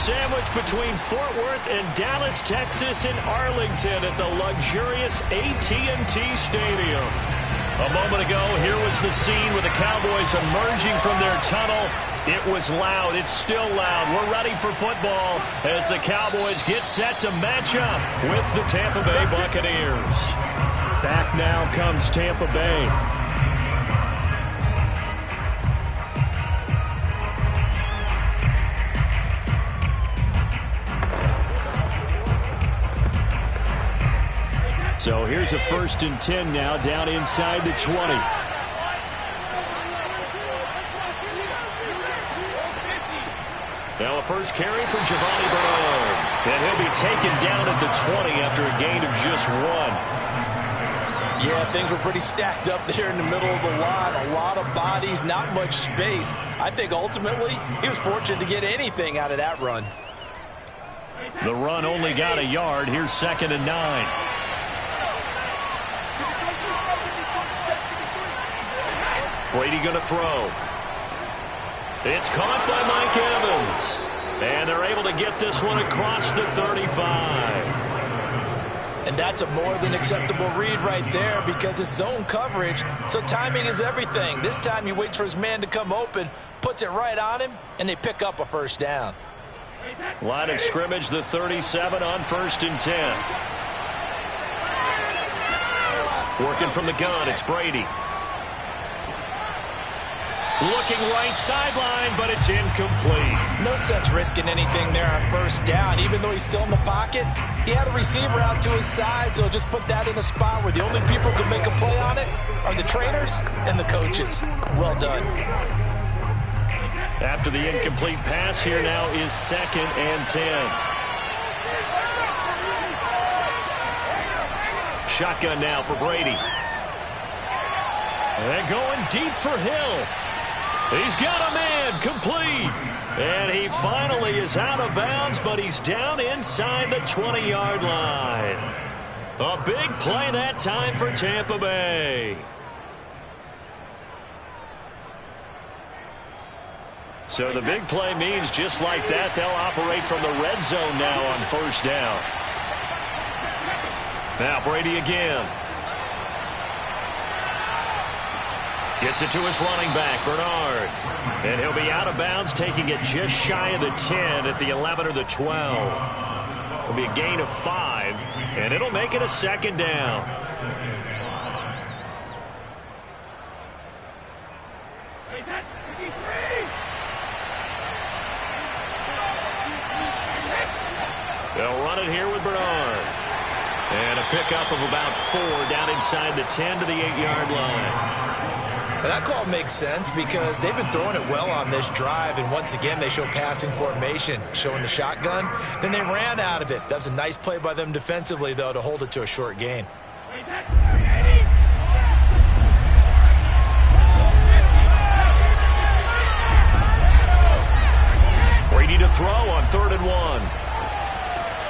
sandwich between Fort Worth and Dallas, Texas and Arlington at the luxurious AT&T Stadium. A moment ago, here was the scene with the Cowboys emerging from their tunnel. It was loud. It's still loud. We're ready for football as the Cowboys get set to match up with the Tampa Bay Buccaneers. Back now comes Tampa Bay. So here's a 1st and 10 now down inside the 20. Now a first carry for Giovani Bernard. And he'll be taken down at the 20 after a gain of just 1. Yeah, things were pretty stacked up there in the middle of the line. A lot of bodies, not much space. I think ultimately he was fortunate to get anything out of that run. The run only got a yard. Here's 2nd and 9. Brady going to throw. It's caught by Mike Evans. And they're able to get this one across the 35. And that's a more than acceptable read right there because it's zone coverage, so timing is everything. This time he waits for his man to come open, puts it right on him, and they pick up a 1st down. Line of scrimmage, the 37 on 1st and 10. Working from the gun, it's Brady. Looking right sideline, but it's incomplete. No sense risking anything there on 1st down. Even though he's still in the pocket, he had a receiver out to his side, so just put that in a spot where the only people who can make a play on it are the trainers and the coaches. Well done. After the incomplete pass, here now is 2nd and 10. Shotgun now for Brady. And going deep for Hill. He's got a man, complete. And he finally is out of bounds, but he's down inside the 20-yard line. A big play that time for Tampa Bay. So the big play means just like that, they'll operate from the red zone now on 1st down. Now Brady again. Gets it to his running back, Bernard. And he'll be out of bounds, taking it just shy of the 10 at the 11 or the 12. It'll be a gain of 5, and it'll make it a 2nd down. They'll run it here with Bernard. And a pickup of about 4 down inside the 10 to the 8-yard line. And that call makes sense because they've been throwing it well on this drive, and once again they show passing formation, showing the shotgun. Then they ran out of it. That's a nice play by them defensively, though, to hold it to a short gain. Brady to throw on 3rd and 1.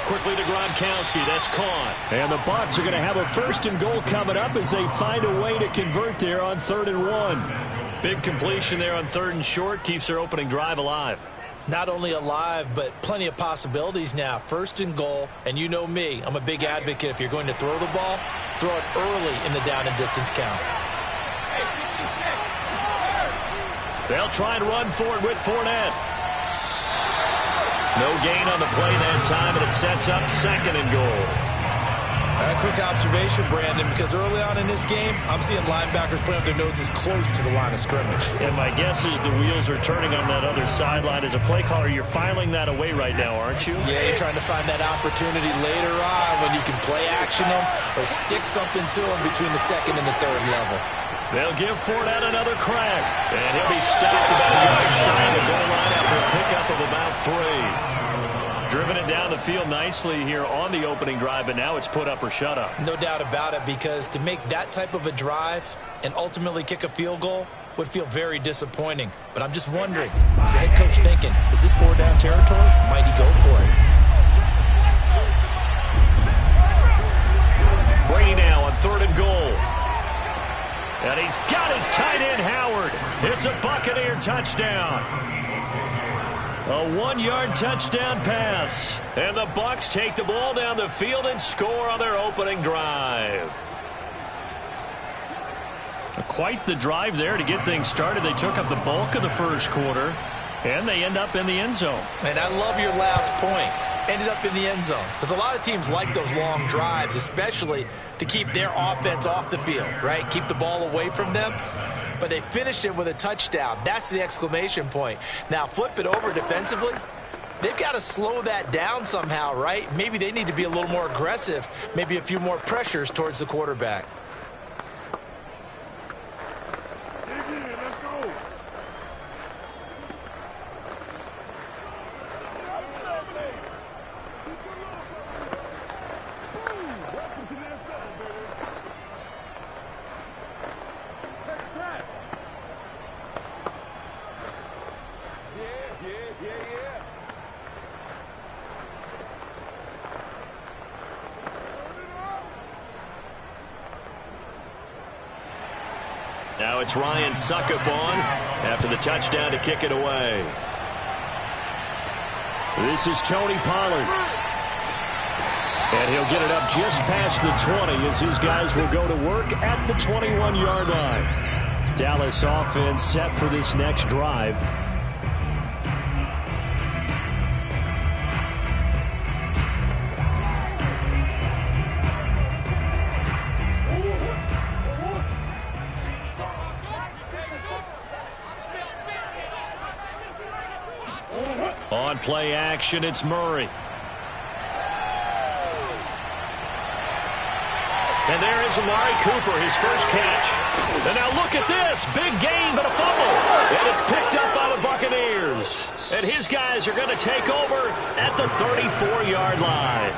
Quickly to Gronkowski. That's caught. And the Bucs are going to have a 1st and goal coming up as they find a way to convert there on 3rd and 1. Big completion there on 3rd and short. Keeps their opening drive alive. Not only alive, but plenty of possibilities now. 1st and goal, and you know me. I'm a big advocate. If you're going to throw the ball, throw it early in the down and distance count. They'll try and run for it with Fournette. No gain on the play that time, and it sets up 2nd and goal. A quick observation, Brandon, because early on in this game, I'm seeing linebackers playing with their noses close to the line of scrimmage. And my guess is the wheels are turning on that other sideline. As a play caller, you're filing that away right now, aren't you? Yeah, you're trying to find that opportunity later on when you can play action them or stick something to them between the 2nd and the 3rd level. They'll give Fournette another crack. And he'll be stopped about a yard shy of the goal line after a pickup of about 3. Driven it down the field nicely here on the opening drive, but now it's put up or shut up. No doubt about it, because to make that type of a drive and ultimately kick a field goal would feel very disappointing. But I'm just wondering, is the head coach thinking, is this 4-down territory? Might he go for it? Brady now on 3rd and goal. And he's got his tight end, Howard. It's a Buccaneer touchdown. A 1-yard touchdown pass. And the Bucs take the ball down the field and score on their opening drive. Quite the drive there to get things started. They took up the bulk of the first quarter, and they end up in the end zone. And I love your last point. Ended up in the end zone. Because a lot of teams like those long drives, especially to keep their offense off the field, right? Keep the ball away from them. But they finished it with a touchdown. That's the exclamation point. Now flip it over defensively. They've got to slow that down somehow, right? Maybe they need to be a little more aggressive. Maybe a few more pressures towards the quarterback. Now it's Ryan Succop on after the touchdown to kick it away. This is Tony Pollard. And he'll get it up just past the 20 as his guys will go to work at the 21-yard line. Dallas offense set for this next drive. On play action, it's Murray. And there is Amari Cooper, his first catch. And now look at this. Big gain, but a fumble. And it's picked up by the Buccaneers. And his guys are going to take over at the 34-yard line.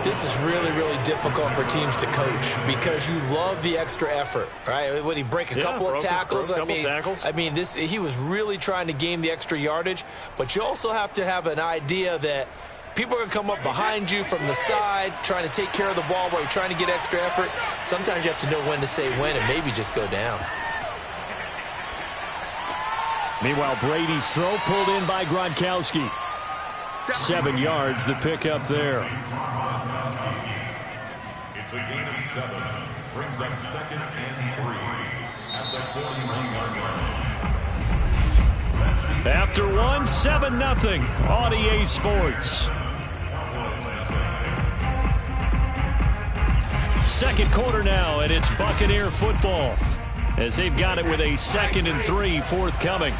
This is really, really difficult for teams to coach because you love the extra effort, right? Would he break a couple of tackles? I mean, he was really trying to gain the extra yardage, but you also have to have an idea that people are going to come up behind you from the side, trying to take care of the ball while you're trying to get extra effort. Sometimes you have to know when to say when and maybe just go down. Meanwhile, Brady's throw pulled in by Gronkowski. 7 yards, the pickup there. It's a gain of 7. Brings up 2nd and 3 at the 41-yard line. After 1, 7-0 on EA Sports. Second quarter now, and it's Buccaneer football as they've got it with a 2nd and 3 forthcoming.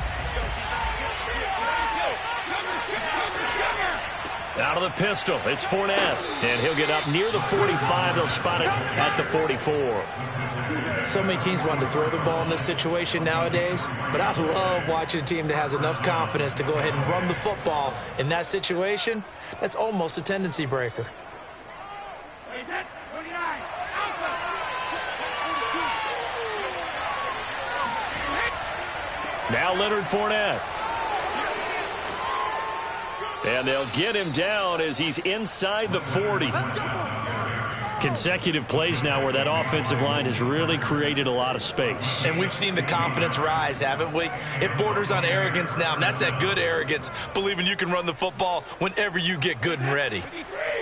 Out of the pistol, it's Fournette, and he'll get up near the 45. They'll spot it at the 44. So many teams want to throw the ball in this situation nowadays, but I love watching a team that has enough confidence to go ahead and run the football in that situation. That's almost a tendency breaker. Now Leonard Fournette. And they'll get him down as he's inside the 40. Consecutive plays now where that offensive line has really created a lot of space. And we've seen the confidence rise, haven't we? It borders on arrogance now, and that's that good arrogance, believing you can run the football whenever you get good and ready.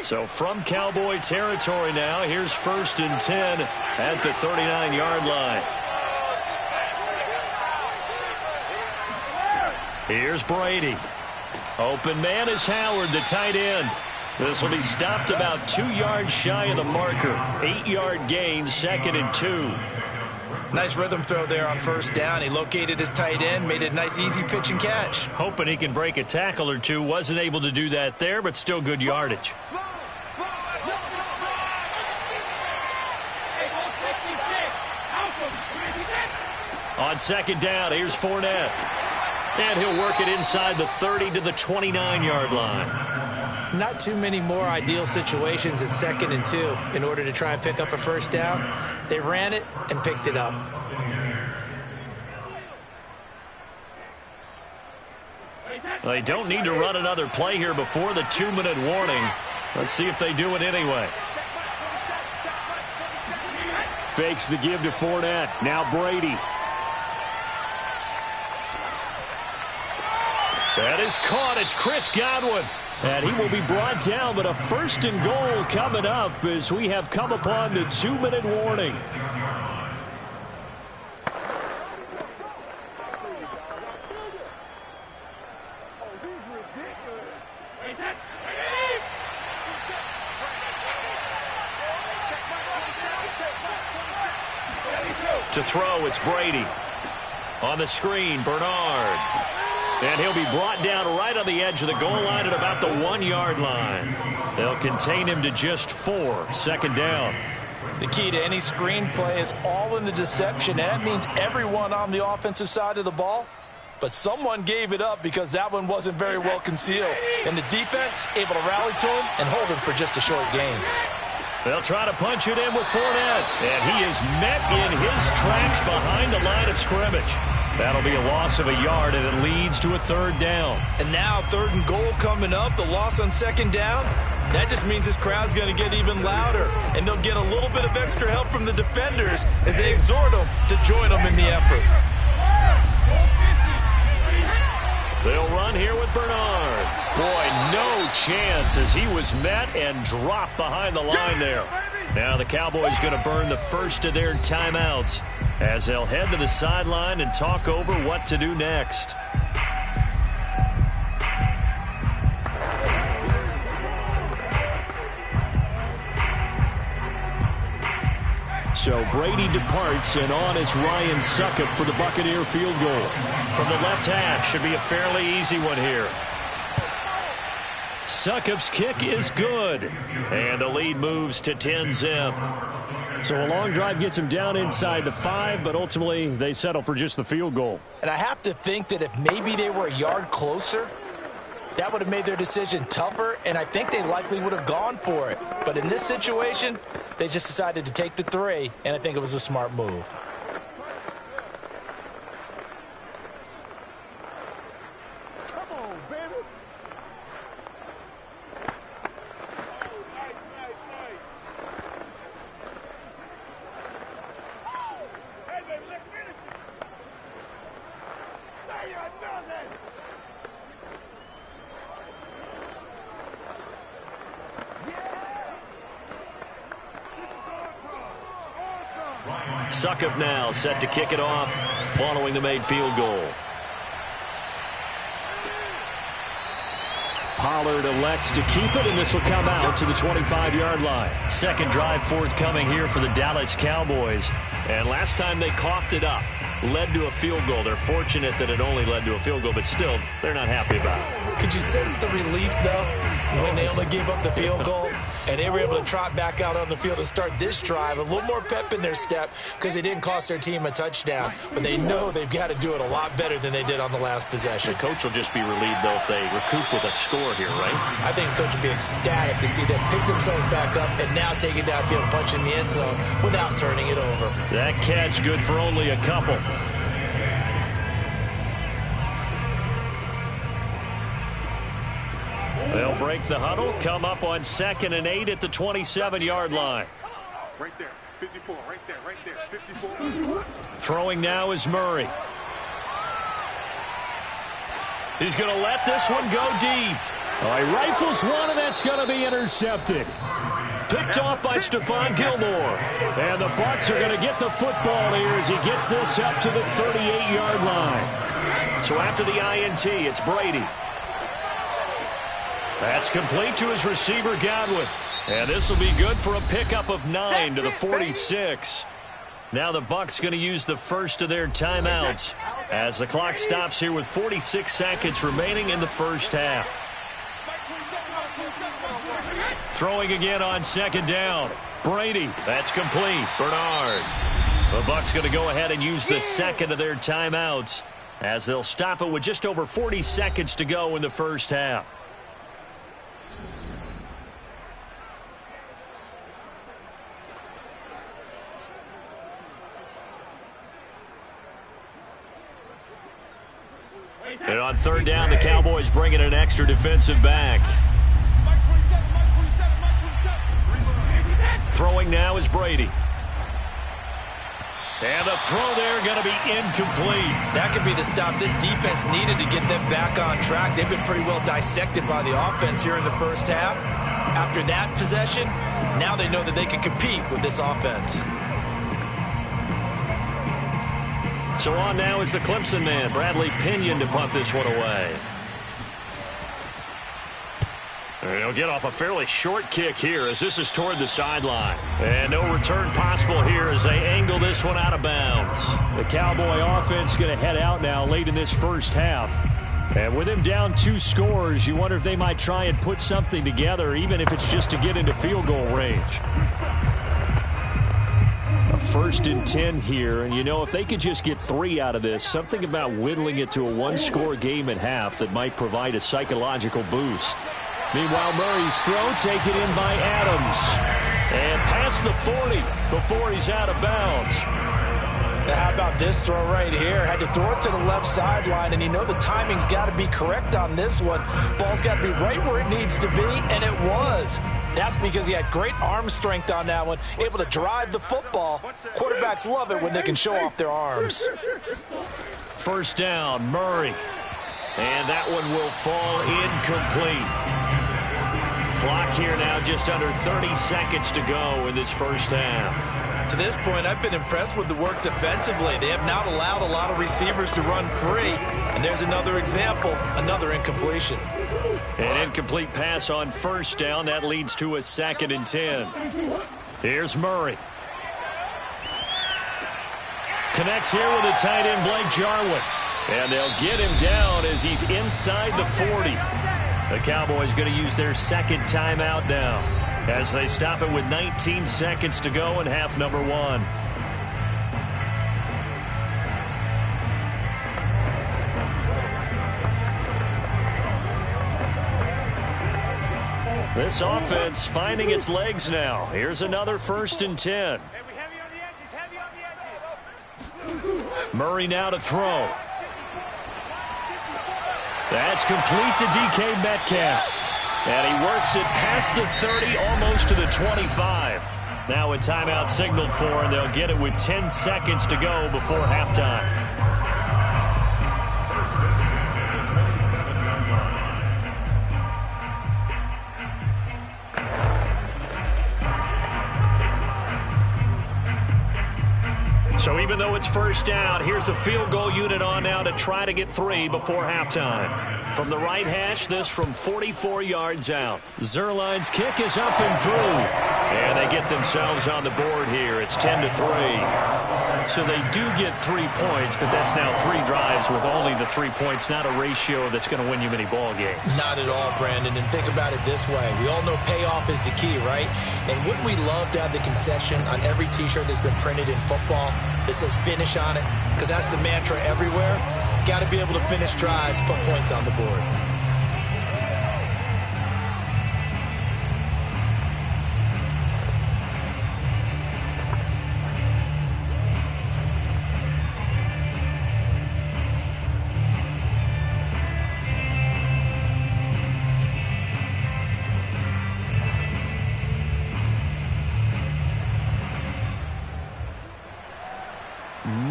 So from Cowboy territory now, here's 1st and 10 at the 39-yard line. Here's Brady. Open man is Howard, the tight end. This will be stopped about 2 yards shy of the marker. 8-yard gain, 2nd and 2. Nice rhythm throw there on 1st down. He located his tight end, made a nice easy pitch and catch. Hoping he can break a tackle or two. Wasn't able to do that there, but still good yardage. On 2nd down, here's Fournette. And he'll work it inside the 30 to the 29-yard line. Not too many more ideal situations at 2nd and 2 in order to try and pick up a 1st down. They ran it and picked it up. They don't need to run another play here before the 2-minute warning. Let's see if they do it anyway. Fakes the give to Fournette. Now Brady. That is caught. It's Chris Godwin. And he will be brought down, but a 1st and goal coming up as we have come upon the 2-minute warning. To throw, it's Brady. On the screen, Bernard. And he'll be brought down right on the edge of the goal line at about the 1-yard line. They'll contain him to just 4. 2nd down. The key to any screen play is all in the deception, and that means everyone on the offensive side of the ball. But someone gave it up because that one wasn't very well concealed. And the defense able to rally to him and hold him for just a short gain. They'll try to punch it in with Fournette. And he is met in his tracks behind the line of scrimmage. That'll be a loss of a yard, and it leads to a 3rd down. And now 3rd and goal coming up. The loss on 2nd down. That just means this crowd's going to get even louder. And they'll get a little bit of extra help from the defenders as they exhort them to join them in the effort. They'll run here with Bernard. Boy, no chance as he was met and dropped behind the line there. Now the Cowboys going to burn the first of their timeouts as they'll head to the sideline and talk over what to do next. So Brady departs, and on it's Ryan Succop for the Buccaneer field goal. From the left hash, should be a fairly easy one here. Succop's kick is good, and the lead moves to 10-zip. So a long drive gets him down inside the 5, but ultimately they settle for just the field goal. And I have to think that if maybe they were a yard closer, that would have made their decision tougher, and I think they likely would have gone for it. But in this situation, they just decided to take the 3, and I think it was a smart move. Come on, baby. Hey, baby, let's finish it. There you go, then. Succop now set to kick it off following the made field goal. Pollard elects to keep it, and this will come out to the 25-yard line. 2nd drive forthcoming here for the Dallas Cowboys. And last time they coughed it up, led to a field goal. They're fortunate that it only led to a field goal, but still, they're not happy about it. Could you sense the relief, though, when they only gave up the field goal? And they were able to trot back out on the field and start this drive. A little more pep in their step because they didn't cost their team a touchdown. But they know they've got to do it a lot better than they did on the last possession. The coach will just be relieved, though, if they recoup with a score here, right? I think the coach will be ecstatic to see them pick themselves back up and now take it downfield and punch in the end zone without turning it over. That catch good for only a couple. They'll break the huddle, come up on 2nd and 8 at the 27-yard line. Right there, 54, right there, 54. Throwing now is Murray. He's going to let this one go deep. He rifles one, and that's going to be intercepted. Picked off by Stephon Gilmore. And the Bucs are going to get the football here as he gets this up to the 38-yard line. So after the INT, it's Brady. That's complete to his receiver, Godwin. And this will be good for a pickup of 9 to the 46. Now the Bucs going to use the first of their timeouts as the clock stops here with 46 seconds remaining in the first half. Throwing again on 2nd down. Brady, that's complete. Bernard. The Bucs going to go ahead and use the second of their timeouts as they'll stop it with just over 40 seconds to go in the first half. And on 3rd down, the Cowboys bring in an extra defensive back. Throwing now is Brady. And the throw there going to be incomplete. That could be the stop this defense needed to get them back on track. They've been pretty well dissected by the offense here in the first half. After that possession, now they know that they can compete with this offense. So on now is the Clemson man, Bradley Pinion, to punt this one away. He'll get off a fairly short kick here as this is toward the sideline. And no return possible here as they angle this one out of bounds. The Cowboy offense going to head out now late in this first half. And with him down 2 scores, you wonder if they might try and put something together, even if it's just to get into field goal range. A 1st and 10 here, and you know, if they could just get 3 out of this, something about whittling it to a 1-score game at half that might provide a psychological boost. Meanwhile, Murray's throw taken in by Adams. And past the 40 before he's out of bounds. Now how about this throw right here? Had to throw it to the left sideline, and you know the timing's got to be correct on this one. Ball's got to be right where it needs to be, and it was. That's because he had great arm strength on that one, able to drive the football. Quarterbacks love it when they can show off their arms. First down, Murray. And that one will fall incomplete. Clock here now just under 30 seconds to go in this first half. To this point, I've been impressed with the work defensively. They have not allowed a lot of receivers to run free. And there's another example, another incompletion. An incomplete pass on first down. That leads to a 2nd and 10. Here's Murray. Connects here with the tight end, Blake Jarwin. And they'll get him down as he's inside the 40. The Cowboys going to use their 2nd timeout now as they stop it with 19 seconds to go in half number 1. This offense finding its legs now. Here's another 1st and 10. Murray now to throw. That's complete to DK Metcalf. And he works it past the 30, almost to the 25. Now a timeout signaled for, and they'll get it with 10 seconds to go before halftime. So even though it's first down, here's the field goal unit on now to try to get 3 before halftime. From the right hash, this from 44 yards out. Zuerlein's kick is up and through. And they get themselves on the board here. It's 10-3. So they do get 3 points, but that's now 3 drives with only the 3 points, not a ratio that's going to win you many ball games. Not at all, Brandon. And think about it this way. We all know payoff is the key, right? And wouldn't we love to have the concession on every T-shirt that's been printed in football that says finish on it? Because that's the mantra everywhere. Got to be able to finish drives, put points on the board.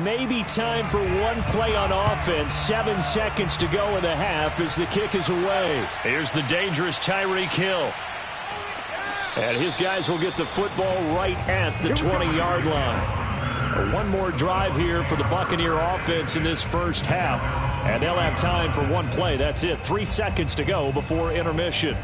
Maybe time for one play on offense. 7 seconds to go in the half as the kick is away. Here's the dangerous Tyreek Hill. And his guys will get the football right at the 20-yard line. One more drive here for the Buccaneer offense in this first half. And they'll have time for one play. That's it. 3 seconds to go before intermission.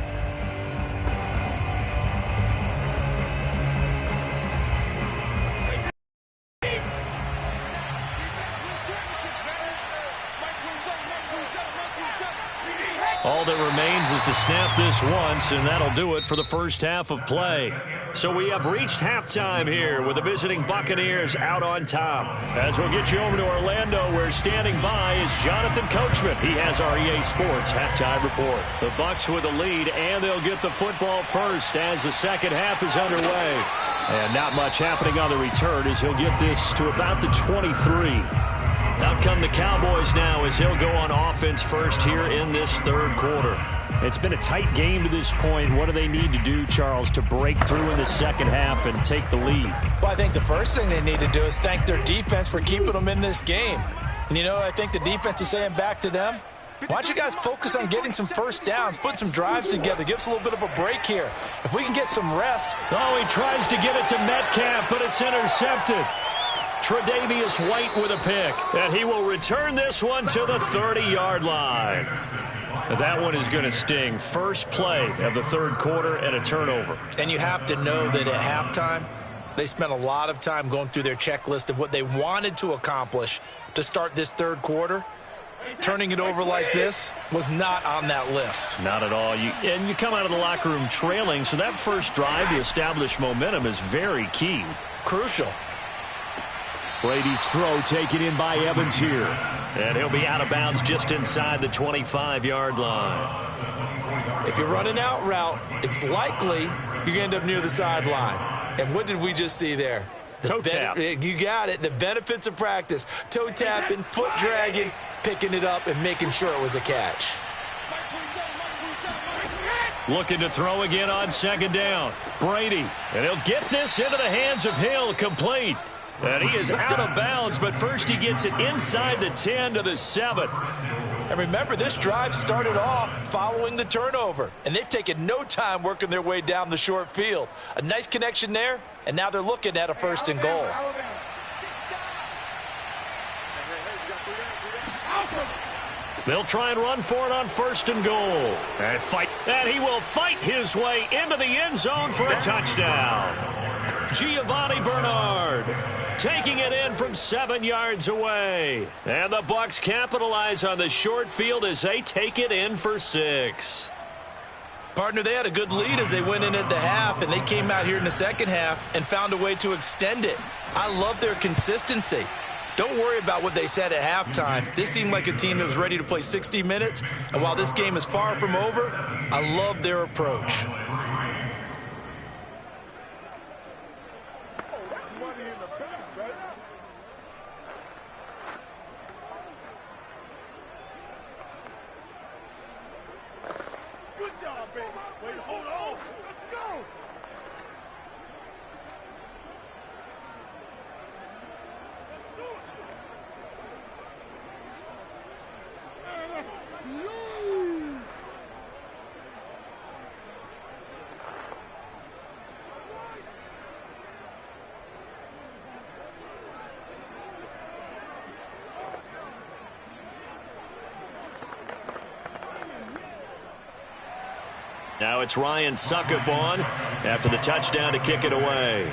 All that remains is to snap this once, and that'll do it for the first half of play. So we have reached halftime here with the visiting Buccaneers out on top. As we'll get you over to Orlando, where standing by is Jonathan Coachman. He has our EA Sports halftime report. The Bucs with a lead, and they'll get the football first as the second half is underway. And not much happening on the return as he'll get this to about the 23. Out come the Cowboys now as they'll go on offense first here in this third quarter. It's been a tight game to this point. What do they need to do, Charles, to break through in the second half and take the lead? Well, I think the first thing they need to do is thank their defense for keeping them in this game. And, I think the defense is saying back to them, why don't you guys focus on getting some first downs, put some drives together, give us a little bit of a break here. If we can get some rest. Oh, he tries to get it to Metcalf, but it's intercepted. Tre'Davious White with a pick, and he will return this one to the 30-yard line. That one is going to sting. First play of the third quarter and a turnover. And you have to know that at halftime, they spent a lot of time going through their checklist of what they wanted to accomplish to start this third quarter. Turning it over like this was not on that list. Not at all. And you come out of the locker room trailing, so that first drive to establish momentum is very key. Crucial. Brady's throw taken in by Evans here. And he'll be out of bounds just inside the 25-yard line. If you're running out route, it's likely you're going to end up near the sideline. And what did we just see there? Toe tap. You got it. The benefits of practice. Toe tapping, foot dragging, picking it up, and making sure it was a catch. Looking to throw again on second down. Brady. And he'll get this into the hands of Hill. Complete. And he is out of bounds, but first he gets it inside the 10 to the 7. And remember, this drive started off following the turnover, and they've taken no time working their way down the short field. A nice connection there, and now they're looking at a first and goal. They'll try and run for it on first and goal. And he will fight his way into the end zone for a touchdown. Giovanni Bernard taking it in from 7 yards away. And the Bucs capitalize on the short field as they take it in for 6. Partner, they had a good lead as they went in at the half, and they came out here in the second half and found a way to extend it. I love their consistency. Don't worry about what they said at halftime. This seemed like a team that was ready to play 60 minutes, and while this game is far from over, I love their approach. Now it's Ryan Succop on after the touchdown to kick it away.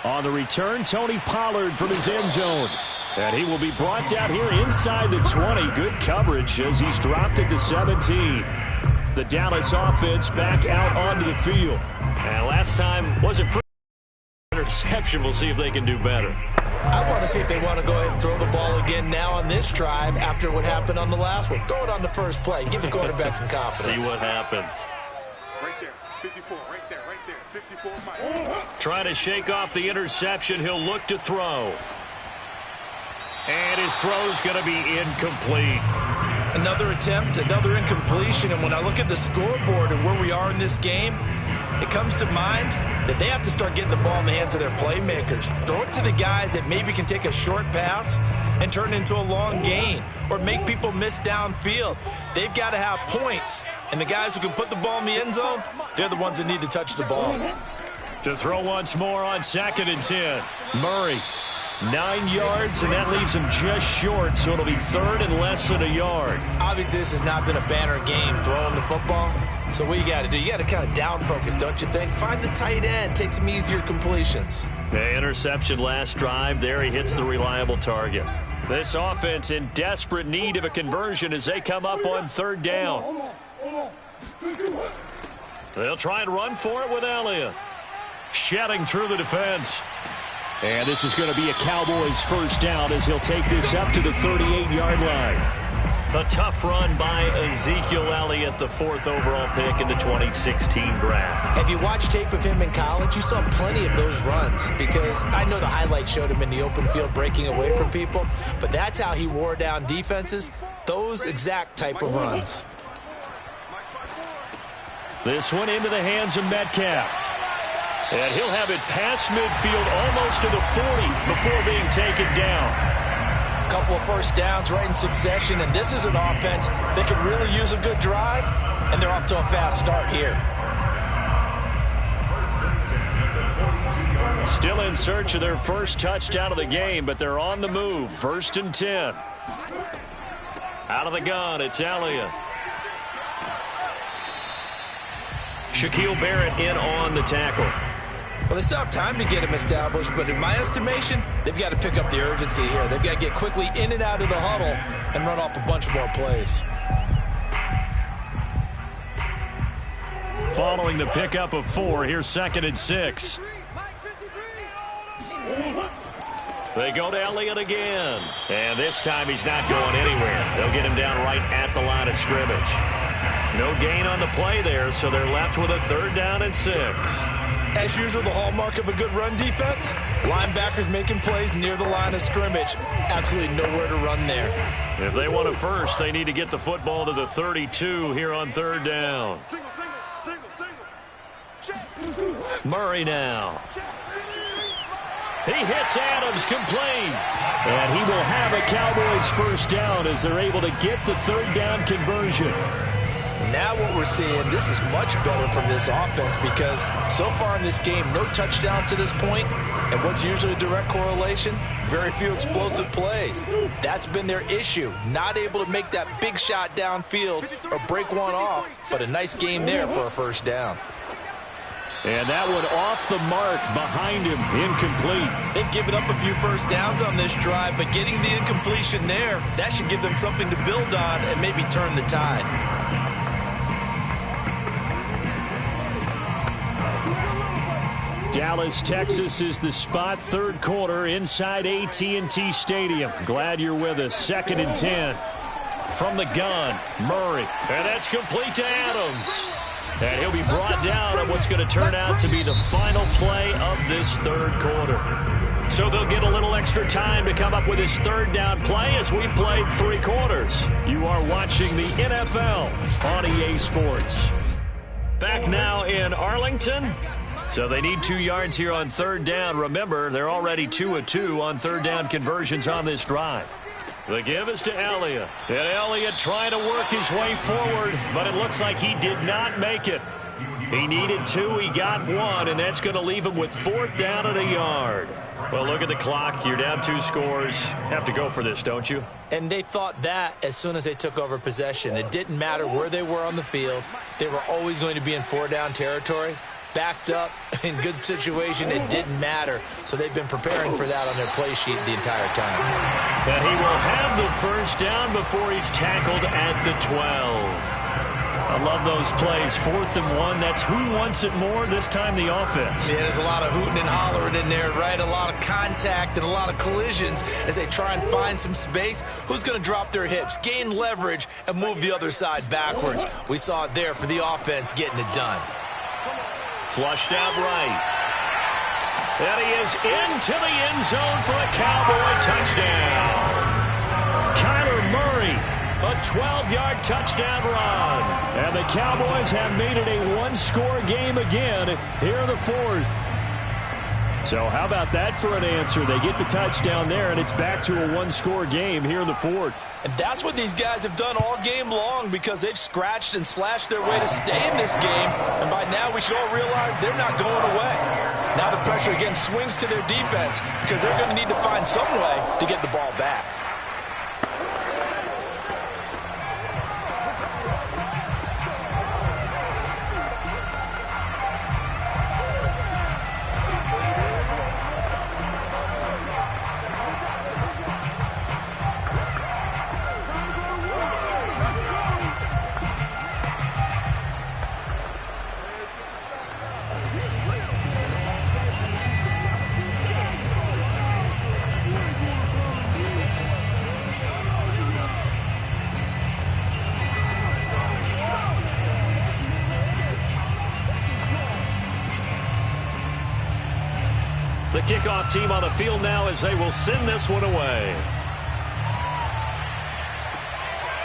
On the return, Tony Pollard from his end zone. And he will be brought down here inside the 20. Good coverage as he's dropped at the 17. The Dallas offense back out onto the field. And last time was a pretty interception. We'll see if they can do better. I want to see if they want to go ahead and throw the ball again now on this drive after what happened on the last one. Throw it on the first play. Give the quarterback some confidence. See what happens. Right there, 54, right there, 54, Mike. Trying to shake off the interception. He'll look to throw. And his throw's going to be incomplete. Another attempt, another incompletion. And when I look at the scoreboard and where we are in this game, it comes to mind that they have to start getting the ball in the hands of their playmakers. Throw it to the guys that maybe can take a short pass and turn it into a long gain or make people miss downfield. They've got to have points. And the guys who can put the ball in the end zone, they're the ones that need to touch the ball. To throw once more on 2nd and 10. Murray, 9 yards, and that leaves him just short, so it'll be 3rd and less than a yard. Obviously, this has not been a banner game throwing the football. So what you got to do, you got to kind of down focus, don't you think? Find the tight end, take some easier completions. The interception last drive. There he hits the reliable target. This offense in desperate need of a conversion as they come up on 3rd down. They'll try and run for it with Elliott. Shedding through the defense. And this is going to be a Cowboys first down as he'll take this up to the 38-yard line. A tough run by Ezekiel Elliott, the 4th overall pick in the 2016 draft. If you watch tape of him in college, you saw plenty of those runs, because I know the highlights showed him in the open field breaking away from people, but that's how he wore down defenses, those exact type of runs. This one into the hands of Metcalf. And he'll have it past midfield almost to the 40 before being taken down. Couple of first downs right in succession, and this is an offense that could really use a good drive, and they're off to a fast start here. Still in search of their first touchdown of the game, but they're on the move. 1st and 10. Out of the gun, it's Elliott. Shaquille Barrett in on the tackle. Well, they still have time to get him established, but in my estimation, they've got to pick up the urgency here. They've got to get quickly in and out of the huddle and run off a bunch more plays. Following the pickup of 4, here's 2nd and 6. They go to Elliott again. And this time he's not going anywhere. They'll get him down right at the line of scrimmage. No gain on the play there, so they're left with a 3rd down and 6. As usual, the hallmark of a good run defense, linebackers making plays near the line of scrimmage. Absolutely nowhere to run there. If they want a first, they need to get the football to the 32 here on 3rd down. Murray now. He hits Adams, complete. And he will have a Cowboys first down as they're able to get the 3rd down conversion. Now what we're seeing, this is much better from this offense, because so far in this game, no touchdown to this point, and what's usually a direct correlation? Very few explosive plays. That's been their issue, not able to make that big shot downfield or break one off, but a nice game there for a first down. And that one off the mark behind him, incomplete. They've given up a few first downs on this drive, but getting the incompletion there, that should give them something to build on and maybe turn the tide. Dallas, Texas is the spot, 3rd quarter inside AT&T Stadium. Glad you're with us. 2nd and 10. From the gun, Murray. And that's complete to Adams. And he'll be brought down on what's going to turn out to be the final play of this 3rd quarter. So they'll get a little extra time to come up with his 3rd down play as we've played 3 quarters. You are watching the NFL on EA Sports. Back now in Arlington. So they need 2 yards here on 3rd down. Remember, they're already 2 of 2 on 3rd down conversions on this drive. The give is to Elliott. And Elliott trying to work his way forward, but it looks like he did not make it. He needed 2, he got 1, and that's going to leave him with 4th down and a yard. Well, look at the clock. You're down 2 scores. Have to go for this, don't you? And they thought that as soon as they took over possession. It didn't matter where they were on the field. They were always going to be in 4-down territory. Backed up, in good situation, it didn't matter. So they've been preparing for that on their play sheet the entire time. And he will have the first down before he's tackled at the 12. I love those plays. 4th and 1. That's who wants it more, this time the offense. Yeah, there's a lot of hooting and hollering in there, right? A lot of contact and a lot of collisions as they try and find some space. Who's going to drop their hips, gain leverage, and move the other side backwards? We saw it there for the offense getting it done. Flushed out right. And he is into the end zone for a Cowboy touchdown. Kyler Murray, a 12-yard touchdown run. And the Cowboys have made it a one-score game again here in the 4th. So how about that for an answer? They get the touchdown there, and it's back to a one-score game here in the 4th. And that's what these guys have done all game long, because they've scratched and slashed their way to stay in this game. And by now, we should all realize they're not going away. Now the pressure again swings to their defense, because they're going to need to find some way to get the ball back. kickoff team on the field now as they will send this one away.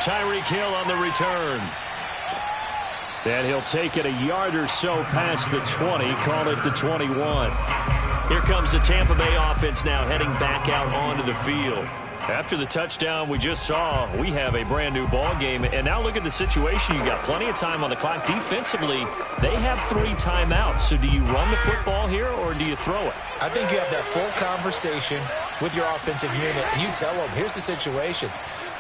Tyreek Hill on the return. And he'll take it a yard or so past the 20, call it the 21. Here comes the Tampa Bay offense now heading back out onto the field. After the touchdown we just saw, we have a brand new ball game. And now look at the situation. You got plenty of time on the clock. Defensively, they have 3 timeouts. So do you run the football here or do you throw it? I think you have that full conversation with your offensive unit, and you tell them, here's the situation.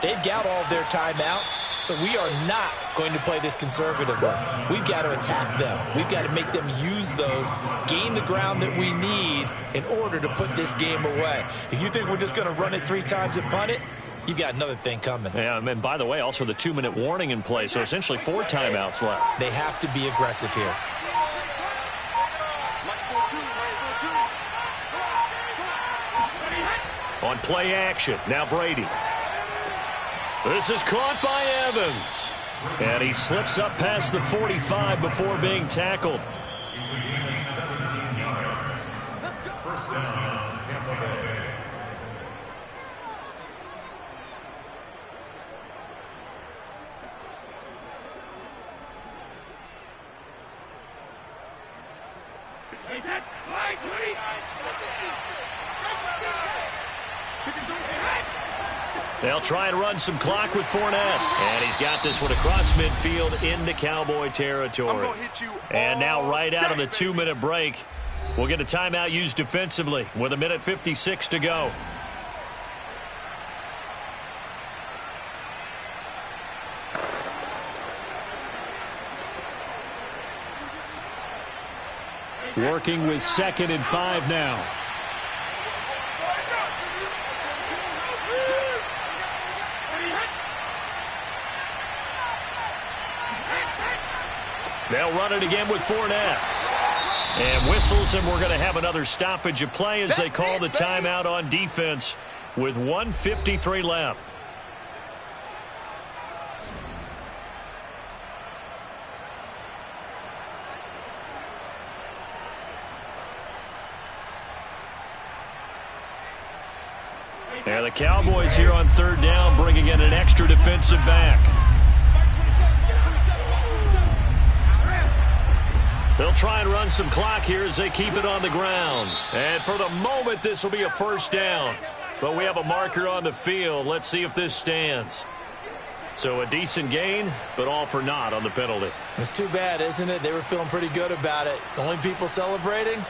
They've got all of their timeouts, so we are not going to play this conservatively. We've got to attack them. We've got to make them use those, gain the ground that we need in order to put this game away. If you think we're just going to run it 3 times and punt it, you got another thing coming. Yeah, and by the way, also the 2-minute warning in play, so essentially 4 timeouts left. They have to be aggressive here. On play action, now Brady. This is caught by Evans. And he slips up past the 45 before being tackled. It's a gain of 17 yards. First down, Tampa Bay. They'll try and run some clock with Fournette. And he's got this one across midfield into Cowboy territory. And now right out of the 2-minute break, we'll get a timeout used defensively with 1:56 to go. Working with 2nd and 5 now. They'll run it again with Fournette. And whistles, and we're going to have another stoppage of play as they call the timeout on defense with 1:53 left. And the Cowboys here on 3rd down bringing in an extra defensive back. They'll try and run some clock here as they keep it on the ground. And for the moment, this will be a 1st down. But we have a marker on the field. Let's see if this stands. So a decent gain, but all for naught on the penalty. It's too bad, isn't it? They were feeling pretty good about it. The only people celebrating,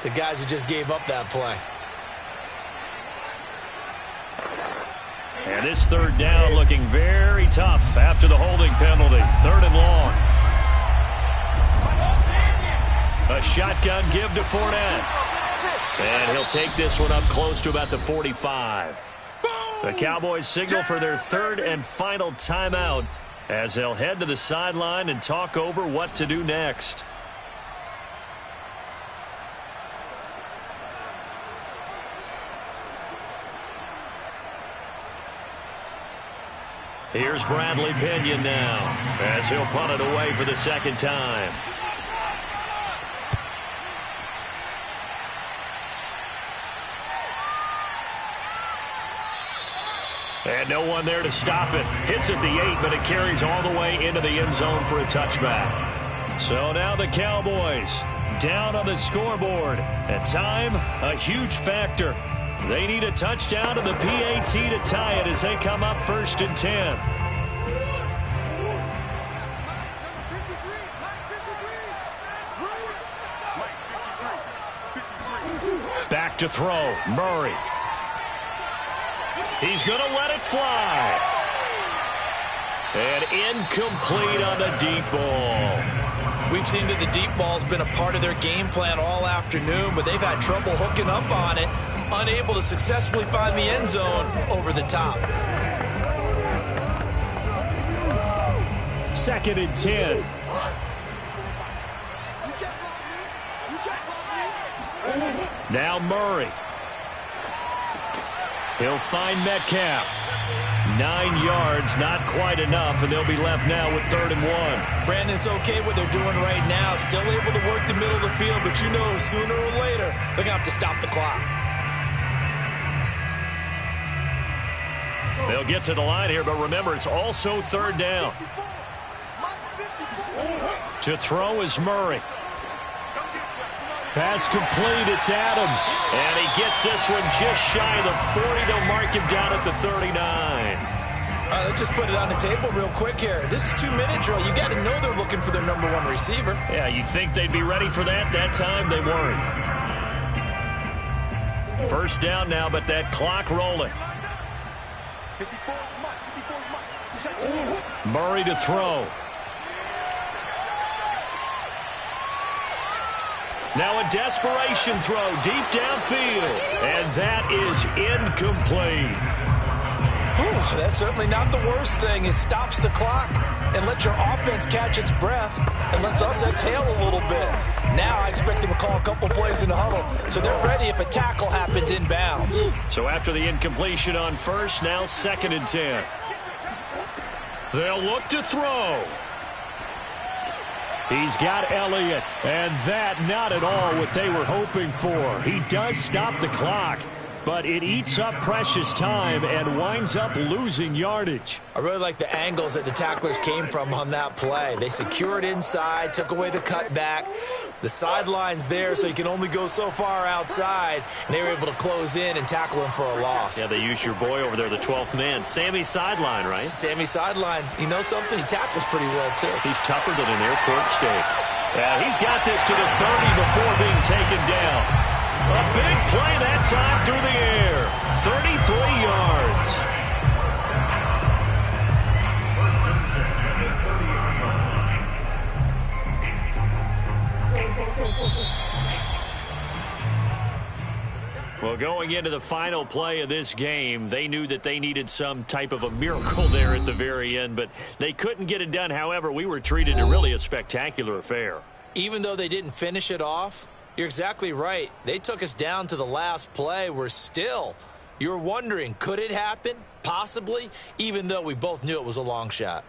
the guys who just gave up that play. And this 3rd down looking very tough after the holding penalty. 3rd and long. A shotgun give to Fournette. And he'll take this one up close to about the 45. The Cowboys signal for their 3rd and final timeout as they'll head to the sideline and talk over what to do next. Here's Bradley Pinion now as he'll punt it away for the 2nd time. And no one there to stop it. Hits at the 8, but it carries all the way into the end zone for a touchback. So now the Cowboys down on the scoreboard. And time, a huge factor. They need a touchdown to the PAT to tie it as they come up 1st and 10. Back to throw, Murray. He's going to let it fly. And incomplete on the deep ball. We've seen that the deep ball's been a part of their game plan all afternoon, but they've had trouble hooking up on it, unable to successfully find the end zone over the top. 2nd and 10. Now Murray. He'll find Metcalf. 9 yards, not quite enough, and they'll be left now with 3rd and 1. Brandon, it's okay what they're doing right now. Still able to work the middle of the field, but you know sooner or later they're going to have to stop the clock. They'll get to the line here, but remember, it's also 3rd down. To throw is Murray. Pass complete, it's Adams. And he gets this one just shy of the 40. They'll mark him down at the 39. All right, let's just put it on the table real quick here. This is 2-minute drill. You got to know they're looking for their #1 receiver. Yeah, you'd think they'd be ready for that. That time, they weren't. 1st down now, but that clock rolling. Murray to throw. Now a desperation throw deep downfield. And that is incomplete. Whew, that's certainly not the worst thing. It stops the clock and lets your offense catch its breath and lets us exhale a little bit. Now I expect them to call a couple plays in the huddle so they're ready if a tackle happens inbounds. So after the incompletion on 1st, now 2nd and 10. They'll look to throw. He's got Elliott, and that not at all what they were hoping for. He does stop the clock, but it eats up precious time and winds up losing yardage. I really like the angles that the tacklers came from on that play. They secured inside, took away the cutback. The sideline's there, so you can only go so far outside, and they were able to close in and tackle him for a loss. Yeah, they used your boy over there, the 12th man. Sammy Sideline, right? Sammy Sideline. You know something? He tackles pretty well, too. He's tougher than an airport steak. Yeah, he's got this to the 30 before being taken down. A big play that time through the air. 33 yards. Well, going into the final play of this game, they knew that they needed some type of a miracle there at the very end, but they couldn't get it done. However, we were treated to really a spectacular affair. Even though they didn't finish it off, you're exactly right. They took us down to the last play. You're wondering, could it happen? Possibly, even though we both knew it was a long shot.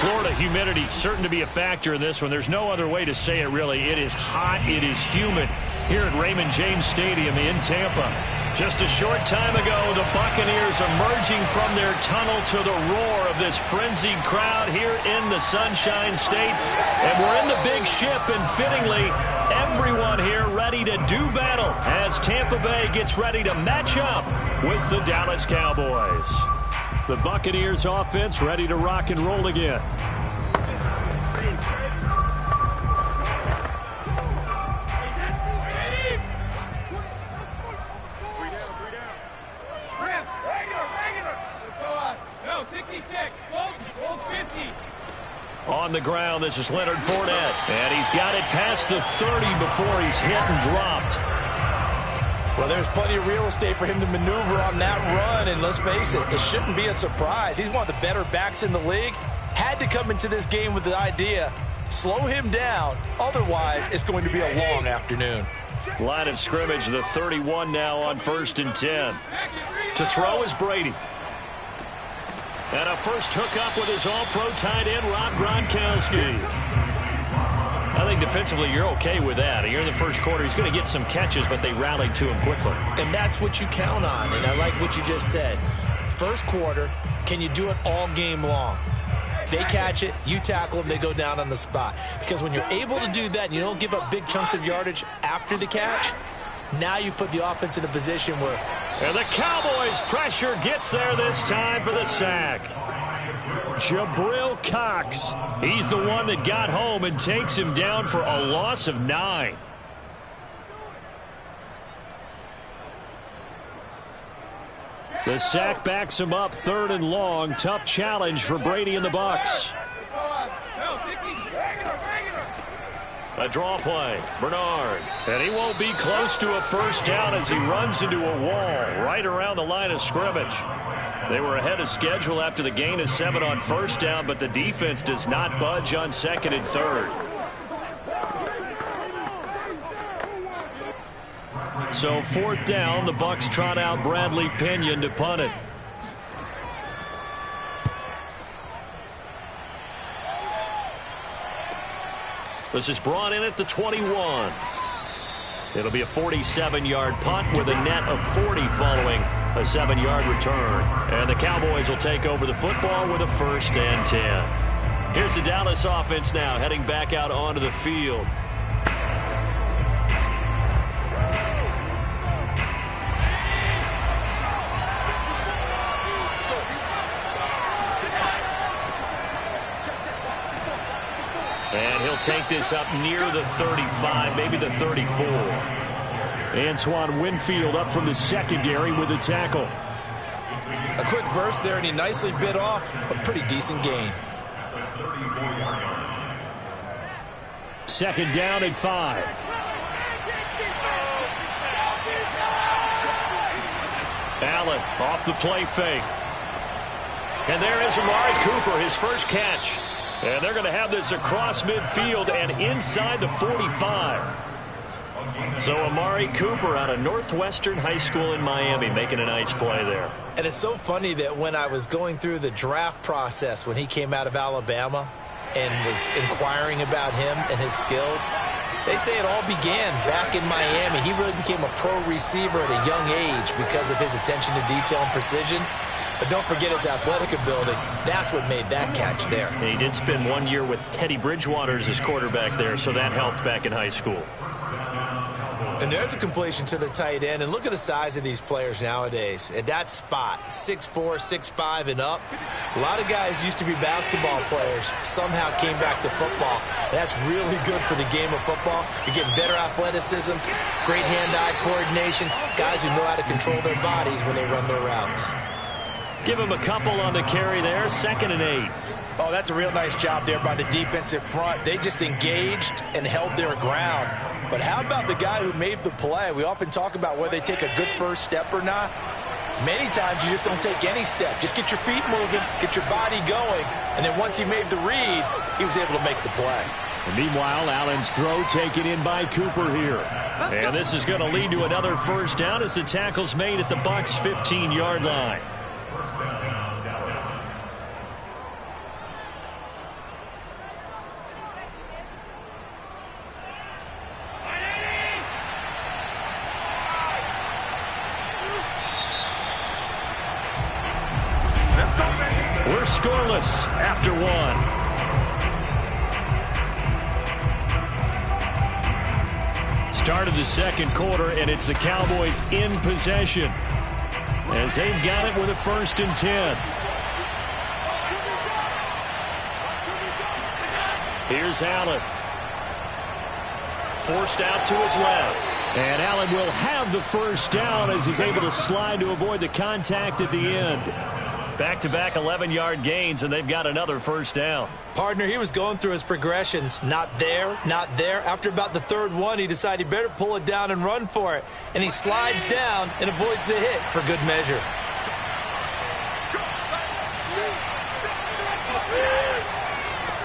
Florida humidity certain to be a factor in this one. There's no other way to say it, really. It is hot. It is humid here at Raymond James Stadium in Tampa. Just a short time ago, the Buccaneers emerging from their tunnel to the roar of this frenzied crowd here in the Sunshine State. And we're in the big ship, and fittingly, everyone here ready to do battle as Tampa Bay gets ready to match up with the Dallas Cowboys. The Buccaneers offense ready to rock and roll again. On the ground, this is Leonard Fournette. And he's got it past the 30 before he's hit and dropped. Well, there's plenty of real estate for him to maneuver on that run. And let's face it, it shouldn't be a surprise. He's one of the better backs in the league. Had to come into this game with the idea, slow him down. Otherwise, it's going to be a long afternoon. Line of scrimmage, the 31 now on 1st and 10. To throw is Brady. And a first hookup with his all-pro tight end, Rob Gronkowski. I think defensively you're okay with that. Here in the first quarter, he's going to get some catches, but they rallied to him quickly. And that's what you count on, and I like what you just said. First quarter, can you do it all game long? They catch it, you tackle them, they go down on the spot. Because when you're able to do that and you don't give up big chunks of yardage after the catch, now you put the offense in a position where... And the Cowboys' pressure gets there this time for the sack. Jabril Cox. He's the one that got home and takes him down for a loss of 9. The sack backs him up 3rd and long. Tough challenge for Brady and the Bucs. A draw play, Bernard. And he won't be close to a first down as he runs into a wall right around the line of scrimmage. They were ahead of schedule after the gain of 7 on first down, but the defense does not budge on 2nd and 3rd. So 4th down, the Bucs trot out Bradley Pinion to punt it. This is brought in at the 21. It'll be a 47-yard punt with a net of 40 following a 7-yard return. And the Cowboys will take over the football with a 1st and 10. Here's the Dallas offense now heading back out onto the field. And he'll take this up near the 35, maybe the 34. Antoine Winfield up from the secondary with a tackle. A quick burst there, and he nicely bit off a pretty decent gain. 2nd down and 5. Allen off the play fake. And there is Amari Cooper, his first catch. And they're going to have this across midfield and inside the 45. So Amari Cooper out of Northwestern High School in Miami making a nice play there. And it's so funny that when I was going through the draft process when he came out of Alabama and was inquiring about him and his skills, they say it all began back in Miami. He really became a pro receiver at a young age because of his attention to detail and precision. But don't forget his athletic ability. That's what made that catch there. And he did spend 1 year with Teddy Bridgewater as his quarterback there, so that helped back in high school. And there's a completion to the tight end. And look at the size of these players nowadays. At that spot, 6'4", 6'5", and up. A lot of guys used to be basketball players, somehow came back to football. That's really good for the game of football. You're getting better athleticism, great hand-eye coordination, guys who know how to control their bodies when they run their routes. Give him a couple on the carry there, 2nd and 8. Oh, that's a real nice job there by the defensive front. They just engaged and held their ground. But how about the guy who made the play? We often talk about whether they take a good first step or not. Many times you just don't take any step. Just get your feet moving, get your body going, and then once he made the read, he was able to make the play. And meanwhile, Allen's throw taken in by Cooper here. And this is going to lead to another first down as the tackle's made at the Bucs' 15-yard line. We're scoreless after one. Start of the second quarter, and it's the Cowboys in possession as they've got it with a 1st and 10. Here's Allen. Forced out to his left. And Allen will have the first down as he's able to slide to avoid the contact at the end. Back-to-back 11-yard gains, and they've got another first down. Partner, he was going through his progressions. Not there, not there. After about the 3rd one, he decided he better pull it down and run for it. And he slides down and avoids the hit for good measure.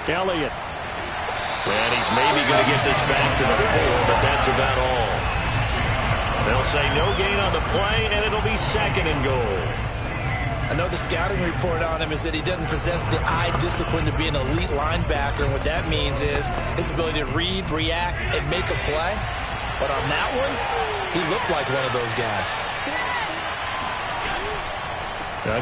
Elliott. And he's maybe going to get this back to the 4, but that's about all. They'll say no gain on the play, and it'll be 2nd and goal. I know the scouting report on him is that he doesn't possess the eye discipline to be an elite linebacker, and what that means is his ability to read, react, and make a play. But on that one, he looked like one of those guys.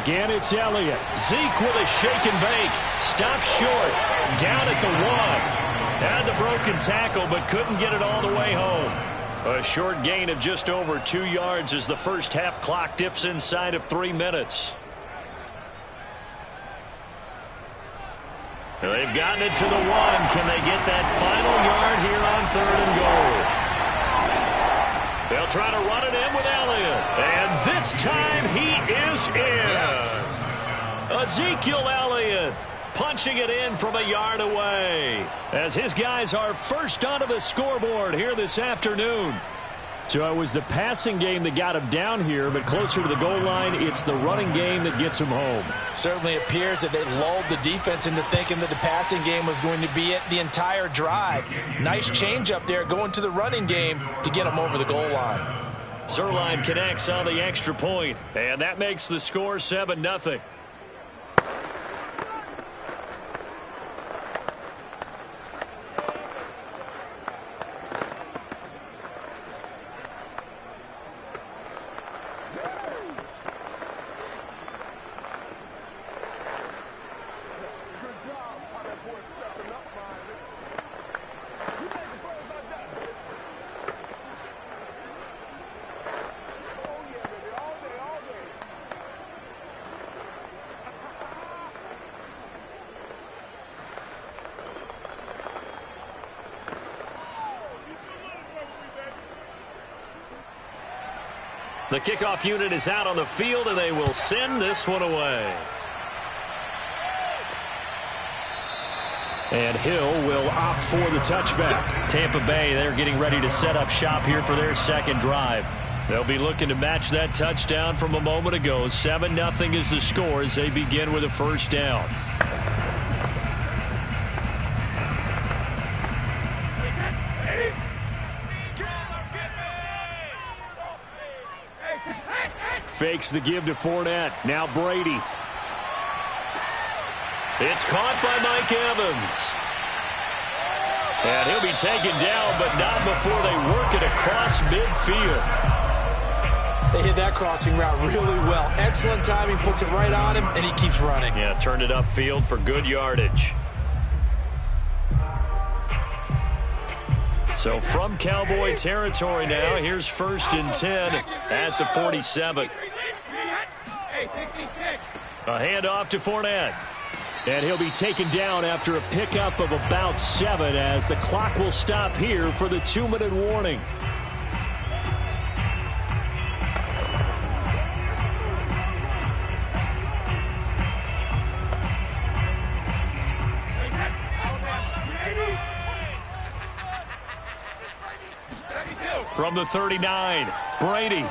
Again, it's Elliott. Zeke with a shake and bake. Stops short. Down at the 1. Had the broken tackle, but couldn't get it all the way home. A short gain of just over 2 yards as the first half clock dips inside of 3 minutes. They've gotten it to the 1. Can they get that final yard here on 3rd and goal? They'll try to run it in with Elliott. And this time he is in. Yes. Ezekiel Elliott punching it in from a yard away as his guys are first onto the scoreboard here this afternoon. So it was the passing game that got him down here, but closer to the goal line, it's the running game that gets him home. Certainly appears that they lulled the defense into thinking that the passing game was going to be it the entire drive. Nice change up there going to the running game to get him over the goal line. Zuerlein connects on the extra point, and that makes the score 7-0. The kickoff unit is out on the field, and they will send this one away. And Hill will opt for the touchback. Tampa Bay, they're getting ready to set up shop here for their second drive. They'll be looking to match that touchdown from a moment ago. 7-0 is the score as they begin with a first down. Fakes the give to Fournette. Now Brady. It's caught by Mike Evans. And he'll be taken down, but not before they work it across midfield. They hit that crossing route really well. Excellent timing, puts it right on him, and he keeps running. Yeah, turned it upfield for good yardage. So from Cowboy territory now, here's 1st and 10 at the 47. A handoff to Fournette. And he'll be taken down after a pickup of about 7 as the clock will stop here for the 2-minute warning. From the 39, Brady.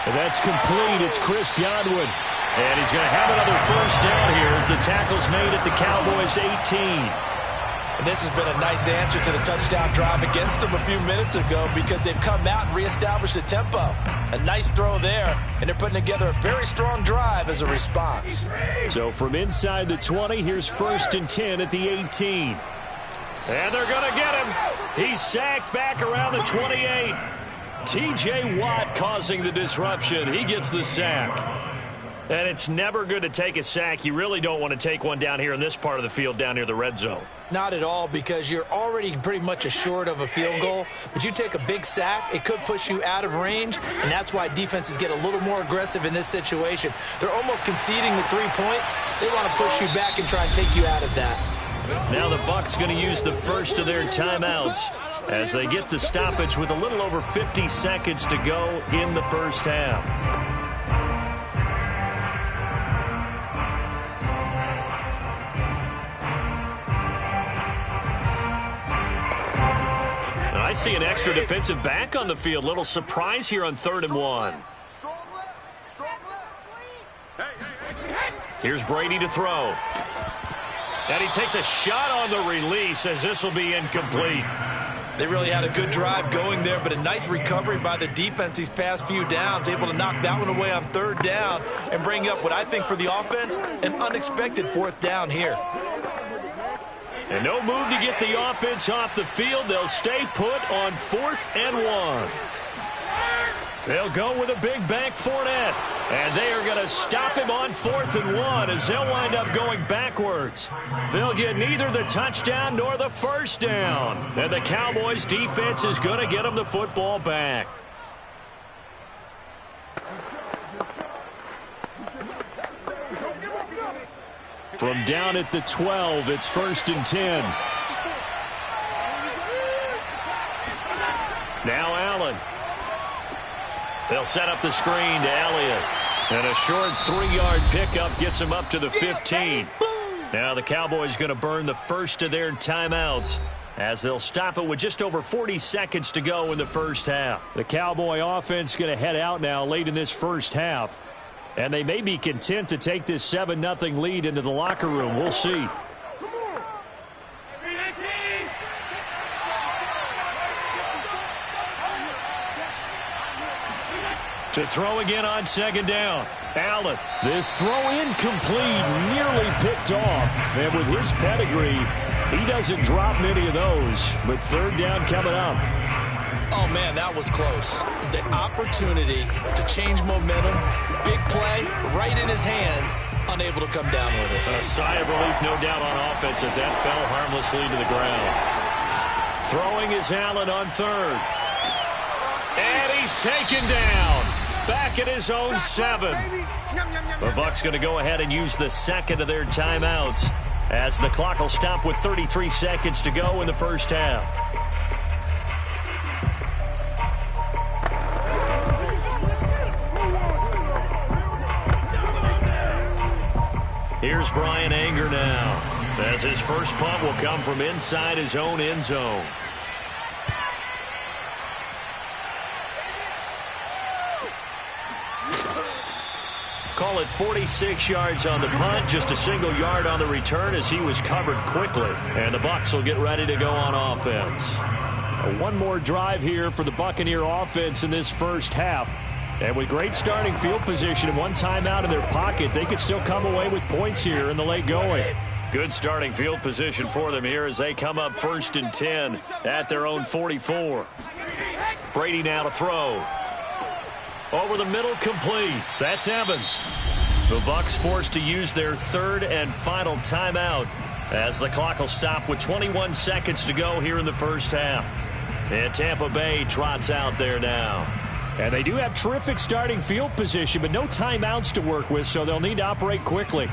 And that's complete. It's Chris Godwin. And he's going to have another first down here as the tackle's made at the Cowboys' 18. And this has been a nice answer to the touchdown drive against them a few minutes ago because they've come out and reestablished the tempo. A nice throw there, and they're putting together a very strong drive as a response. So from inside the 20, here's 1st and 10 at the 18. And they're going to get him. He's sacked back around the 28. T.J. Watt causing the disruption. He gets the sack. And it's never good to take a sack. You really don't want to take one down here in this part of the field down near the red zone. Not at all, because you're already pretty much assured of a field goal. But you take a big sack, it could push you out of range, and that's why defenses get a little more aggressive in this situation. They're almost conceding the 3 points. They want to push you back and try and take you out of that. Now the Bucs going to use the first of their timeouts as they get the stoppage with a little over 50 seconds to go in the first half. I see an extra defensive back on the field. Little surprise here on 3rd and 1. Here's Brady to throw. And he takes a shot on the release as this will be incomplete. They really had a good drive going there, but a nice recovery by the defense these past few downs, able to knock that one away on 3rd down and bring up what I think for the offense, an unexpected 4th down here. And no move to get the offense off the field. They'll stay put on 4th and 1. They'll go with a big bank Fournette. And they are going to stop him on 4th and 1 as they'll wind up going backwards. They'll get neither the touchdown nor the first down. And the Cowboys defense is going to get them the football back. From down at the 12, it's 1st and 10. Now Allen. They'll set up the screen to Elliott. And a short 3-yard pickup gets him up to the 15. Now the Cowboys going to burn the first of their timeouts as they'll stop it with just over 40 seconds to go in the first half. The Cowboy offense going to head out now late in this first half. And they may be content to take this 7-0 lead into the locker room. We'll see. To throw again on 2nd down. Allen. This throw incomplete, nearly picked off. And with his pedigree, he doesn't drop many of those. But 3rd down coming up. Oh, man, that was close. The opportunity to change momentum, big play, right in his hands, unable to come down with it. A sigh of relief, no doubt, on offense if that fell harmlessly to the ground. Throwing is Allen on 3rd. And he's taken down. Back at his own 7. The Bucs going to go ahead and use the 2nd of their timeouts as the clock will stop with 33 seconds to go in the first half. Here's Brian Anger now, as his first punt will come from inside his own end zone. Call it 46 yards on the punt, just a single yard on the return as he was covered quickly. And the Bucs will get ready to go on offense. One more drive here for the Buccaneer offense in this first half. And with great starting field position and one timeout in their pocket, they could still come away with points here in the late going. Good starting field position for them here as they come up 1st and 10 at their own 44. Brady now to throw. Over the middle, complete. That's Evans. The Bucs forced to use their 3rd and final timeout as the clock will stop with 21 seconds to go here in the first half. And Tampa Bay trots out there now. And they do have terrific starting field position, but no timeouts to work with, so they'll need to operate quickly.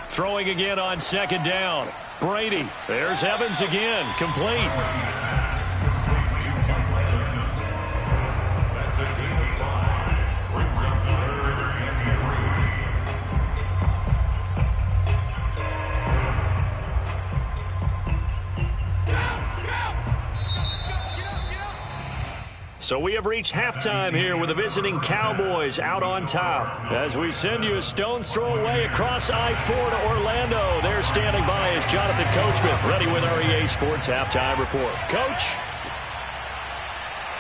Throwing again on 2nd down. Brady. There's Evans again. Complete. That's a gain of 5. Brings up 3rd and 3. So we have reached halftime here with the visiting Cowboys out on top. As we send you a stone's throw away across I-4 to Orlando. There standing by is Jonathan Coachman, ready with our EA Sports Halftime Report. Coach.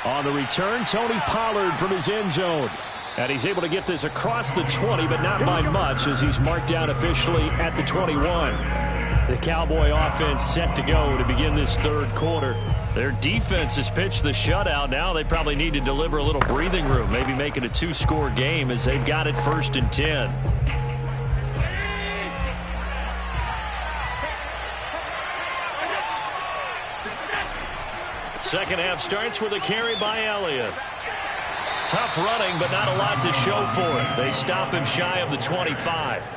On the return, Tony Pollard from his end zone. And he's able to get this across the 20, but not by much as he's marked down officially at the 21. The Cowboy offense set to go to begin this third quarter. Their defense has pitched the shutout. Now they probably need to deliver a little breathing room, maybe make it a two-score game as they've got it 1st and 10. Second half starts with a carry by Elliott. Tough running, but not a lot to show for it. They stop him shy of the 25.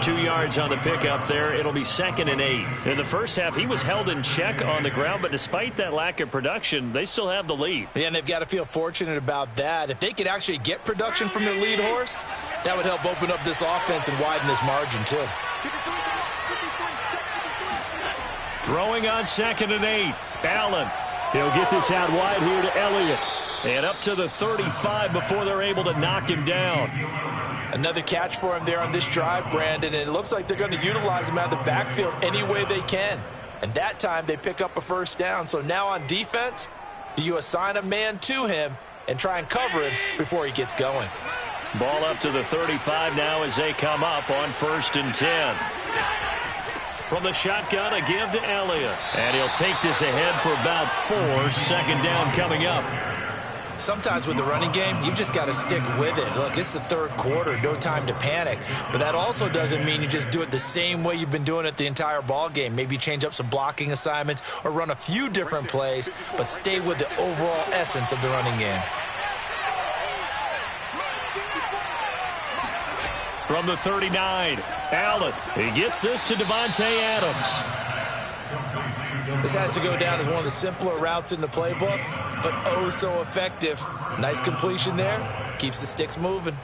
2 yards on the pickup there. It'll be 2nd and 8. In the first half, he was held in check on the ground, but despite that lack of production, they still have the lead. Yeah, and they've got to feel fortunate about that. If they could actually get production from their lead horse, that would help open up this offense and widen this margin, too. Throwing on 2nd and 8. Allen. He'll get this out wide here to Elliott. And up to the 35 before they're able to knock him down. Another catch for him there on this drive, Brandon, and it looks like they're going to utilize him out of the backfield any way they can. And that time they pick up a first down. So now on defense, do you assign a man to him and try and cover him before he gets going? Ball up to the 35 now as they come up on 1st and 10. From the shotgun, a give to Elliott. And he'll take this ahead for about 4. 2nd down coming up. Sometimes with the running game, you've just got to stick with it. Look, it's the third quarter, no time to panic. But that also doesn't mean you just do it the same way you've been doing it the entire ball game. Maybe change up some blocking assignments or run a few different plays, but stay with the overall essence of the running game. From the 39, Allen. He gets this to Devontae Adams. This has to go down as one of the simpler routes in the playbook, but oh so effective. Nice completion there. Keeps the sticks moving.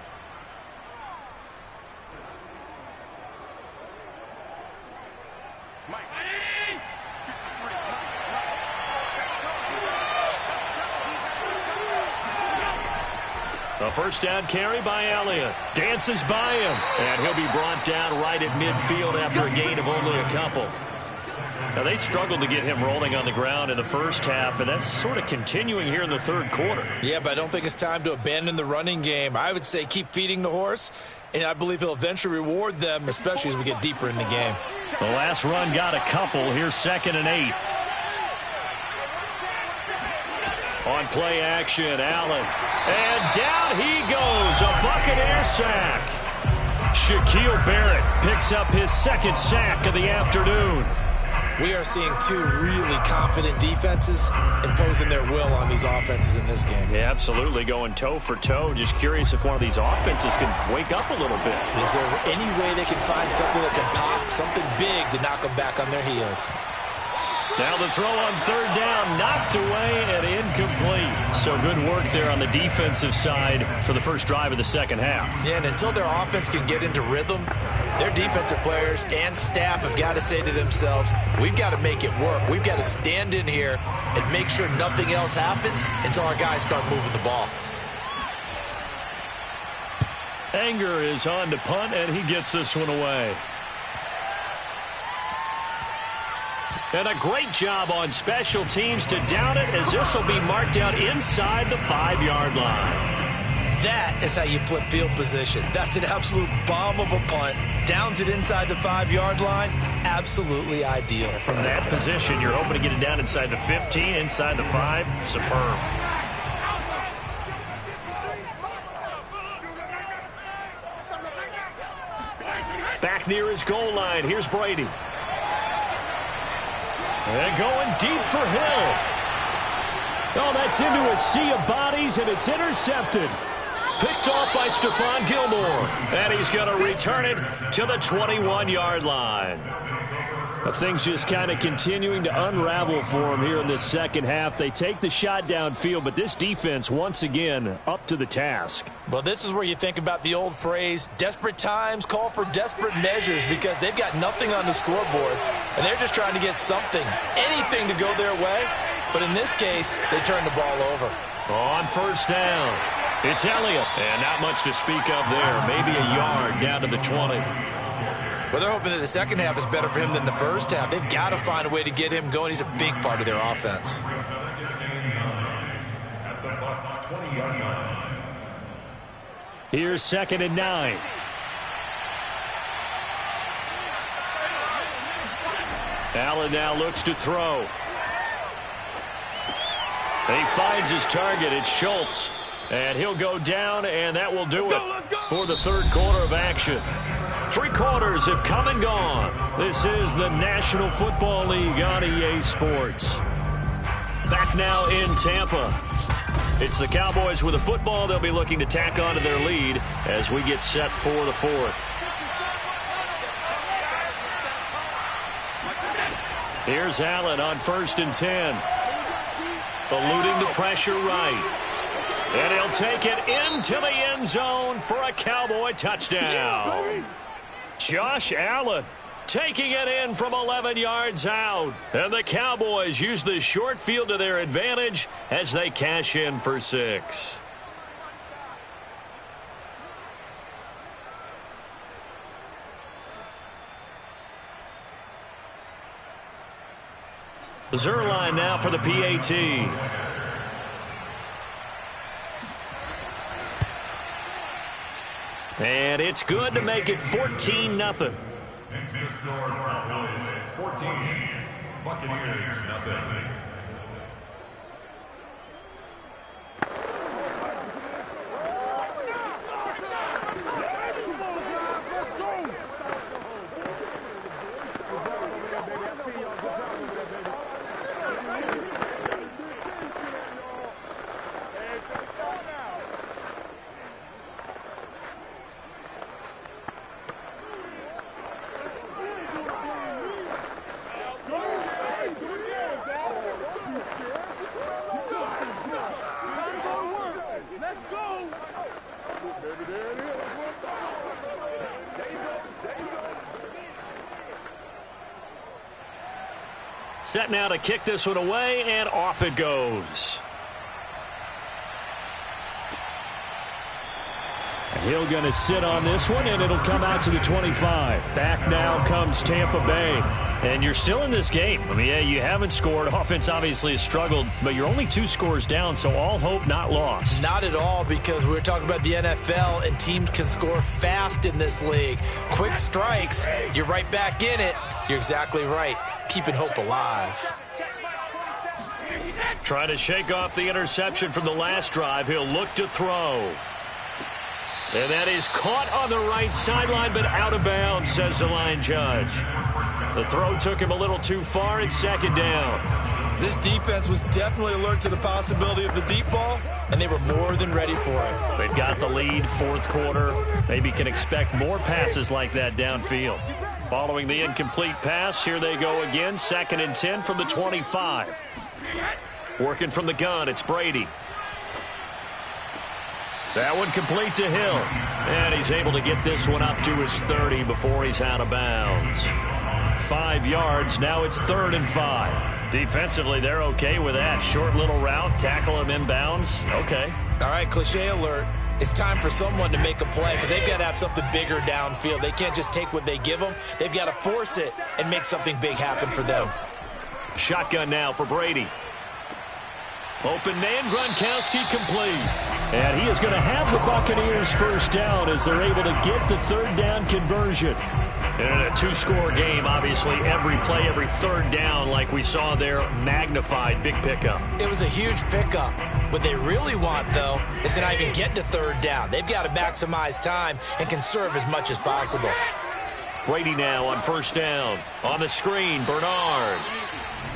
A first down carry by Elliott. Dances by him. And he'll be brought down right at midfield after a gain of only a couple. Now, they struggled to get him rolling on the ground in the first half, and that's sort of continuing here in the third quarter. Yeah, but I don't think it's time to abandon the running game. I would say keep feeding the horse, and I believe he'll eventually reward them, especially as we get deeper in the game. The last run got a couple. Here's 2nd and 8. On play action, Allen. And down he goes. A Buccaneer sack. Shaquille Barrett picks up his 2nd sack of the afternoon. We are seeing two really confident defenses imposing their will on these offenses in this game. Yeah, absolutely, going toe for toe. Just curious if one of these offenses can wake up a little bit. Is there any way they can find something that can pop, something big to knock them back on their heels? Now the throw on 3rd down, knocked away and incomplete. So good work there on the defensive side for the first drive of the second half. Yeah, and until their offense can get into rhythm, their defensive players and staff have got to say to themselves, we've got to make it work. We've got to stand in here and make sure nothing else happens until our guys start moving the ball. Anger is on to punt, and he gets this one away. And a great job on special teams to down it, as this will be marked out inside the 5-yard line. That is how you flip field position. That's an absolute bomb of a punt. Downs it inside the 5-yard line. Absolutely ideal. From that position, you're hoping to get it down inside the 15, inside the 5. Superb. Back near his goal line. Here's Brady. And going deep for Hill. Oh, that's into a sea of bodies, and it's intercepted. Picked off by Stephon Gilmore. And he's going to return it to the 21-yard line. Things just kind of continuing to unravel for him here in this second half. They take the shot downfield, but this defense, once again, up to the task. Well, this is where you think about the old phrase, desperate times call for desperate measures, because they've got nothing on the scoreboard, and they're just trying to get something, anything to go their way. But in this case, they turn the ball over. On 1st down, it's Elliott. And not much to speak of there. Maybe a yard down to the 20. Well, they're hoping that the second half is better for him than the first half. They've got to find a way to get him going. He's a big part of their offense. Here's 2nd and 9. Allen now looks to throw. He finds his target. It's Schultz. And he'll go down, and that will do it for the third quarter of action. 3 quarters have come and gone. This is the National Football League on EA Sports. Back now in Tampa. It's the Cowboys with the football. They'll be looking to tack on to their lead as we get set for the fourth. Here's Allen on 1st and 10. Eluding the pressure right. And he'll take it into the end zone for a Cowboy touchdown. Josh Allen taking it in from 11 yards out. And the Cowboys use the short field to their advantage as they cash in for 6. Zuerlein now for the PAT. And it's good to make it 14-0. Next to score, Cowboys 14, Buccaneers 0. Set now to kick this one away, and off it goes. He'll going to sit on this one, and it'll come out to the 25. Back now comes Tampa Bay. And you're still in this game. I mean, yeah, you haven't scored. Offense obviously has struggled, but you're only 2 scores down, so all hope not lost. Not at all, because we're talking about the NFL, and teams can score fast in this league. Quick strikes, you're right back in it. You're exactly right. Keeping hope alive. Trying to shake off the interception from the last drive. He'll look to throw. And that is caught on the right sideline, but out of bounds, says the line judge. The throw took him a little too far. It's 2nd down. This defense was definitely alert to the possibility of the deep ball, and they were more than ready for it. They've got the lead, 4th quarter. Maybe can expect more passes like that downfield. Following the incomplete pass, here they go again. 2nd and 10 from the 25. Working from the gun, it's Brady. That one complete to Hill. And he's able to get this one up to his 30 before he's out of bounds. 5 yards, now it's 3rd and 5. Defensively, they're okay with that. Short little route, tackle him inbounds. Okay. All right, cliche alert. It's time for someone to make a play because they've got to have something bigger downfield. They can't just take what they give them. They've got to force it and make something big happen for them. Shotgun now for Brady. Open man, Gronkowski complete. And he is going to have the Buccaneers first down as they're able to get the 3rd down conversion. And in a 2-score game, obviously every play, every 3rd down, like we saw there, magnified, big pickup. It was a huge pickup. What they really want, though, is to not even get to 3rd down. They've got to maximize time and conserve as much as possible. Brady now on 1st down. On the screen, Bernard.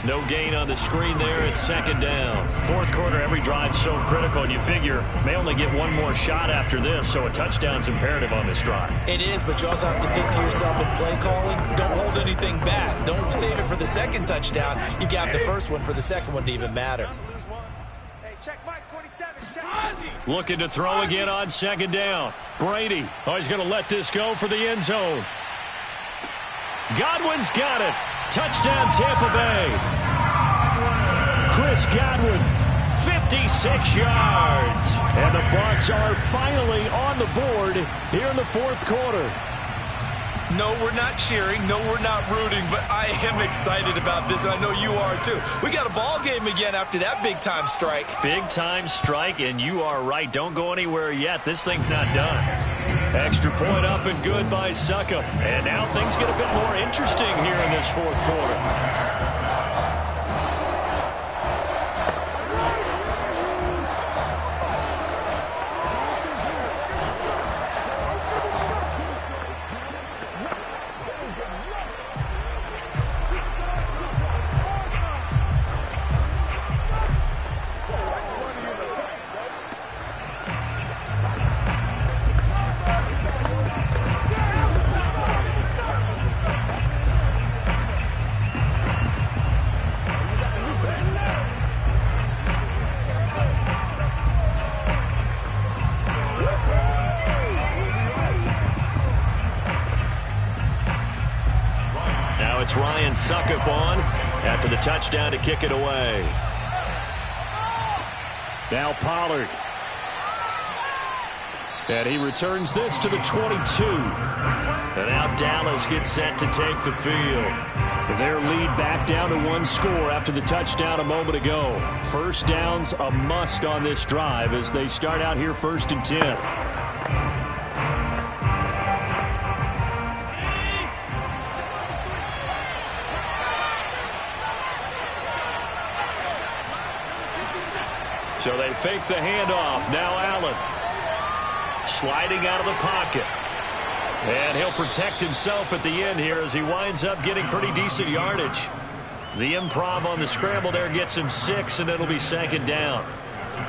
No gain on the screen there. It's 2nd down. 4th quarter, every drive's so critical, and you figure may only get one more shot after this, so a touchdown's imperative on this drive. It is, but you also have to think to yourself in play calling, don't hold anything back. Don't save it for the 2nd touchdown. You got the first one for the 2nd one to even matter. Looking to throw again on 2nd down. Brady. Oh, he's going to let this go for the end zone. Godwin's got it. Touchdown, Tampa Bay. Chris Godwin, 56 yards. And the Bucs are finally on the board here in the 4th quarter. No, we're not cheering. No, we're not rooting. But I am excited about this, and I know you are too. We got a ball game again after that big-time strike. Big-time strike, and you are right. Don't go anywhere yet. This thing's not done. Extra point up and good by Succop. And now things get a bit more interesting here in this fourth quarter. It's Ryan Succop on after the touchdown to kick it away. Now Pollard. And he returns this to the 22. And now Dallas gets set to take the field. Their lead back down to one score after the touchdown a moment ago. First down's a must on this drive as they start out here 1st and 10. So they fake the handoff. Now Allen. Sliding out of the pocket. And he'll protect himself at the end here as he winds up getting pretty decent yardage. The improv on the scramble there gets him 6, and it'll be 2nd down.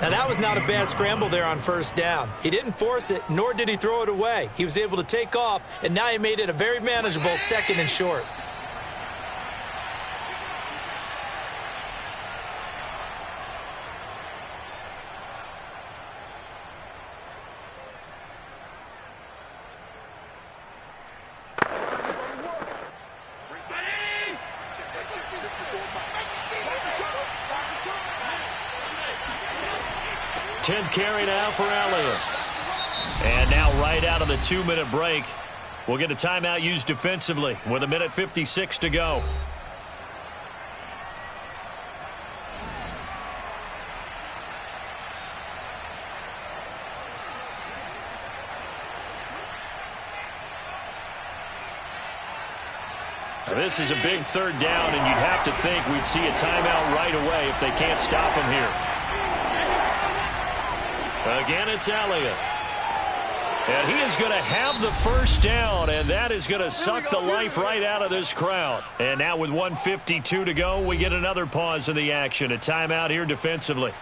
Now that was not a bad scramble there on 1st down. He didn't force it, nor did he throw it away. He was able to take off, and now he made it a very manageable 2nd and short. Tenth carry now for Elliott. And now right out of the 2-minute break, we'll get a timeout used defensively with 1:56 to go. This is a big 3rd down, and you'd have to think we'd see a timeout right away if they can't stop him here. Again, it's Elliott. And he is going to have the 1st down, and that is going to suck the life right out of this crowd. And now with 1:52 to go, we get another pause in the action. A timeout here defensively.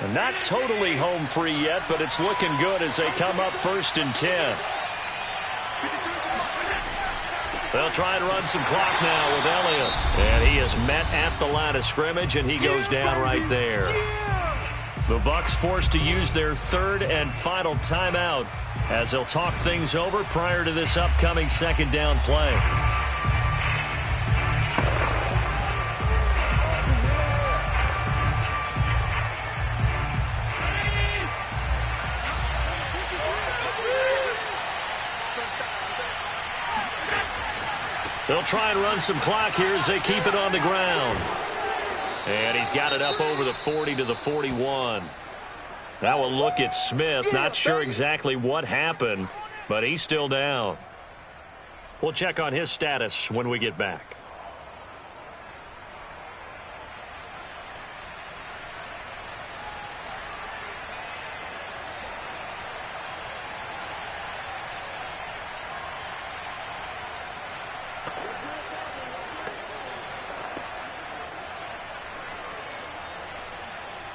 And not totally home free yet, but it's looking good as they come up 1st and 10. They'll try to run some clock now with Elliott. And he is met at the line of scrimmage, and he goes down right there. The Bucs forced to use their 3rd and final timeout as they'll talk things over prior to this upcoming 2nd down play. They'll try and run some clock here as they keep it on the ground. And he's got it up over the 40 to the 41. Now we'll look at Smith. Not sure exactly what happened, but he's still down. We'll check on his status when we get back.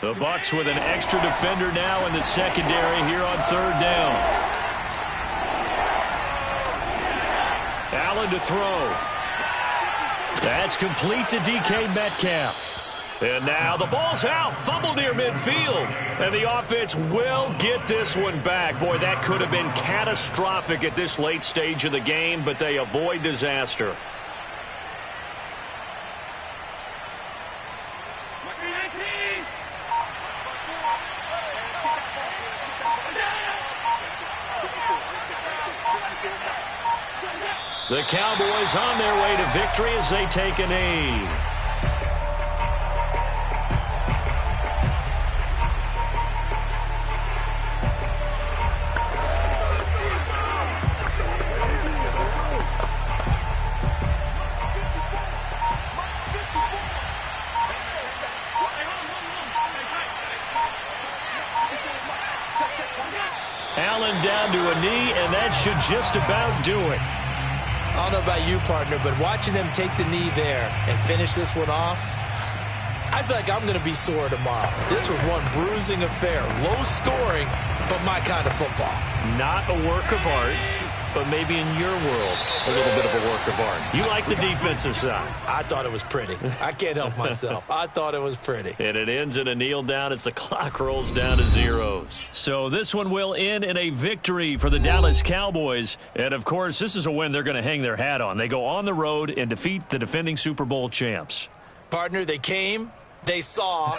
The Bucs with an extra defender now in the secondary here on 3rd down. Allen to throw. That's complete to DK Metcalf. And now the ball's out. Fumble near midfield. And the offense will get this one back. Boy, that could have been catastrophic at this late stage of the game, but they avoid disaster. The Cowboys on their way to victory as they take a knee. Allen down to a knee, and that should just about do it. I don't know about you, partner, but watching them take the knee there and finish this one off, I feel like I'm going to be sore tomorrow. This was one bruising affair. Low scoring, but my kind of football. Not a work of art, but maybe in your world, a little bit of a work of art. You like the defensive side. I thought it was pretty. I can't help myself. I thought it was pretty. And it ends in a kneel down as the clock rolls down to zeros. So this one will end in a victory for the Dallas Cowboys. And, of course, this is a win they're going to hang their hat on. They go on the road and defeat the defending Super Bowl champs. Partner, they came, they saw,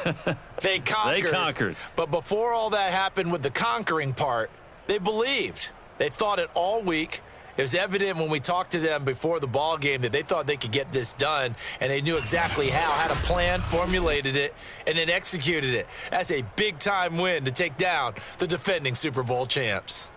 they conquered. They conquered. But before all that happened with the conquering part, they believed. They thought it all week. It was evident when we talked to them before the ball game that they thought they could get this done, and they knew exactly how, had a plan, formulated it, and then executed it. That's a big-time win to take down the defending Super Bowl champs.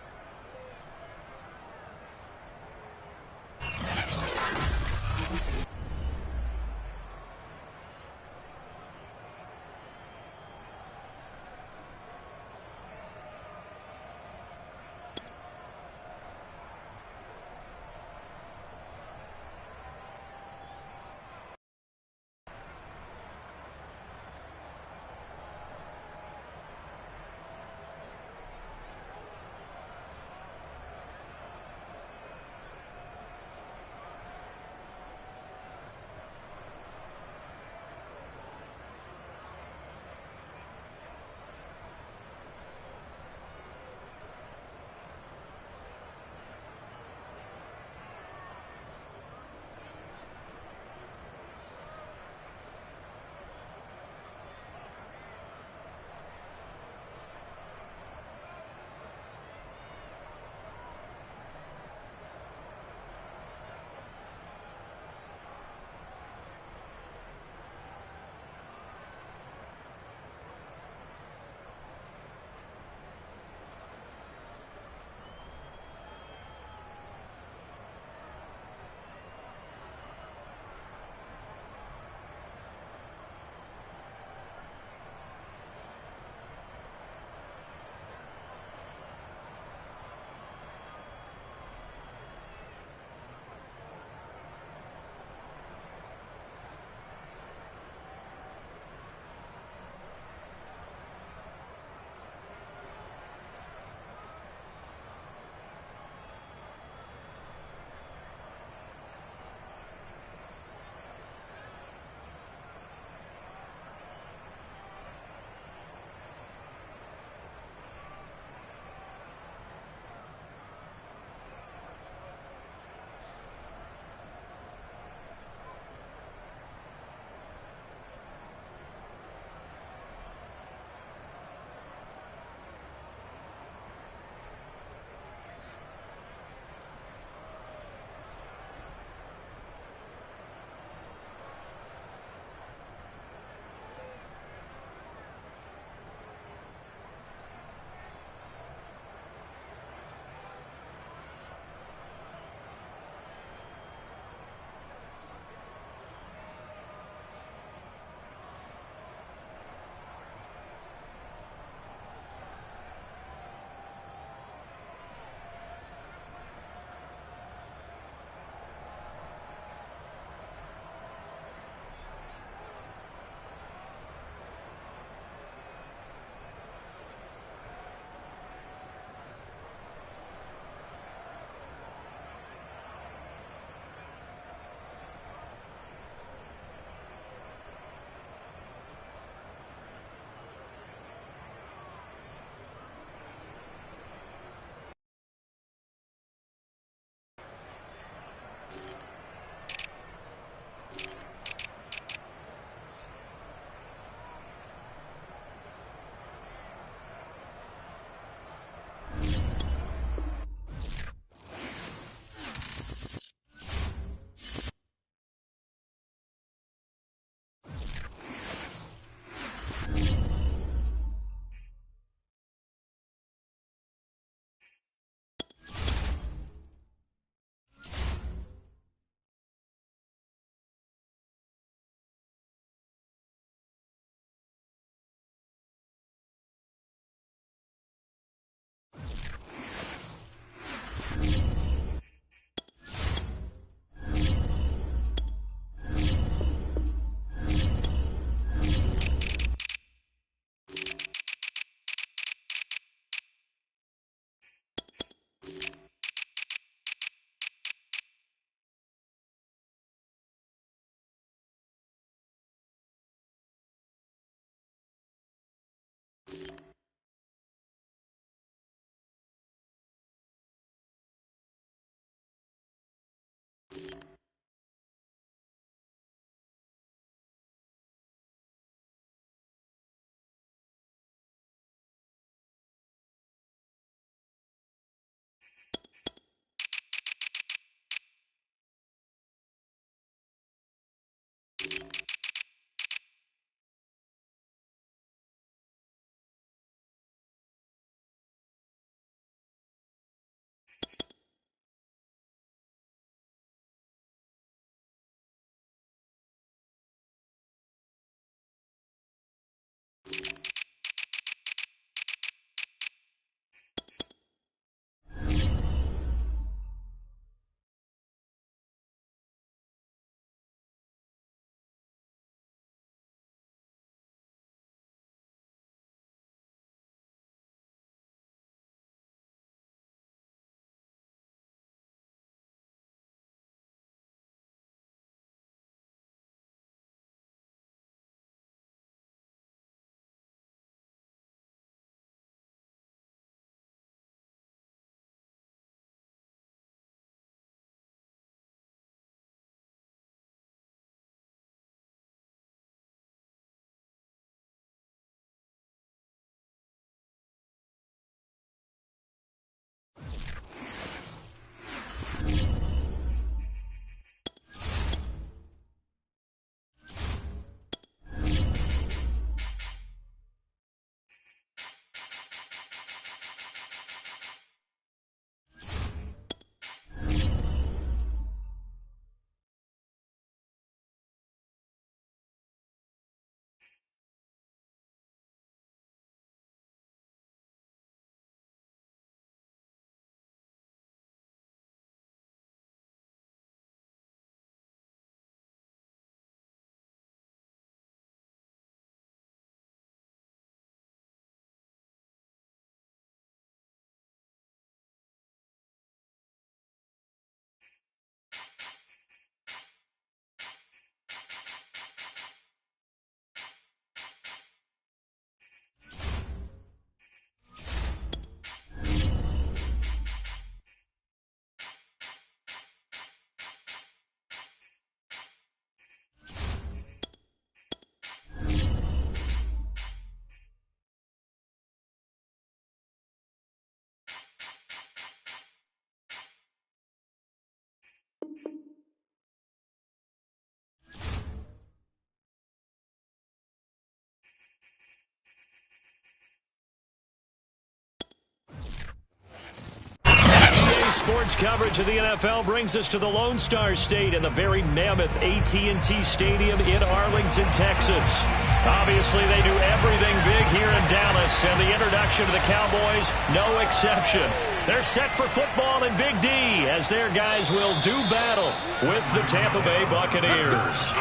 Sports coverage of the NFL brings us to the Lone Star State and the very mammoth AT&T Stadium in Arlington, Texas. Obviously, they do everything big here in Dallas, and the introduction of the Cowboys, no exception. They're set for football in Big D as their guys will do battle with the Tampa Bay Buccaneers.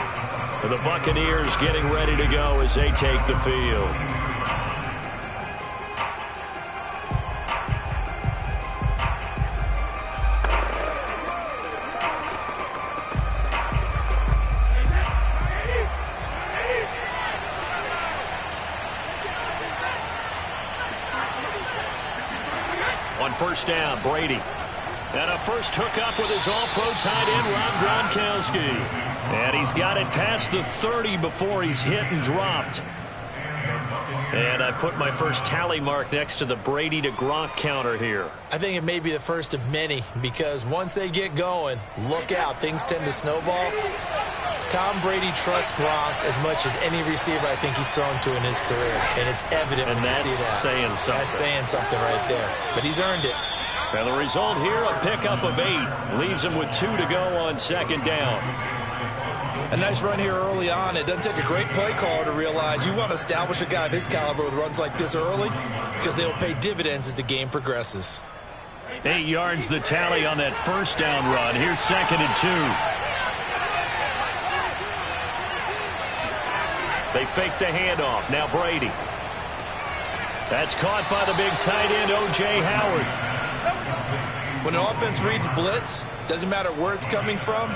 The Buccaneers getting ready to go as they take the field. On first down, Brady. And a first hookup with his all-pro tight end, Rob Gronkowski. And he's got it past the 30 before he's hit and dropped. And I put my first tally mark next to the Brady to Gronk counter here. I think it may be the first of many because once they get going, look out. Things tend to snowball. Tom Brady trusts Gronk as much as any receiver I think he's thrown to in his career. And it's evident when you see that. And that's saying something. That's saying something right there. But he's earned it. And the result here, a pickup of 8. Leaves him with 2 to go on second down. A nice run here early on. It doesn't take a great play caller to realize you want to establish a guy of his caliber with runs like this early because they will pay dividends as the game progresses. 8 yards the tally on that first down run. Here's second and 2. They fake the handoff. Now Brady. That's caught by the big tight end, O.J. Howard. When an offense reads blitz, doesn't matter where it's coming from,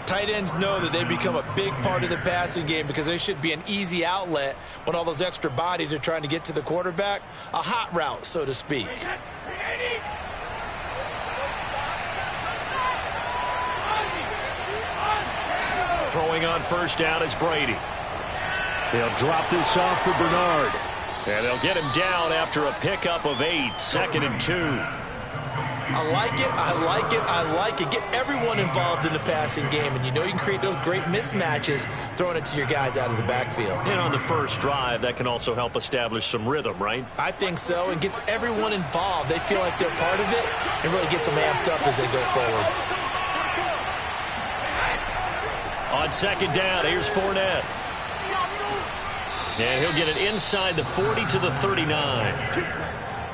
tight ends know that they become a big part of the passing game because they should be an easy outlet when all those extra bodies are trying to get to the quarterback. A hot route, so to speak. Throwing on first down is Brady. They'll drop this off for Bernard. And they'll get him down after a pickup of 8. Second and 2. I like it, I like it, I like it. Get everyone involved in the passing game, and you know you can create those great mismatches throwing it to your guys out of the backfield. And on the first drive, that can also help establish some rhythm, right? I think so, and gets everyone involved. They feel like they're part of it, and really gets them amped up as they go forward. On second down, here's Fournette. And he'll get it inside the 40 to the 39.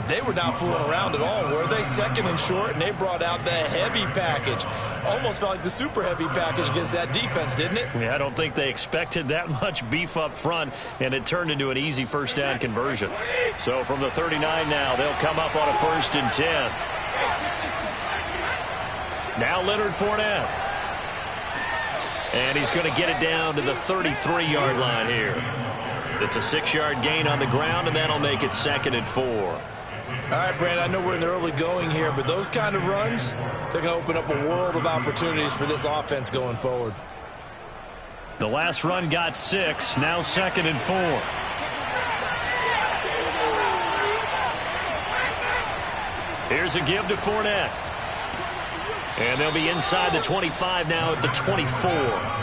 They were not fooling around at all, were they? Second and short, and they brought out the heavy package. Almost felt like the super heavy package against that defense, didn't it? Yeah, I don't think they expected that much beef up front, and it turned into an easy first down conversion. So from the 39 now, they'll come up on a 1st and 10. Now Leonard Fournette. And he's going to get it down to the 33-yard line here. It's a 6-yard gain on the ground, and that'll make it 2nd and 4. All right, Brandon, I know we're in the early going here, but those kind of runs, they're going to open up a world of opportunities for this offense going forward. The last run got 6, now 2nd and 4. Here's a give to Fournette. And they'll be inside the 25 now at the 24.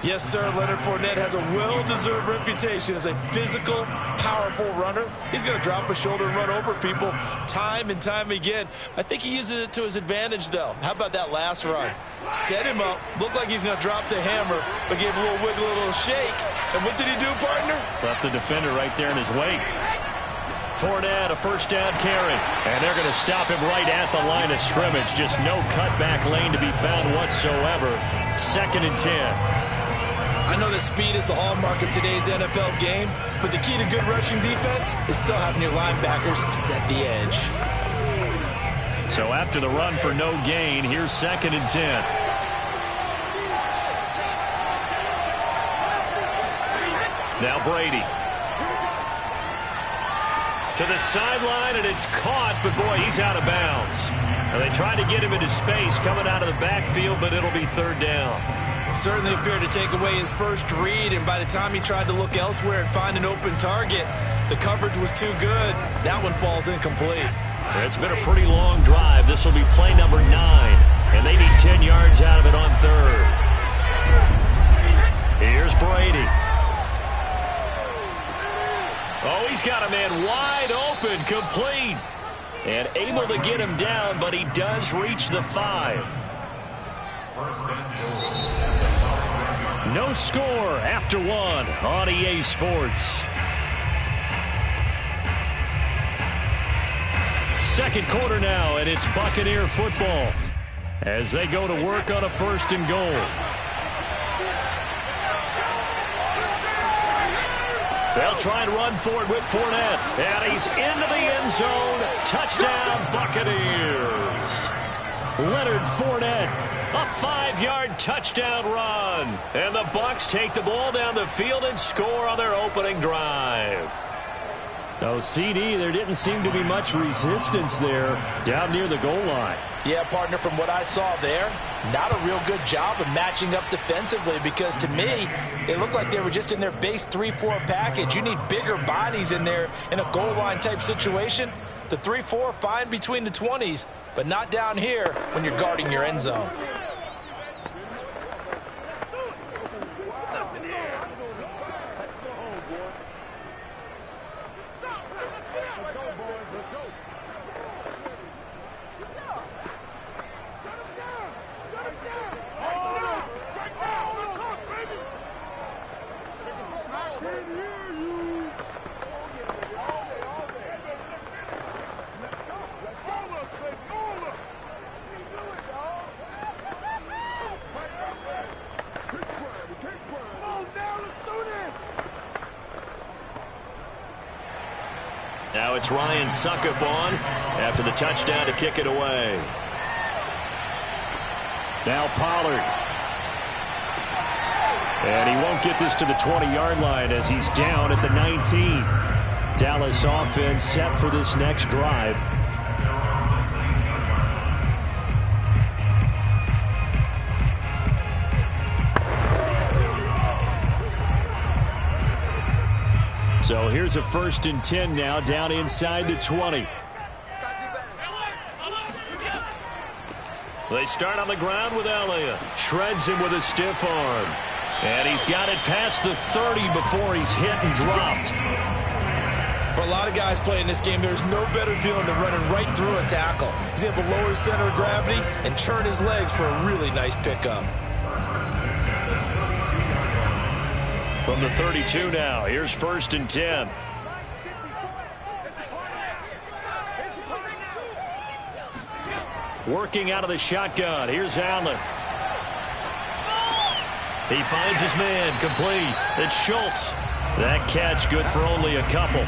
Yes, sir, Leonard Fournette has a well-deserved reputation as a physical, powerful runner. He's going to drop his shoulder and run over people time and time again. I think he uses it to his advantage, though. How about that last run? Set him up, looked like he's going to drop the hammer, but gave a little wiggle, a little shake. And what did he do, partner? Left the defender right there in his wake. Fournette, a first down carry. And they're going to stop him right at the line of scrimmage. Just no cutback lane to be found whatsoever. 2nd and 10. I know that speed is the hallmark of today's NFL game, but the key to good rushing defense is still having your linebackers set the edge. So after the run for no gain, here's 2nd and 10. Now Brady. To the sideline, and it's caught, but boy, he's out of bounds. And they tried to get him into space coming out of the backfield, but it'll be 3rd down. Certainly appeared to take away his first read, and by the time he tried to look elsewhere and find an open target, the coverage was too good. That one falls incomplete. It's been a pretty long drive. This will be play number 9, and they need 10 yards out of it on 3rd. Here's Brady. Oh, he's got a man wide open, complete. And able to get him down, but he does reach the 5. No score after 1 on EA Sports. Second quarter now, and it's Buccaneer football as they go to work on a 1st and goal. They'll try and run for it with Fournette. And he's into the end zone. Touchdown, Buccaneers. Leonard Fournette, a 5-yard touchdown run. And the Bucs take the ball down the field and score on their opening drive. Oh, CD, there didn't seem to be much resistance there down near the goal line. Yeah, partner, from what I saw there, not a real good job of matching up defensively because to me, it looked like they were just in their base 3-4 package. You need bigger bodies in there in a goal line type situation. The 3-4 fine between the 20s, but not down here when you're guarding your end zone. Now it's Ryan Succop on after the touchdown to kick it away. Now Pollard. And he won't get this to the 20-yard line as he's down at the 19. Dallas offense set for this next drive. So here's a 1st and 10 now, down inside the 20. They start on the ground with Elliott. Shreds him with a stiff arm. And he's got it past the 30 before he's hit and dropped. For a lot of guys playing this game, there's no better feeling than running right through a tackle. He's able to lower his center of gravity and turn his legs for a really nice pickup. From the 32 now, here's 1st and 10. Working out of the shotgun, here's Allen. He finds his man, complete. It's Schultz. That catch good for only a couple.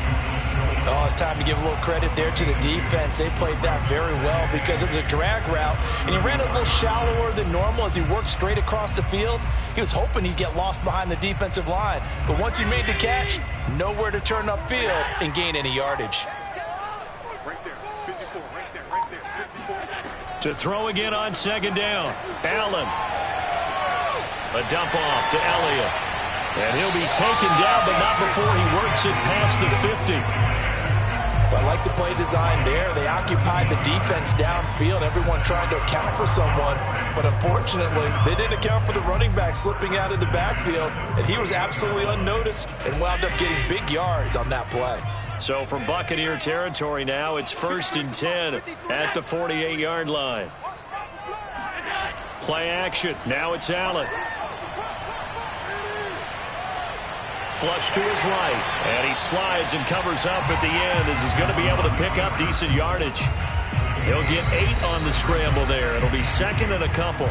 Oh, it's time to give a little credit there to the defense. They played that very well because it was a drag route, and he ran a little shallower than normal as he worked straight across the field. He was hoping he'd get lost behind the defensive line, but once he made the catch, nowhere to turn upfield and gain any yardage. Right there, 54, right there, 54. To throw again on 2nd down, Allen. A dump off to Elliott. And he'll be taken down, but not before he works it past the 50. Well, I like the play design there. They occupied the defense downfield, everyone trying to account for someone. But unfortunately, they didn't account for the running back slipping out of the backfield. And he was absolutely unnoticed and wound up getting big yards on that play. So from Buccaneer territory now, it's 1st and 10 at the 48-yard line. Play action. Now it's Allen. Flush to his right, and he slides and covers up at the end as he's going to be able to pick up decent yardage. He'll get 8 on the scramble there. It'll be 2nd and a couple.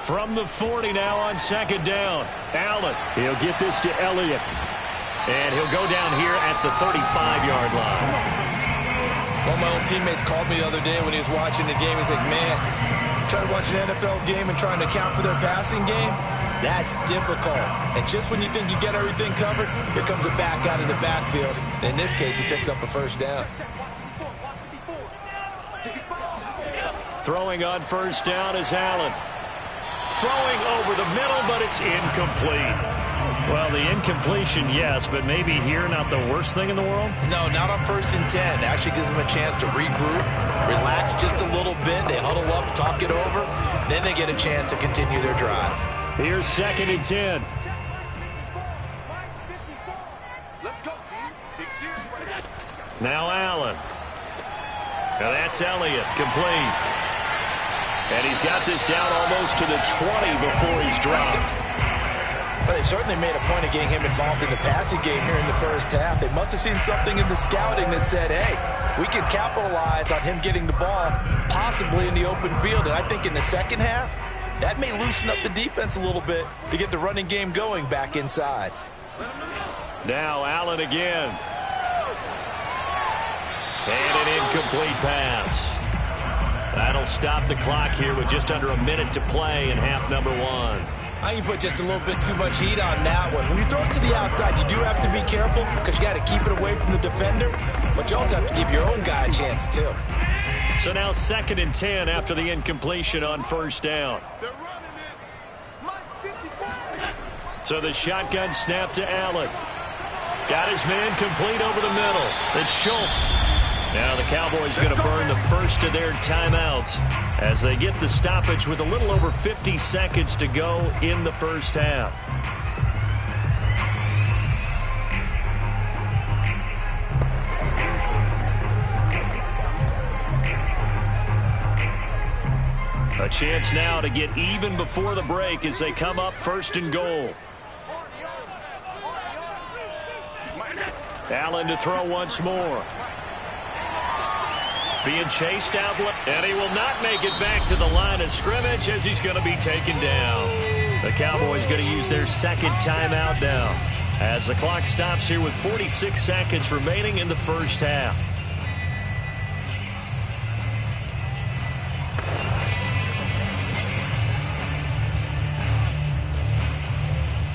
From the 40 now on 2nd down. Allen, he'll get this to Elliott. And he'll go down here at the 35-yard line. One of my old teammates called me the other day when he was watching the game. He's like, man, trying to watch an NFL game and trying to account for their passing game, that's difficult. And just when you think you get everything covered, here comes a back out of the backfield. And in this case, he picks up a 1st down. Throwing on 1st down is Allen. Throwing over the middle, but it's incomplete. Well, the incompletion, yes, but maybe here not the worst thing in the world? No, not on 1st and 10. Actually gives them a chance to regroup, relax just a little bit. They huddle up, talk it over. Then they get a chance to continue their drive. Here's 2nd and 10. Let's go, team. Big series right now. Now Allen. Now that's Elliott, complete. And he's got this down almost to the 20 before he's dropped. Well, they certainly made a point of getting him involved in the passing game here in the first half. They must have seen something in the scouting that said, hey, we can capitalize on him getting the ball possibly in the open field. And I think in the second half, that may loosen up the defense a little bit to get the running game going back inside. Now Allen again. And an incomplete pass. That'll stop the clock here with just under a minute to play in half number 1. I can put just a little bit too much heat on that one. When you throw it to the outside, you do have to be careful because you got to keep it away from the defender, but you also have to give your own guy a chance too. So now 2nd and 10 after the incompletion on 1st down. They're running it. Mike 54. So the shotgun snap to Allen. Got his man complete over the middle. It's Schultz. Now the Cowboys going to burn the first of their timeouts as they get the stoppage with a little over 50 seconds to go in the first half. A chance now to get even before the break as they come up 1st and goal. Allen to throw once more. Being chased out, and he will not make it back to the line of scrimmage as he's going to be taken down. The Cowboys going to use their 2nd timeout now as the clock stops here with 46 seconds remaining in the first half.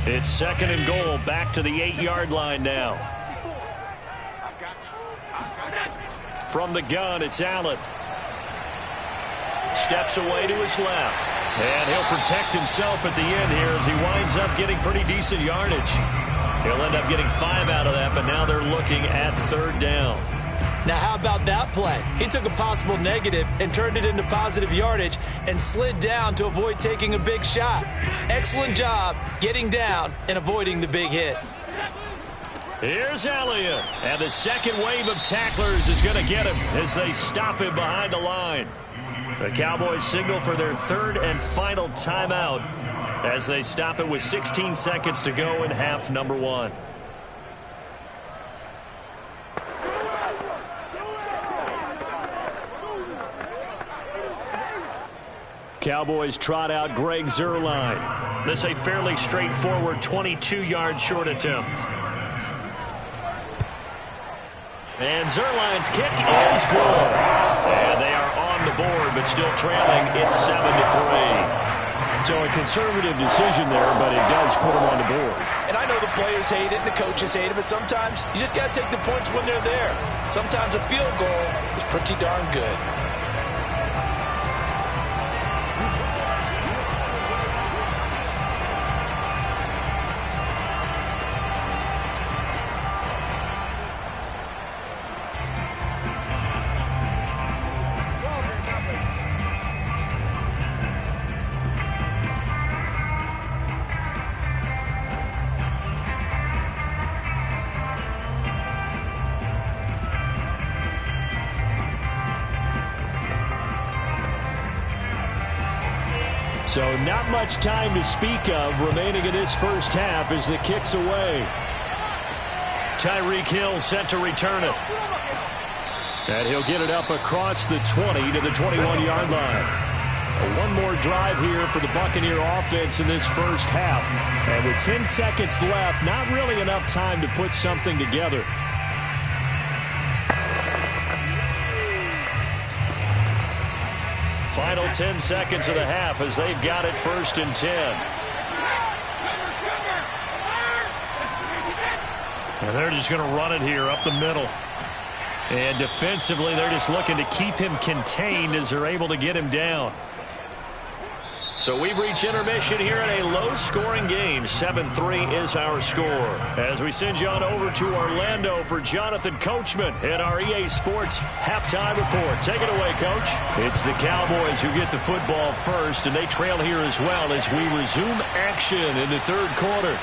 It's 2nd and goal, back to the 8-yard line now. From the gun, it's Allen. Steps away to his left. And he'll protect himself at the end here as he winds up getting pretty decent yardage. He'll end up getting 5 out of that, but now they're looking at 3rd down. Now, how about that play? He took a possible negative and turned it into positive yardage and slid down to avoid taking a big shot. Excellent job getting down and avoiding the big hit. Here's Elliott, and the second wave of tacklers is going to get him as they stop him behind the line. The Cowboys signal for their 3rd and final timeout as they stop it with 16 seconds to go in half number 1. Cowboys trot out Greg Zuerlein. This a fairly straightforward 22-yard short attempt. And Zuerlein's kick is good. And they are on the board, but still trailing. It's 7-3. So a conservative decision there, but it does put them on the board. And I know the players hate it and the coaches hate it, but sometimes you just got to take the points when they're there. Sometimes a field goal is pretty darn good. So not much time to speak of remaining in this first half as the kick's away. Tyreek Hill set to return it. And he'll get it up across the 20 to the 21-yard line. One more drive here for the Buccaneer offense in this first half. And with 10 seconds left, not really enough time to put something together. Final 10 seconds of the half as they've got it 1st and 10. And they're just going to run it here up the middle. And defensively, they're just looking to keep him contained as they're able to get him down. So we've reached intermission here in a low-scoring game. 7-3 is our score. As we send you on over to Orlando for Jonathan Coachman in our EA Sports halftime report. Take it away, Coach. It's the Cowboys who get the football first, and they trail here as well as we resume action in the third quarter.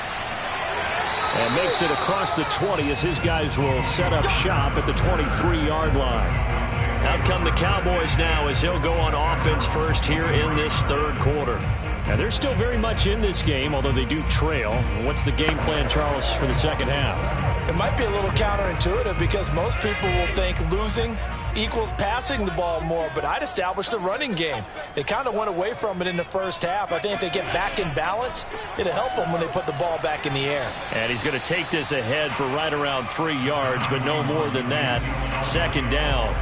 And makes it across the 20 as his guys will set up shop at the 23-yard line. Out come the Cowboys now as they'll go on offense first here in this third quarter. Now, they're still very much in this game, although they do trail. What's the game plan, Charles, for the second half? It might be a little counterintuitive because most people will think losing equals passing the ball more, but I'd establish the running game. They kind of went away from it in the first half. I think if they get back in balance, it'll help them when they put the ball back in the air. And he's going to take this ahead for right around 3 yards, but no more than that. Second down.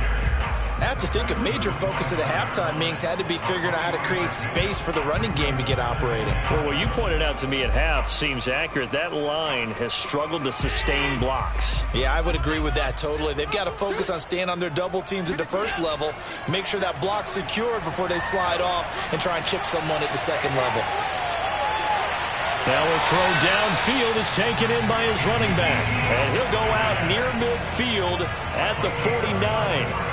I have to think a major focus of the halftime meetings had to be figuring out how to create space for the running game to get operating. Well, what you pointed out to me at half seems accurate. That line has struggled to sustain blocks. Yeah, I would agree with that totally. They've got to focus on staying on their double teams at the first level, make sure that block's secured before they slide off and try and chip someone at the second level. Now a throw downfield is taken in by his running back. And he'll go out near midfield at the 49.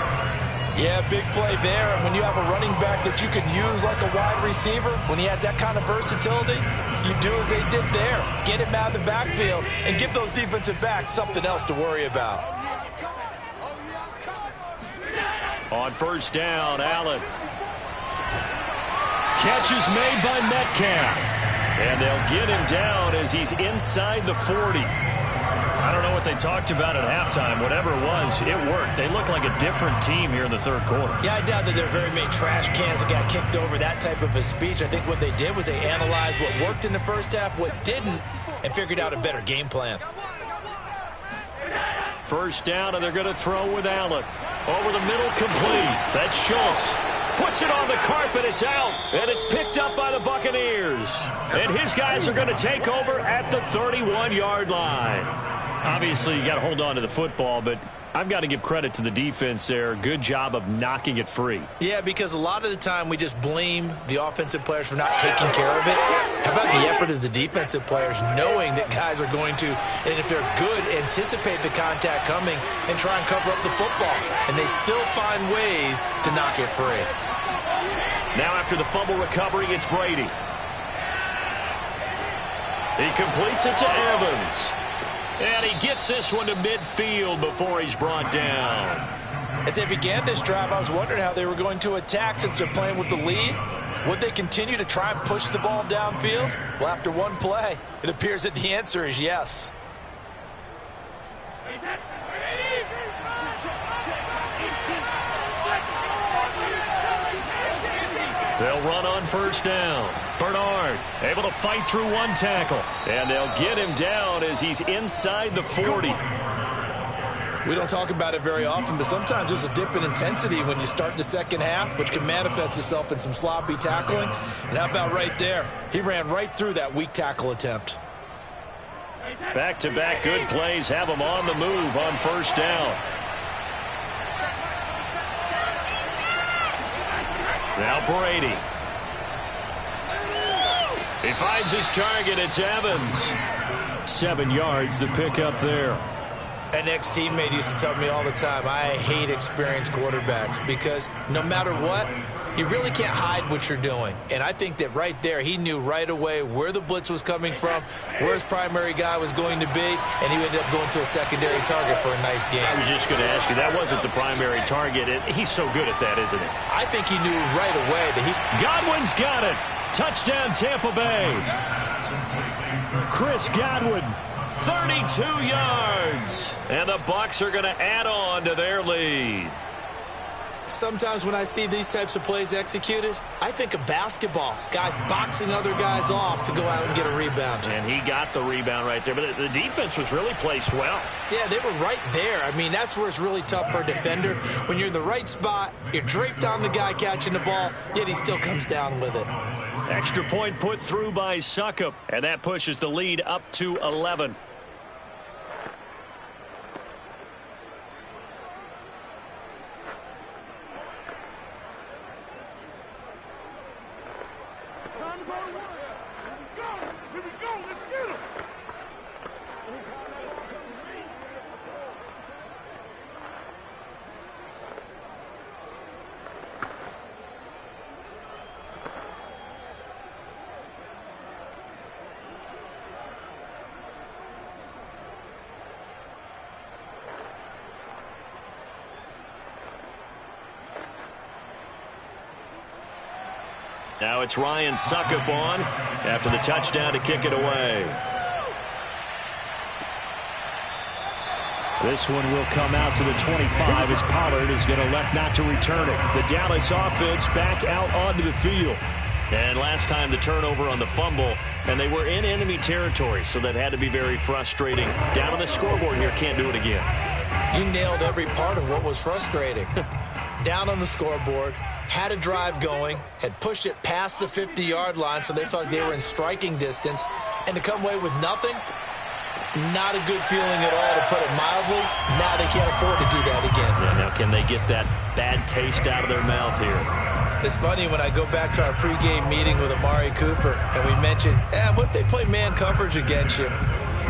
Yeah, big play there. And when you have a running back that you can use like a wide receiver, when he has that kind of versatility, you do as they did there. Get him out of the backfield and give those defensive backs something else to worry about. On first down, Allen. Catch is made by Metcalf. And they'll get him down as he's inside the 40. I don't know what they talked about at halftime. Whatever it was, it worked. They look like a different team here in the third quarter. Yeah, I doubt that there are very many trash cans that got kicked over that type of a speech. I think what they did was they analyzed what worked in the first half, what didn't, and figured out a better game plan. First down, and they're going to throw with Allen. Over the middle, complete. That's Schultz. Puts it on the carpet. It's out. And it's picked up by the Buccaneers. And his guys are going to take over at the 31-yard line. Obviously, you got to hold on to the football, but I've got to give credit to the defense there. Good job of knocking it free. Yeah, because a lot of the time we just blame the offensive players for not taking care of it. How about the effort of the defensive players knowing that guys are going to, and if they're good, anticipate the contact coming and try and cover up the football. And they still find ways to knock it free. Now after the fumble recovery, it's Brady. He completes it to Evans. And he gets this one to midfield before he's brought down. As they began this drive, I was wondering how they were going to attack since they're playing with the lead. Would they continue to try and push the ball downfield? Well, after one play, it appears that the answer is yes. They'll run on first down. Bernard able to fight through one tackle. And they'll get him down as he's inside the 40. We don't talk about it very often, but sometimes there's a dip in intensity when you start the second half, which can manifest itself in some sloppy tackling. And how about right there? He ran right through that weak tackle attempt. Back-to-back good plays have him on the move on first down. Now Brady. He finds his target. It's Evans. 7 yards, the pickup there. An ex-teammate used to tell me all the time, I hate experienced quarterbacks because no matter what, you really can't hide what you're doing. And I think that right there, he knew right away where the blitz was coming from, where his primary guy was going to be, and he ended up going to a secondary target for a nice game. I was just going to ask you, that wasn't the primary target. He's so good at that, isn't he? I think he knew right away that he... Godwin's got it. Touchdown, Tampa Bay. Chris Godwin, 32 yards. And the Bucs are going to add on to their lead. Sometimes when I see these types of plays executed, I think of basketball. Guys boxing other guys off to go out and get a rebound. And he got the rebound right there. But the defense was really placed well. Yeah, they were right there. I mean, that's where it's really tough for a defender. When you're in the right spot, you're draped on the guy catching the ball, yet he still comes down with it. Extra point put through by Succop. And that pushes the lead up to 11. Now it's Ryan Suckup on after the touchdown to kick it away. This one will come out to the 25 as Pollard is going to elect not to return it. The Dallas offense back out onto the field. And last time the turnover on the fumble, and they were in enemy territory, so that had to be very frustrating. Down on the scoreboard here, can't do it again. You nailed every part of what was frustrating. Down on the scoreboard, had a drive going, had pushed it past the 50-yard line, so they felt like they were in striking distance, and to come away with nothing, not a good feeling at all, to put it mildly. Now they can't afford to do that again. Yeah, now can they get that bad taste out of their mouth here? It's funny when I go back to our pregame meeting with Amari Cooper, and we mentioned, what if they play man coverage against you?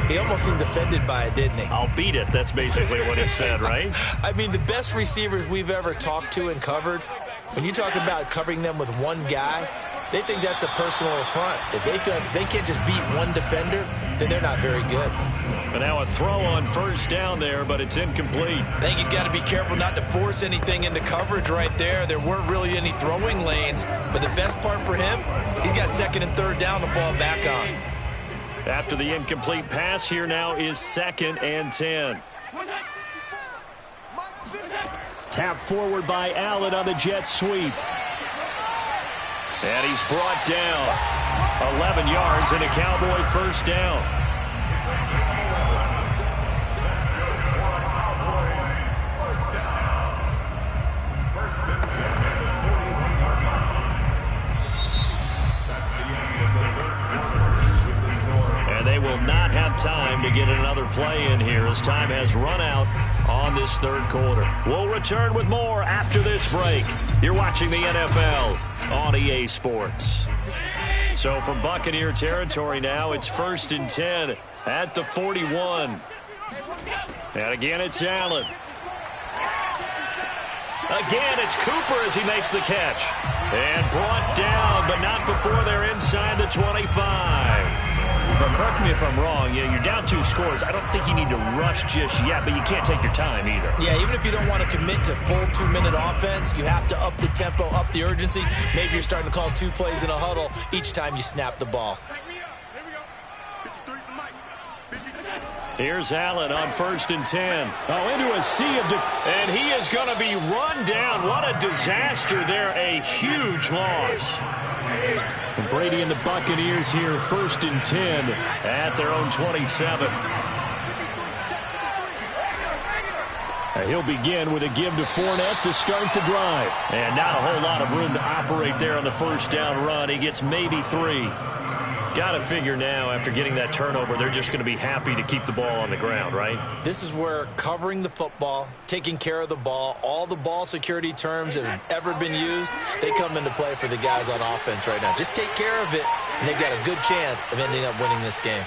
He almost seemed offended by it, didn't he? I'll beat it. That's basically what he said, right? I mean, the best receivers we've ever talked to and covered, when you talk about covering them with one guy, they think that's a personal affront. If they feel like they can't just beat one defender, then they're not very good. But now a throw on first down there, but it's incomplete. I think he's got to be careful not to force anything into coverage right there. There weren't really any throwing lanes, but the best part for him, he's got second and third down to fall back on. After the incomplete pass, here now is 2nd and 10. Tap forward by Allen on the jet sweep. And he's brought down 11 yards and a Cowboy first down. And they will not have time to get another play in here as time has run out on this third quarter. We'll return with more after this break. You're watching the NFL on EA Sports. So from Buccaneer territory now, it's 1st and 10 at the 41. And again, it's Allen. Again, it's Cooper as he makes the catch. And brought down, but not before they're inside the 25. But correct me if I'm wrong, you're down 2 scores. I don't think you need to rush just yet, but you can't take your time either. Yeah, even if you don't want to commit to full 2-minute offense, you have to up the tempo, up the urgency. Maybe you're starting to call 2 plays in a huddle each time you snap the ball. Here's Allen on 1st and 10. Oh, into a sea of and he is going to be run down. What a disaster there. A huge loss. And Brady and the Buccaneers here, 1st and 10 at their own 27. He'll begin with a give to Fournette to start the drive. And not a whole lot of room to operate there on the first down run. He gets maybe 3. Got to figure now, after getting that turnover, they're just going to be happy to keep the ball on the ground, right? This is where covering the football, taking care of the ball, all the ball security terms that have ever been used, they come into play for the guys on offense right now. Just take care of it, and they've got a good chance of ending up winning this game.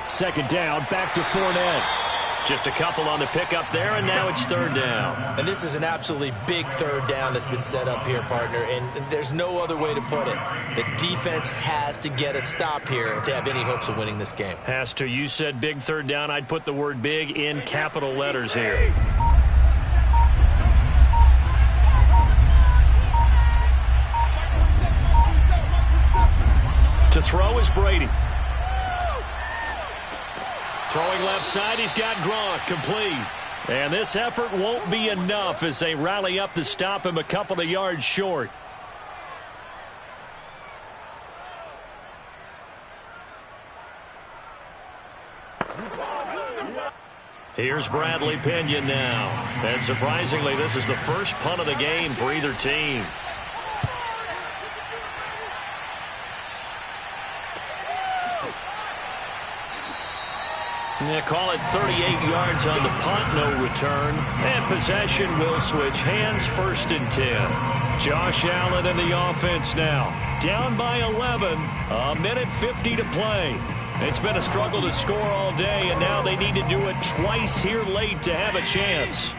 2nd down, back to Fournette. Just a couple on the pickup there, and now it's 3rd down. And this is an absolutely big 3rd down that's been set up here, partner, and there's no other way to put it. The defense has to get a stop here if they have any hopes of winning this game. Has to. You said big 3rd down. I'd put the word big in capital letters here. To throw is Brady. Throwing left side, he's got Gronk, complete. And this effort won't be enough as they rally up to stop him a couple of yards short. Here's Bradley Pinion now. And surprisingly, this is the first punt of the game for either team. They call it 38 yards on the punt, no return. And possession will switch hands, 1st and 10. Josh Allen in the offense now. Down by 11, a minute 50 to play. It's been a struggle to score all day, and now they need to do it twice here late to have a chance.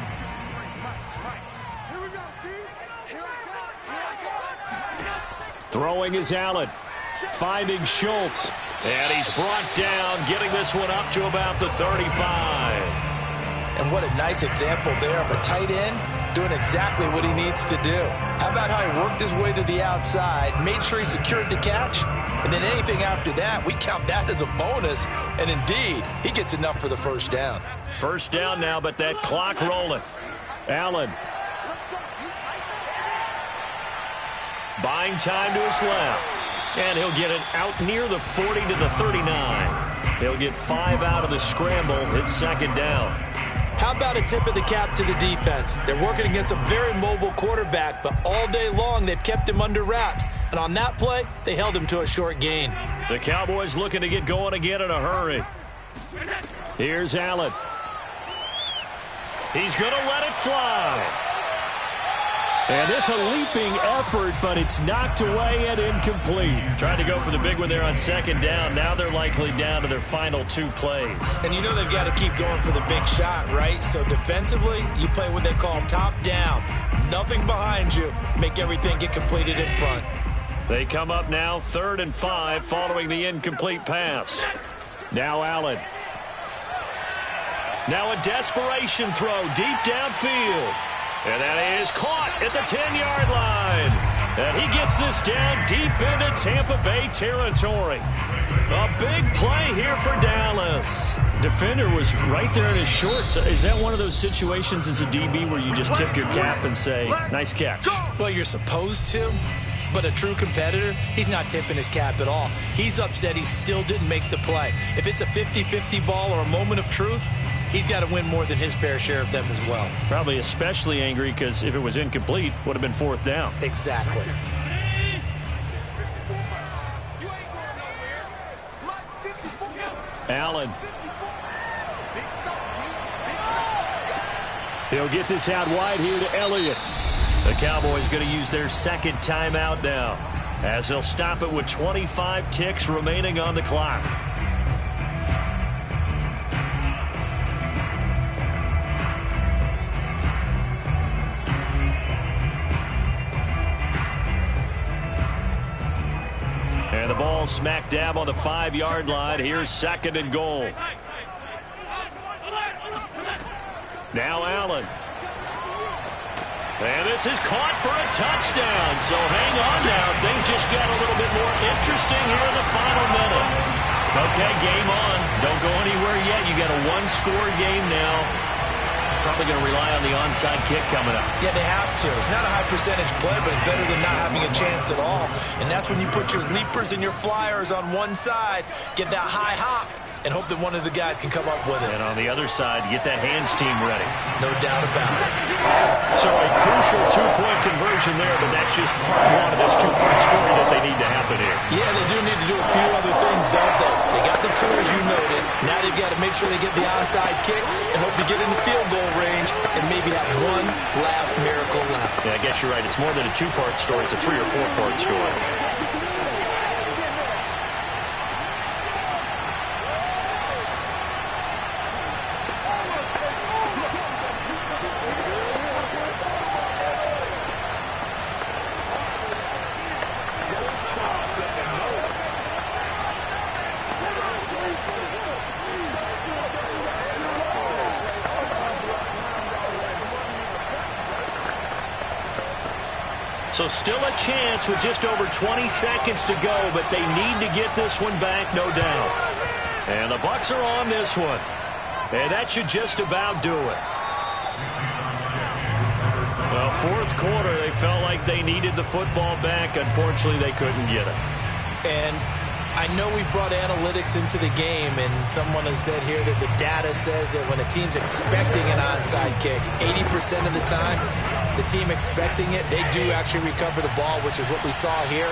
Throwing is Allen. Finding Schultz. And he's brought down, getting this one up to about the 35. And what a nice example there of a tight end doing exactly what he needs to do. How about how he worked his way to the outside, made sure he secured the catch, and then anything after that, we count that as a bonus. And indeed, he gets enough for the first down. First down now, but that clock rolling. Allen. Buying time to his left. And he'll get it out near the 40 to the 39. He'll get 5 out of the scramble. It's second down. How about a tip of the cap to the defense? They're working against a very mobile quarterback, but all day long they've kept him under wraps. And on that play, they held him to a short gain. The Cowboys looking to get going again in a hurry. Here's Allen. He's going to let it fly. And this a leaping effort, but it's knocked away and incomplete. Tried to go for the big one there on second down. Now they're likely down to their final 2 plays. And you know they've got to keep going for the big shot, right? So defensively, you play what they call top down. Nothing behind you. Make everything get completed in front. They come up now 3rd and 5 following the incomplete pass. Now Allen. Now a desperation throw deep downfield. And that is caught at the 10-yard line. And he gets this down deep into Tampa Bay territory. A big play here for Dallas. Defender was right there in his shorts. Is that one of those situations as a DB where you just tip your cap and say, nice catch? Well, you're supposed to. But a true competitor, he's not tipping his cap at all. He's upset he still didn't make the play. If it's a 50-50 ball or a moment of truth, he's got to win more than his fair share of them as well. Probably especially angry because if it was incomplete, would have been 4th down. Exactly. Allen. He'll get this out wide here to Elliott. The Cowboys going to use their second timeout now, as they'll stop it with 25 ticks remaining on the clock. And the ball smack dab on the 5-yard line. Here's 2nd and goal. Now Allen. And this is caught for a touchdown. So hang on now. Things just got a little bit more interesting here in the final minute. Okay, game on. Don't go anywhere yet. You got a 1-score game now. Probably going to rely on the onside kick coming up. Yeah, they have to. It's not a high percentage play, but it's better than not having a chance at all. And that's when you put your leapers and your flyers on one side, get that high hop, and hope that one of the guys can come up with it. And on the other side, get that hands team ready. No doubt about it. So a crucial 2-point conversion there, but that's just part 1 of this 2-part story that they need to happen here. Yeah, they do need to do a few other things, don't they? They got the 2, as you noted. Now they've got to make sure they get the onside kick and hope to get into field goal range and maybe have one last miracle left. Yeah, I guess you're right. It's more than a 2-part story. It's a 3- or 4-part story. So still a chance with just over 20 seconds to go, but they need to get this one back, no doubt. And the Bucs are on this one. And that should just about do it. Well, 4th quarter, they felt like they needed the football back. Unfortunately, they couldn't get it. And I know we brought analytics into the game, and someone has said here that the data says that when a team's expecting an onside kick, 80% of the time, the team expecting it, they do actually recover the ball, which is what we saw here.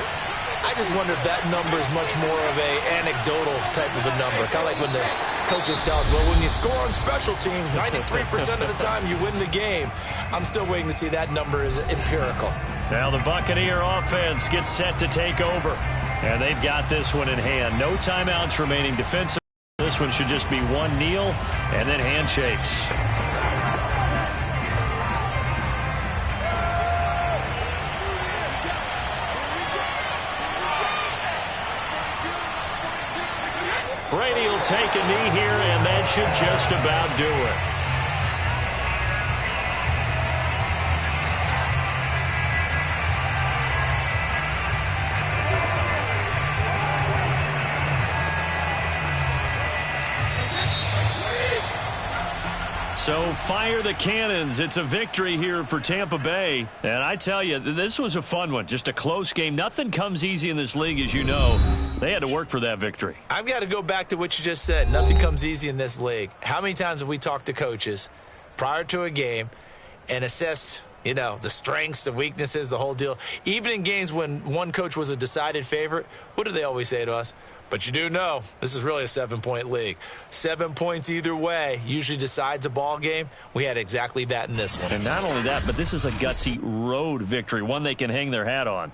I just wonder if that number is much more of a anecdotal type of a number. Kind of like when the coaches tell us, well, when you score on special teams, 93% of the time you win the game. I'm still waiting to see that number is empirical. Now the Buccaneer offense gets set to take over. And they've got this one in hand. No timeouts remaining defensive. This one should just be one kneel and then handshakes. Brady will take a knee here, and that should just about do it. So fire the cannons. It's a victory here for Tampa Bay. And I tell you, this was a fun one. Just a close game. Nothing comes easy in this league, as you know. They had to work for that victory. I've got to go back to what you just said. Nothing comes easy in this league. How many times have we talked to coaches prior to a game and assessed, the strengths, the weaknesses, the whole deal? Even in games when one coach was a decided favorite, what do they always say to us? But you do know this is really a 7-point league. 7 points either way usually decides a ball game. We had exactly that in this one. And not only that, but this is a gutsy road victory, one they can hang their hat on.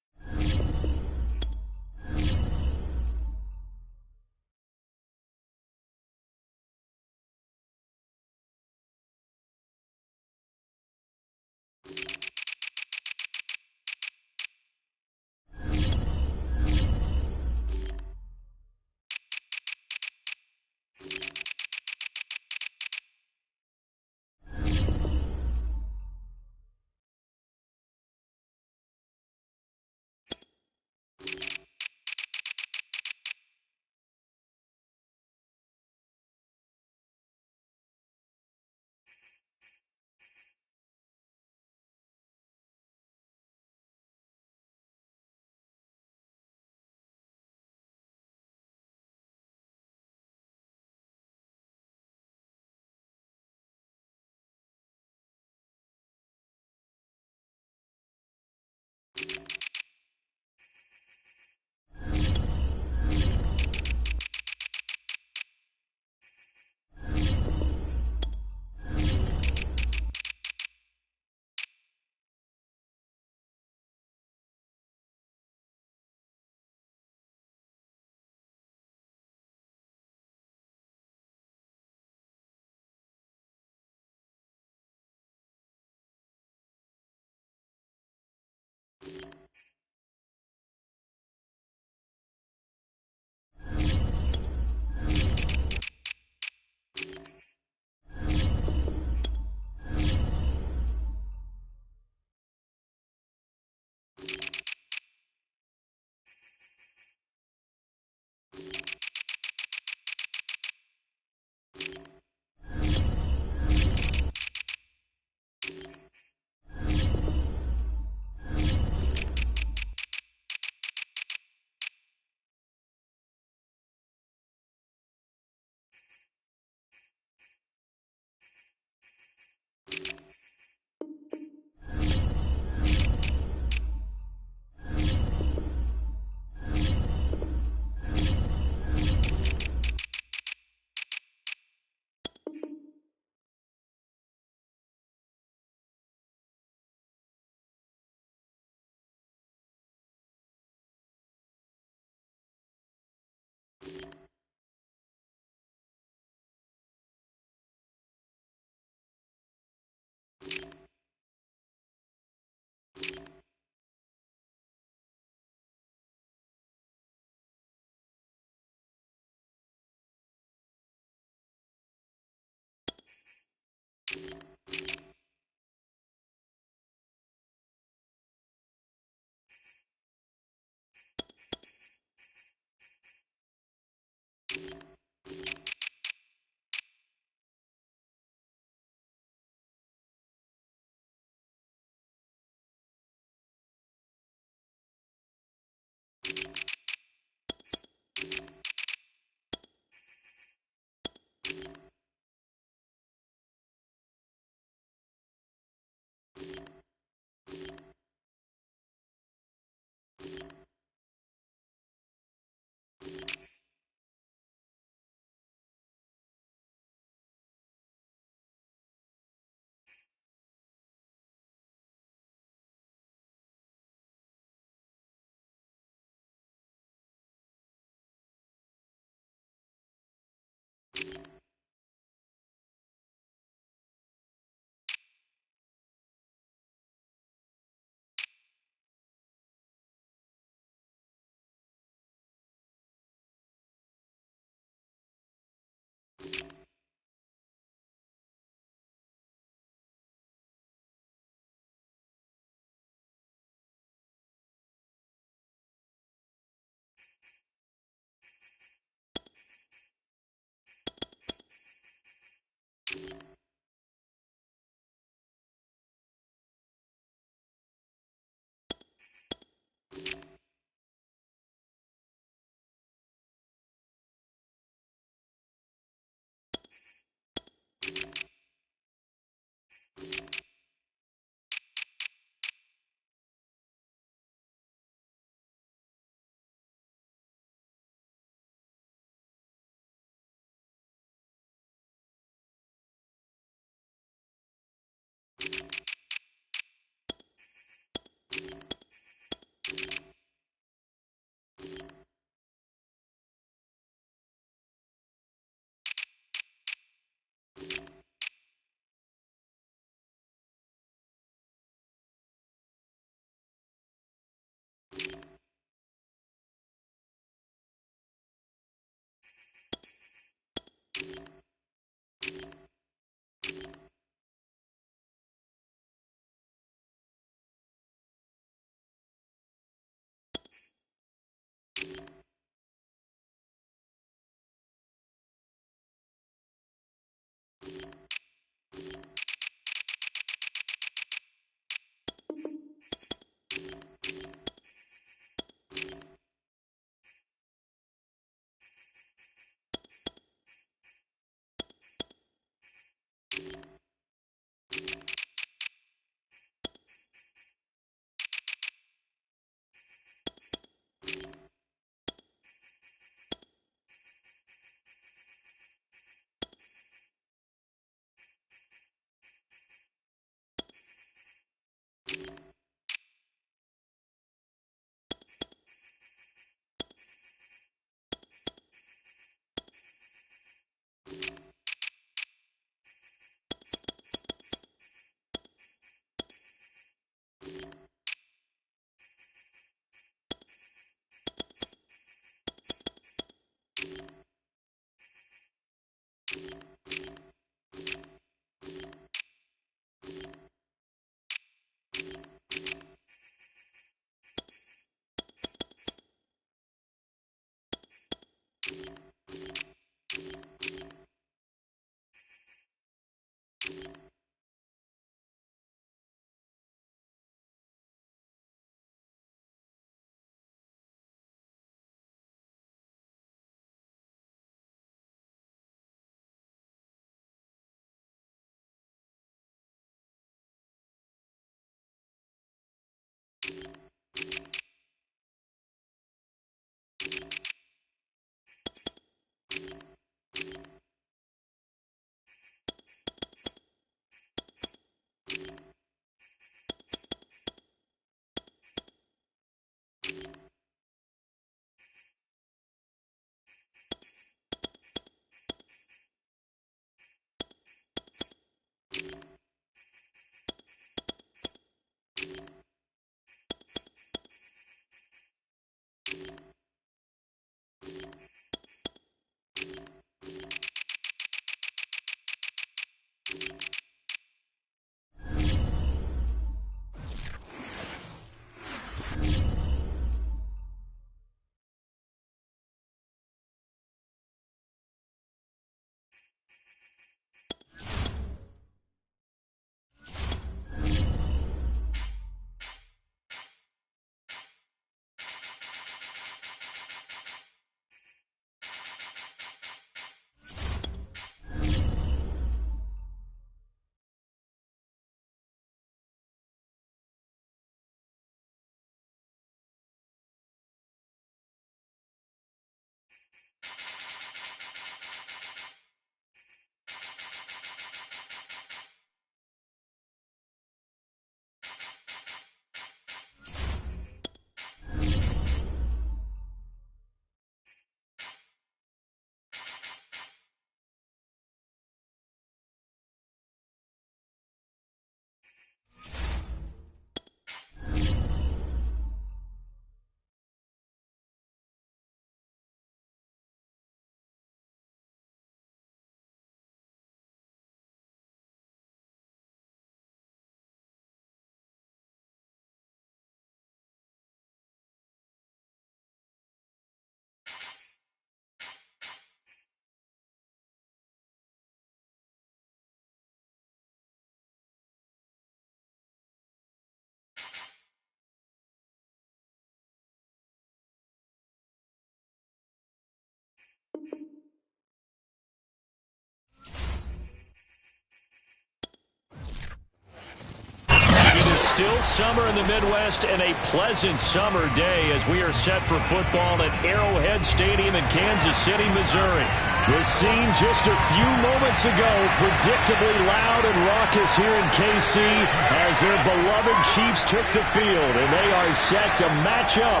Still summer in the Midwest and a pleasant summer day as we are set for football at Arrowhead Stadium in Kansas City, Missouri. The scene just a few moments ago, predictably loud and raucous here in KC as their beloved Chiefs took the field, and they are set to match up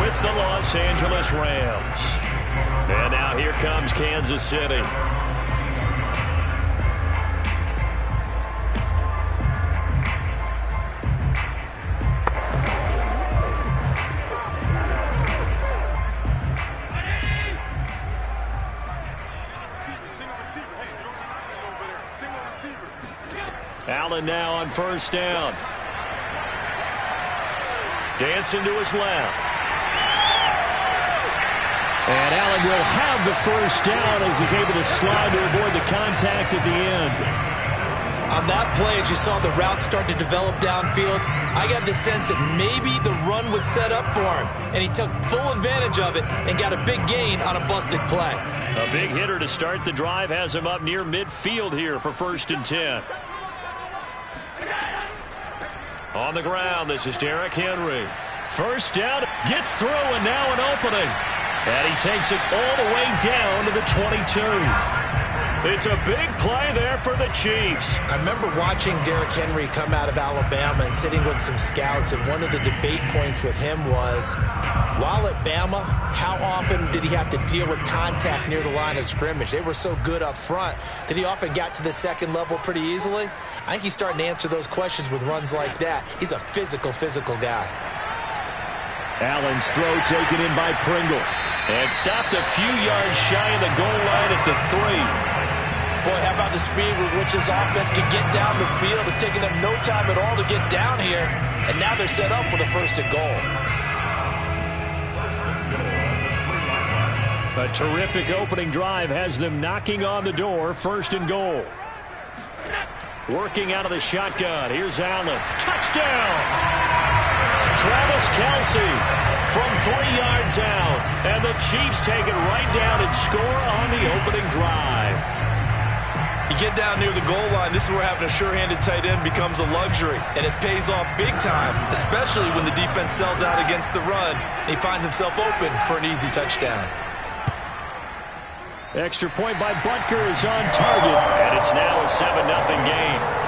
with the Los Angeles Rams. And now here comes Kansas City. Allen now on first down. Dancing to his left. And Allen will have the first down as he's able to slide to avoid the contact at the end. On that play, as you saw the route start to develop downfield, I got the sense that maybe the run would set up for him. And he took full advantage of it and got a big gain on a busted play. A big hitter to start the drive has him up near midfield here for 1st and 10. On the ground, this is Derrick Henry. First down, gets through, and now an opening. And he takes it all the way down to the 22. It's a big play there for the Chiefs. I remember watching Derrick Henry come out of Alabama and sitting with some scouts, and one of the debate points with him was, while at Bama, how often did he have to deal with contact near the line of scrimmage? They were so good up front that he often got to the second level pretty easily. I think he's starting to answer those questions with runs like that. He's a physical guy. Allen's throw taken in by Pringle. And stopped a few yards shy of the goal line at the 3. Boy, how about the speed with which this offense can get down the field? It's taken them no time at all to get down here. And now they're set up with a 1st and goal. A terrific opening drive has them knocking on the door. 1st and goal. Working out of the shotgun. Here's Allen. Touchdown! Travis Kelce from 3 yards out. And the Chiefs take it right down and score on the opening drive. You get down near the goal line, this is where having a sure-handed tight end becomes a luxury. And it pays off big time, especially when the defense sells out against the run. And he finds himself open for an easy touchdown. Extra point by Butker is on target. And it's now a 7-0 game.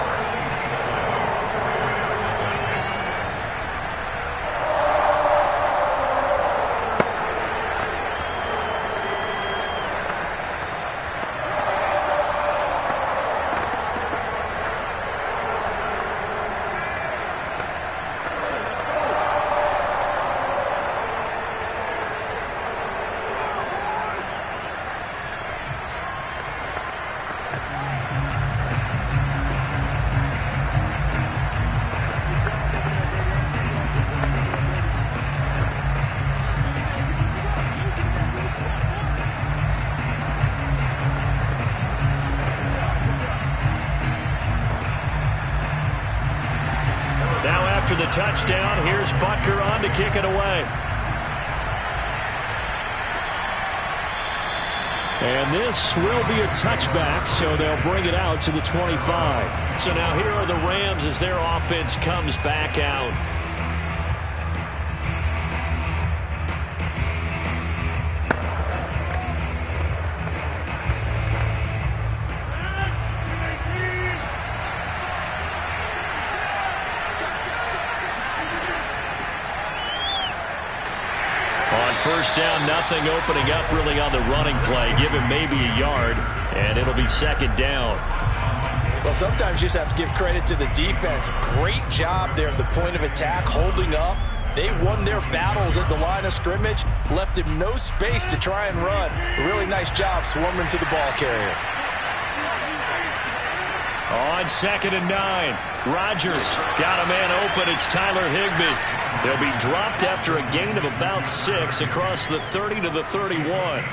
After the touchdown, here's Butker on to kick it away. And this will be a touchback, so they'll bring it out to the 25. So now here are the Rams as their offense comes back out. First down, nothing opening up really on the running play. Give him maybe a yard, and it'll be 2nd down. Well, sometimes you just have to give credit to the defense. Great job there at the point of attack, holding up. They won their battles at the line of scrimmage, left him no space to try and run. A really nice job swarming to the ball carrier. On 2nd and 9, Rodgers got a man open. It's Tyler Higbee. They'll be dropped after a gain of about 6 across the 30 to the 31.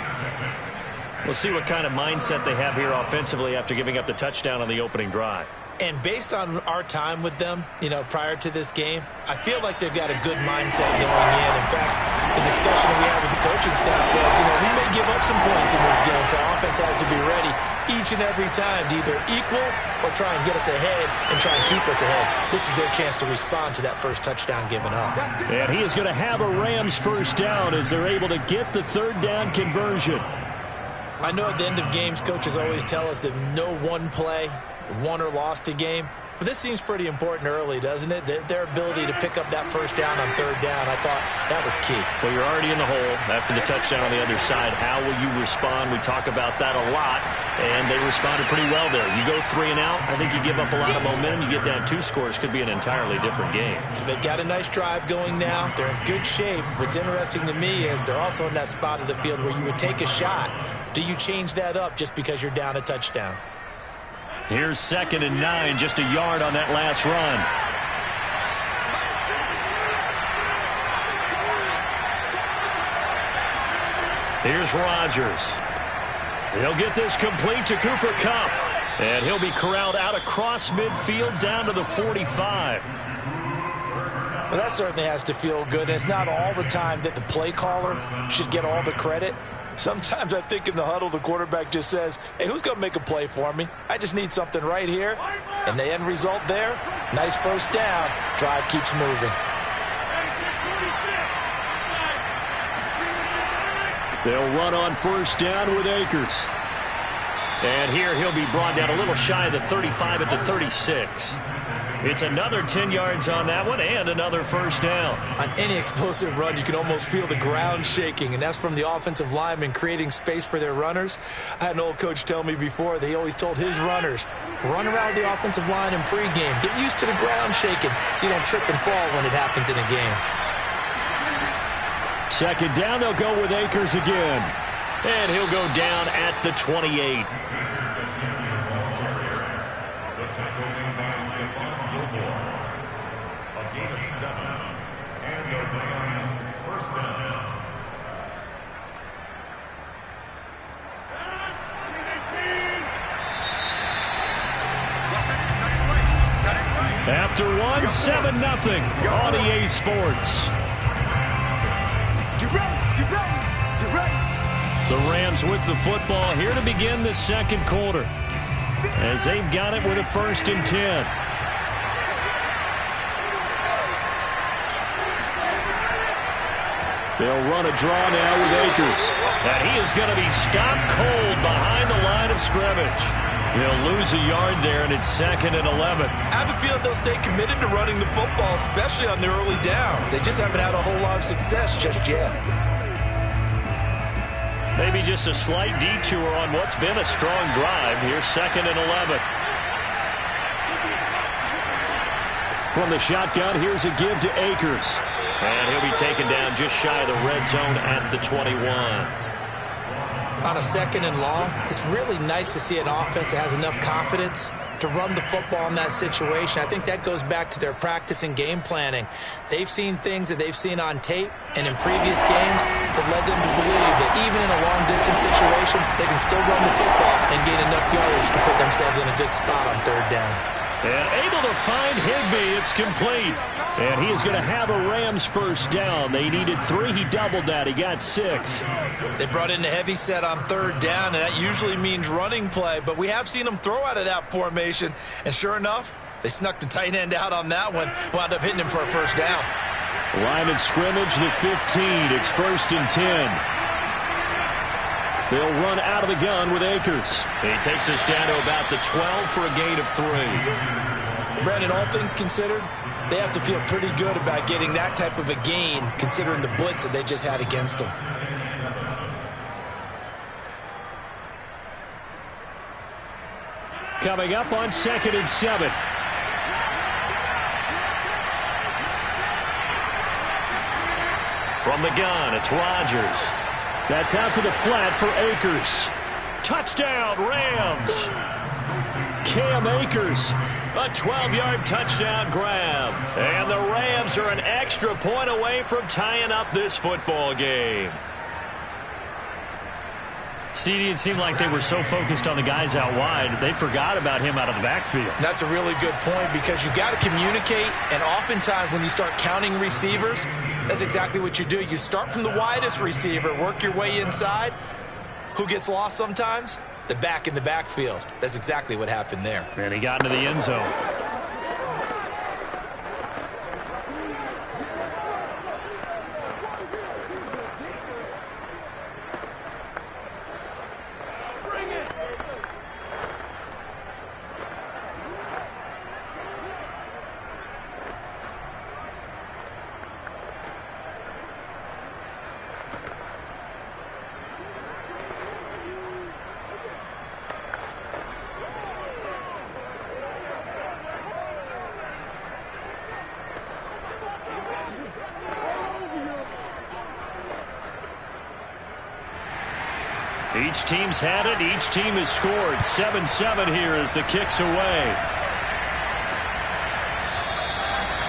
We'll see what kind of mindset they have here offensively after giving up the touchdown on the opening drive. And based on our time with them, prior to this game, I feel like they've got a good mindset going in. In fact, the discussion that we had with the coaching staff was, we may give up some points in this game, so offense has to be ready each and every time to either equal or try and get us ahead and try and keep us ahead. This is their chance to respond to that first touchdown given up. And he is going to have a Rams first down as they're able to get the third down conversion. I know at the end of games, coaches always tell us that no one play won or lost a game. But this seems pretty important early, doesn't it? Their ability to pick up that first down on third down, I thought that was key. Well, you're already in the hole after the touchdown on the other side. How will you respond? We talk about that a lot, and they responded pretty well there. You go 3 and out, I think you give up a lot of momentum. You get down 2 scores, could be an entirely different game. So they've got a nice drive going now. They're in good shape. What's interesting to me is they're also in that spot of the field where you would take a shot. Do you change that up just because you're down a touchdown? Here's 2nd and 9, just a yard on that last run. Here's Rodgers. He'll get this complete to Cooper Kupp. And he'll be corralled out across midfield down to the 45. Well, that certainly has to feel good. And it's not all the time that the play caller should get all the credit. Sometimes I think in the huddle, the quarterback just says, hey, who's going to make a play for me? I just need something right here. And the end result there, nice first down. Drive keeps moving. They'll run on first down with Akers. And here he'll be brought down a little shy of the 35 at the 36. It's another 10 yards on that one and another first down. On any explosive run, you can almost feel the ground shaking, and that's from the offensive linemen creating space for their runners. I had an old coach tell me before, they always told his runners, run around the offensive line in pregame. Get used to the ground shaking so you don't trip and fall when it happens in a game. 2nd down, they'll go with Akers again. And he'll go down at the 28. A gain of 7, and the Rams first down. After 1, 7-0 on EA Sports. The Rams with the football here to begin the second quarter, as they've got it with a 1st and 10. They'll run a draw now with Akers. And he is going to be stopped cold behind the line of scrimmage. He'll lose a yard there, and it's 2nd and 11. I have a feeling they'll stay committed to running the football, especially on their early downs. They just haven't had a whole lot of success just yet. Maybe just a slight detour on what's been a strong drive. Here's 2nd and 11. From the shotgun, here's a give to Akers. And he'll be taken down just shy of the red zone at the 21. On a 2nd and long, it's really nice to see an offense that has enough confidence to run the football in that situation. I think that goes back to their practice and game planning. They've seen things that they've seen on tape and in previous games that led them to believe that even in a long-distance situation, they can still run the football and gain enough yardage to put themselves in a good spot on 3rd down. And able to find Higbee. It's complete. And he is going to have a Rams first down. They needed 3. He doubled that. He got 6. They brought in a heavy set on 3rd down, and that usually means running play. But we have seen them throw out of that formation. And sure enough, they snuck the tight end out on that one. Wound up hitting him for a first down. Line of scrimmage, the 15. It's 1st and 10. They'll run out of the gun with Akers. He takes us down to about the 12 for a gain of 3. Brandon, all things considered, they have to feel pretty good about getting that type of a gain, considering the blitz that they just had against them. Coming up on 2nd and 7. From the gun, it's Rodgers. That's out to the flat for Akers. Touchdown, Rams. Cam Akers, a 12-yard touchdown grab. And the Rams are an extra point away from tying up this football game. CD, it seemed like they were so focused on the guys out wide, they forgot about him out of the backfield. That's a really good point because you've got to communicate, and oftentimes when you start counting receivers, that's exactly what you do. You start from the widest receiver, work your way inside. Who gets lost sometimes? The back in the backfield. That's exactly what happened there. And he got into the end zone. Each team's had it. Each team has scored. 7-7 here as the kick's away.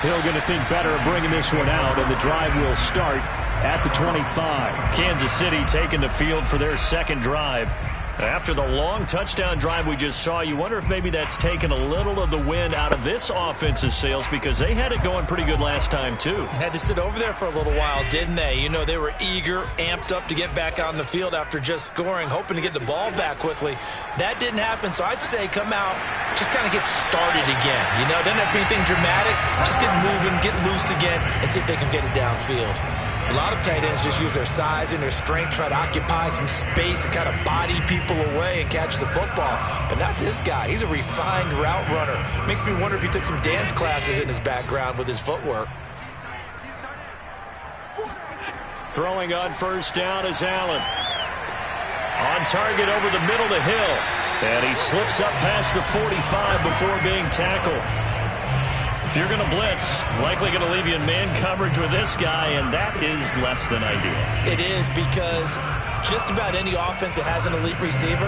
Hill going to think better of bringing this one out, and the drive will start at the 25. Kansas City taking the field for their second drive. After the long touchdown drive we just saw, you wonder if maybe that's taken a little of the wind out of this offense's sails because they had it going pretty good last time, too. Had to sit over there for a little while, didn't they? You know, they were eager, amped up to get back on the field after just scoring, hoping to get the ball back quickly. That didn't happen, so I'd say come out, just kind of get started again. You know, doesn't have to be anything dramatic. Just get moving, get loose again, and see if they can get it downfield. A lot of tight ends just use their size and their strength, try to occupy some space and kind of body people away and catch the football. But not this guy. He's a refined route runner. Makes me wonder if he took some dance classes in his background with his footwork. Throwing on first down is Allen. On target over the middle to Hill. And he slips up past the 45 before being tackled. If you're going to blitz, likely going to leave you in man coverage with this guy, and that is less than ideal. It is because just about any offense that has an elite receiver,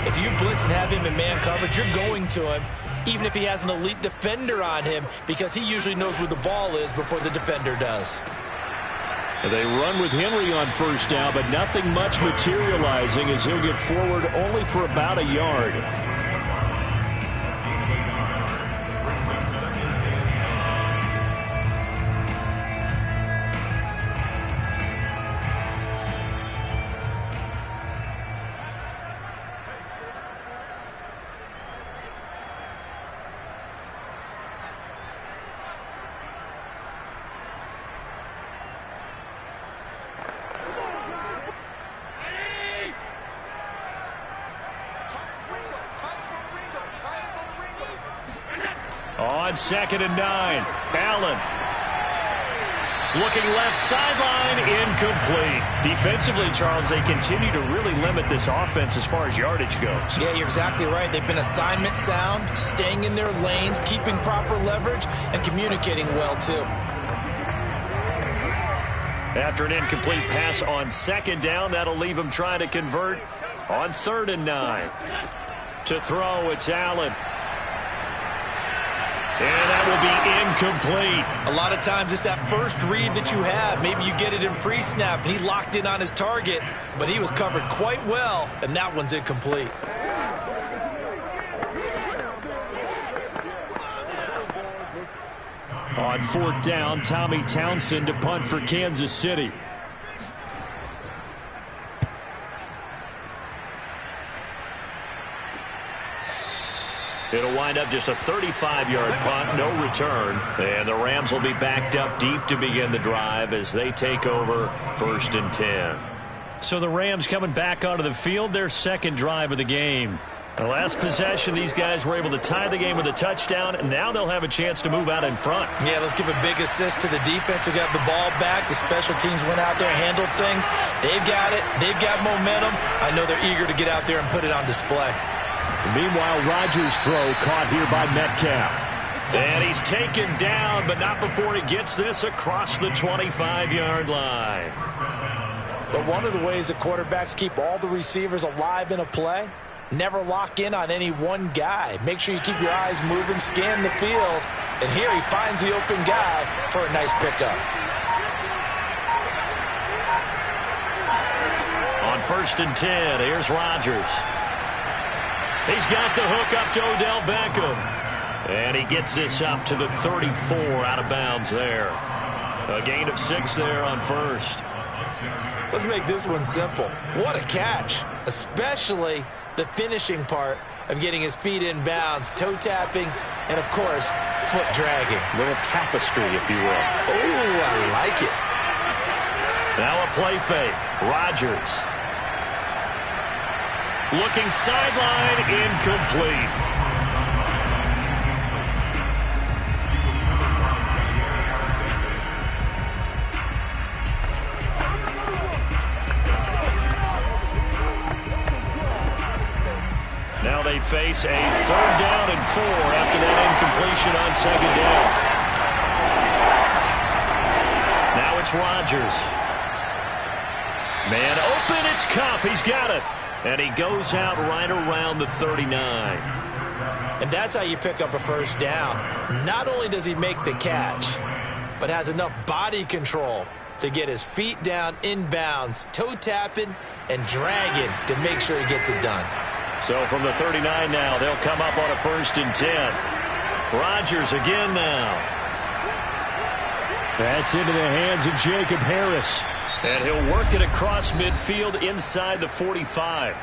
if you blitz and have him in man coverage, you're going to him, even if he has an elite defender on him, because he usually knows where the ball is before the defender does. They run with Henry on first down, but nothing much materializing as he'll get forward only for about a yard. On 2nd and 9, Allen. Looking left sideline, incomplete. Defensively, Charles, they continue to really limit this offense as far as yardage goes. Yeah, you're exactly right. They've been assignment sound, staying in their lanes, keeping proper leverage, and communicating well, too. After an incomplete pass on 2nd down, that'll leave them trying to convert on 3rd and 9. To throw, it's Allen. And that will be incomplete. A lot of times it's that first read that you have. Maybe you get it in pre-snap, and he locked in on his target, but he was covered quite well, and that one's incomplete. On 4th down, Tommy Townsend to punt for Kansas City. It'll wind up just a 35-yard punt, no return. And the Rams will be backed up deep to begin the drive as they take over 1st and 10. So the Rams coming back onto the field, their second drive of the game. The last possession, these guys were able to tie the game with a touchdown, and now they'll have a chance to move out in front. Yeah, let's give a big assist to the defense who got the ball back. The special teams went out there, handled things. They've got it. They've got momentum. I know they're eager to get out there and put it on display. Meanwhile, Rodgers' throw caught here by Metcalf. And he's taken down, but not before he gets this across the 25-yard line. But one of the ways that quarterbacks keep all the receivers alive in a play, never lock in on any one guy. Make sure you keep your eyes moving, scan the field. And here he finds the open guy for a nice pickup. On 1st and 10. Here's Rodgers. He's got the hook up to Odell Beckham. And he gets this up to the 34 out of bounds there. A gain of 6 there on 1st. Let's make this one simple. What a catch, especially the finishing part of getting his feet in bounds, toe tapping, and, of course, foot dragging. A little tapestry, if you will. Oh, I like it. Now a play fake. Rodgers. Looking sideline, incomplete. Now they face a 3rd down and 4 after that incompletion on 2nd down. Now it's Rodgers. Man open, it's Kupp. He's got it. And he goes out right around the 39. And that's how you pick up a 1st down. Not only does he make the catch, but has enough body control to get his feet down in bounds, toe tapping and dragging to make sure he gets it done. So from the 39 now, they'll come up on a 1st and 10. Rodgers again now. That's into the hands of Jacob Harris. And he'll work it across midfield inside the 45.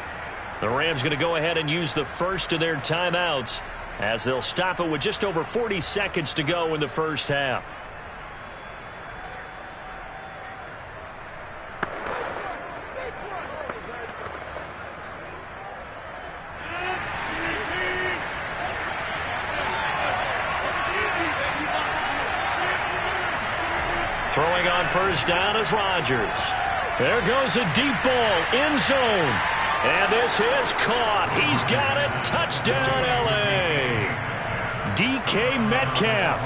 The Rams going to go ahead and use the first of their timeouts as they'll stop it with just over 40 seconds to go in the first half. Throwing on 1st down is Rodgers. There goes a deep ball, end zone. And this is caught. He's got it. Touchdown, L.A. DK Metcalf,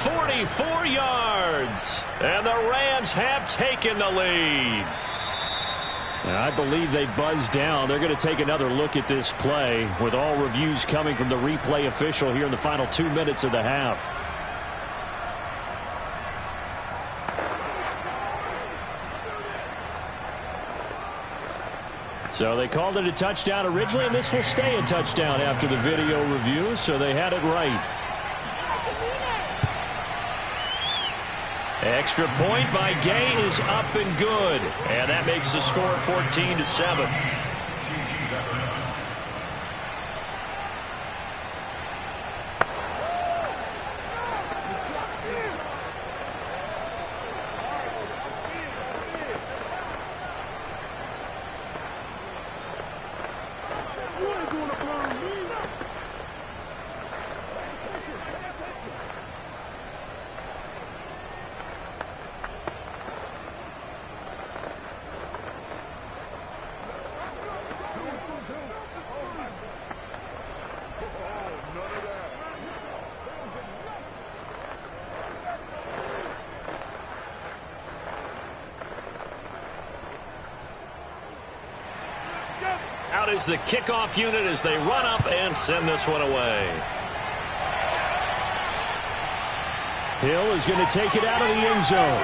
44 yards. And the Rams have taken the lead. I believe they buzzed down. They're going to take another look at this play with all reviews coming from the replay official here in the final 2 minutes of the half. So they called it a touchdown originally, and this will stay a touchdown after the video review, so they had it right. Extra point by Gay is up and good. And that makes the score 14-7. Out is the kickoff unit as they run up and send this one away. Hill is going to take it out of the end zone.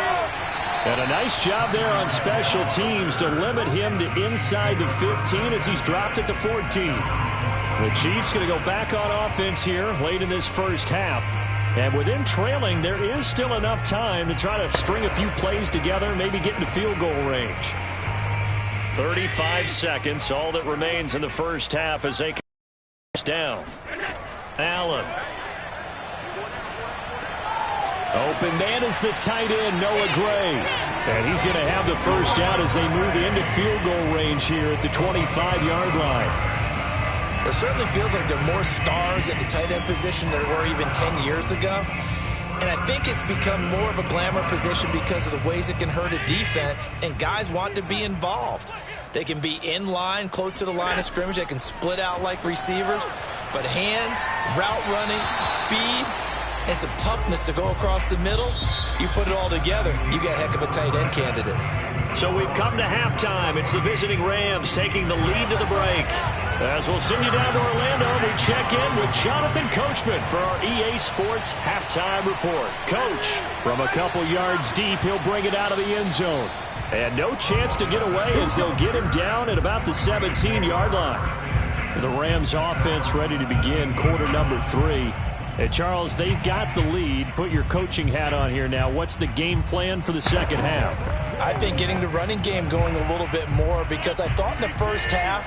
And a nice job there on special teams to limit him to inside the 15 as he's dropped at the 14. The Chiefs going to go back on offense here late in this first half. And with him trailing, there is still enough time to try to string a few plays together, maybe get into field goal range. 35 seconds, all that remains in the first half as they down. Allen. Open man is the tight end, Noah Gray. And he's going to have the first down as they move into field goal range here at the 25-yard line. It certainly feels like there are more stars at the tight end position than there were even 10 years ago. And I think it's become more of a glamour position because of the ways it can hurt a defense, and guys want to be involved. They can be in line, close to the line of scrimmage. They can split out like receivers. But hands, route running, speed, and some toughness to go across the middle, you put it all together, you got a heck of a tight end candidate. So we've come to halftime. It's the visiting Rams taking the lead to the break. As we'll send you down to Orlando, we check in with Jonathan Coachman for our EA Sports Halftime Report. Coach. From a couple yards deep, he'll bring it out of the end zone. And no chance to get away as they'll get him down at about the 17-yard line. The Rams offense ready to begin quarter number 3. Hey, Charles, they've got the lead. Put your coaching hat on here now. What's the game plan for the second half? I think getting the running game going a little bit more, because I thought in the first half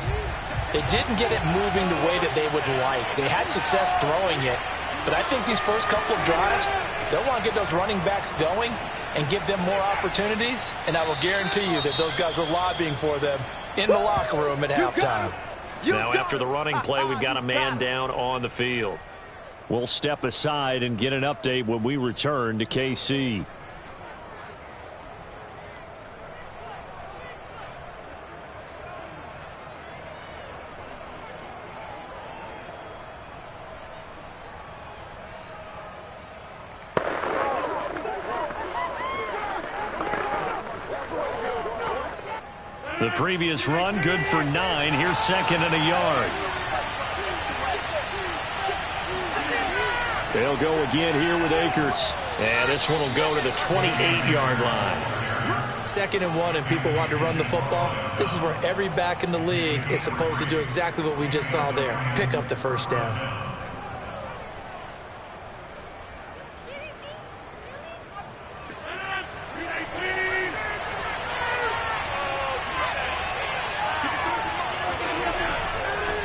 they didn't get it moving the way that they would like. They had success throwing it, but I think these first couple of drives, they'll want to get those running backs going and give them more opportunities, and I will guarantee you that those guys were lobbying for them in the locker room at halftime. Now after the running play, we've got a man down on the field. We'll step aside and get an update when we return to KC. The previous run good for 9. Here's second and a yard. They'll go again here with Akers. And this one will go to the 28-yard line. 2nd and 1 and people want to run the football. This is where every back in the league is supposed to do exactly what we just saw there. Pick up the first down.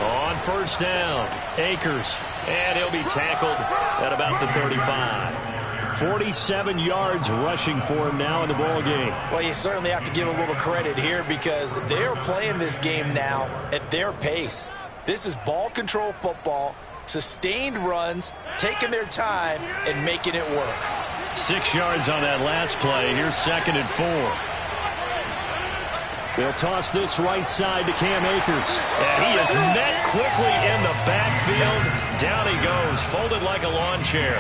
On first down, Akers. And he'll be tackled at about the 35. 47 yards rushing for him now in the ball game. Well, you certainly have to give a little credit here because they're playing this game now at their pace. This is ball control football, sustained runs, taking their time and making it work. 6 yards on that last play. Here's 2nd and 4. They'll toss this right side to Cam Akers. And he is met quickly in the backfield. Down he goes, folded like a lawn chair.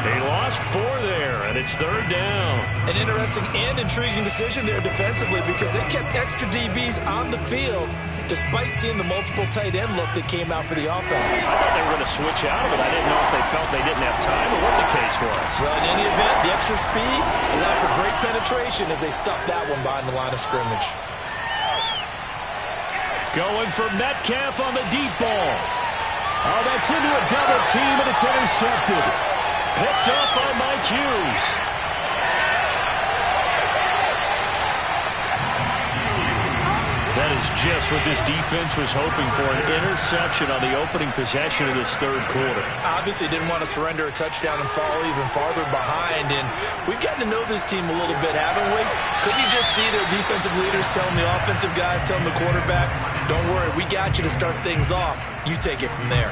They lost 4 there, and it's 3rd down. An interesting and intriguing decision there defensively because they kept extra DBs on the field despite seeing the multiple tight end look that came out for the offense. I thought they were going to switch out of it. I didn't know if they felt they didn't have time or what the case was. Well, in any event, the extra speed allowed for great penetration as they stuffed that one behind the line of scrimmage. Going for Metcalf on the deep ball. Oh, that's into a double team, and it's intercepted. Picked up by Mike Hughes. That is just what this defense was hoping for, an interception on the opening possession of this 3rd quarter. Obviously didn't want to surrender a touchdown and fall even farther behind, and we've gotten to know this team a little bit, haven't we? Couldn't you just see their defensive leaders telling the offensive guys, telling the quarterback, don't worry, we got you to start things off. You take it from there.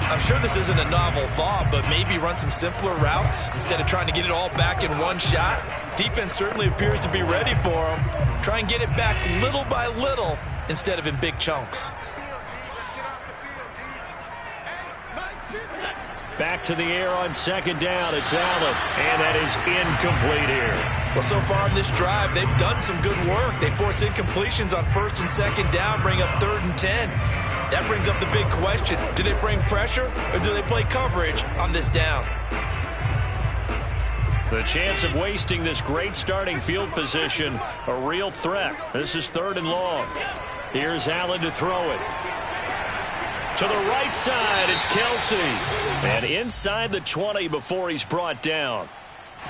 I'm sure this isn't a novel thought, but maybe run some simpler routes instead of trying to get it all back in one shot. Defense certainly appears to be ready for them. Try and get it back little by little instead of in big chunks. Back to the air on 2nd down. It's Allen, and that is incomplete here. Well, so far in this drive, they've done some good work. They force incompletions on 1st and 2nd down, bring up 3rd and 10. That brings up the big question. Do they bring pressure or do they play coverage on this down? The chance of wasting this great starting field position, a real threat. This is 3rd and long. Here's Allen to throw it. To the right side, it's Kelsey. And inside the 20 before he's brought down.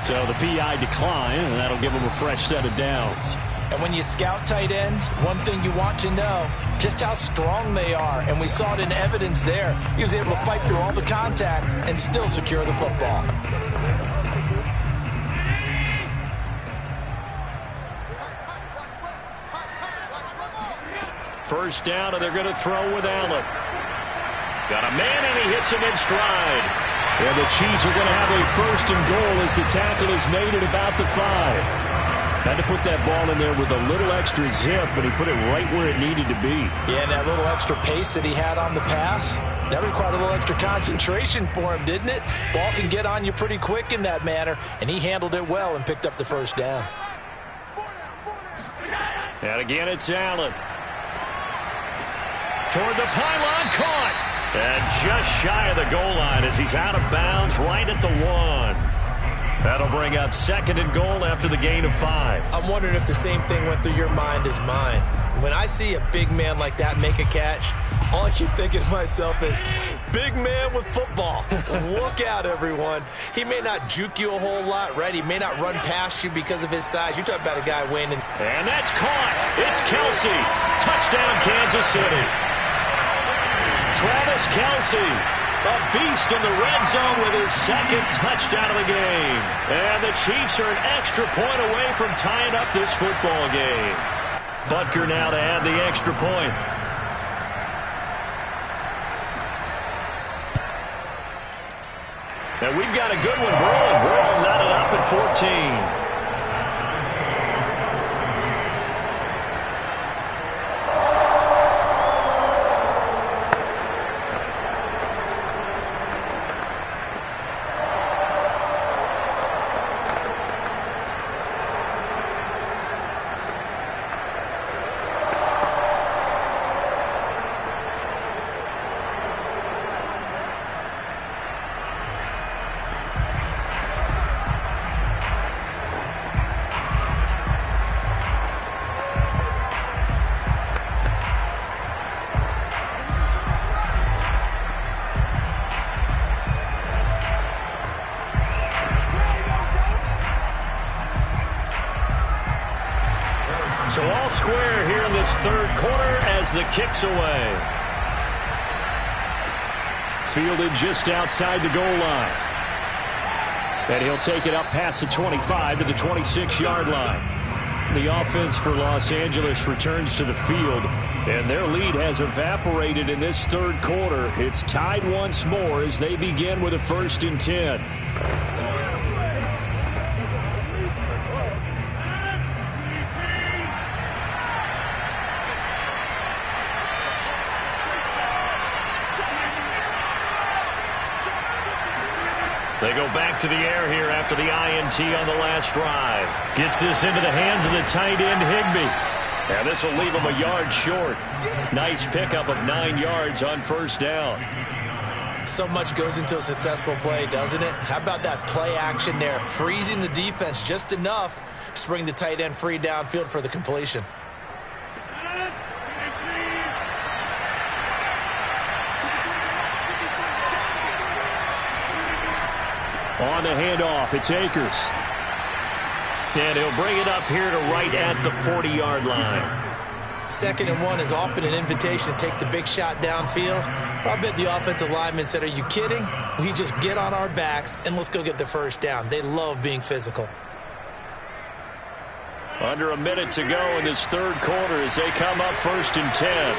So the PI decline, and that'll give him a fresh set of downs. And when you scout tight ends, one thing you want to know, just how strong they are. And we saw it in evidence there. He was able to fight through all the contact and still secure the football. First down, and they're going to throw with Allen. Got a man, and he hits him in stride. And the Chiefs are going to have a 1st and goal as the tackle is made at about the 5. Had to put that ball in there with a little extra zip, but he put it right where it needed to be. Yeah, and that little extra pace that he had on the pass, that required a little extra concentration for him, didn't it? Ball can get on you pretty quick in that manner, and he handled it well and picked up the 1st down. And again, it's Allen. Toward the pylon, caught. And just shy of the goal line as he's out of bounds right at the 1. That'll bring up 2nd and goal after the gain of 5. I'm wondering if the same thing went through your mind as mine. When I see a big man like that make a catch, all I keep thinking to myself is, big man with football. Look out, everyone. He may not juke you a whole lot, right? He may not run past you because of his size. You're talking about a guy winning. And that's caught. It's Kelce. Touchdown, Kansas City. Travis Kelce, a beast in the red zone with his 2nd touchdown of the game. And the Chiefs are an extra point away from tying up this football game. Butker now to add the extra point. And we've got a good one brewing. We're all knotted up at 14. So all square here in this 3rd quarter as the kick's away. Fielded just outside the goal line. And he'll take it up past the 25 to the 26-yard line. The offense for Los Angeles returns to the field, and their lead has evaporated in this 3rd quarter. It's tied once more as they begin with a 1st and 10. They go back to the air here after the INT on the last drive. Gets this into the hands of the tight end, Higbee. And this will leave him a yard short. Nice pickup of 9 yards on 1st down. So much goes into a successful play, doesn't it? How about that play action there? Freezing the defense just enough to bring the tight end free downfield for the completion. On the handoff, it's Akers. And he'll bring it up here to right at the 40-yard line. 2nd and 1 is often an invitation to take the big shot downfield. I bet the offensive lineman said, are you kidding? We just get on our backs and let's go get the 1st down. They love being physical. Under a minute to go in this 3rd quarter as they come up 1st and 10.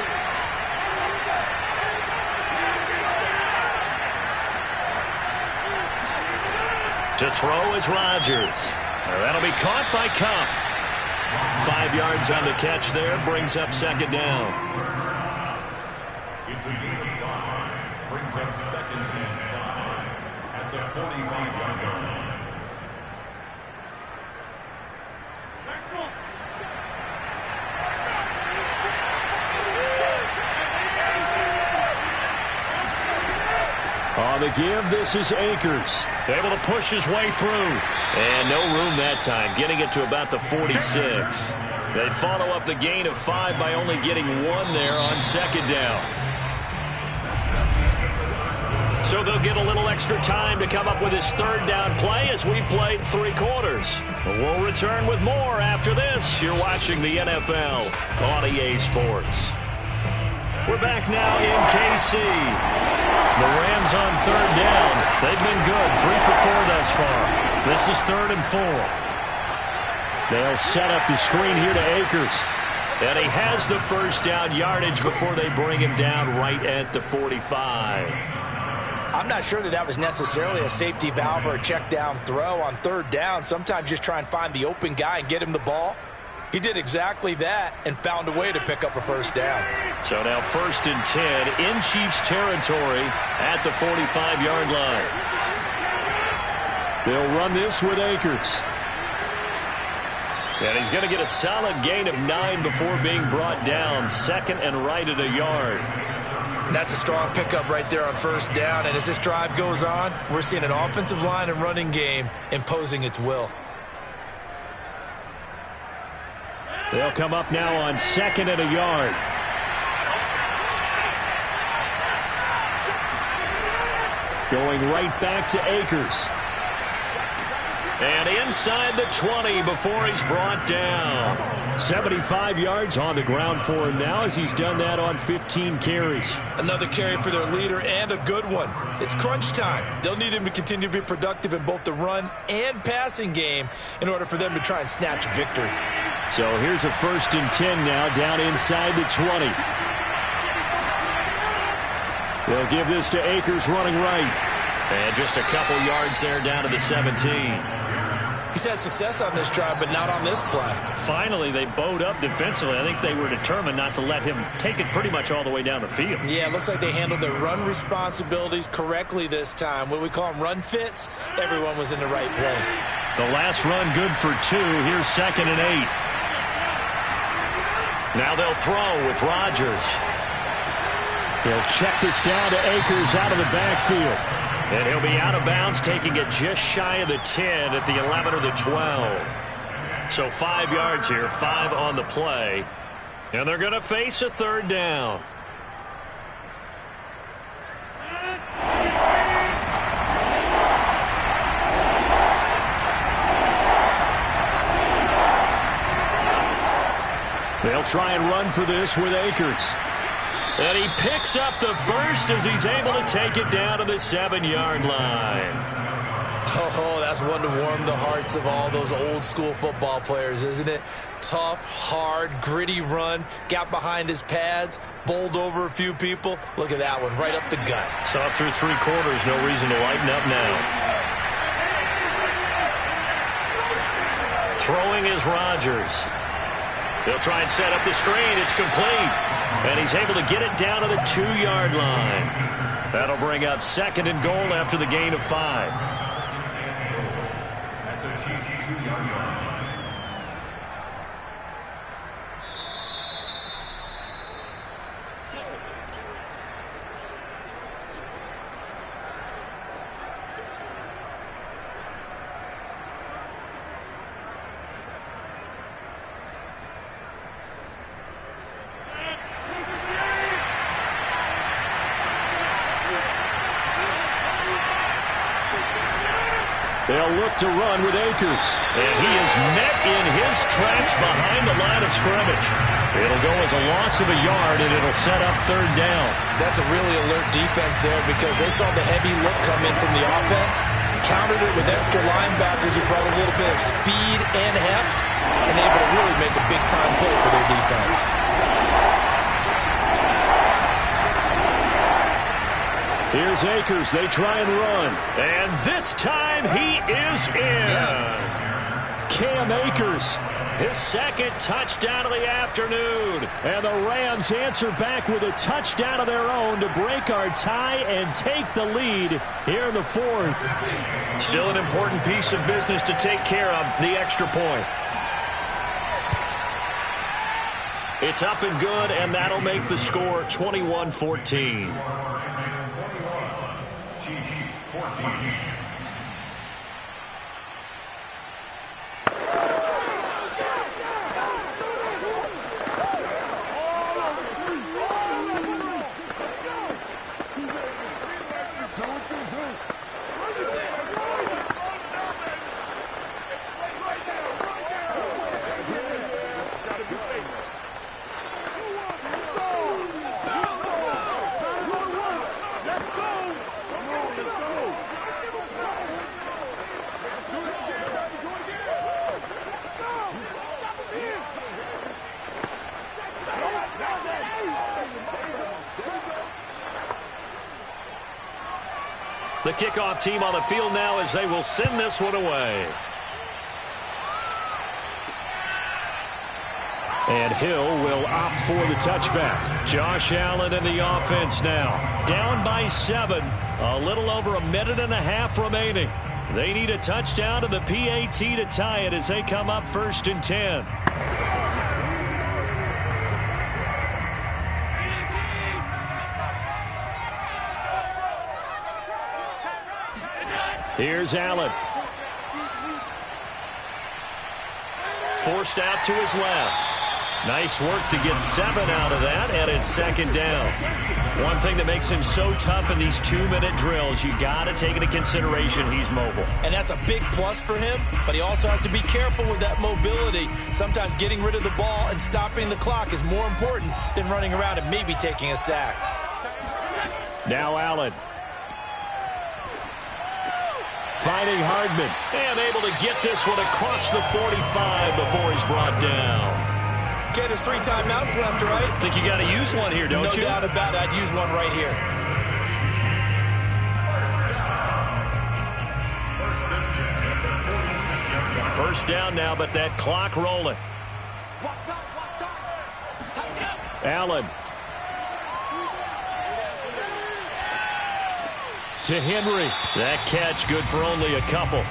To throw is Rodgers. That'll be caught by Kupp. 5 yards on the catch there, brings up 2nd down. It's a gain of 5. Brings up 2nd and 5 at the 45-yard line. On the give, this is Akers. Able to push his way through. And no room that time, getting it to about the 46. They follow up the gain of 5 by only getting 1 there on 2nd down. So they'll get a little extra time to come up with his 3rd down play as we've played 3 quarters. We'll return with more after this. You're watching the NFL on EA Sports. We're back now in KC. The Rams on 3rd down. They've been good, 3 for 4 thus far. This is 3rd and 4. They'll set up the screen here to Akers. And he has the 1st down yardage before they bring him down right at the 45. I'm not sure that was necessarily a safety valve or a check down throw on 3rd down. Sometimes just try and find the open guy and get him the ball. He did exactly that and found a way to pick up a 1st down. So now 1st and 10 in Chiefs territory at the 45-yard line. They'll run this with Akers. And he's going to get a solid gain of 9 before being brought down. 2nd and right at a yard. And that's a strong pickup right there on first down. And as this drive goes on, we're seeing an offensive line and running game imposing its will. They'll come up now on 2nd and a yard. Going right back to Akers. And inside the 20 before he's brought down. 75 yards on the ground for him now as he's done that on 15 carries. Another carry for their leader and a good one. It's crunch time. They'll need him to continue to be productive in both the run and passing game in order for them to try and snatch a victory. So here's a 1st and 10 now down inside the 20. They'll give this to Akers running right. And just a couple yards there down to the 17. He's had success on this drive, but not on this play. Finally, they bowed up defensively. I think they were determined not to let him take it pretty much all the way down the field. Yeah, it looks like they handled their run responsibilities correctly this time. What we call them run fits, everyone was in the right place. The last run good for 2. Here's 2nd and 8. Now they'll throw with Rodgers. He'll check this down to Akers out of the backfield. And he'll be out of bounds, taking it just shy of the 10 at the 11 or the 12. So 5 yards here, 5 on the play. And they're going to face a 3rd down. They'll try and run for this with Akers. And he picks up the 1st as he's able to take it down to the 7-yard line. Oh, that's one to warm the hearts of all those old school football players, isn't it? Tough, hard, gritty run. Got behind his pads, bowled over a few people. Look at that one, right up the gut. So up through 3 quarters, no reason to lighten up now. Throwing is Rodgers. They'll try and set up the screen. It's complete. And he's able to get it down to the 2-yard line. That'll bring up 2nd and goal after the gain of 5. At the Chiefs' 2-yard line. They'll look to run with Akers. And he is met in his tracks behind the line of scrimmage. It'll go as a loss of a yard, and it'll set up 3rd down. That's a really alert defense there because they saw the heavy look come in from the offense, countered it with extra linebackers who brought a little bit of speed and heft, and able to really make a big-time play for their defense. Here's Akers. They try and run. And this time he is in. Yes. Cam Akers, his 2nd touchdown of the afternoon. And the Rams answer back with a touchdown of their own to break our tie and take the lead here in the 4th. Still an important piece of business to take care of, the extra point. It's up and good, and that'll make the score 21-14. Chiefs 14. The kickoff team on the field now as they will send this one away. And Hill will opt for the touchback. Josh Allen in the offense now. Down by 7. A little over 1.5 minutes remaining. They need a touchdown to the PAT to tie it as they come up 1st and 10. Here's Allen. Forced out to his left. Nice work to get 7 out of that, and it's second down. One thing that makes him so tough in these 2-minute drills, you got to take into consideration he's mobile. And that's a big plus for him, but he also has to be careful with that mobility. Sometimes getting rid of the ball and stopping the clock is more important than running around and maybe taking a sack. Now Allen. Finding Hardman, and able to get this one across the 45 before he's brought down. Get his 3 timeouts left, right? Think you got to use one here, don't you? No doubt about it. I'd use one right here. First down now, but that clock rolling. Allen. To Henry. That catch good for only a couple.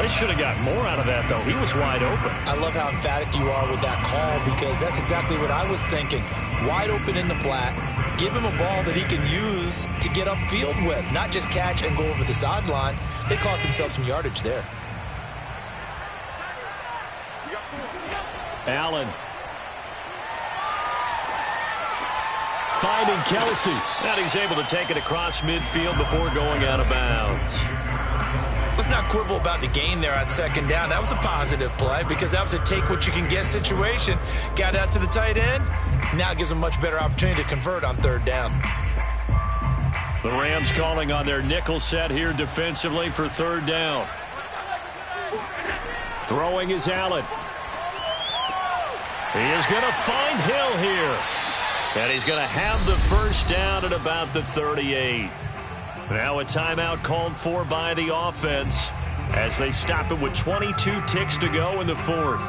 They should have got more out of that, though. He was wide open. I love how emphatic you are with that call because that's exactly what I was thinking. Wide open in the flat. Give him a ball that he can use to get upfield with, not just catch and go over the sideline. They cost themselves some yardage there. Allen. Finding Kelsey. And he's able to take it across midfield before going out of bounds. Let's not quibble about the gain there on second down. That was a positive play because that was a take-what-you-can-get situation. Got out to the tight end. Now it gives them a much better opportunity to convert on third down. The Rams calling on their nickel set here defensively for third down. Throwing is Allen. He is going to find Hill here. And he's going to have the first down at about the 38. Now a timeout called for by the offense as they stop it with 22 ticks to go in the fourth.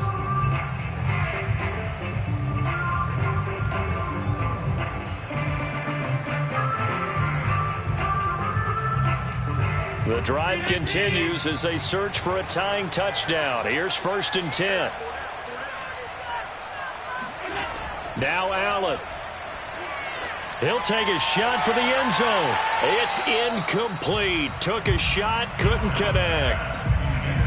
The drive continues as they search for a tying touchdown. Here's 1st and 10. Now Allen. He'll take a shot for the end zone. It's incomplete. Took a shot, couldn't connect.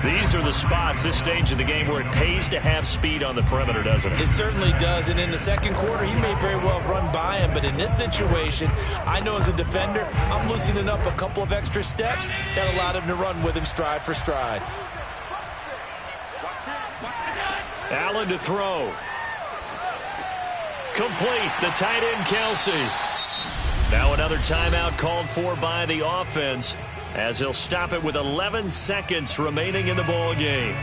These are the spots, this stage of the game, where it pays to have speed on the perimeter, doesn't it? It certainly does. And in the second quarter, he may very well run by him. But in this situation, I know as a defender, I'm loosening up a couple of extra steps that allowed him to run with him stride for stride. Allen to throw. Complete. The tight end, Kelsey. Now another timeout called for by the offense as he'll stop it with 11 seconds remaining in the ball game.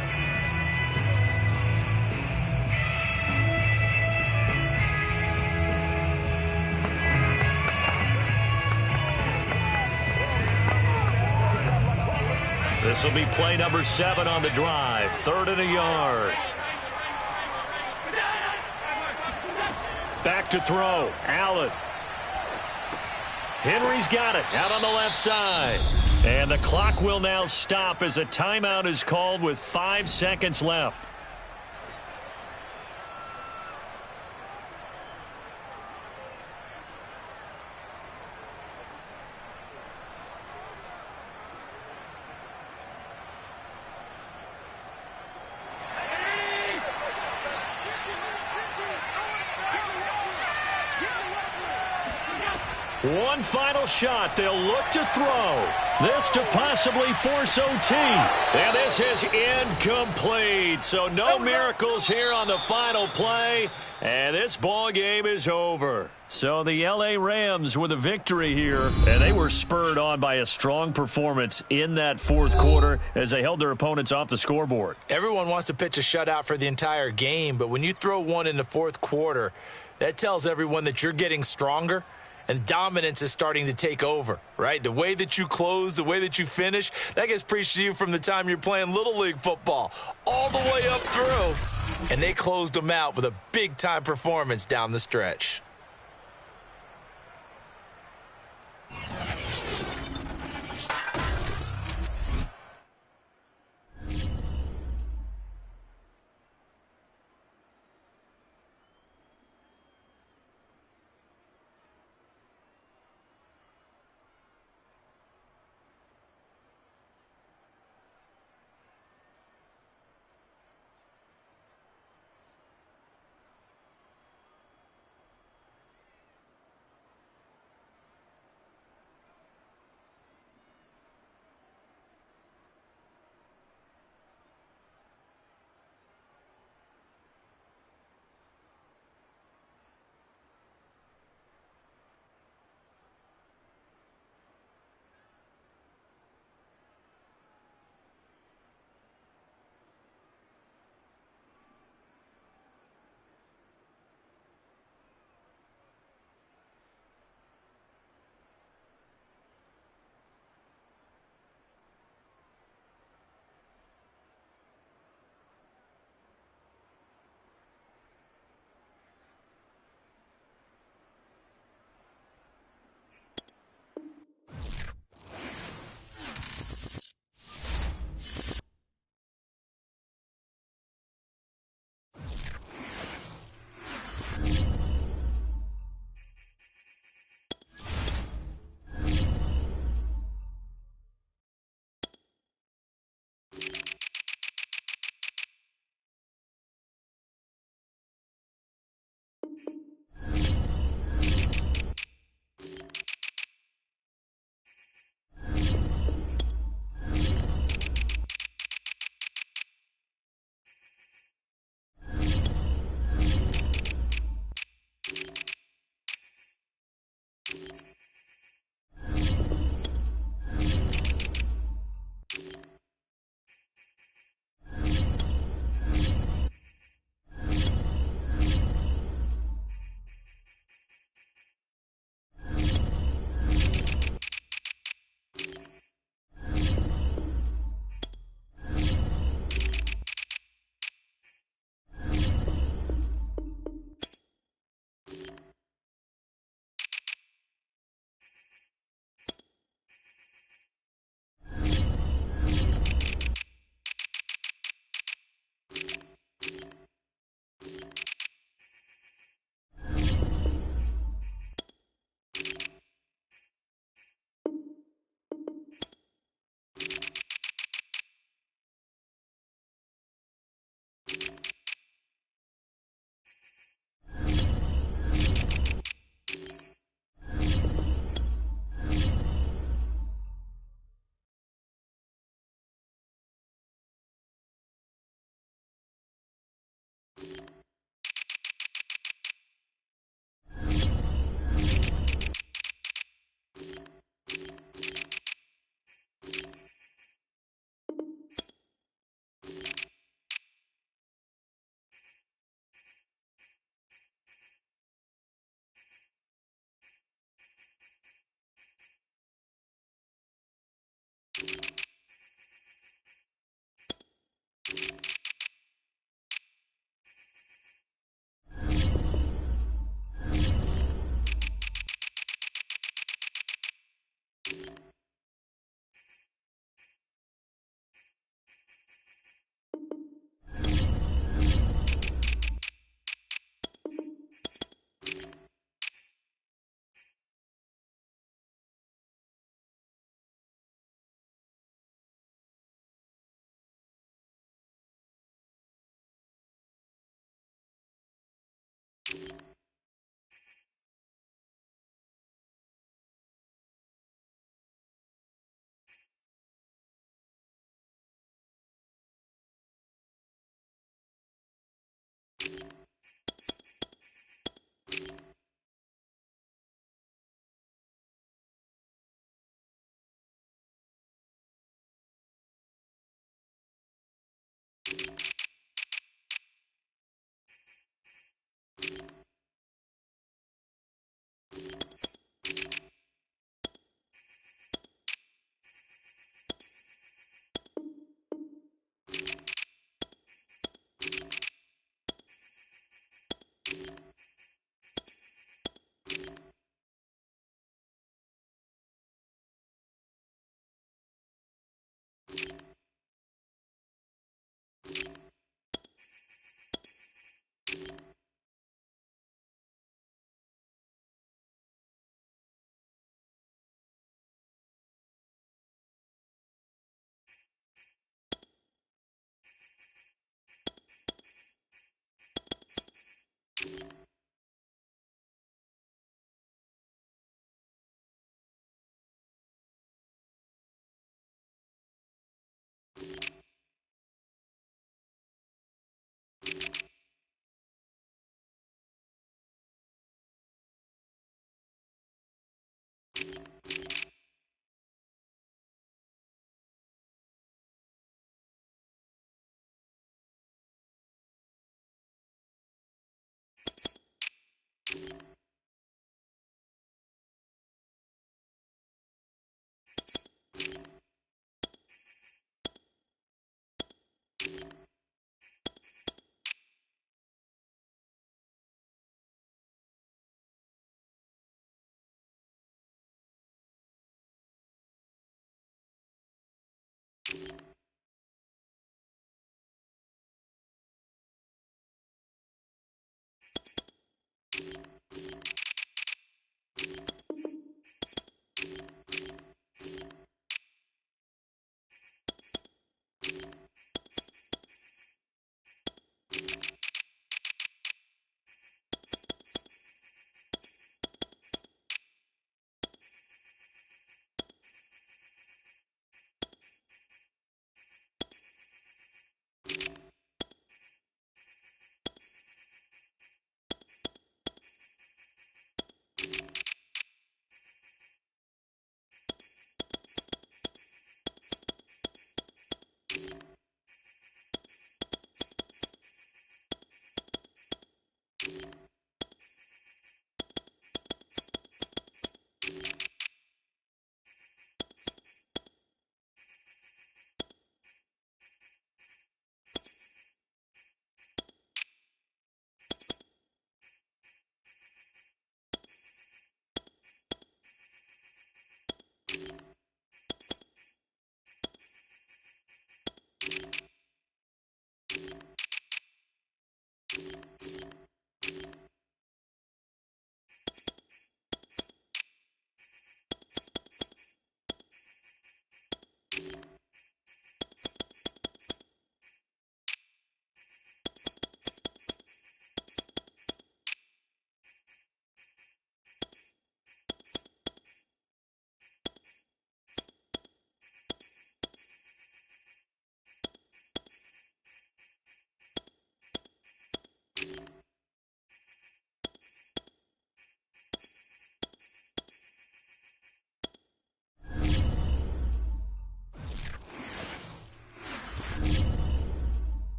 This will be play number 7 on the drive. 3rd and a yard. Back to throw. Allen. Henry's got it out on the left side. And the clock will now stop as a timeout is called with 5 seconds left. One final shot. They'll look to throw. This to possibly force OT. And this is incomplete. So no miracles here on the final play. And this ball game is over. So the L.A. Rams with a victory here. And they were spurred on by a strong performance in that fourth quarter as they held their opponents off the scoreboard. Everyone wants to pitch a shutout for the entire game. But when you throw one in the fourth quarter, that tells everyone that you're getting stronger. And dominance is starting to take over, right? The way that you close, the way that you finish, that gets preached to you from the time you're playing Little League football all the way up through. And they closed them out with a big-time performance down the stretch.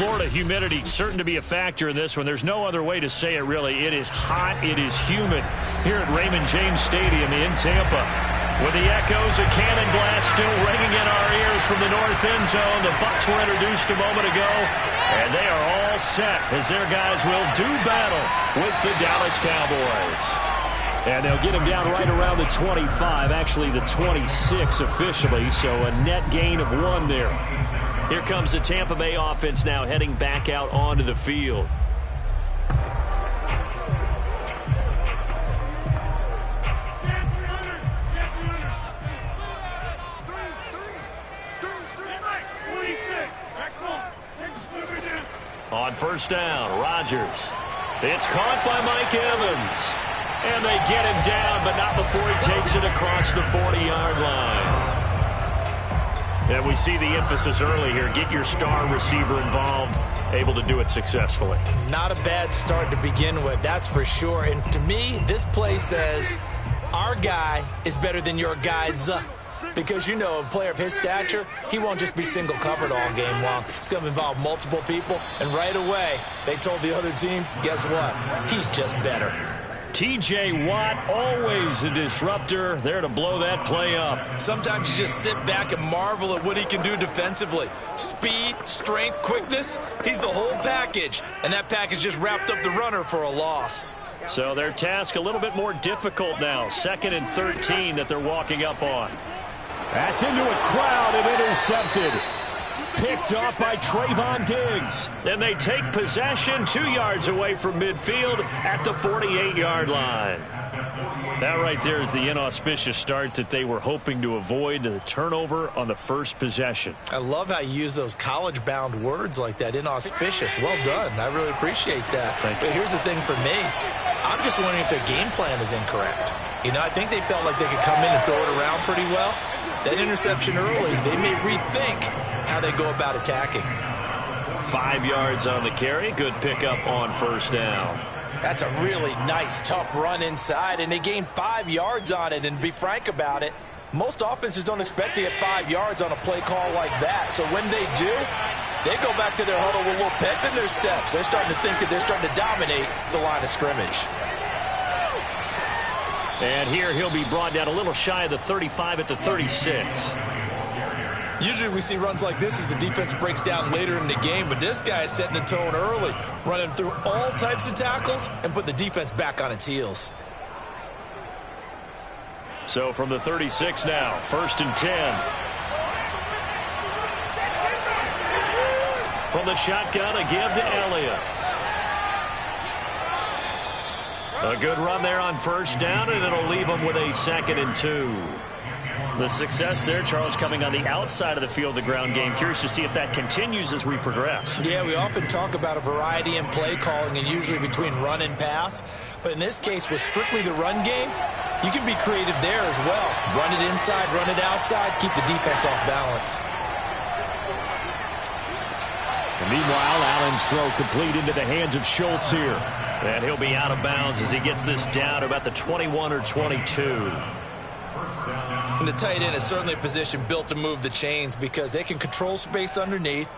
Florida humidity certain to be a factor in this one. There's no other way to say it, really. It is hot. It is humid here at Raymond James Stadium in Tampa. With the echoes of cannon blast still ringing in our ears from the north end zone, the Bucs were introduced a moment ago, and they are all set as their guys will do battle with the Dallas Cowboys. And they'll get him down right around the 25, actually the 26 officially, so a net gain of 1 there. Here comes the Tampa Bay offense now heading back out onto the field. On first down, Rodgers. It's caught by Mike Evans. And they get him down, but not before he takes it across the 40-yard line. And we see the emphasis early here. Get your star receiver involved, able to do it successfully. Not a bad start to begin with, that's for sure. And to me, this play says our guy is better than your guys. Because, you know, a player of his stature, he won't just be single covered all game long. It's going to involve multiple people. And right away, they told the other team, guess what? He's just better. T.J. Watt, always a disruptor, there to blow that play up. Sometimes you just sit back and marvel at what he can do defensively. Speed, strength, quickness, he's the whole package. And that package just wrapped up the runner for a loss. So their task a little bit more difficult now. 2nd and 13 that they're walking up on. That's into a crowd and intercepted. Picked off by Trayvon Diggs. Then they take possession 2 yards away from midfield at the 48-yard line. That right there is the inauspicious start that they were hoping to avoid, the turnover on the first possession. I love how you use those college-bound words like that, inauspicious. Well done. I really appreciate that. But here's the thing for me. I'm just wondering if their game plan is incorrect. You know, I think they felt like they could come in and throw it around pretty well. That interception early, they may rethink how they go about attacking. 5 yards on the carry. Good pickup on first down. That's a really nice, tough run inside, and they gained 5 yards on it. And to be frank about it, most offenses don't expect to get 5 yards on a play call like that. So when they do, they go back to their huddle with a little pep in their steps. They're starting to think that they're starting to dominate the line of scrimmage. And here he'll be brought down a little shy of the 35 at the 36. Usually we see runs like this as the defense breaks down later in the game, but this guy is setting the tone early, running through all types of tackles and put the defense back on its heels. So from the 36 now, 1st and 10. From the shotgun, a give to Elliott. A good run there on first down, and it'll leave them with a 2nd and 2. The success there, Charles, coming on the outside of the field, the ground game. Curious to see if that continues as we progress. Yeah, we often talk about a variety in play calling and usually between run and pass. But in this case, with strictly the run game, you can be creative there as well. Run it inside, run it outside, keep the defense off balance. And meanwhile, Allen's throw complete into the hands of Schultz here. And he'll be out of bounds as he gets this down to about the 21 or 22. And the tight end is certainly a position built to move the chains because they can control space underneath.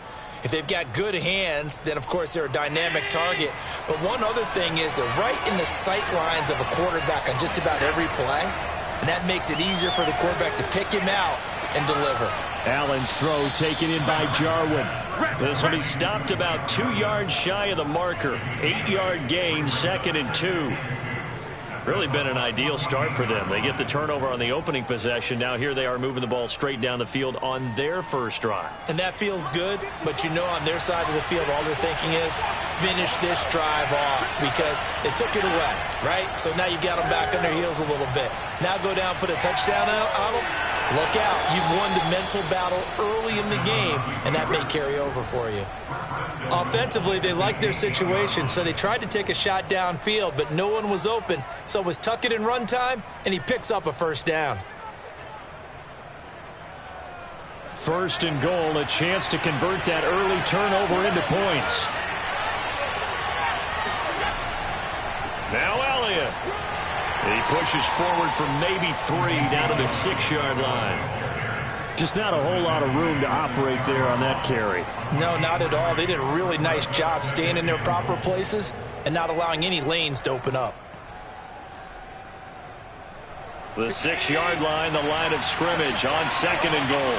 If they've got good hands, then, of course, they're a dynamic target. But one other thing is they're right in the sight lines of a quarterback on just about every play. And that makes it easier for the quarterback to pick him out and deliver. Allen's throw taken in by Jarwin. This one, he stopped about 2 yards shy of the marker. 8-yard gain, 2nd and 2. Really been an ideal start for them. They get the turnover on the opening possession. Now here they are moving the ball straight down the field on their first drive. And that feels good, but you know on their side of the field all they're thinking is finish this drive off because they took it away, right? So now you've got them back on their heels a little bit. Now go down, put a touchdown on them. Look out. You've won the mental battle early in the game, and that may carry over for you. Offensively, they liked their situation, so they tried to take a shot downfield, but no one was open. So it was tuck it in run time, and he picks up a first down. 1st and goal, a chance to convert that early turnover into points. Now Elliott. He pushes forward for maybe 3 down to the 6-yard line. Just not a whole lot of room to operate there on that carry. No, not at all. They did a really nice job staying in their proper places and not allowing any lanes to open up. The 6-yard line, the line of scrimmage on 2nd and goal.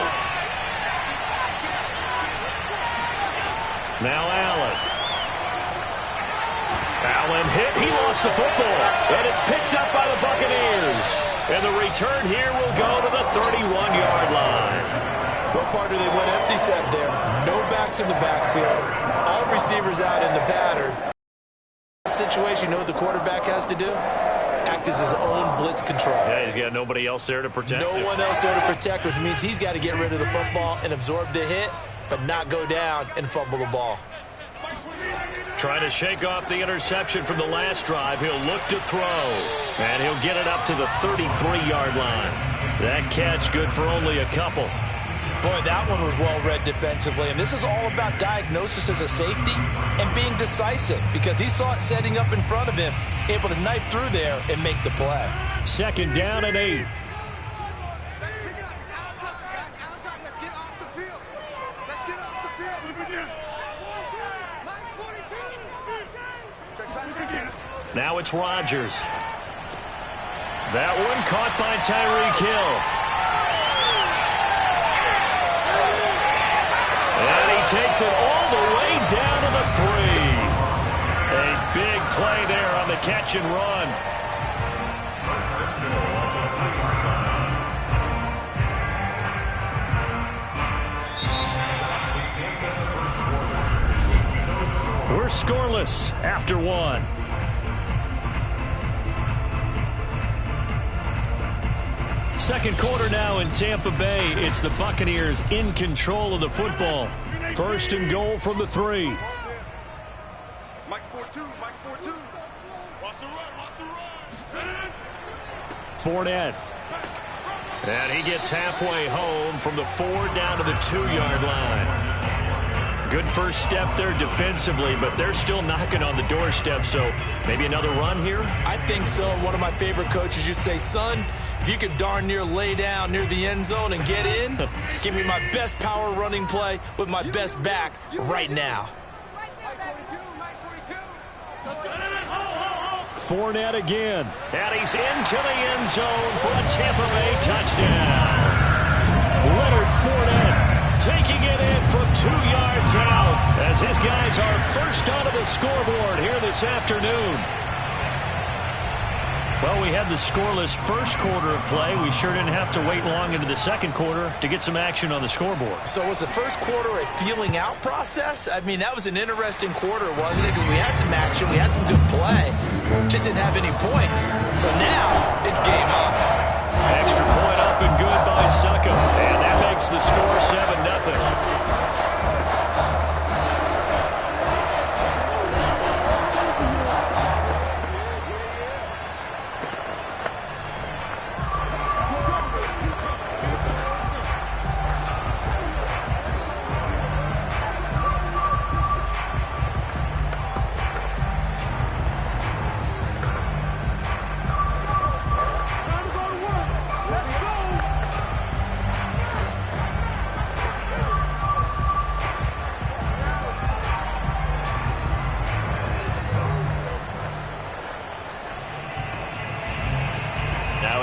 Now Allen. Allen hit. He lost the football. And it's picked up by the Buccaneers. And the return here will go to the 31-yard line. What part do they went empty set there? No backs in the backfield. All receivers out in the pattern. Situation, you know what the quarterback has to do? Act as his own blitz control. Yeah, he's got nobody else there to protect him. No one else there to protect, which means he's got to get rid of the football and absorb the hit, but not go down and fumble the ball. Trying to shake off the interception from the last drive. He'll look to throw. And he'll get it up to the 33-yard line. That catch good for only a couple. Boy, that one was well read defensively. And this is all about diagnosis as a safety and being decisive, because he saw it setting up in front of him, able to knife through there and make the play. 2nd down and 8. Let's pick it up. It's out time, guys. Out time. Let's get off the field. Let's get off the field. 42. Now it's Rodgers. That one caught by Tyreek Hill. And he takes it all the way down to the 3. A big play there on the catch and run. We're scoreless after 1. Second quarter now in Tampa Bay. It's the Buccaneers in control of the football. 1st and goal from the 3. Mike's 4-2. Mike's 4-2. Watch the run. Watch the run. Fournette. And he gets halfway home from the 4 down to the 2-yard line. Good first step there defensively, but they're still knocking on the doorstep, so maybe another run here? I think so. And one of my favorite coaches used to say, son, if you could darn near lay down near the end zone and get in, give me my best power running play with my best back right now. Fournette again. And he's into the end zone for a Tampa Bay touchdown. Leonard Fournette taking it in from 2 yards out as his guys are first onto the scoreboard here this afternoon. Well, we had the scoreless first quarter of play. We sure didn't have to wait long into the second quarter to get some action on the scoreboard. So was the first quarter a feeling out process? I mean, that was an interesting quarter, wasn't it? Because we had some action, we had some good play, just didn't have any points. So now it's game on. Extra point up and good by Succop. And that makes the score 7-0.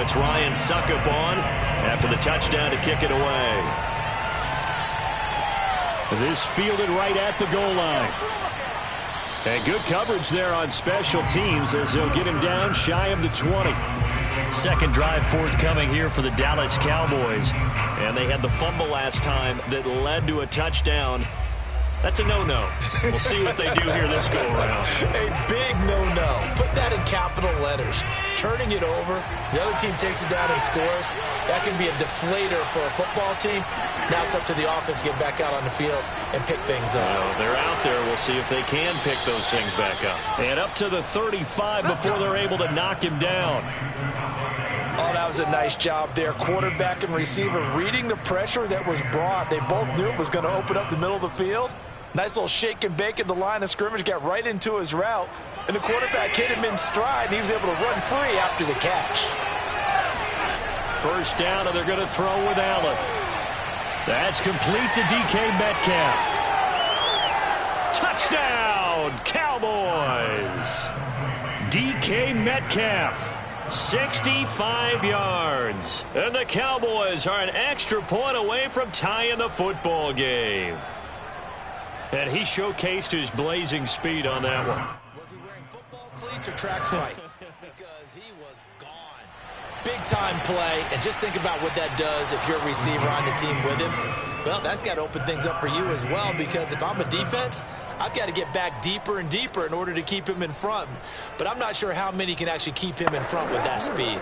It's Ryan Succop on after the touchdown to kick it away. This fielded right at the goal line. And good coverage there on special teams as they'll get him down shy of the 20. Second drive forthcoming here for the Dallas Cowboys. And they had the fumble last time that led to a touchdown. That's a no-no. We'll see what they do here this go-around. A big no-no. Put that in capital letters. Turning it over, the other team takes it down and scores. That can be a deflator for a football team. Now it's up to the offense to get back out on the field and pick things up. Well, they're out there. We'll see if they can pick those things back up. And up to the 35 before they're able to knock him down. Oh, that was a nice job there. Quarterback and receiver reading the pressure that was brought. They both knew it was going to open up the middle of the field. Nice little shake and bake at the line of scrimmage, got right into his route, and the quarterback hit him in stride, and he was able to run free after the catch. First down, and they're going to throw with Allen. That's complete to DK Metcalf. Touchdown, Cowboys! DK Metcalf, 65 yards. And the Cowboys are an extra point away from tying the football game. And he showcased his blazing speed on that one. Was he wearing football cleats or track spikes? Because he was gone. Big-time play, and just think about what that does if you're a receiver on the team with him. Well, that's got to open things up for you as well, because if I'm a defense, I've got to get back deeper and deeper in order to keep him in front. But I'm not sure how many can actually keep him in front with that speed.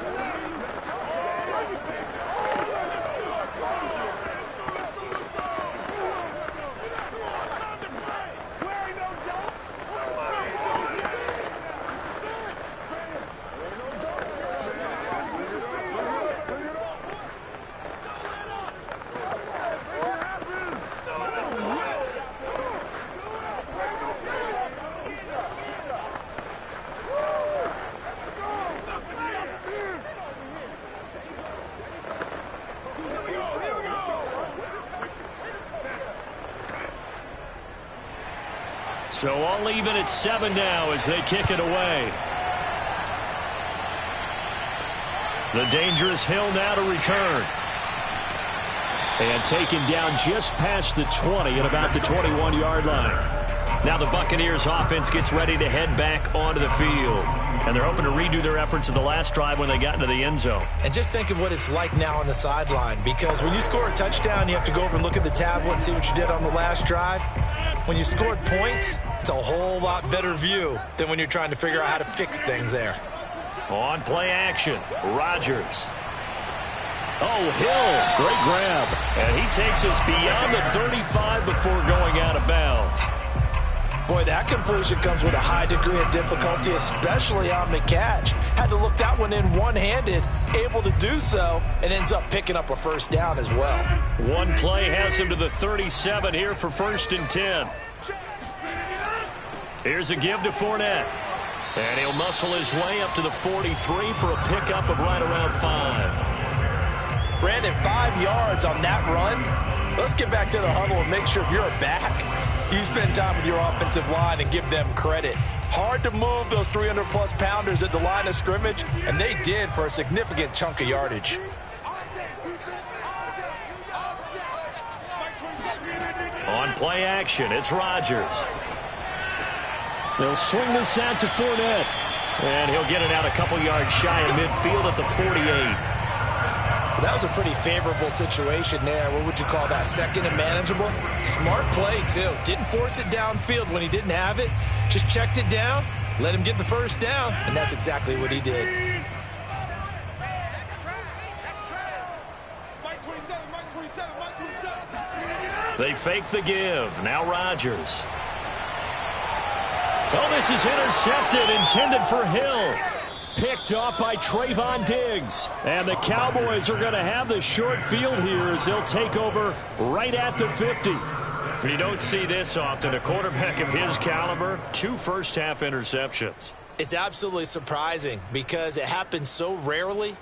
So all even at 7 now as they kick it away. The dangerous Hill now to return. And taken down just past the 20 at about the 21-yard line. Now the Buccaneers offense gets ready to head back onto the field. And they're hoping to redo their efforts in the last drive when they got into the end zone. And just think of what it's like now on the sideline, because when you score a touchdown, you have to go over and look at the tablet and see what you did on the last drive. When you scored points, it's a whole lot better view than when you're trying to figure out how to fix things there. On play action, Rodgers. Oh, Hill, great grab. And he takes us beyond the 35 before going out of bounds. Boy, that completion comes with a high degree of difficulty, especially on the catch. Had to look that one in one-handed, able to do so, and ends up picking up a first down as well. One play has him to the 37 here for 1st and 10. Here's a give to Fournette. And he'll muscle his way up to the 43 for a pickup of right around 5. Brandon, 5 yards on that run. Let's get back to the huddle and make sure if you're back, you spend time with your offensive line and give them credit. Hard to move those 300-plus pounders at the line of scrimmage, and they did for a significant chunk of yardage. On play action, it's Rodgers. They'll swing this out to Fournette. And he'll get it out a couple yards shy of midfield at the 48. That was a pretty favorable situation there. What would you call that? Second and manageable? Smart play, too. Didn't force it downfield when he didn't have it. Just checked it down, let him get the first down, and that's exactly what he did. They fake the give. Now Rodgers. Oh, this is intercepted, intended for Hill. Picked off by Trayvon Diggs. And the Cowboys are going to have the short field here as they'll take over right at the 50. You don't see this often. A quarterback of his caliber, 2 first-half interceptions. It's absolutely surprising because it happens so rarely.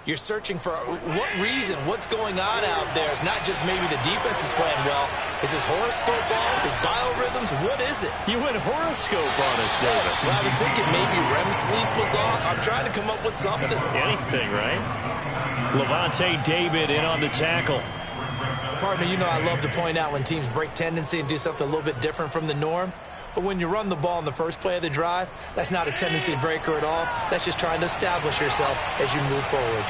You're searching for what reason, what's going on out there. It's not just maybe the defense is playing well. Is his horoscope off? His biorhythms? What is it? You went horoscope on us, David. Well, I was thinking maybe REM sleep was off. I'm trying to come up with something. Anything, right? Levante David in on the tackle. Partner, you know I love to point out when teams break tendency and do something a little bit different from the norm. But when you run the ball in the first play of the drive, that's not a tendency breaker at all. That's just trying to establish yourself as you move forward.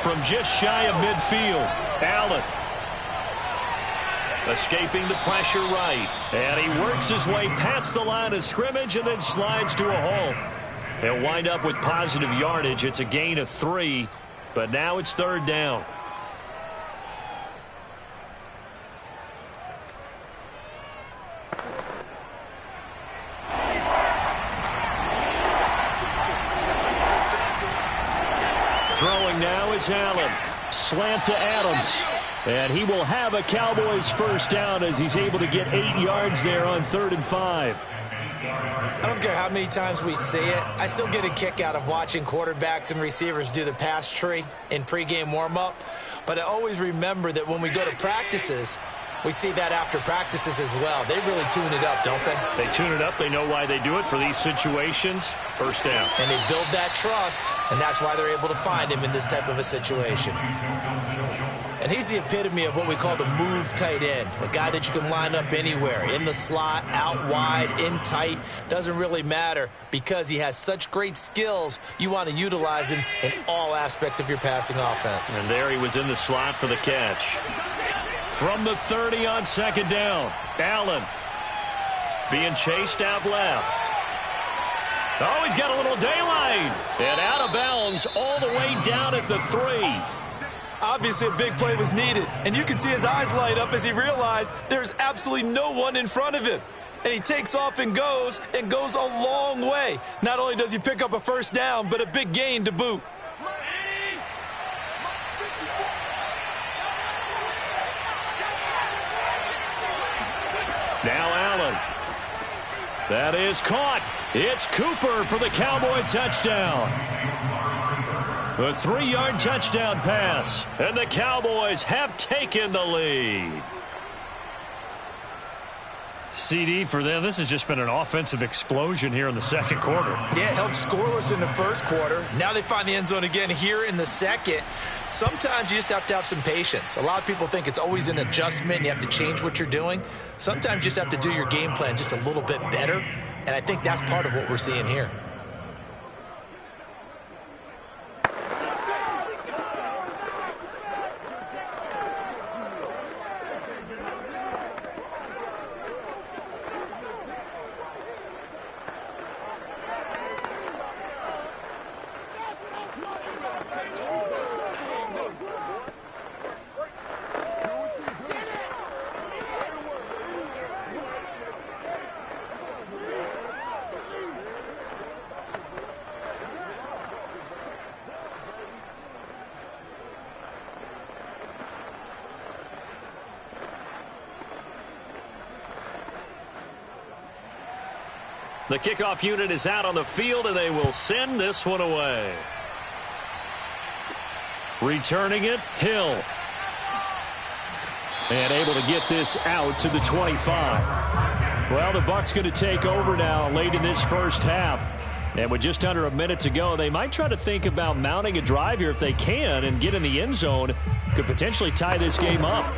From just shy of midfield, Allen. Escaping the pressure right. And he works his way past the line of scrimmage and then slides to a halt. They'll wind up with positive yardage. It's a gain of 3, but now it's 3rd down. Throwing now is Allen. Slant to Adams. And he will have a Cowboys first down as he's able to get 8 yards there on 3rd and 5. I don't care how many times we see it. I still get a kick out of watching quarterbacks and receivers do the pass tree in pregame warm-up. But I always remember that when we go to practices, we see that after practices as well. They really tune it up, don't they? They tune it up. They know why they do it for these situations. First down. And they build that trust, and that's why they're able to find him in this type of a situation. And he's the epitome of what we call the move tight end, a guy that you can line up anywhere, in the slot, out wide, in tight, doesn't really matter because he has such great skills. You want to utilize him in all aspects of your passing offense. And there he was in the slot for the catch. From the 30 on second down, Allen being chased out left. Oh, he's got a little daylight. And out of bounds all the way down at the 3. Obviously, a big play was needed, and you can see his eyes light up as he realized there's absolutely no one in front of him. And he takes off and goes a long way. Not only does he pick up a first down, but a big gain to boot. Now Allen. That is caught. It's Cooper for the Cowboy touchdown. A 3-yard touchdown pass, and the Cowboys have taken the lead. CD for them, this has just been an offensive explosion here in the second quarter. Yeah, held scoreless in the first quarter. Now they find the end zone again here in the second. Sometimes you just have to have some patience. A lot of people think it's always an adjustment. You have to change what you're doing. Sometimes you just have to do your game plan just a little bit better, and I think that's part of what we're seeing here. The kickoff unit is out on the field, and they will send this one away. Returning it, Hill. And able to get this out to the 25. Well, the Bucs going to take over now late in this first half. And with just under a minute to go, they might try to think about mounting a drive here if they can and get in the end zone. Could potentially tie this game up.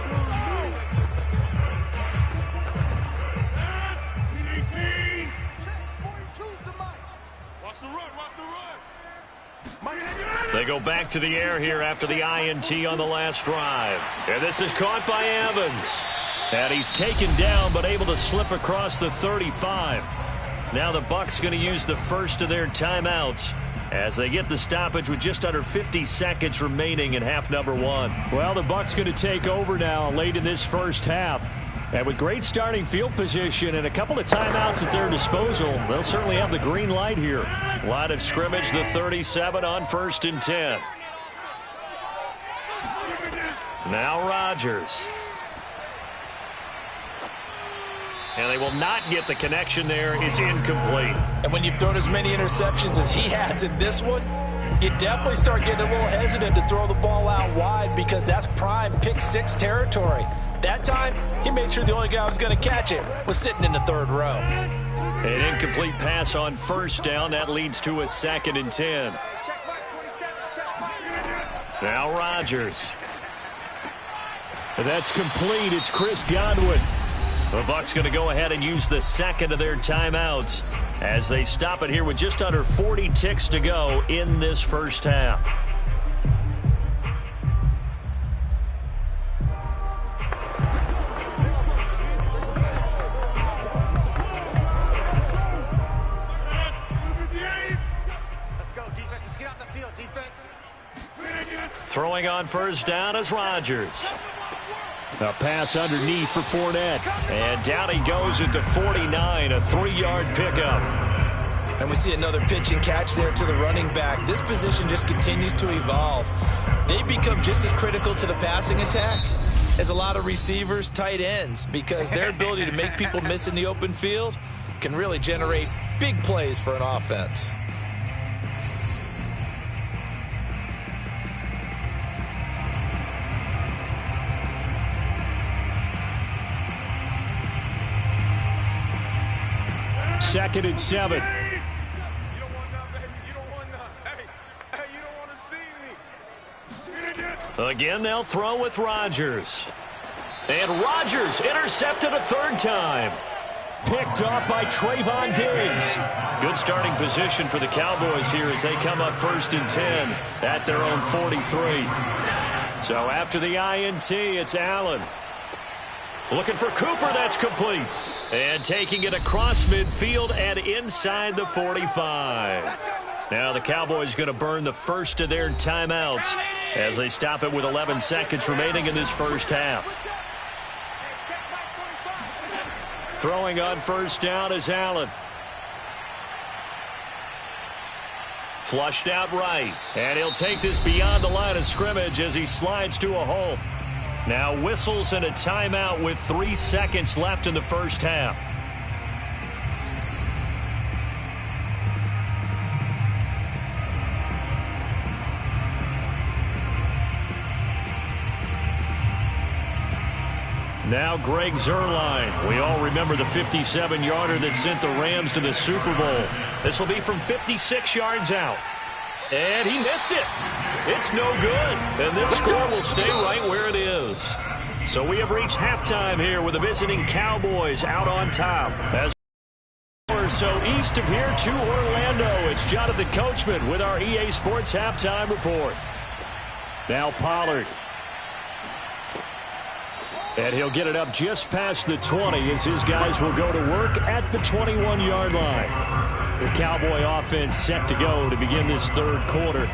They go back to the air here after the INT on the last drive. And this is caught by Evans. And he's taken down but able to slip across the 35. Now the Bucs going to use the first of their timeouts as they get the stoppage with just under 50 seconds remaining in half number 1. Well, the Bucs going to take over now late in this first half. And with great starting field position and a couple of timeouts at their disposal, they'll certainly have the green light here. Line of scrimmage, the 37 on 1st and 10. Now Rodgers. And they will not get the connection there. It's incomplete. And when you've thrown as many interceptions as he has in this one, you definitely start getting a little hesitant to throw the ball out wide because that's prime pick 6 territory. That time, he made sure the only guy who was going to catch it was sitting in the 3rd row. An incomplete pass on 1st down. That leads to a 2nd and 10. Now Rodgers. That's complete. It's Chris Godwin. The Bucs going to go ahead and use the second of their timeouts as they stop it here with just under 40 ticks to go in this first half. Throwing on 1st down is Rodgers. A pass underneath for Fournette. And down he goes at the 49, a 3-yard pickup. And we see another pitch and catch there to the running back. This position just continues to evolve. They become just as critical to the passing attack as a lot of receivers, tight ends, because their ability to make people miss in the open field can really generate big plays for an offense. Second and 7. You don't want none, baby. You don't want none. Hey, you don't want to see me. Again, they'll throw with Rodgers. And Rodgers intercepted a third time. Picked off by Trayvon Diggs. Good starting position for the Cowboys here as they come up 1st and 10 at their own 43. So after the INT, it's Allen. Looking for Cooper, that's complete. And taking it across midfield and inside the 45. Now the Cowboys going to burn the first of their timeouts as they stop it with 11 seconds remaining in this first half. Throwing on first down is Allen. Flushed out right. And he'll take this beyond the line of scrimmage as he slides to a hole. Now whistles and a timeout with 3 seconds left in the first half. Now Greg Zuerlein. We all remember the 57-yarder that sent the Rams to the Super Bowl. This will be from 56 yards out. And he missed it. It's no good. And this score will stay right where it is. So we have reached halftime here with the visiting Cowboys out on top. As or so east of here to Orlando, it's Jonathan Coachman with our EA Sports Halftime Report. Now Pollard. And he'll get it up just past the 20 as his guys will go to work at the 21-yard line. The Cowboy offense set to go to begin this third quarter.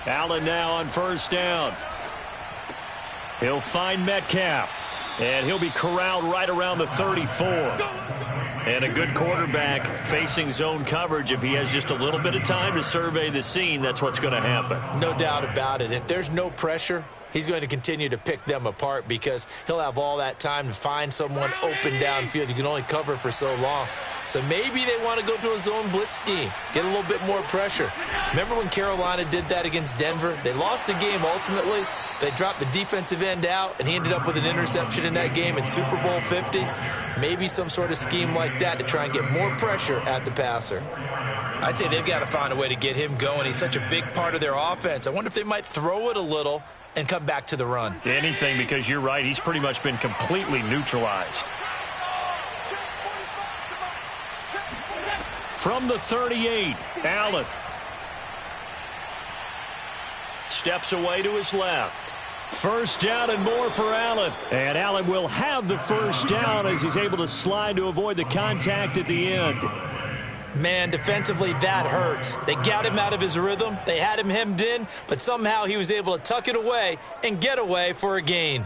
Allen now on first down. He'll find Metcalf, and he'll be corralled right around the 34. And a good quarterback facing zone coverage. If he has just a little bit of time to survey the scene, that's what's going to happen. No doubt about it. If there's no pressure, he's going to continue to pick them apart because he'll have all that time to find someone open downfield. You can only cover for so long. So maybe they want to go to a zone blitz scheme, get a little bit more pressure. Remember when Carolina did that against Denver? They lost the game ultimately. They dropped the defensive end out, and he ended up with an interception in that game in Super Bowl 50. Maybe some sort of scheme like that to try and get more pressure at the passer. I'd say they've got to find a way to get him going. He's such a big part of their offense. I wonder if they might throw it a little and come back to the run. Anything, because you're right. He's pretty much been completely neutralized. From the 38, Allen. Steps away to his left. First down and more for Allen. And Allen will have the first down as he's able to slide to avoid the contact at the end. Man, defensively, that hurts. They got him out of his rhythm. They had him hemmed in, but somehow he was able to tuck it away and get away for a gain.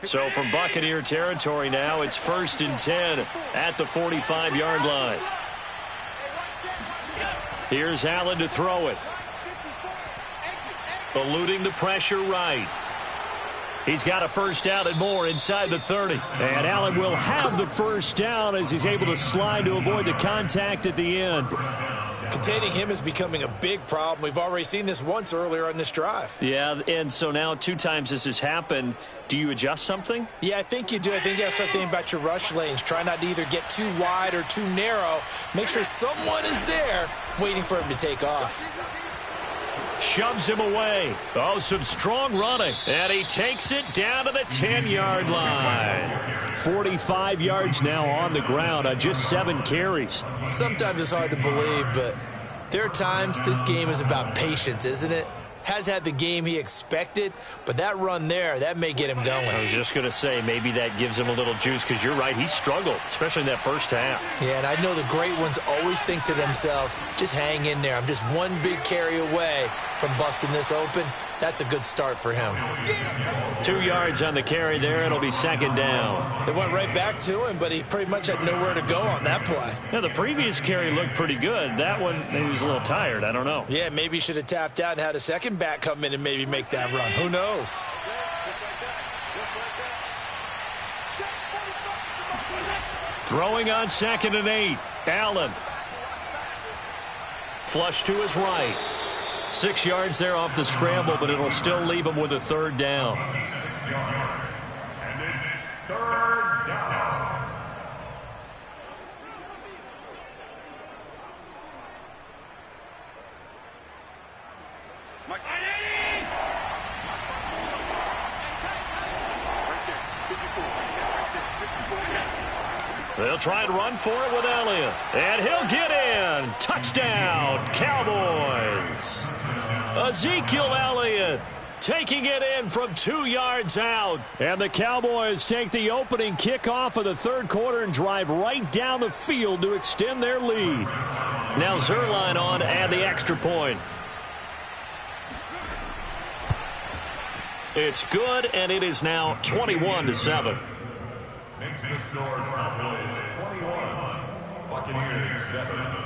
So from Buccaneer territory now, it's 1st and 10 at the 45-yard line. Here's Allen to throw it. Eluding the pressure right. He's got a first down and more inside the 30. And Allen will have the first down as he's able to slide to avoid the contact at the end. Containing him is becoming a big problem. We've already seen this once earlier on this drive. Yeah, and so now 2 times this has happened. Do you adjust something? Yeah, I think you do. I think you got to start thinking about your rush lanes. Try not to either get too wide or too narrow. Make sure someone is there waiting for him to take off. Shoves him away. Oh, some strong running. And he takes it down to the 10-yard line. 45 yards now on the ground on just 7 carries. Sometimes it's hard to believe, but there are times this game is about patience, isn't it? Has had the game he expected, but that run there, that may get him going. I was just going to say, maybe that gives him a little juice, because you're right, he struggled, especially in that first half. Yeah, and I know the great ones always think to themselves, just hang in there. I'm just one big carry away from busting this open. That's a good start for him. 2 yards on the carry there. It'll be second down. They went right back to him, but he pretty much had nowhere to go on that play. Yeah, the previous carry looked pretty good. That one, maybe he was a little tired. I don't know. Yeah, maybe he should have tapped out and had a second back come in and maybe make that run. Who knows? Throwing on 2nd and 8. Allen. Flush to his right. 6 yards there off the scramble, but it'll still leave him with a third down. 6 yards. And it's third down. Mike. They'll try and run for it with Elliott. And he'll get in. Touchdown, Cowboys. Ezekiel Elliott taking it in from 2 yards out. And the Cowboys take the opening kickoff of the third quarter and drive right down the field to extend their lead. Now Zuerlein on to add the extra point. It's good, and it is now 21-7. Makes the score Cowboys 21, Buccaneers 7.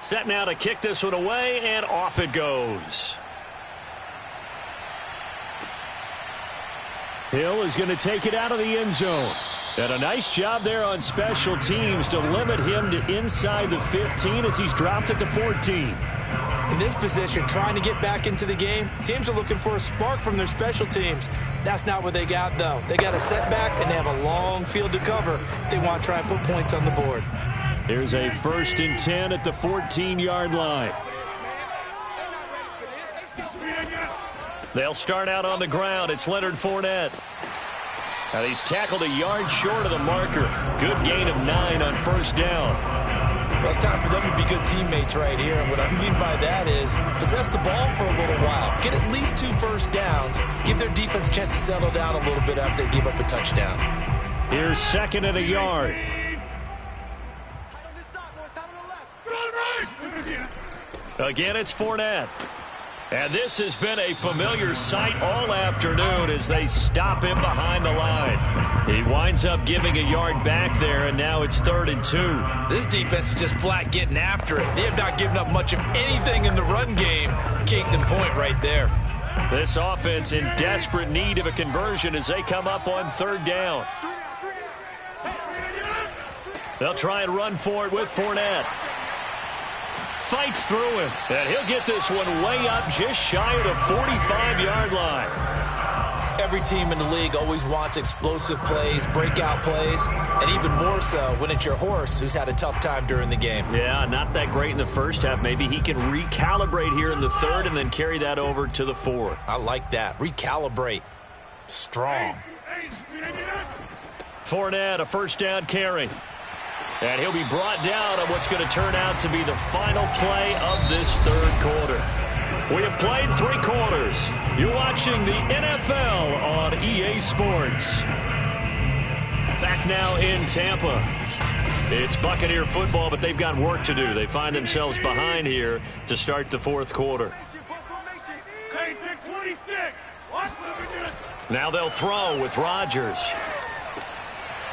Set now to kick this one away, and off it goes. Hill is going to take it out of the end zone. And a nice job there on special teams to limit him to inside the 15 as he's dropped at the 14. In this position, trying to get back into the game, teams are looking for a spark from their special teams. That's not what they got, though. They got a setback, and they have a long field to cover if they want to try and put points on the board. Here's a 1st and 10 at the 14-yard line. They'll start out on the ground. It's Leonard Fournette. And he's tackled a yard short of the marker. Good gain of 9 on 1st down. Well, it's time for them to be good teammates right here. And what I mean by that is possess the ball for a little while. Get at least 2 first downs. Give their defense a chance to settle down a little bit after they give up a touchdown. Here's 2nd and a yard. Again, it's Fournette. And this has been a familiar sight all afternoon as they stop him behind the line. He winds up giving a yard back there, and now it's 3rd and 2. This defense is just flat getting after it. They have not given up much of anything in the run game. Case in point right there. This offense in desperate need of a conversion as they come up on 3rd down. They'll try and run for it with Fournette. Fights through him, and he'll get this one way up just shy of the 45-yard line. Every team in the league always wants explosive plays, breakout plays, and even more so when it's your horse who's had a tough time during the game. Yeah, not that great in the first half. Maybe he can recalibrate here in the 3rd and then carry that over to the 4th. I like that. Recalibrate. Strong. Fournette, a 1st down carry. And he'll be brought down on what's going to turn out to be the final play of this 3rd quarter. We have played 3 quarters. You're watching the NFL on EA Sports. Back now in Tampa. It's Buccaneer football, but they've got work to do. They find themselves behind here to start the 4th quarter. Now they'll throw with Rodgers.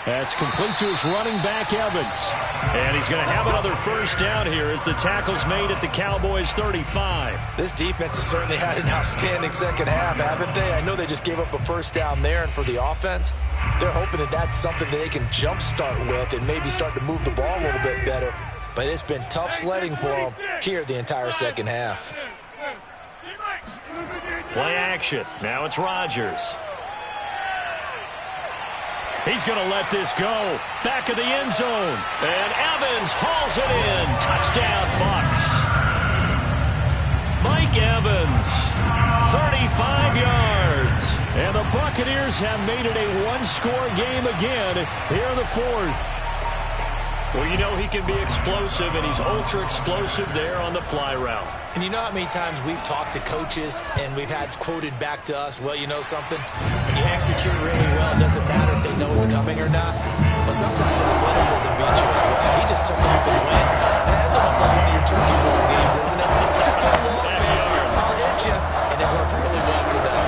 That's complete to his running back, Evans. And he's going to have another 1st down here as the tackle's made at the Cowboys' 35. This defense has certainly had an outstanding second half, haven't they? I know they just gave up a 1st down there, and for the offense, they're hoping that that's something that they can jumpstart with and maybe start to move the ball a little bit better. But it's been tough sledding for them here the entire second half. Play action. Now it's Rodgers. He's going to let this go. Back of the end zone. And Evans hauls it in. Touchdown, Bucs. Mike Evans, 35 yards. And the Buccaneers have made it a one-score game again here in the fourth. Well, you know he can be explosive, and he's ultra-explosive there on the fly route. And you know how many times we've talked to coaches and we've had quoted back to us, well, you know something? When you execute really well, it doesn't matter if they know it's coming or not. But sometimes athleticism beats you as well. He just took off and went. And that's almost like one of your turkey bowl games, isn't it? Just go long, man. I'll hit you. And it worked really well for them.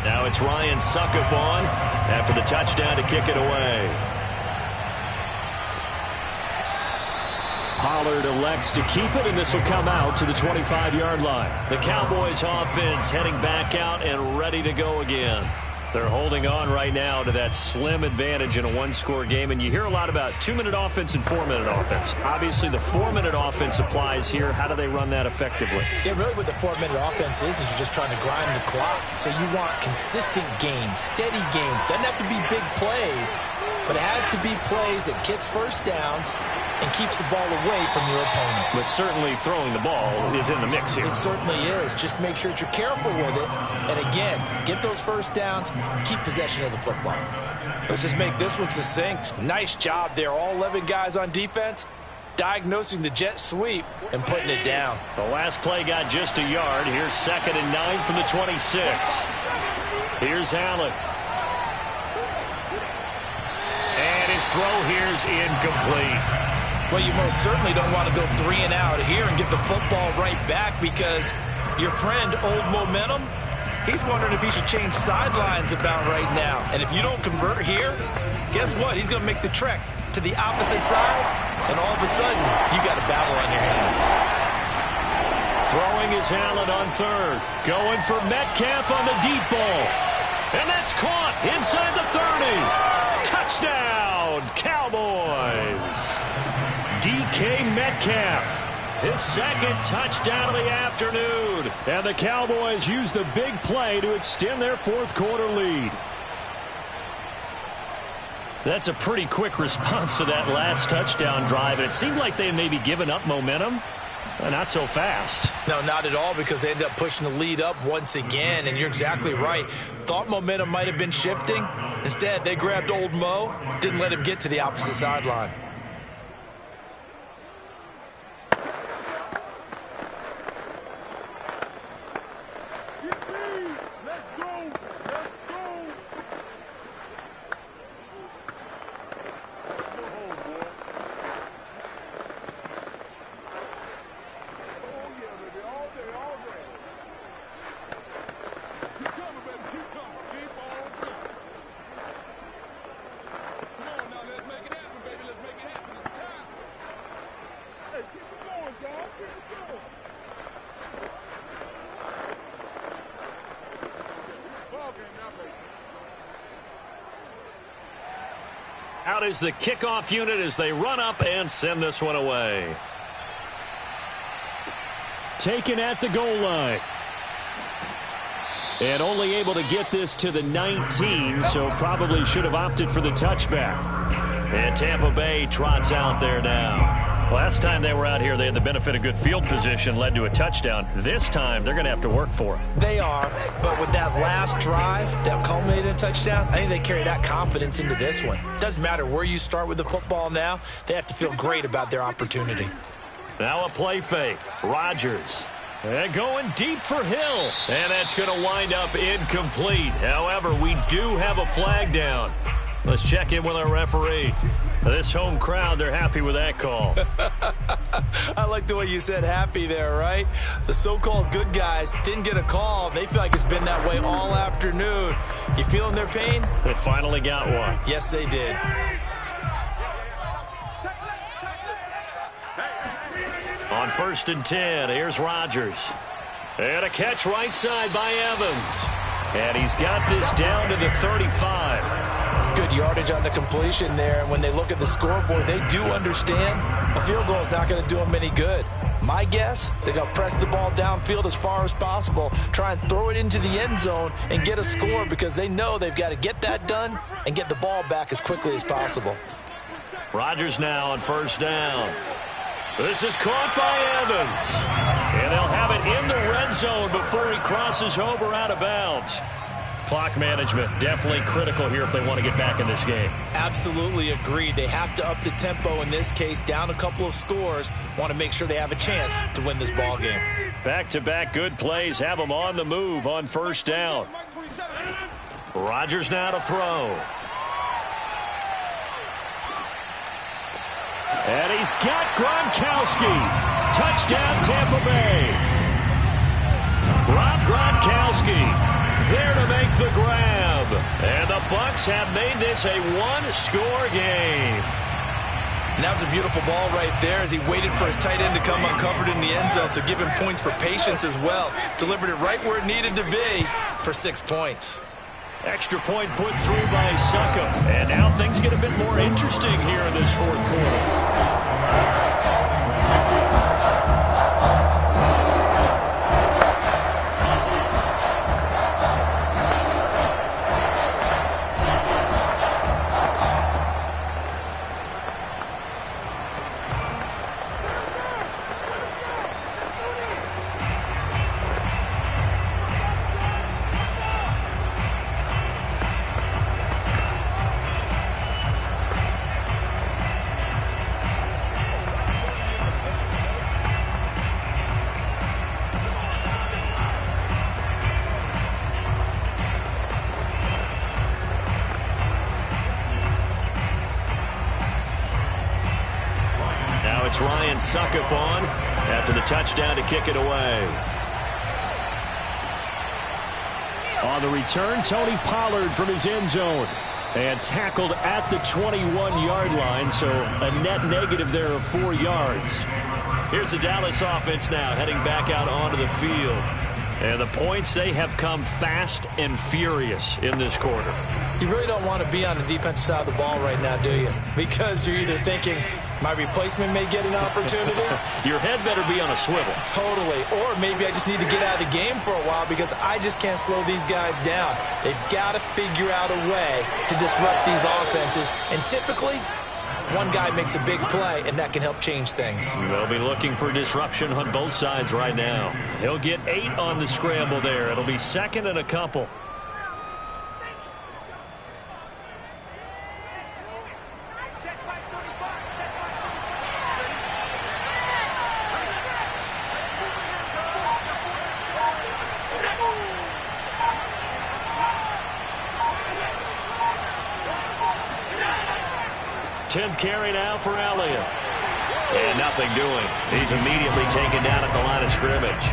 Now it's Ryan Succop on after the touchdown to kick it away. Pollard elects to keep it, and this will come out to the 25-yard line. The Cowboys offense heading back out and ready to go again. They're holding on right now to that slim advantage in a one-score game, and you hear a lot about 2-minute offense and 4-minute offense. Obviously, the 4-minute offense applies here. How do they run that effectively? Yeah, really what the 4-minute offense is you're just trying to grind the clock. So you want consistent gains, steady gains. Doesn't have to be big plays, but it has to be plays that gets first downs and keeps the ball away from your opponent. But certainly throwing the ball is in the mix here. It certainly is. Just make sure that you're careful with it. And again, get those first downs, keep possession of the football. Let's just make this one succinct. Nice job there. All 11 guys on defense, diagnosing the jet sweep and putting it down. The last play got just a yard. Here's 2nd and 9 from the 26. Here's Allen. And his throw here's incomplete. Well, you most certainly don't want to go 3 and out here and get the football right back because your friend, Old Momentum, he's wondering if he should change sidelines about right now. And if you don't convert here, guess what? He's going to make the trek to the opposite side, and all of a sudden, you got a battle on your hands. Throwing is Allen on 3rd. Going for Metcalf on the deep ball. And that's caught inside the 30. Touchdown, Cowboys. DK Metcalf, his 2nd touchdown of the afternoon. And the Cowboys use the big play to extend their 4th quarter lead. That's a pretty quick response to that last touchdown drive. And it seemed like they had maybe given up momentum. Not so fast. No, not at all, because they ended up pushing the lead up once again. And you're exactly right. Thought momentum might have been shifting. Instead, they grabbed Old Mo, didn't let him get to the opposite sideline. Out is the kickoff unit as they run up and send this one away. Taken at the goal line. And only able to get this to the 19, so probably should have opted for the touchback. And Tampa Bay trots out there now. Last time they were out here, they had the benefit of good field position, led to a touchdown. This time, they're going to have to work for it. They are, but with that last drive that culminated in a touchdown, I think they carry that confidence into this one. Doesn't matter where you start with the football now, they have to feel great about their opportunity. Now a play fake. Rodgers. And going deep for Hill. And that's going to wind up incomplete. However, we do have a flag down. Let's check in with our referee. This home crowd, they're happy with that call. I like the way you said happy there, right? The so-called good guys didn't get a call. They feel like it's been that way all afternoon. You feeling their pain? They finally got one. Yes, they did. On 1st and 10, here's Rodgers. And a catch right side by Evans. And he's got this down to the 35. Good yardage on the completion there. And when they look at the scoreboard, they do understand a field goal is not going to do them any good. My guess, they're going to press the ball downfield as far as possible, try and throw it into the end zone and get a score because they know they've got to get that done and get the ball back as quickly as possible. Rodgers now on 1st down. This is caught by Evans. And they'll have it in the red zone before he crosses over out of bounds. Clock management definitely critical here if they want to get back in this game. Absolutely agreed. They have to up the tempo in this case, down a couple of scores. Want to make sure they have a chance to win this ball game. Back-to-back good plays have them on the move on 1st down. Rodgers now to throw. And he's got Gronkowski. Touchdown, Tampa Bay. Rob Gronkowski there to make the grab. And the Bucs have made this a one-score game. And that was a beautiful ball right there as he waited for his tight end to come uncovered in the end zone. So give him points for patience as well. Delivered it right where it needed to be for 6 points. Extra point put through by Succop. And now things get a bit more interesting here in this 4th quarter. It's Ryan Succop on after the touchdown to kick it away. On the return, Tony Pollard from his end zone. And tackled at the 21-yard line, so a net negative there of 4 yards. Here's the Dallas offense now heading back out onto the field. And the points, they have come fast and furious in this quarter. You really don't want to be on the defensive side of the ball right now, do you? Because you're either thinking, my replacement may get an opportunity. Your head better be on a swivel. Totally. Or maybe I just need to get out of the game for a while because I just can't slow these guys down. They've got to figure out a way to disrupt these offenses. And typically, one guy makes a big play, and that can help change things. They'll be looking for disruption on both sides right now. He'll get 8 on the scramble there. It'll be 2nd and a couple. Tenth carry now for Elliott. And nothing doing. He's immediately taken down at the line of scrimmage.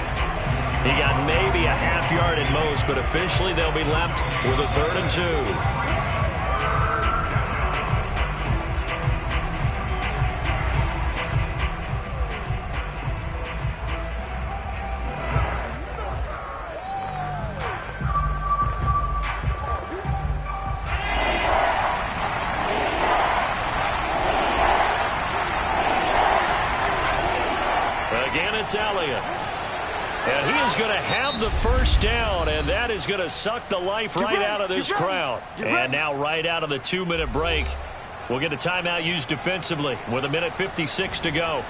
He got maybe a half yard at most, but officially they'll be left with a 3rd and 2. It's Elliott. And he is going to have the 1st down, and that is going to suck the life right out of this crowd. And now right out of the 2-minute break, we'll get a timeout used defensively with 1:56 to go.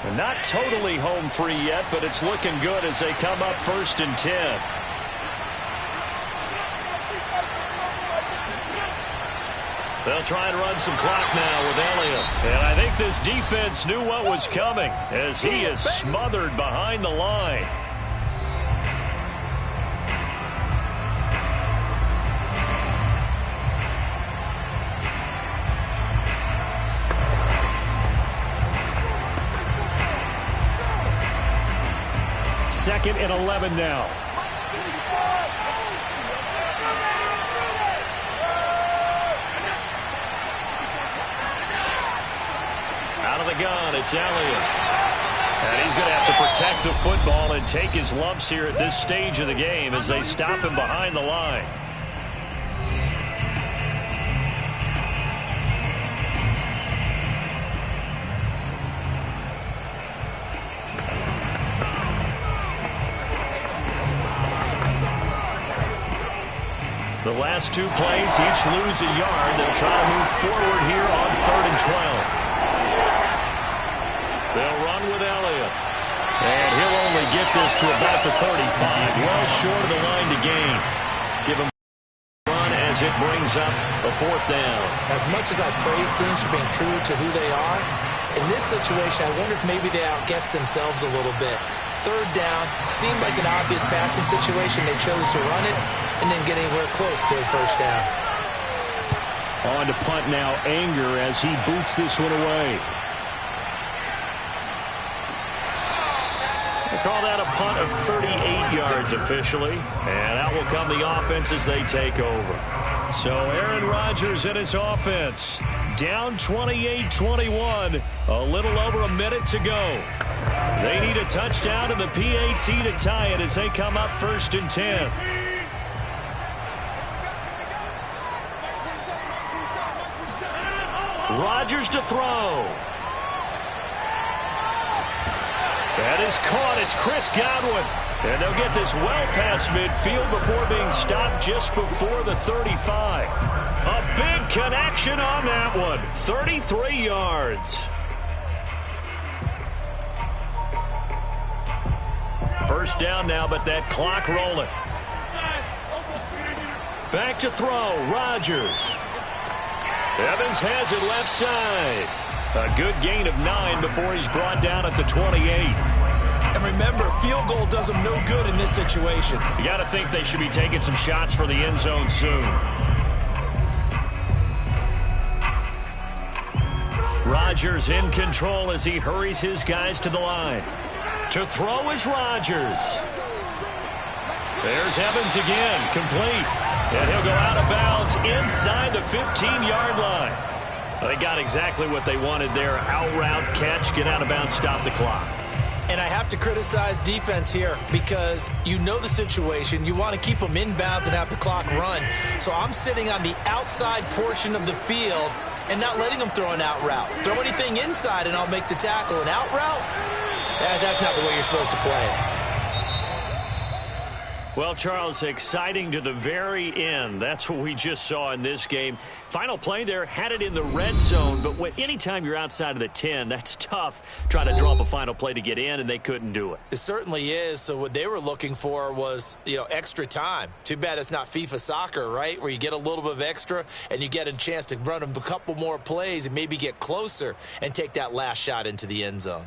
And not totally home free yet, but it's looking good as they come up 1st and 10. They'll try and run some clock now with Elliott. And I think this defense knew what was coming as he is smothered behind the line. 2nd and 11 now. Out of the gun, it's Elliott. And he's going to have to protect the football and take his lumps here at this stage of the game as they stop him behind the line. The last 2 plays, each lose a yard. They'll try to move forward here on 3rd and 12. They'll run with Elliott. And he'll only get this to about the 35. Well short of the line to gain. Give him a run as it brings up a 4th down. As much as I praise teams for being true to who they are, in this situation, I wonder if maybe they outguessed themselves a little bit. 3rd down, seemed like an obvious passing situation. They chose to run it and then get anywhere close to the 1st down. On to punt now, Anger as he boots this one away. Call that a punt of 38 yards officially. And out will come the offense as they take over. So Aaron Rodgers and his offense down 28-21. A little over a minute to go. They need a touchdown and the PAT to tie it as they come up 1st and 10. Rodgers to throw. That is caught. It's Chris Godwin. And they'll get this well past midfield before being stopped just before the 35. A big connection on that one. 33 yards. First down now, but that clock rolling. Back to throw. Rodgers. Evans has it left side. A good gain of 9 before he's brought down at the 28. And remember, field goal does them no good in this situation. You got to think they should be taking some shots for the end zone soon. Rodgers in control as he hurries his guys to the line. To throw is Rodgers. There's Evans again, complete. And he'll go out of bounds inside the 15-yard line. They got exactly what they wanted there. Out route, catch, get out of bounds, stop the clock. And I have to criticize defense here because you know the situation. You want to keep them inbounds and have the clock run. So I'm sitting on the outside portion of the field and not letting them throw an out route. Throw anything inside and I'll make the tackle. An out route? That's not the way you're supposed to play it. Well, Charles, exciting to the very end. That's what we just saw in this game. Final play there, had it in the red zone, but anytime you're outside of the 10, that's tough trying to draw up a final play to get in, and they couldn't do it. It certainly is. So what they were looking for was, extra time. Too bad it's not FIFA soccer, right, where you get a little bit of extra and you get a chance to run a couple more plays and maybe get closer and take that last shot into the end zone.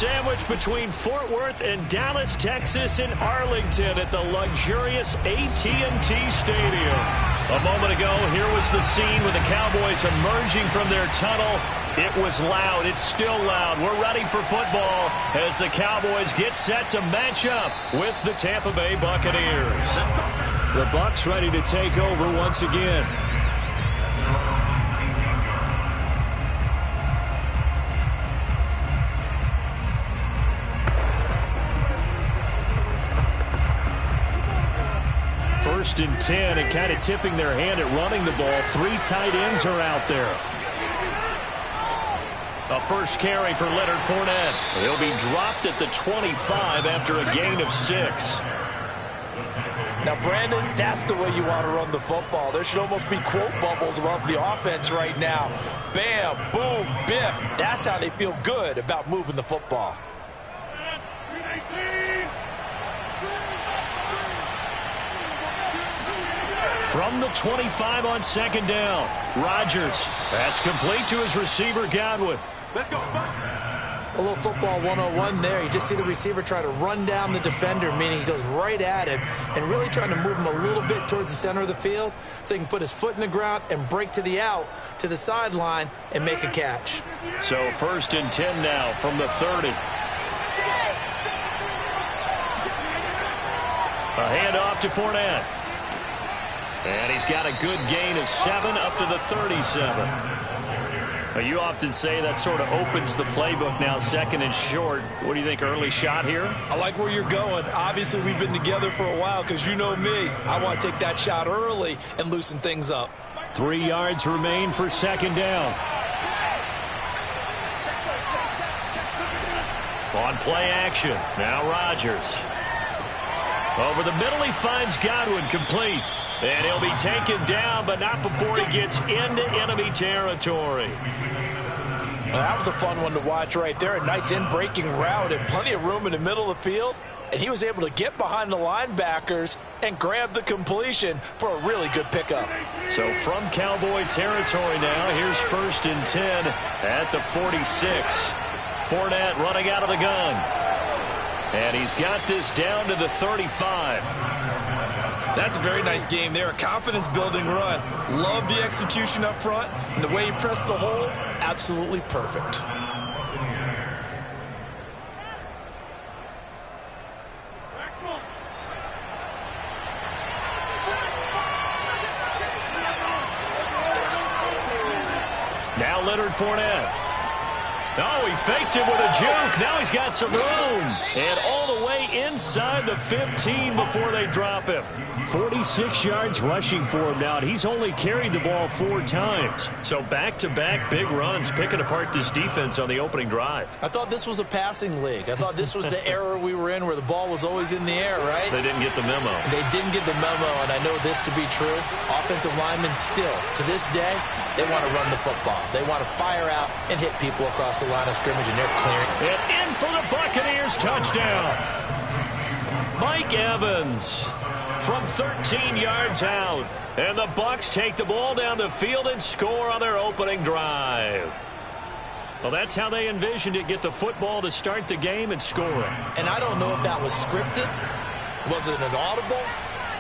sandwiched between Fort Worth and Dallas, Texas in Arlington at the luxurious AT&T Stadium. A moment ago, here was the scene with the Cowboys emerging from their tunnel. It was loud. It's still loud. We're ready for football as the Cowboys get set to match up with the Tampa Bay Buccaneers. The Bucs ready to take over once again. First and 10, and kind of tipping their hand at running the ball. 3 tight ends are out there. A first carry for Leonard Fournette. He'll be dropped at the 25 after a gain of 6. Now, Brandon, that's the way you want to run the football. There should almost be quote bubbles above the offense right now. Bam, boom, biff. That's how they feel good about moving the football. From the 25 on second down, Rodgers. That's complete to his receiver, Godwin. Let's go. A little football 101 there. You just see the receiver try to run down the defender, meaning he goes right at him and really trying to move him a little bit towards the center of the field so he can put his foot in the ground and break to the out, to the sideline, and make a catch. So first and 10 now from the 30. A handoff to Fournette. And he's got a good gain of 7 up to the 37. Well, you often say that sort of opens the playbook now, second and short. What do you think, early shot here? I like where you're going. Obviously, we've been together for a while because you know me. I want to take that shot early and loosen things up. 3 yards remain for second down. On play action, now Rodgers. Over the middle, he finds Godwin, complete. And he'll be taken down, but not before he gets into enemy territory. Well, that was a fun one to watch right there. A nice in-breaking route and plenty of room in the middle of the field. And he was able to get behind the linebackers and grab the completion for a really good pickup. So from Cowboy territory now, here's first and 10 at the 46. Fournette running out of the gun. And he's got this down to the 35. That's a very nice game there. A confidence-building run. Love the execution up front. And the way he pressed the hole, absolutely perfect. Now Leonard Fournette. Oh, he faked it with a juke. Now he's got some room. And all the way inside the 15 before they drop him. 46 yards rushing for him now. He's only carried the ball 4 times. So back-to-back big runs, picking apart this defense on the opening drive. I thought this was a passing league. I thought this was the era we were in where the ball was always in the air, right? They didn't get the memo. They didn't get the memo, and I know this to be true. Offensive linemen still, to this day, they want to run the football. They want to fire out and hit people across the line of scrimmage, and they're clearing. And in for the Buccaneers touchdown. Mike Evans from 13 yards out. And the Bucs take the ball down the field and score on their opening drive. Well, that's how they envisioned it, get the football to start the game and score. And I don't know if that was scripted. Was it an audible?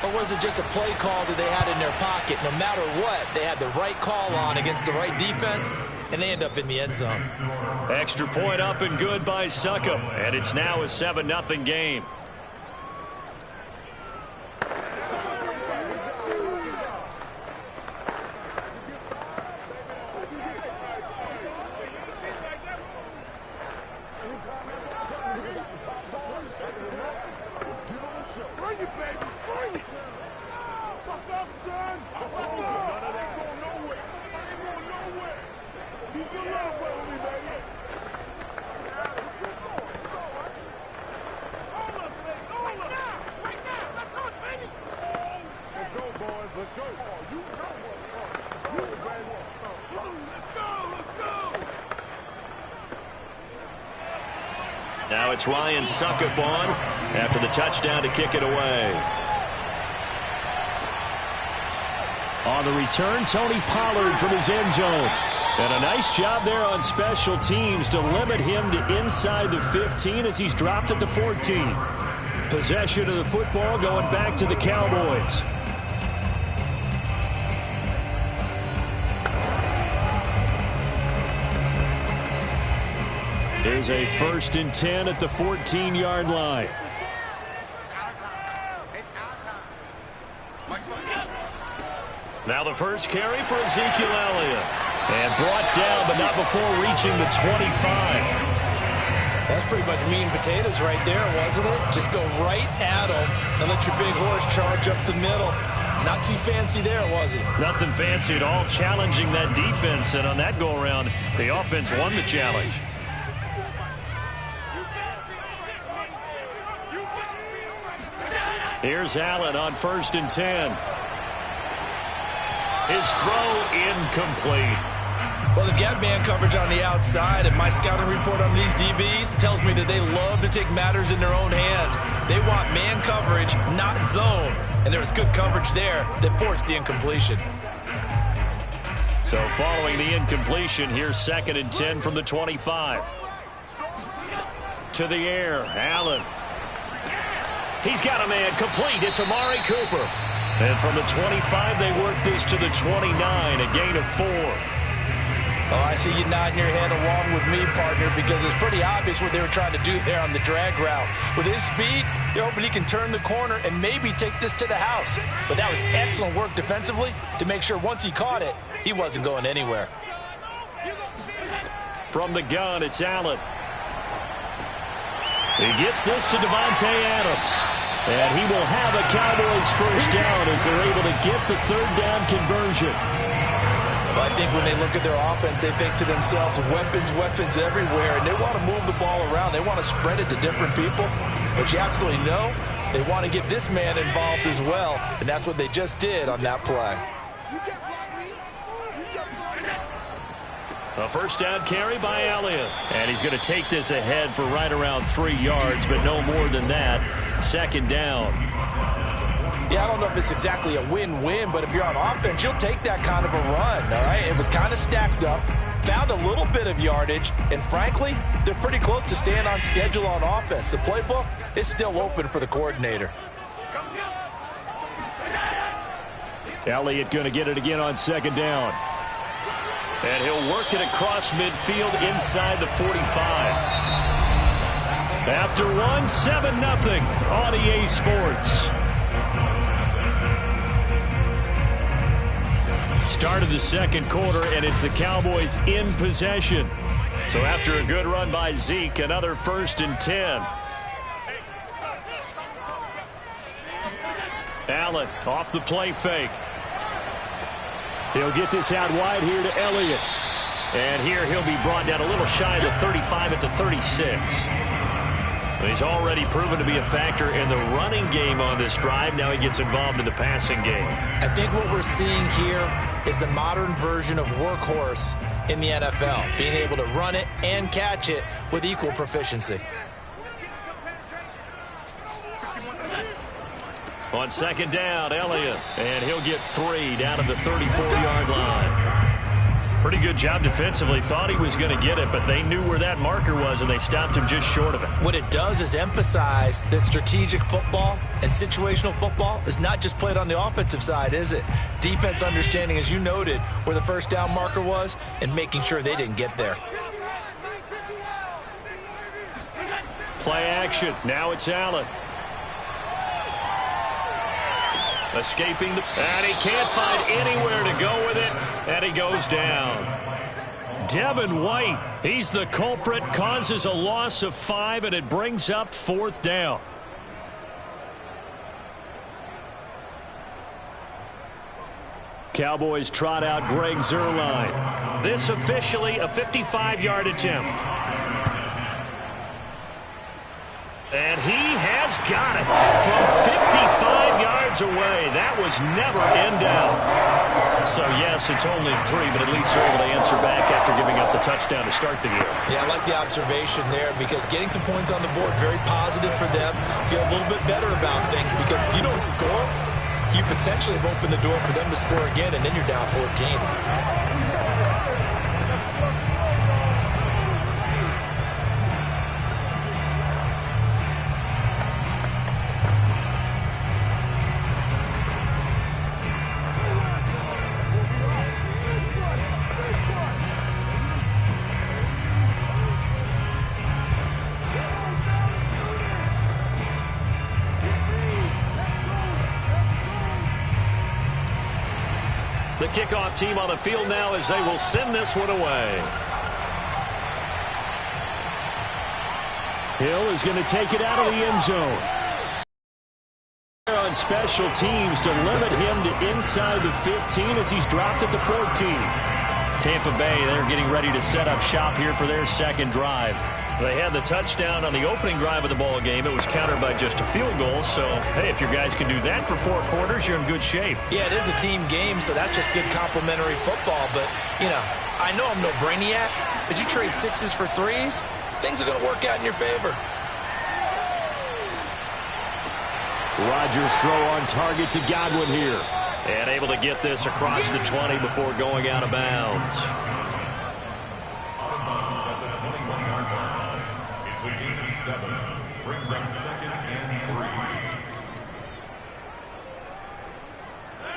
Or was it just a play call that they had in their pocket? No matter what, they had the right call on against the right defense, and they end up in the end zone. Extra point up and good by Succop. And it's now a 7-0 game. Now it's Ryan Succop on after the touchdown to kick it away. On the return, Tony Pollard from his end zone. And a nice job there on special teams to limit him to inside the 15 as he's dropped at the 14. Possession of the football going back to the Cowboys. Here's a 1st and 10 at the 14-yard line. Now the first carry for Ezekiel Elliott. And brought down, but not before reaching the 25. That's pretty much meat and potatoes right there, wasn't it? Just go right at him and let your big horse charge up the middle. Not too fancy there, was it? Nothing fancy at all, challenging that defense. And on that go-around, the offense won the challenge. Here's Allen on 1st and 10. His throw incomplete. Well, they've got man coverage on the outside, and my scouting report on these DBs tells me that they love to take matters in their own hands. They want man coverage, not zone. And there was good coverage there that forced the incompletion. So following the incompletion, here's 2nd and 10 from the 25. To the air, Allen. He's got a man complete. It's Amari Cooper. And from the 25, they work this to the 29, a gain of 4. Oh, I see you nodding your head along with me, partner, because it's pretty obvious what they were trying to do there on the drag route. With his speed, they're hoping he can turn the corner and maybe take this to the house. But that was excellent work defensively to make sure once he caught it, he wasn't going anywhere. From the gun, it's Allen. He gets this to Davante Adams. And he will have a Cowboys first down as they're able to get the 3rd down conversion. Well, I think when they look at their offense, they think to themselves, weapons, weapons everywhere, and they want to move the ball around. They want to spread it to different people. But you absolutely know they want to get this man involved as well, and that's what they just did on that play. A first down carry by Elliott. And he's going to take this ahead for right around 3 yards, but no more than that. 2nd down. Yeah, I don't know if it's exactly a win-win, but if you're on offense, you'll take that kind of a run, all right? It was kind of stacked up, found a little bit of yardage, and frankly, they're pretty close to staying on schedule on offense. The playbook is still open for the coordinator. Elliott going to get it again on 2nd down. And he'll work it across midfield inside the 45. After one, 7-0 on EA Sports. Start of the 2nd quarter, and it's the Cowboys in possession. So after a good run by Zeke, another 1st and 10. Allen off the play fake. He'll get this out wide here to Elliott. And here he'll be brought down a little shy of the 35 at the 36. He's already proven to be a factor in the running game on this drive. Now he gets involved in the passing game. I think what we're seeing here is the modern version of workhorse in the NFL, being able to run it and catch it with equal proficiency. On 2nd down, Elliott, and he'll get 3 down to the 34-yard line. Pretty good job defensively. Thought he was going to get it, but they knew where that marker was, and they stopped him just short of it. What it does is emphasize that strategic football and situational football is not just played on the offensive side, is it? Defense understanding, as you noted, where the 1st down marker was and making sure they didn't get there. Play action. Now it's Allen. Escaping and he can't find anywhere to go with it, and he goes down. Devin White, he's the culprit, causes a loss of 5, and it brings up 4th down. Cowboys trot out Greg Zuerlein. This officially a 55-yard attempt. And he has got it from 55 yards away. That was never in doubt. So, yes, it's only 3, but at least they're able to answer back after giving up the touchdown to start the game. Yeah, I like the observation there because getting some points on the board, very positive for them. Feel a little bit better about things because if you don't score, you potentially have opened the door for them to score again, and then you're down 14. kickoff team on the field now as they will send this one away. Hill is going to take it out of the end zone. On special teams to limit him to inside the 15 as he's dropped at the 14. Tampa Bay, they're getting ready to set up shop here for their second drive. They had the touchdown on the opening drive of the ball game. It was countered by just a field goal. So, hey, if your guys can do that for 4 quarters, you're in good shape. Yeah, it is a team game, so that's just good complimentary football. But, you know, I know I'm no brainiac, but you trade 6s for 3s, things are going to work out in your favor. Rodgers throw on target to Godwin here. And able to get this across the 20 before going out of bounds. It's a gain of 7. Brings up 2nd and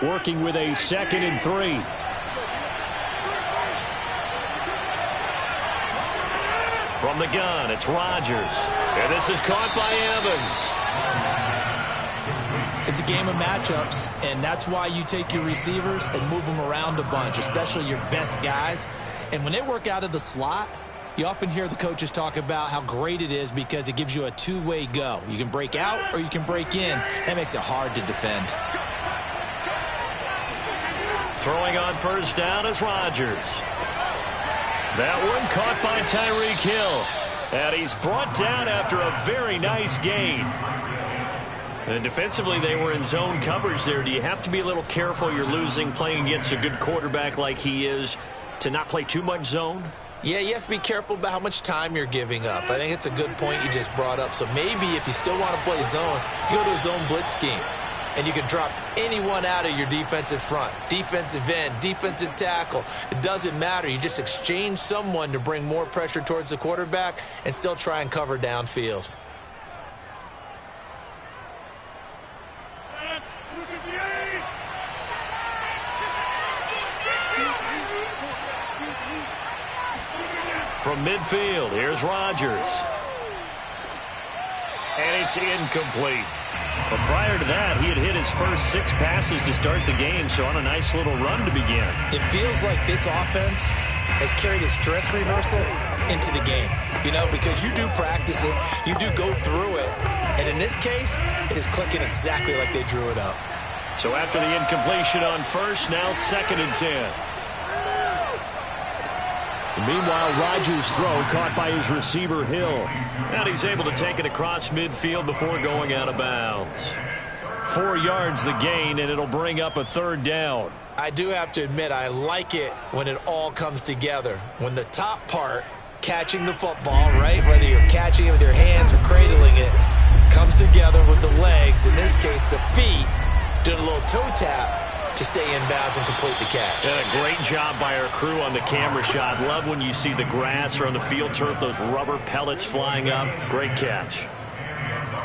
3. Working with a 2nd and 3. From the gun, it's Rodgers. And this is caught by Evans. It's a game of matchups, and that's why you take your receivers and move them around a bunch, especially your best guys. And when they work out of the slot, you often hear the coaches talk about how great it is because it gives you a two-way go. You can break out or you can break in. That makes it hard to defend. Throwing on first down is Rodgers. That one caught by Tyreek Hill. And he's brought down after a very nice gain. And defensively, they were in zone coverage there. Do you have to be a little careful? You're losing, playing against a good quarterback like he is, to not play too much zone? Yeah, you have to be careful about how much time you're giving up. I think it's a good point you just brought up. So maybe if you still want to play zone, you go to a zone blitz scheme. And you can drop anyone out of your defensive front. Defensive end, defensive tackle. It doesn't matter. You just exchange someone to bring more pressure towards the quarterback and still try and cover downfield. From midfield, here's Rodgers. And it's incomplete. But prior to that, he had hit his first 6 passes to start the game, so on a nice little run to begin. It feels like this offense has carried its dress rehearsal into the game. You know, because you do practice it, you do go through it, and in this case, it is clicking exactly like they drew it up. So after the incompletion on first, now 2nd and 10. Meanwhile, Rodgers' throw caught by his receiver, Hill. And he's able to take it across midfield before going out of bounds. 4 yards the gain, and it'll bring up a 3rd down. I do have to admit, I like it when it all comes together. When the top part, catching the football, right, whether you're catching it with your hands or cradling it, comes together with the legs, in this case the feet, doing a little toe tap to stay in bounds and complete the catch. And a great job by our crew on the camera shot. Love when you see the grass or on the field turf, those rubber pellets flying up. Great catch.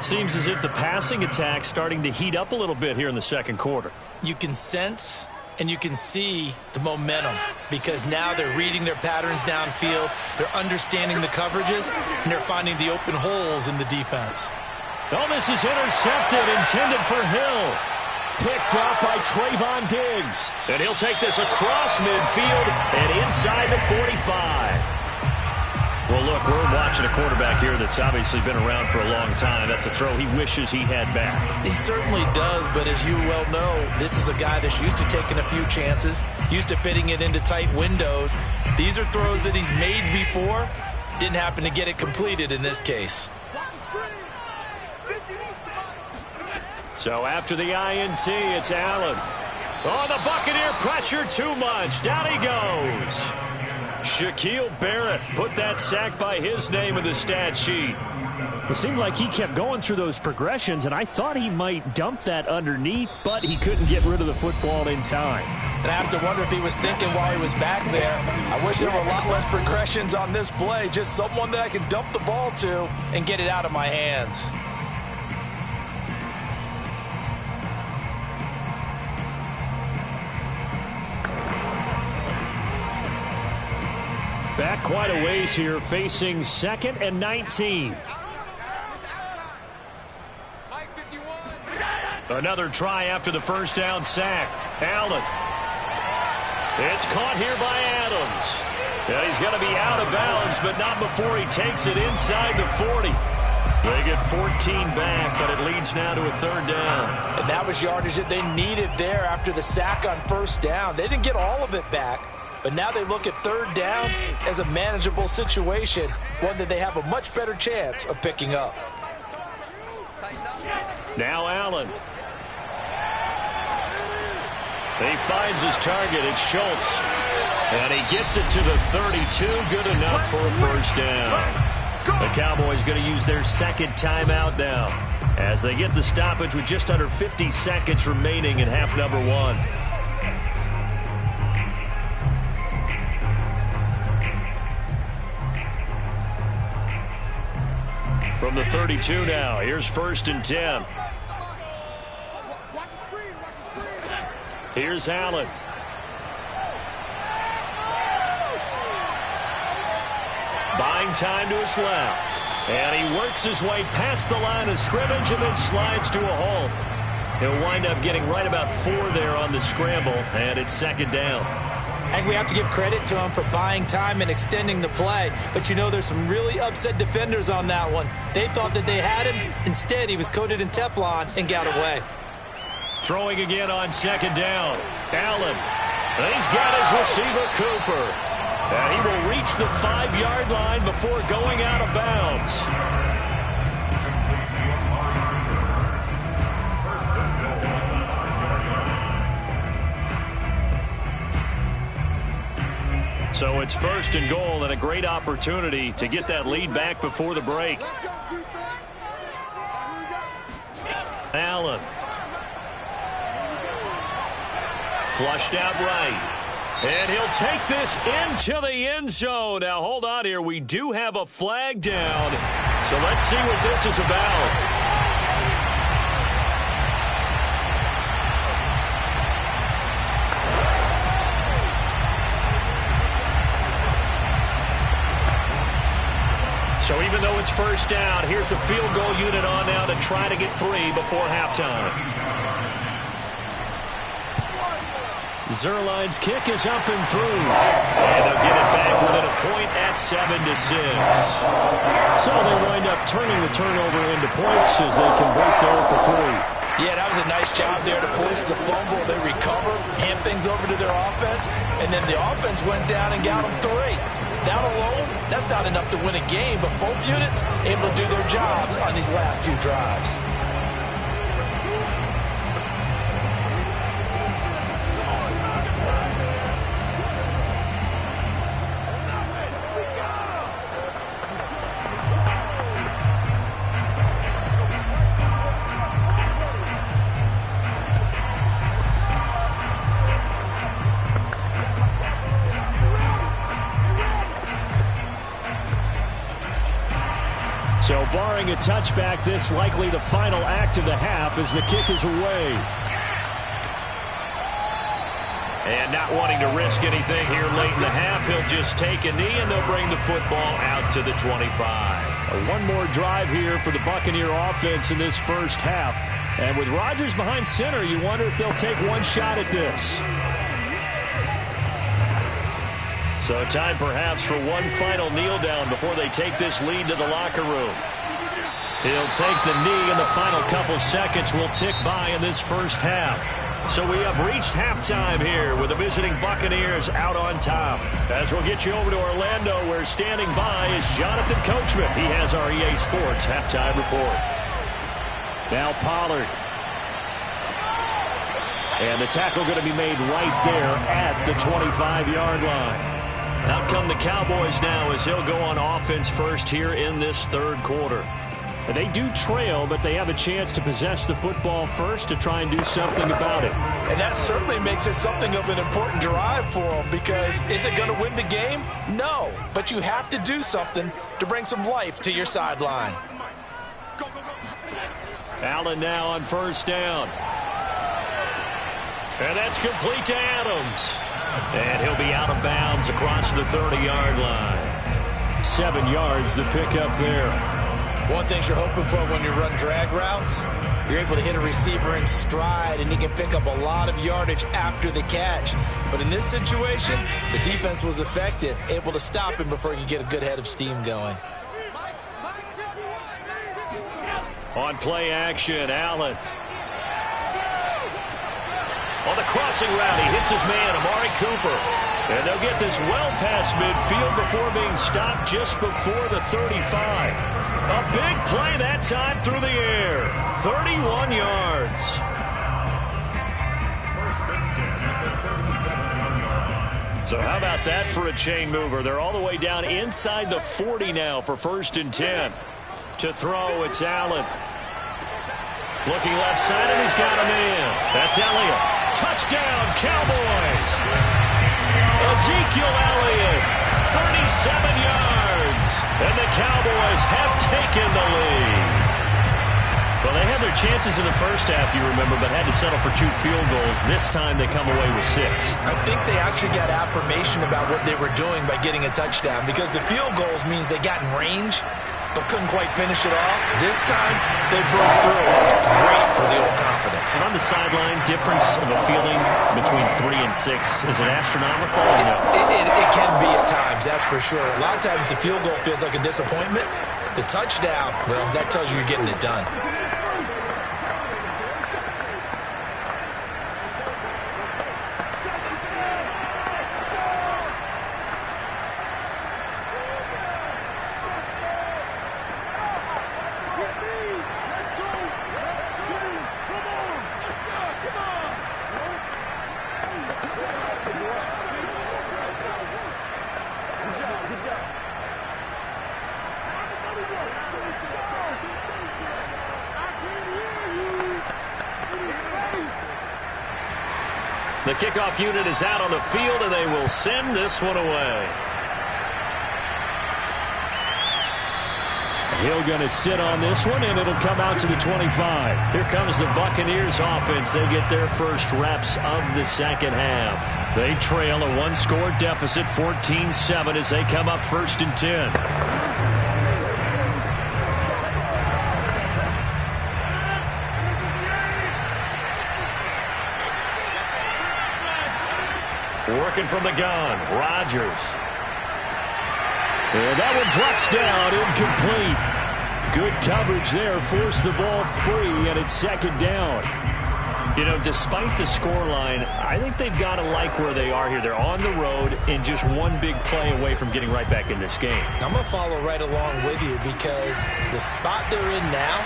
Seems as if the passing attack's starting to heat up a little bit here in the 2nd quarter. You can sense and you can see the momentum because now they're reading their patterns downfield, they're understanding the coverages, and they're finding the open holes in the defense. Oh, this is intercepted, intended for Hill. Picked up by Trayvon Diggs. And he'll take this across midfield and inside the 45. Well, look, we're watching a quarterback here that's obviously been around for a long time. That's a throw he wishes he had back. He certainly does, but as you well know, this is a guy that's used to taking a few chances, used to fitting it into tight windows. These are throws that he's made before. Didn't happen to get it completed in this case. So after the INT, it's Allen. Oh, the Buccaneer pressure too much. Down he goes. Shaquille Barrett put that sack by his name in the stat sheet. It seemed like he kept going through those progressions, and I thought he might dump that underneath, but he couldn't get rid of the football in time. And I have to wonder if he was thinking while he was back there, I wish there were a lot less progressions on this play, just someone that I can dump the ball to and get it out of my hands. Back quite a ways here, facing 2nd and 19. Another try after the first down sack. Allen. It's caught here by Adams. And he's going to be out of bounds, but not before he takes it inside the 40. They get 14 back, but it leads now to a third down. And that was yardage that they needed there after the sack on first down. They didn't get all of it back, but now they look at third down as a manageable situation, one that they have a much better chance of picking up. Now Allen. He finds his target. It's Schultz. And he gets it to the 32. Good enough for a first down. The Cowboys going to use their second timeout now as they get the stoppage with just under 50 seconds remaining in half number one. From the 32 now, here's 1st and 10. Here's Allen. Buying time to his left. And he works his way past the line of scrimmage and then slides to a halt. He'll wind up getting right about 4 there on the scramble, and it's second down. I think we have to give credit to him for buying time and extending the play. But, you know, there's some really upset defenders on that one. They thought that they had him. Instead, he was coated in Teflon and got away. Throwing again on second down. Allen. And he's got his receiver, Cooper. And he will reach the 5-yard line before going out of bounds. So it's 1st and goal and a great opportunity to get that lead back before the break. Allen. Flushed out right. And he'll take this into the end zone. Now, hold on here. We do have a flag down. So let's see what this is about. So even though it's first down, here's the field goal unit on now to try to get 3 before halftime. Zuerlein's kick is up and through. And they'll get it back within a point at 7-6. So they wind up turning the turnover into points as they convert there for 3. Yeah, that was a nice job there to force the fumble. They recovered, hand things over to their offense, and then the offense went down and got them 3. That alone, that's not enough to win a game, but both units able to do their jobs on these last 2 drives. So barring a touchback, this likely the final act of the half as the kick is away. And not wanting to risk anything here late in the half, he'll just take a knee and they'll bring the football out to the 25. One more drive here for the Buccaneer offense in this first half. And with Rodgers behind center, you wonder if they'll take one shot at this. So time perhaps for one final kneel down before they take this lead to the locker room. He'll take the knee and the final couple seconds will tick by in this first half. So we have reached halftime here with the visiting Buccaneers out on top. As we'll get you over to Orlando, where standing by is Jonathan Coachman. He has our EA Sports halftime report. Now Pollard. And the tackle going to be made right there at the 25-yard line. Out come the Cowboys now as they'll go on offense first here in this third quarter. And they do trail, but they have a chance to possess the football first to try and do something about it. And that certainly makes it something of an important drive for them, because is it going to win the game? No, but you have to do something to bring some life to your sideline. Allen now on first down. And that's complete to Adams. And he'll be out of bounds across the 30-yard line. 7 yards the pickup there. One thing you're hoping for when you run drag routes you're able to hit a receiver in stride, and he can pick up a lot of yardage after the catch. But in this situation, the defense was effective, able to stop him before he could get a good head of steam going. On play action, Allen. On the crossing route, he hits his man, Amari Cooper. And they'll get this well past midfield before being stopped just before the 35. A big play that time through the air. 31 yards. First and 10 at the 37-yard line. So how about that for a chain mover? They're all the way down inside the 40 now for first and 10. To throw, it's Allen. Looking left side, and he's got a man. That's Elliott. Touchdown, Cowboys. Ezekiel Elliott, 37 yards. And the Cowboys have taken the lead. Well, they had their chances in the first half, you remember, but had to settle for 2 field goals. This time they come away with 6. I think they actually got affirmation about what they were doing by getting a touchdown, because the field goals means they got in range but couldn't quite finish it off. This time, they broke through. That's great for the old confidence. And on the sideline, difference of a feeling between 3 and 6, is it astronomical? No. It can be at times, that's for sure. A lot of times the field goal feels like a disappointment. The touchdown, well, that tells you you're getting it done. The kickoff unit is out on the field, and they will send this one away. Hill going to sit on this one, and it'll come out to the 25. Here comes the Buccaneers offense. They get their first reps of the second half. They trail a 1-score deficit, 14-7, as they come up first and 10. Working from the gun, Rodgers. And that one drops down, incomplete. Good coverage there, forced the ball free, and it's second down. You know, despite the scoreline, I think they've got to like where they are here. They're on the road and just one big play away from getting right back in this game. I'm going to follow right along with you, because the spot they're in now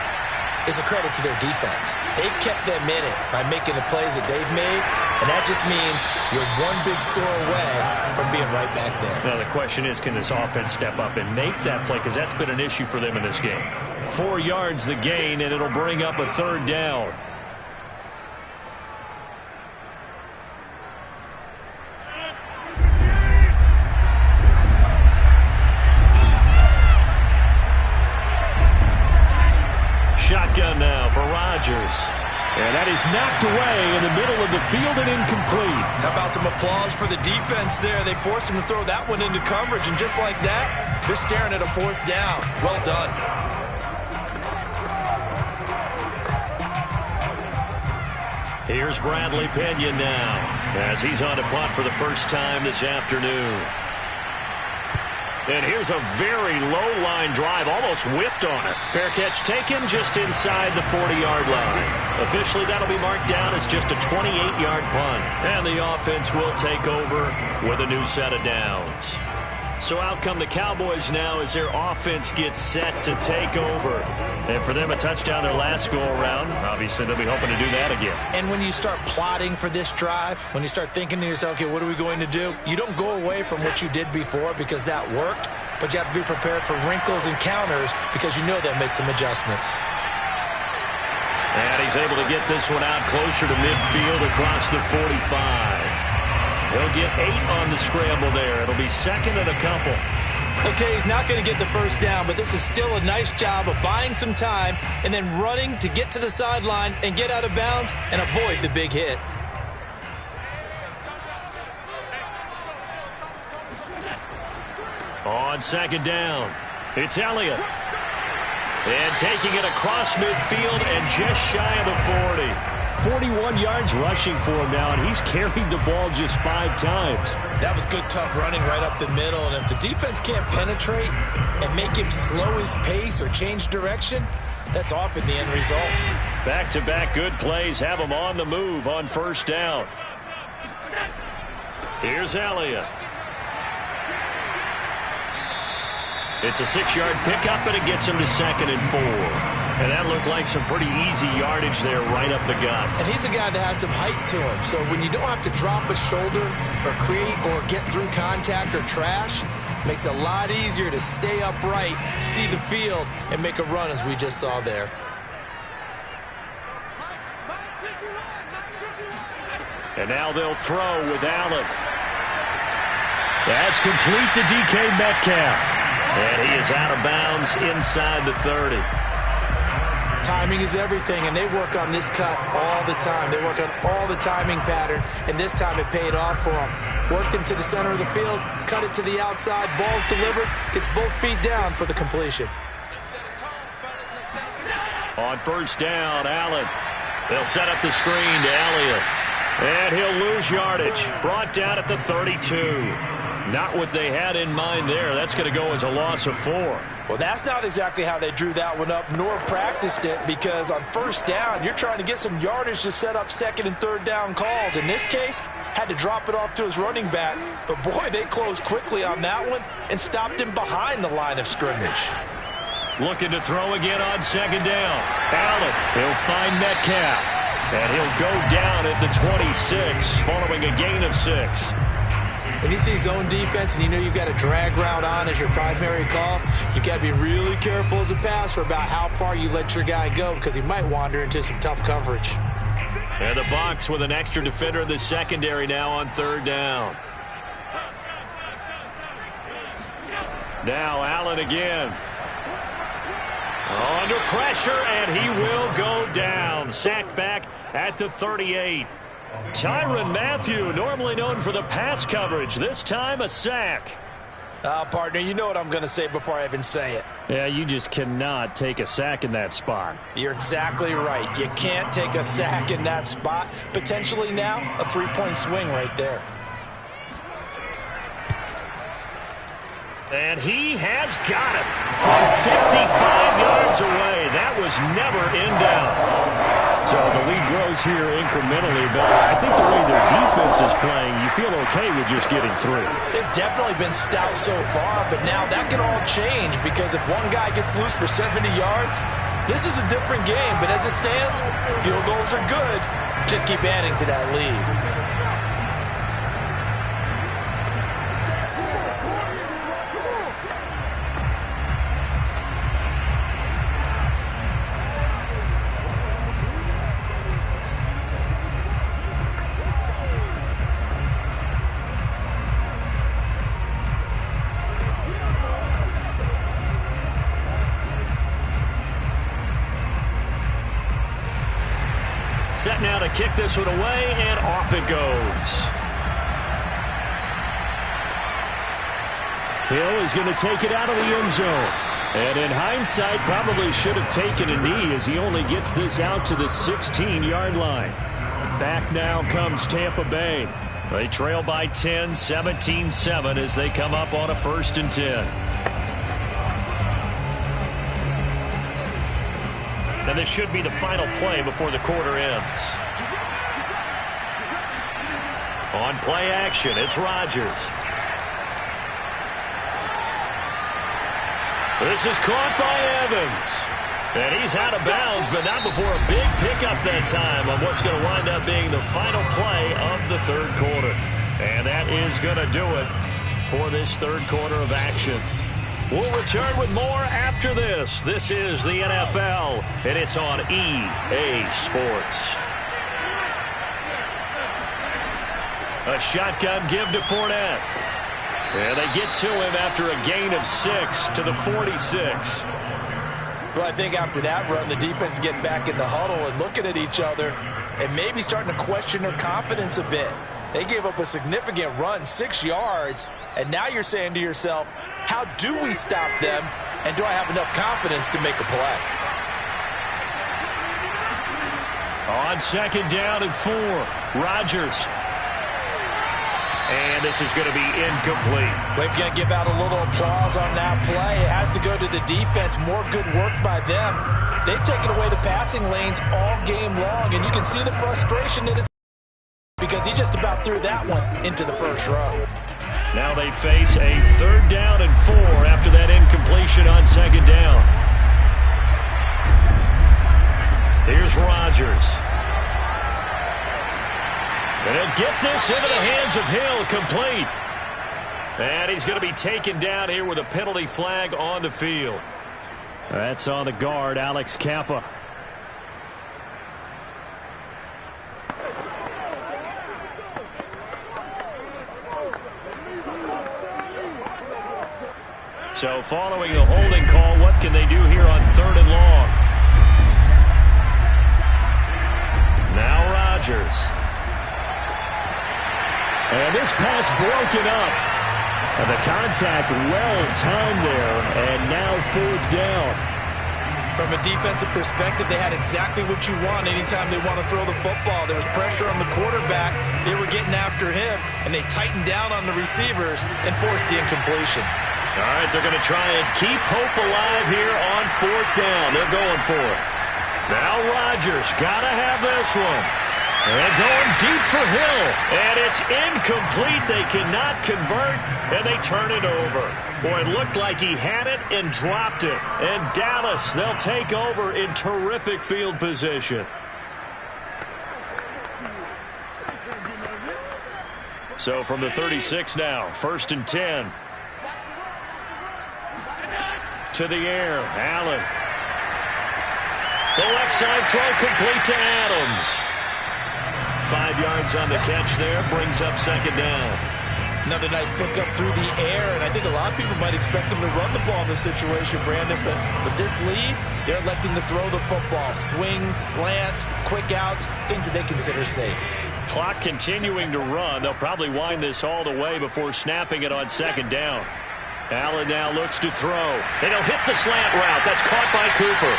is a credit to their defense. They've kept them in it by making the plays that they've made, and that just means you're one big score away from being right back there. Now the question is, can this offense step up and make that play, because that's been an issue for them in this game. 4 yards the gain, and it'll bring up a third down. Shotgun now for Rodgers. And that is knocked away in the middle of the field and incomplete. How about some applause for the defense there? They forced him to throw that one into coverage, and just like that, they're staring at a 4th down. Well done. Here's Bradley Pena now, as he's on to punt for the first time this afternoon. And here's a very low line drive, almost whiffed on it. Fair catch taken just inside the 40-yard line. Officially, that'll be marked down as just a 28-yard punt. And the offense will take over with a new set of downs. So out come the Cowboys now as their offense gets set to take over. And for them, a touchdown their last go-around. Obviously, they'll be hoping to do that again. And when you start plotting for this drive, when you start thinking to yourself, okay, what are we going to do? You don't go away from what you did before because that worked, but you have to be prepared for wrinkles and counters because you know they'll make some adjustments. And he's able to get this one out closer to midfield across the 45. He'll get 8 on the scramble there. It'll be second and a couple. Okay, he's not going to get the first down, but this is still a nice job of buying some time and then running to get to the sideline and get out of bounds and avoid the big hit. On second down, it's Elliott. And taking it across midfield and just shy of the 40. 41 yards rushing for him now, and he's carried the ball just 5 times. That was good, tough running right up the middle. And if the defense can't penetrate and make him slow his pace or change direction, that's often the end result. Back-to-back good plays have him on the move on first down. Here's Elliott. It's a 6-yard pickup, and it gets him to 2nd and 4. And that looked like some pretty easy yardage there right up the gut. And he's a guy that has some height to him. So when you don't have to drop a shoulder or create or get through contact or trash, makes it a lot easier to stay upright, see the field, and make a run as we just saw there. And now they'll throw with Allen. That's complete to DK Metcalf. And he is out of bounds inside the 30. Timing is everything, and they work on this cut all the time. They work on all the timing patterns, and this time it paid off for him. Worked him to the center of the field, cut it to the outside, ball's delivered, gets both feet down for the completion. On first down, Allen. They'll set up the screen to Elliott. And he'll lose yardage. Brought down at the 32. Not what they had in mind there. That's going to go as a loss of 4. Well, that's not exactly how they drew that one up, nor practiced it, because on first down, you're trying to get some yardage to set up 2nd and 3rd down calls. In this case, had to drop it off to his running back. But, boy, they closed quickly on that one and stopped him behind the line of scrimmage. Looking to throw again on 2nd down. Allen, he'll find Metcalf. And he'll go down at the 26, following a gain of 6. When you see zone defense and you know you've got a drag route on as your primary call, you got to be really careful as a passer about how far you let your guy go, because he might wander into some tough coverage. And the Bucs with an extra defender in the secondary now on 3rd down. Now Allen again. Under pressure, and he will go down. Sacked back at the 38. Tyrann Mathieu, normally known for the pass coverage, this time a sack. Partner, you know what I'm going to say before I even say it. Yeah, you just cannot take a sack in that spot. You're exactly right. You can't take a sack in that spot. Potentially now a 3-point swing right there. And he has got it from 55 yards away. That was never in doubt. So the lead grows here incrementally, but I think the way their defense is playing, you feel okay with just getting through. They've definitely been stout so far, but now that can all change, because if one guy gets loose for 70 yards, this is a different game. But as it stands, field goals are good. Just keep adding to that lead. Set now to kick this one away, and off it goes. Hill is going to take it out of the end zone. And in hindsight, probably should have taken a knee, as he only gets this out to the 16-yard line. Back now comes Tampa Bay. They trail by 10, 17-7 as they come up on a 1st and 10. And this should be the final play before the quarter ends. On play action, it's Rodgers. This is caught by Evans. And he's out of bounds, but not before a big pickup that time on what's going to wind up being the final play of the 3rd quarter. And that is going to do it for this 3rd quarter of action. We'll return with more after this. This is the NFL, and it's on EA Sports. A shotgun give to Fournette. And they get to him after a gain of 6 to the 46. Well, I think after that run, the defense is getting back in the huddle and looking at each other and maybe starting to question their confidence a bit. They gave up a significant run, 6 yards, and now you're saying to yourself, how do we stop them And do I have enough confidence to make a play? On second down and 4, Rodgers. And this is going to be incomplete. We're going to give out a little applause on that play. It has to go to the defense. More good work by them. They've taken away the passing lanes all game long, and you can see the frustration that it's because he just about threw that one into the first row. Now they face a third down and 4 after that incompletion on second down. Here's Rodgers. And he'll get this into the hands of Hill, complete. And he's going to be taken down here with a penalty flag on the field. That's on the guard, Alex Kappa. So following the holding call, what can they do here on third and long? Now Rodgers. And this pass broken up. And the contact well-timed there. And now fourth down. From a defensive perspective, they had exactly what you want anytime they want to throw the football. There was pressure on the quarterback. They were getting after him, and they tightened down on the receivers and forced the incompletion. All right, they're going to try and keep hope alive here on fourth down. They're going for it. Now Rodgers got to have this one. And going deep for Hill. And it's incomplete. They cannot convert, and they turn it over. Boy, it looked like he had it and dropped it. And Dallas, they'll take over in terrific field position. So from the 36 now, 1st and 10. To the air, Allen. The left side throw complete to Adams. 5 yards on the catch there, brings up second down. Another nice pickup through the air, and I think a lot of people might expect them to run the ball in this situation, Brandon, but with this lead, they're electing to throw the football. Swings, slants, quick outs, things that they consider safe. Clock continuing to run. They'll probably wind this all the way before snapping it on second down. Allen now looks to throw, and he'll hit the slant route. That's caught by Cooper.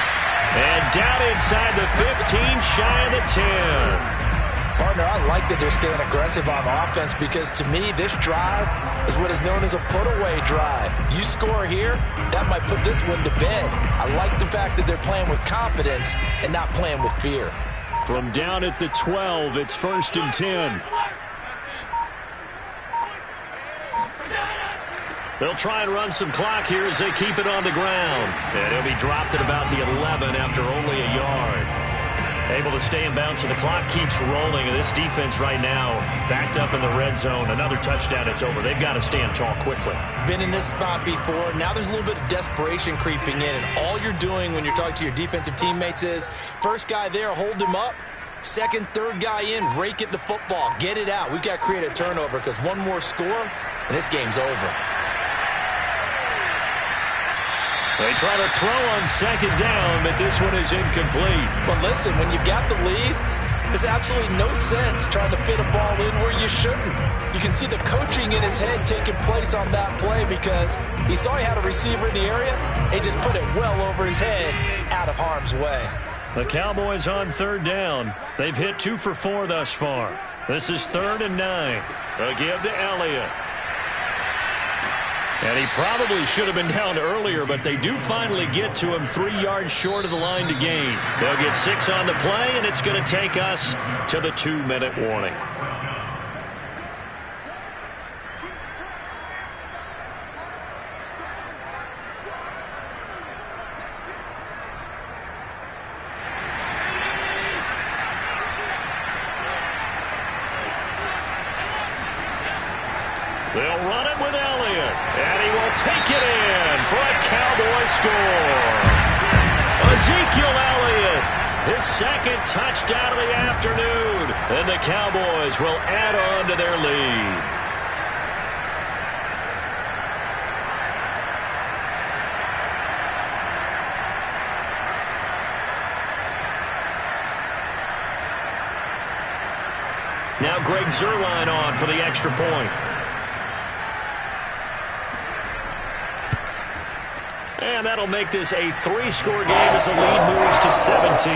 And down inside the 15, shy of the 10. Partner, I like that they're staying aggressive on offense because, to me, this drive is what is known as a put-away drive. You score here, that might put this one to bed. I like the fact that they're playing with confidence and not playing with fear. From down at the 12, it's 1st and 10. They'll try and run some clock here as they keep it on the ground. And he'll be dropped at about the 11 after only a yard. Able to stay in bounds, so the clock keeps rolling. And this defense right now backed up in the red zone. Another touchdown, it's over. They've got to stand tall quickly. Been in this spot before. Now there's a little bit of desperation creeping in. And all you're doing when you're talking to your defensive teammates is, first guy there, hold him up. Second, third guy in, rake at the football. Get it out. We've got to create a turnover because one more score, and this game's over. They try to throw on second down, but this one is incomplete. But listen, when you've got the lead, there's absolutely no sense trying to fit a ball in where you shouldn't. You can see the coaching in his head taking place on that play because he saw he had a receiver in the area and just put it well over his head out of harm's way. The Cowboys on third down. They've hit 2 for 4 thus far. This is 3rd and 9. They'll give to Elliott. And he probably should have been down earlier, but they do finally get to him 3 yards short of the line to gain. They'll get 6 on the play, and it's going to take us to the 2-minute warning. They'll run it with Elliott, and he will take it in for a Cowboy score. Ezekiel Elliott, his second touchdown of the afternoon, and the Cowboys will add on to their lead. Now Greg Zuerlein on for the extra point. And that'll make this a 3-score game as the lead moves to 17.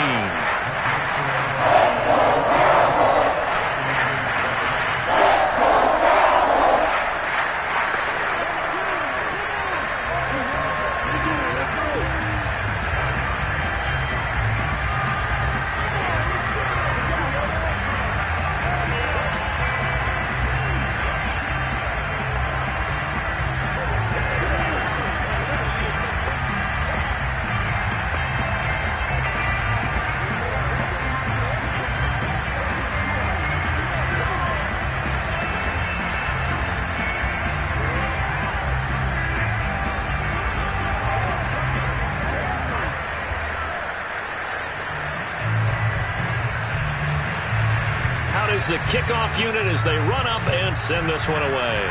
The kickoff unit as they run up and send this one away.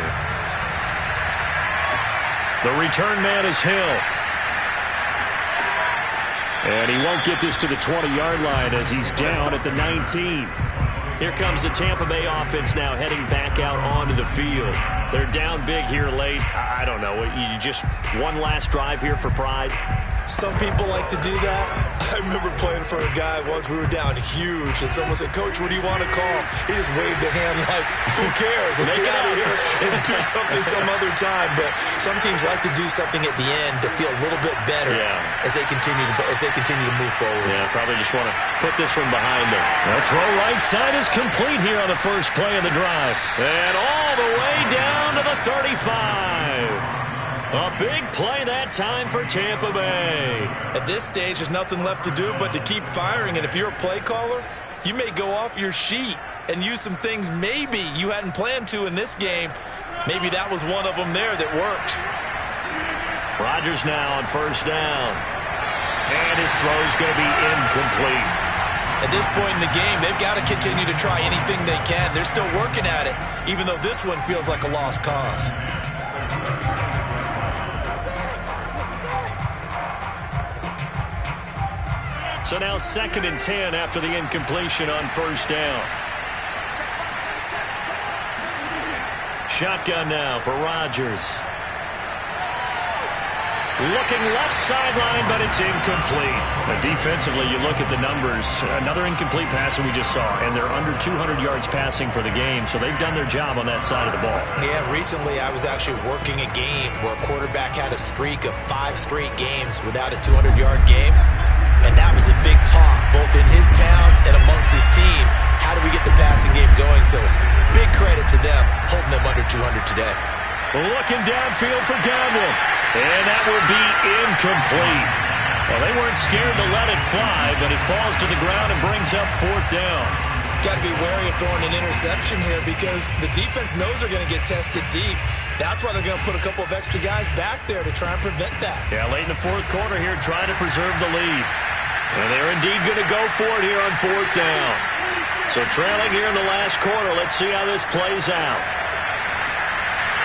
The return man is Hill. And he won't get this to the 20-yard line as he's down at the 19. Here comes the Tampa Bay offense now heading back out onto the field. They're down big here late. I don't know. You just one last drive here for pride? Some people like to do that. I remember playing for a guy once. We were down huge, and someone said, "Coach, what do you want to call?" He just waved a hand like, "Who cares? Let's get out of here and do something some other time." But some teams like to do something at the end to feel a little bit better as they continue to move forward. Yeah, probably just want to put this one behind them. That throw right side is complete here on the first play of the drive, and all the way down to the 35. A big play that time for Tampa Bay. At this stage, there's nothing left to do but to keep firing. And if you're a play caller, you may go off your sheet and use some things maybe you hadn't planned to in this game. Maybe that was one of them there that worked. Rodgers now on first down. And his throw's going to be incomplete. At this point in the game, they've got to continue to try anything they can. They're still working at it, even though this one feels like a lost cause. So now 2nd and 10 after the incompletion on first down. Shotgun now for Rodgers. Looking left sideline, but it's incomplete. Defensively, you look at the numbers. Another incomplete pass that we just saw, and they're under 200 yards passing for the game, so they've done their job on that side of the ball. Yeah, recently I was actually working a game where a quarterback had a streak of 5 straight games without a 200-yard game, and that was a big talk, both in his town and amongst his team. How do we get the passing game going? So big credit to them, holding them under 200 today. Looking downfield for Godwin. And that will be incomplete. Well, they weren't scared to let it fly, but it falls to the ground and brings up 4th down. Got to be wary of throwing an interception here because the defense knows they're going to get tested deep. That's why they're going to put a couple of extra guys back there to try and prevent that. Yeah, late in the 4th quarter here, trying to preserve the lead. And they're indeed going to go for it here on 4th down. So trailing here in the last quarter, let's see how this plays out.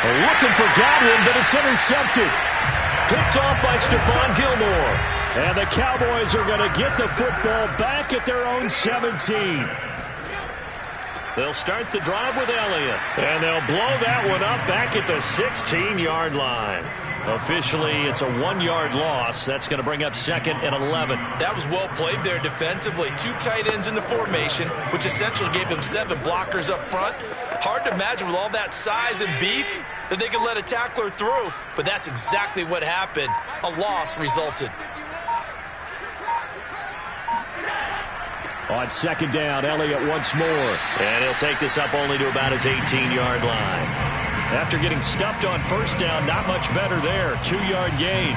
Looking for Godwin, but it's intercepted. Picked off by Stephon Gilmore. And the Cowboys are going to get the football back at their own 17. They'll start the drive with Elliott. And they'll blow that one up back at the 16-yard line. Officially, it's a 1-yard loss. That's going to bring up 2nd and 11. That was well played there defensively. 2 tight ends in the formation, which essentially gave them 7 blockers up front. Hard to imagine with all that size and beef that they could let a tackler through, but that's exactly what happened. A loss resulted. On 2nd down, Elliott once more. And he'll take this up only to about his 18-yard line. After getting stuffed on first down, not much better there. 2-yard gain.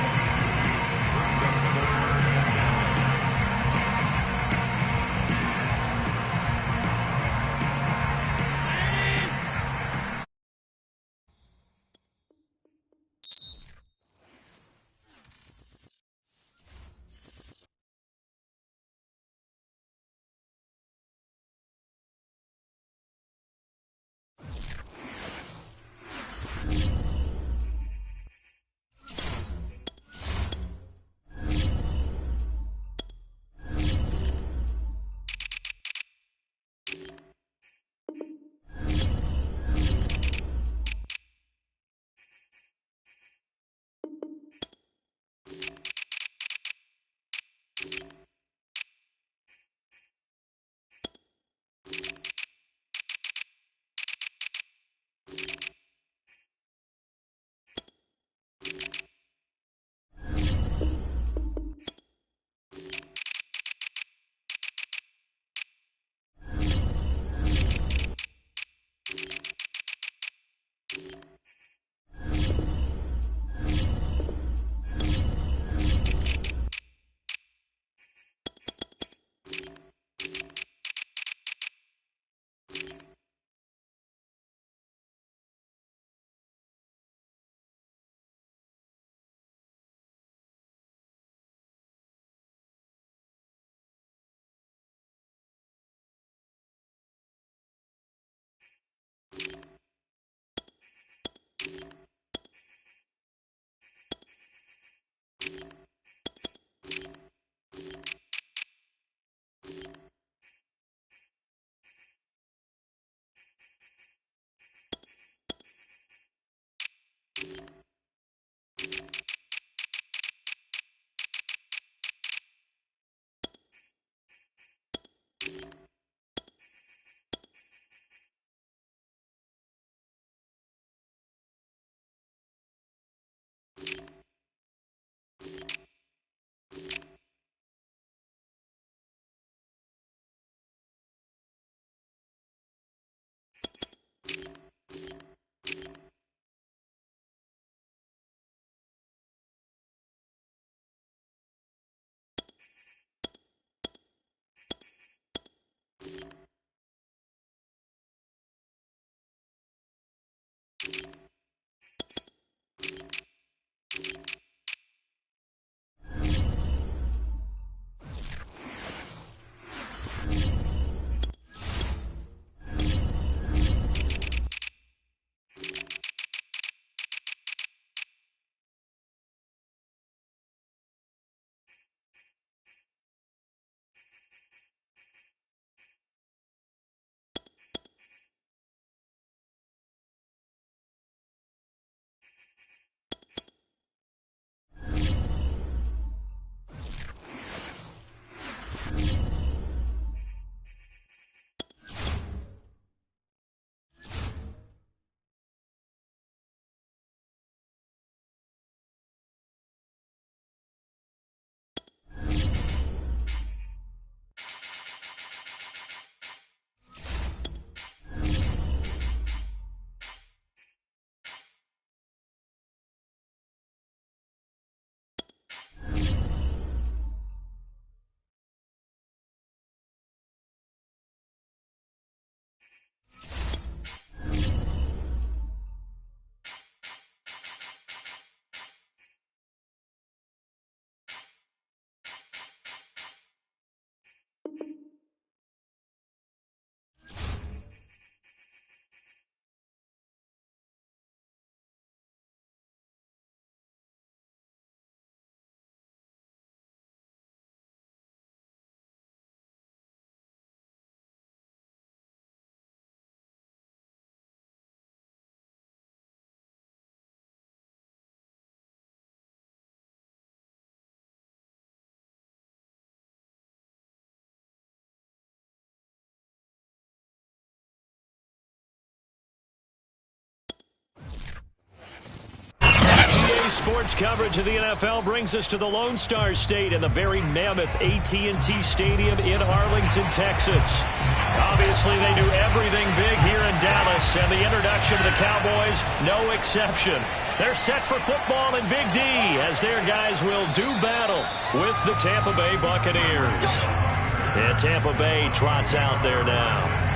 Sports coverage of the NFL brings us to the Lone Star State and the very mammoth AT&T Stadium in Arlington, Texas. Obviously, they do everything big here in Dallas, and the introduction of the Cowboys, no exception. They're set for football in Big D as their guys will do battle with the Tampa Bay Buccaneers. And Tampa Bay trots out there now.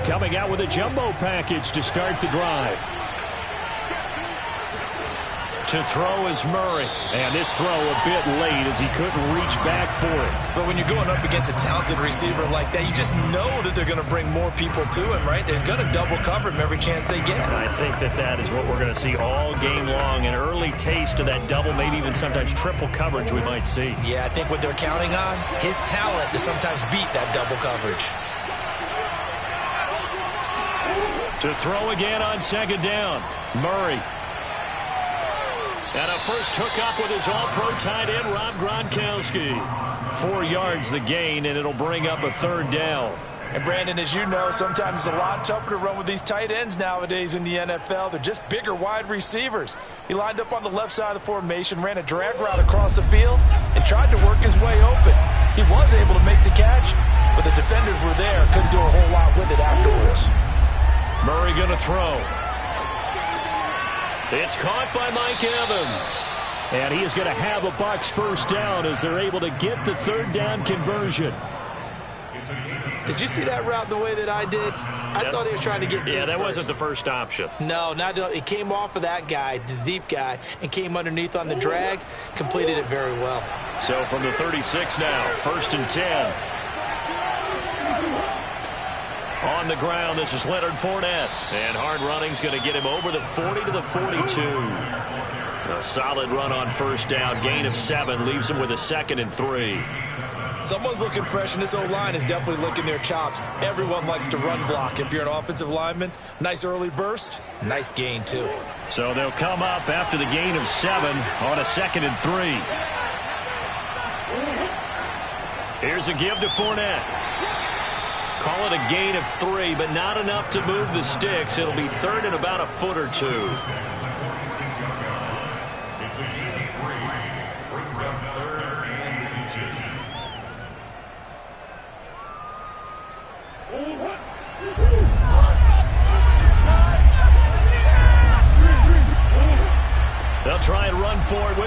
Coming out with a jumbo package to start the drive. To throw is Murray. And this throw a bit late as he couldn't reach back for it. But when you're going up against a talented receiver like that, you just know that they're going to bring more people to him, right? They're going to double cover him every chance they get. And I think that is what we're going to see all game long. An early taste of that double, maybe even sometimes triple coverage we might see. Yeah, I think what they're counting on, his talent to sometimes beat that double coverage. To throw again on second down, Murray. And a first hookup with his all-pro tight end, Rob Gronkowski. 4 yards the gain, and it'll bring up a third down. And, Brandon, as you know, sometimes it's a lot tougher to run with these tight ends nowadays in the NFL. They're just bigger wide receivers. He lined up on the left side of the formation, ran a drag route across the field, and tried to work his way open. He was able to make the catch, but the defenders were there, couldn't do a whole lot with it afterwards. Murray going to throw. It's caught by Mike Evans. And he is going to have a Bucs first down as they're able to get the third down conversion. Did you see that route the way that I did? I thought he was trying to get deep. Yeah, that first. wasn't the first option. No, it came off of that guy, the deep guy, and came underneath on the drag, completed it very well. So from the 36 now, 1st and 10. On the ground, this is Leonard Fournette. And hard running's going to get him over the 40 to the 42. A solid run on first down. Gain of 7 leaves him with a 2nd and 3. Someone's looking fresh, and this O-line is definitely licking their chops. Everyone likes to run block. If you're an offensive lineman, nice early burst, nice gain, too. So they'll come up after the gain of 7 on a 2nd and 3. Here's a give to Fournette. Call it a gain of 3, but not enough to move the sticks. It'll be 3rd and about a foot or 2.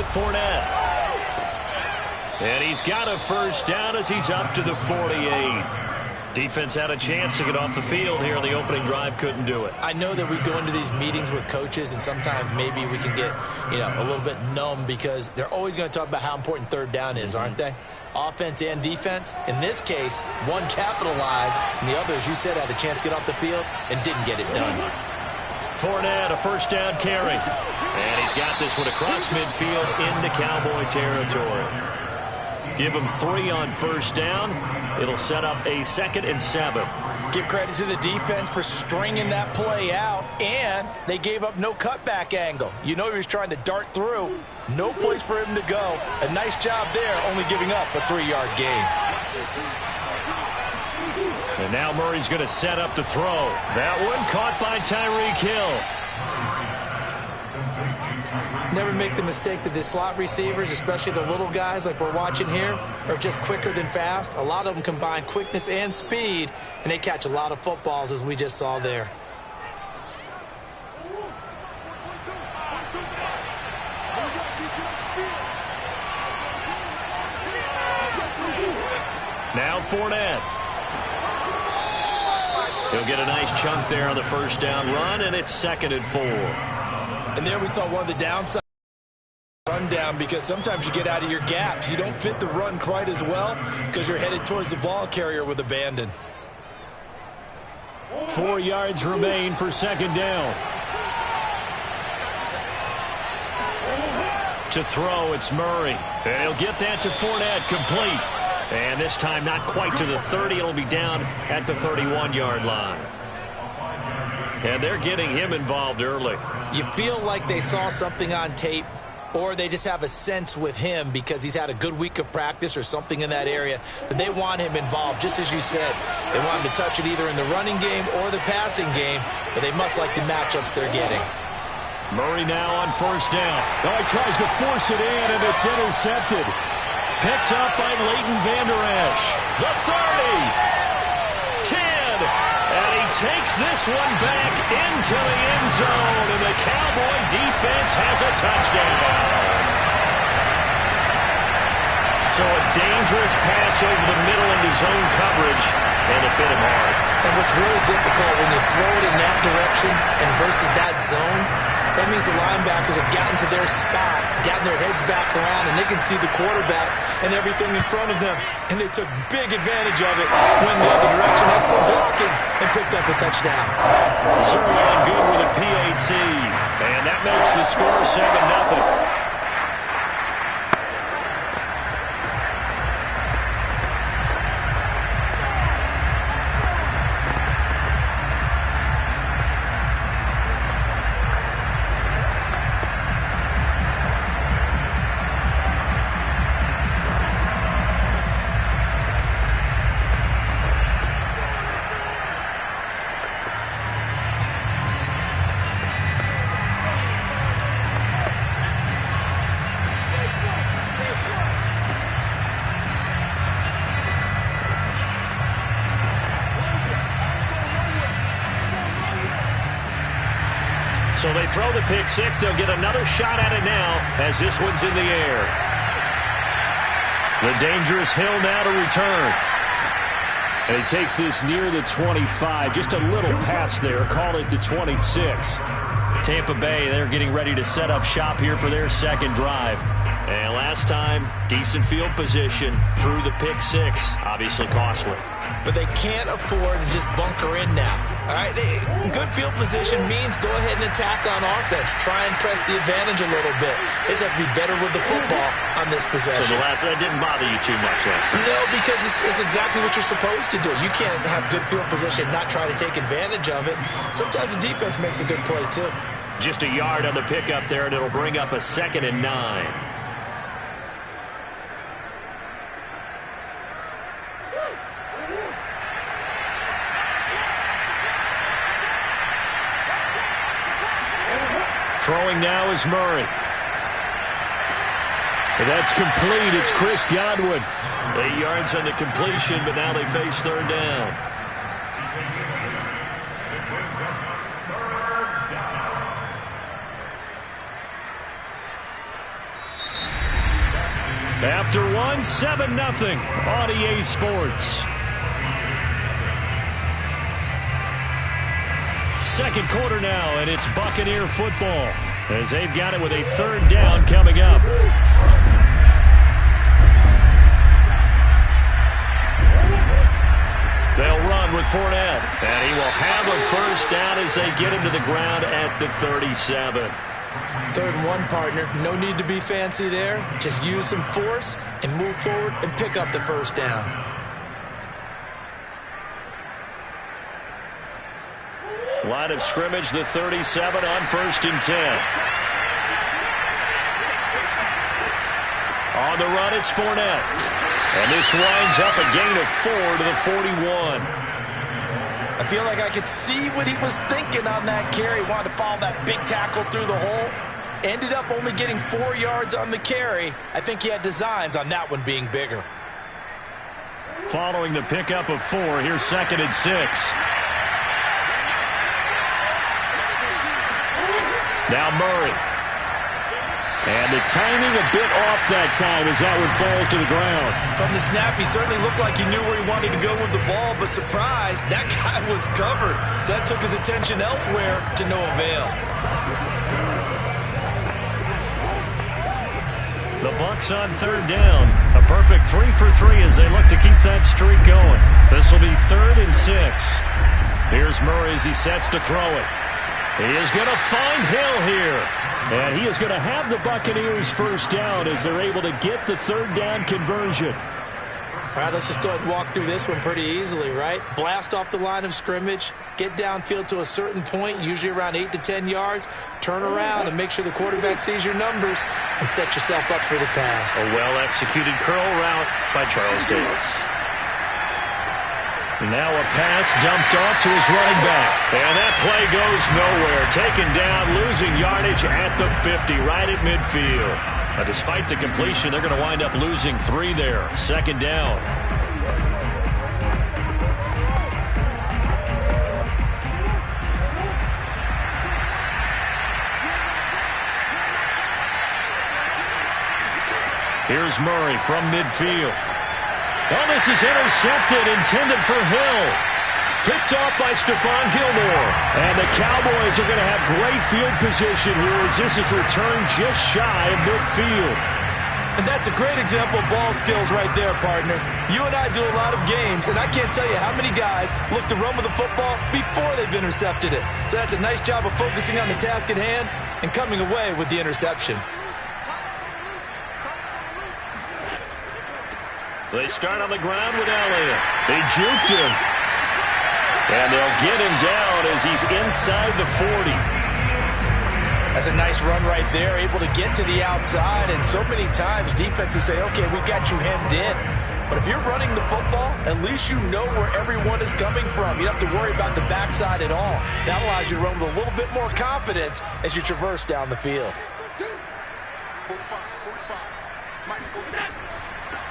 with Fournette. And he's got a first down as he's up to the 48. Defense had a chance to get off the field here in the opening drive, couldn't do it. I know that we go into these meetings with coaches, and sometimes maybe we can get, a little bit numb because they're always going to talk about how important third down is, aren't they? Offense and defense. In this case, one capitalized, and the other, as you said, had a chance to get off the field and didn't get it done. Fournette, a first down carry. And he's got this one across midfield into Cowboy territory. Give him 3 on first down. It'll set up a 2nd and 7. Give credit to the defense for stringing that play out, and they gave up no cutback angle. You know he was trying to dart through. No place for him to go. A nice job there, only giving up a 3-yard gain. And now Murray's going to set up to throw. That one caught by Tyreek Hill. Never make the mistake that the slot receivers, especially the little guys like we're watching here, are just quicker than fast. A lot of them combine quickness and speed, and they catch a lot of footballs, as we just saw there. Now Fournette. He'll get a nice chunk there on the first down run, and it's 2nd and 4. And there we saw one of the downsides. Run down, because sometimes you get out of your gaps. You don't fit the run quite as well because you're headed towards the ball carrier with abandon. 4 yards remain for 2nd down. To throw, it's Murray. And he'll get that to Fournette, complete. And this time not quite to the 30. It'll be down at the 31-yard line. And they're getting him involved early. You feel like they saw something on tape, or they just have a sense with him because he's had a good week of practice or something in that area that they want him involved, just as you said. They want him to touch it either in the running game or the passing game, but they must like the matchups they're getting. Murray now on first down. Oh, he tries to force it in, and it's intercepted. Picked up by Leighton Vander Esch. The 30. 10. And he takes this one back into the end zone, and the Cowboy defense has a touchdown. So a dangerous pass over the middle into zone coverage, and it bit him hard. And what's really difficult when you throw it in that direction and versus that zone, that means the linebackers have gotten to their spot, gotten their heads back around, and they can see the quarterback and everything in front of them. And they took big advantage of it, went the other direction, excellent blocking, and picked up a touchdown. Zerline good with a PAT, and that makes the score 7-0. So they throw the pick six. They'll get another shot at it now as this one's in the air. The dangerous Hill now to return. And he takes this near the 25. Just a little pass there. Call it the 26. Tampa Bay, they're getting ready to set up shop here for their second drive. And last time, decent field position through the pick six. Obviously costly. But they can't afford to just bunker in now. All right, good field position means go ahead and attack on offense. Try and press the advantage a little bit. They just have to be better with the football on this possession. So that didn't bother you too much last time? No, because it's exactly what you're supposed to do. You can't have good field position, not try to take advantage of it. Sometimes the defense makes a good play, too. Just a yard on the pickup there, and it'll bring up a 2nd and 9. Throwing now is Murray. That's complete. It's Chris Godwin. 8 yards on the completion, but now they face third down. After one, 7-0 on EA Sports. Second quarter now, and it's Buccaneer football as they've got it with a third down coming up. They'll run with Fournette, and he will have a first down as they get him to the ground at the 37. 3rd and 1, partner. No need to be fancy there. Just use some force and move forward and pick up the first down. Line of scrimmage, the 37 on 1st and 10. On the run, it's Fournette. And this winds up a gain of 4 to the 41. I feel like I could see what he was thinking on that carry. Wanted to follow that big tackle through the hole. Ended up only getting 4 yards on the carry. I think he had designs on that one being bigger. Following the pickup of 4, here's 2nd and 6. Now Murray. And the timing a bit off that time as that one falls to the ground. From the snap, he certainly looked like he knew where he wanted to go with the ball, but surprise, that guy was covered. So that took his attention elsewhere to no avail. The Bucs on 3rd down. A perfect 3 for 3 as they look to keep that streak going. This will be 3rd and 6. Here's Murray as he sets to throw it. He is going to find Hill here. And he is going to have the Buccaneers first down as they're able to get the 3rd down conversion. All right, let's just go ahead and walk through this one pretty easily, right? Blast off the line of scrimmage, get downfield to a certain point, usually around 8 to 10 yards, turn around and make sure the quarterback sees your numbers and set yourself up for the pass. A well-executed curl route by Charles Davis. Now a pass dumped off to his running back. And that play goes nowhere. Taken down, losing yardage at the 50, right at midfield. Despite the completion, they're going to wind up losing 3 there. 2nd down. Here's Murray from midfield. Oh, this is intercepted, intended for Hill. Picked off by Stephon Gilmore. And the Cowboys are going to have great field position here as this is returned just shy of midfield. And that's a great example of ball skills right there, partner. You and I do a lot of games, and I can't tell you how many guys look to run with the football before they've intercepted it. So that's a nice job of focusing on the task at hand and coming away with the interception. They start on the ground with Elliott. They juked him. And they'll get him down as he's inside the 40. That's a nice run right there, able to get to the outside. And so many times defenses say, okay, we got you hemmed in. But if you're running the football, at least you know where everyone is coming from. You don't have to worry about the backside at all. That allows you to run with a little bit more confidence as you traverse down the field.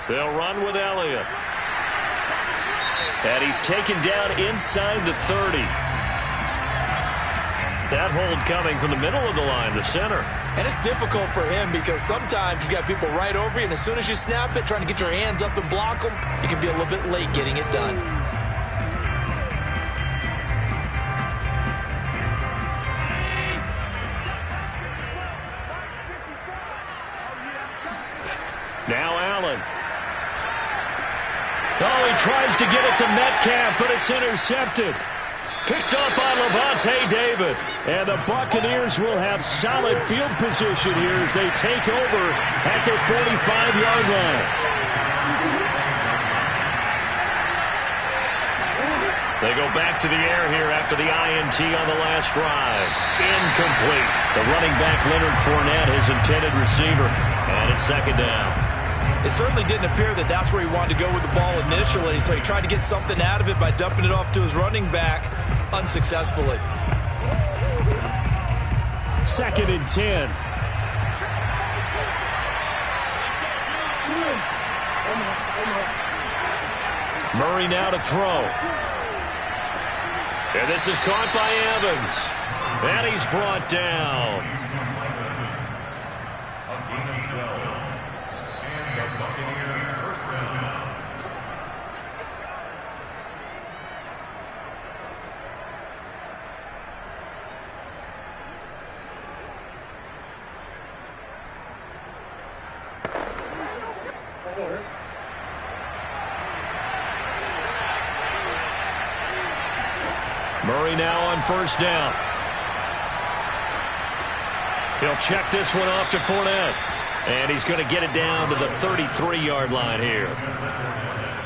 They'll run with Elliott. And he's taken down inside the 30. That hold coming from the middle of the line, the center. And it's difficult for him because sometimes you got people right over you, and as soon as you snap it, trying to get your hands up and block them, you can be a little bit late getting it done. Now Allen. Oh, he tries to get it to Metcalf, but it's intercepted. Picked up by Lavonte David. And the Buccaneers will have solid field position here as they take over at their 45-yard line. They go back to the air here after the INT on the last drive. Incomplete. The running back Leonard Fournette, his intended receiver. And it's 2nd down. It certainly didn't appear that that's where he wanted to go with the ball initially, so he tried to get something out of it by dumping it off to his running back unsuccessfully. 2nd and 10. Murray now to throw. And this is caught by Evans. And he's brought down. Buccaneer first down. Murray now on first down. He'll check this one off to Fournette. And he's going to get it down to the 33-yard line here.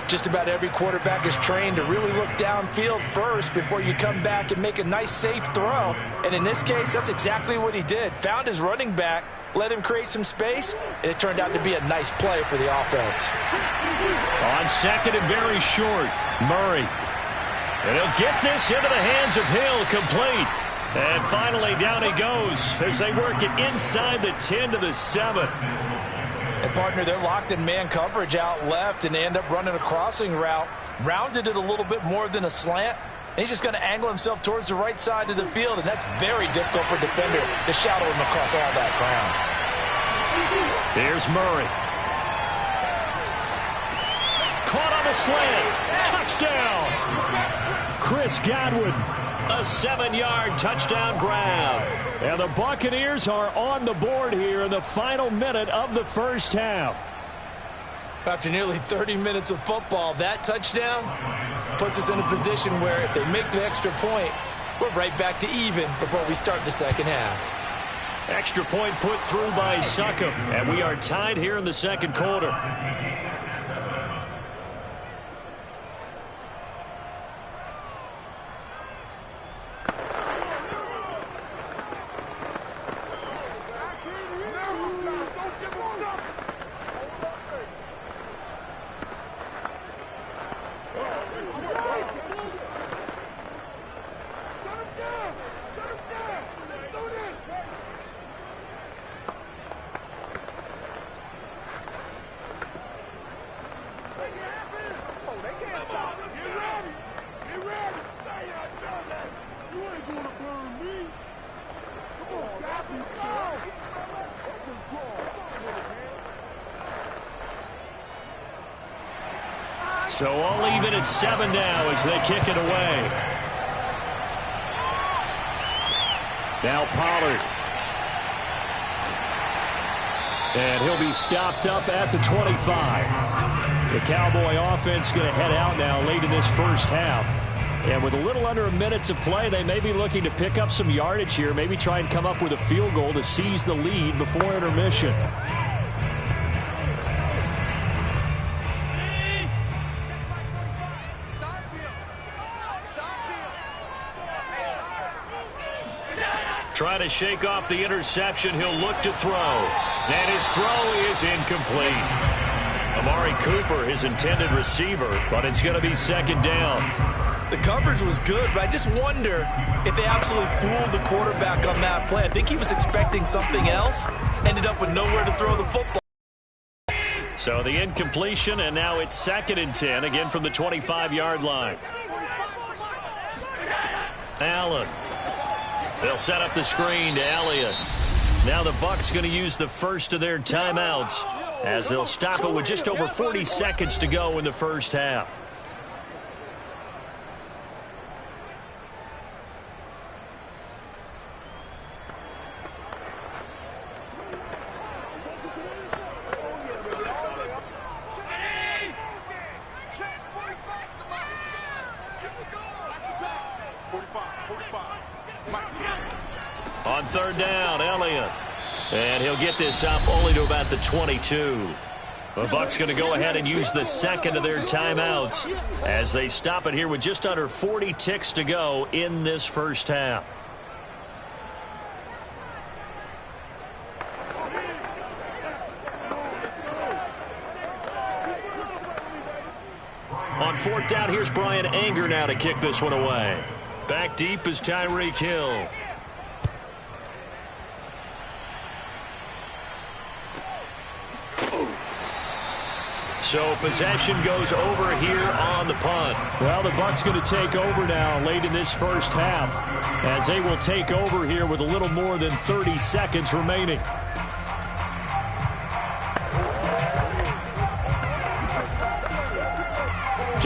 Just about every quarterback is trained to really look downfield first before you come back and make a nice, safe throw. And in this case, that's exactly what he did. Found his running back, let him create some space, and it turned out to be a nice play for the offense. On second and very short, Murray. And he'll get this into the hands of Hill, complete. And finally, down he goes as they work it inside the 10 to the 7. And, partner, they're locked in man coverage out left, and they end up running a crossing route. Rounded it a little bit more than a slant. And he's just going to angle himself towards the right side of the field, and that's very difficult for a defender to shadow him across all that ground. Here's Murray. Caught on the slant. Touchdown. Chris Godwin. A 7-yard touchdown grab. And the Buccaneers are on the board here in the final minute of the first half. After nearly 30 minutes of football, that touchdown puts us in a position where if they make the extra point, we're right back to even before we start the second half. Extra point put through by Succop. And we are tied here in the second quarter. So all even at 7 now as they kick it away. Now Pollard. And he'll be stopped up at the 25. The Cowboy offense going to head out now late in this first half. And with a little under a minute to play, they may be looking to pick up some yardage here, maybe try and come up with a field goal to seize the lead before intermission. Trying to shake off the interception. He'll look to throw. And his throw is incomplete. Amari Cooper, his intended receiver, but it's going to be second down. The coverage was good, but I just wonder if they absolutely fooled the quarterback on that play. I think he was expecting something else. Ended up with nowhere to throw the football. So the incompletion, and now it's second and 10, again from the 25-yard line. Allen. They'll set up the screen to Elliott. Now the Bucs going to use the first of their timeouts as they'll stop it with just over 40 seconds to go in the first half. On third down, Elliott. And he'll get this up only to about the 22. The Bucs going to go ahead and use the second of their timeouts as they stop it here with just under 40 ticks to go in this first half. On fourth down, here's Brian Anger now to kick this one away. Back deep is Tyreek Hill. So possession goes over here on the punt. Well, the Bucs going to take over now late in this first half as they will take over here with a little more than 30 seconds remaining.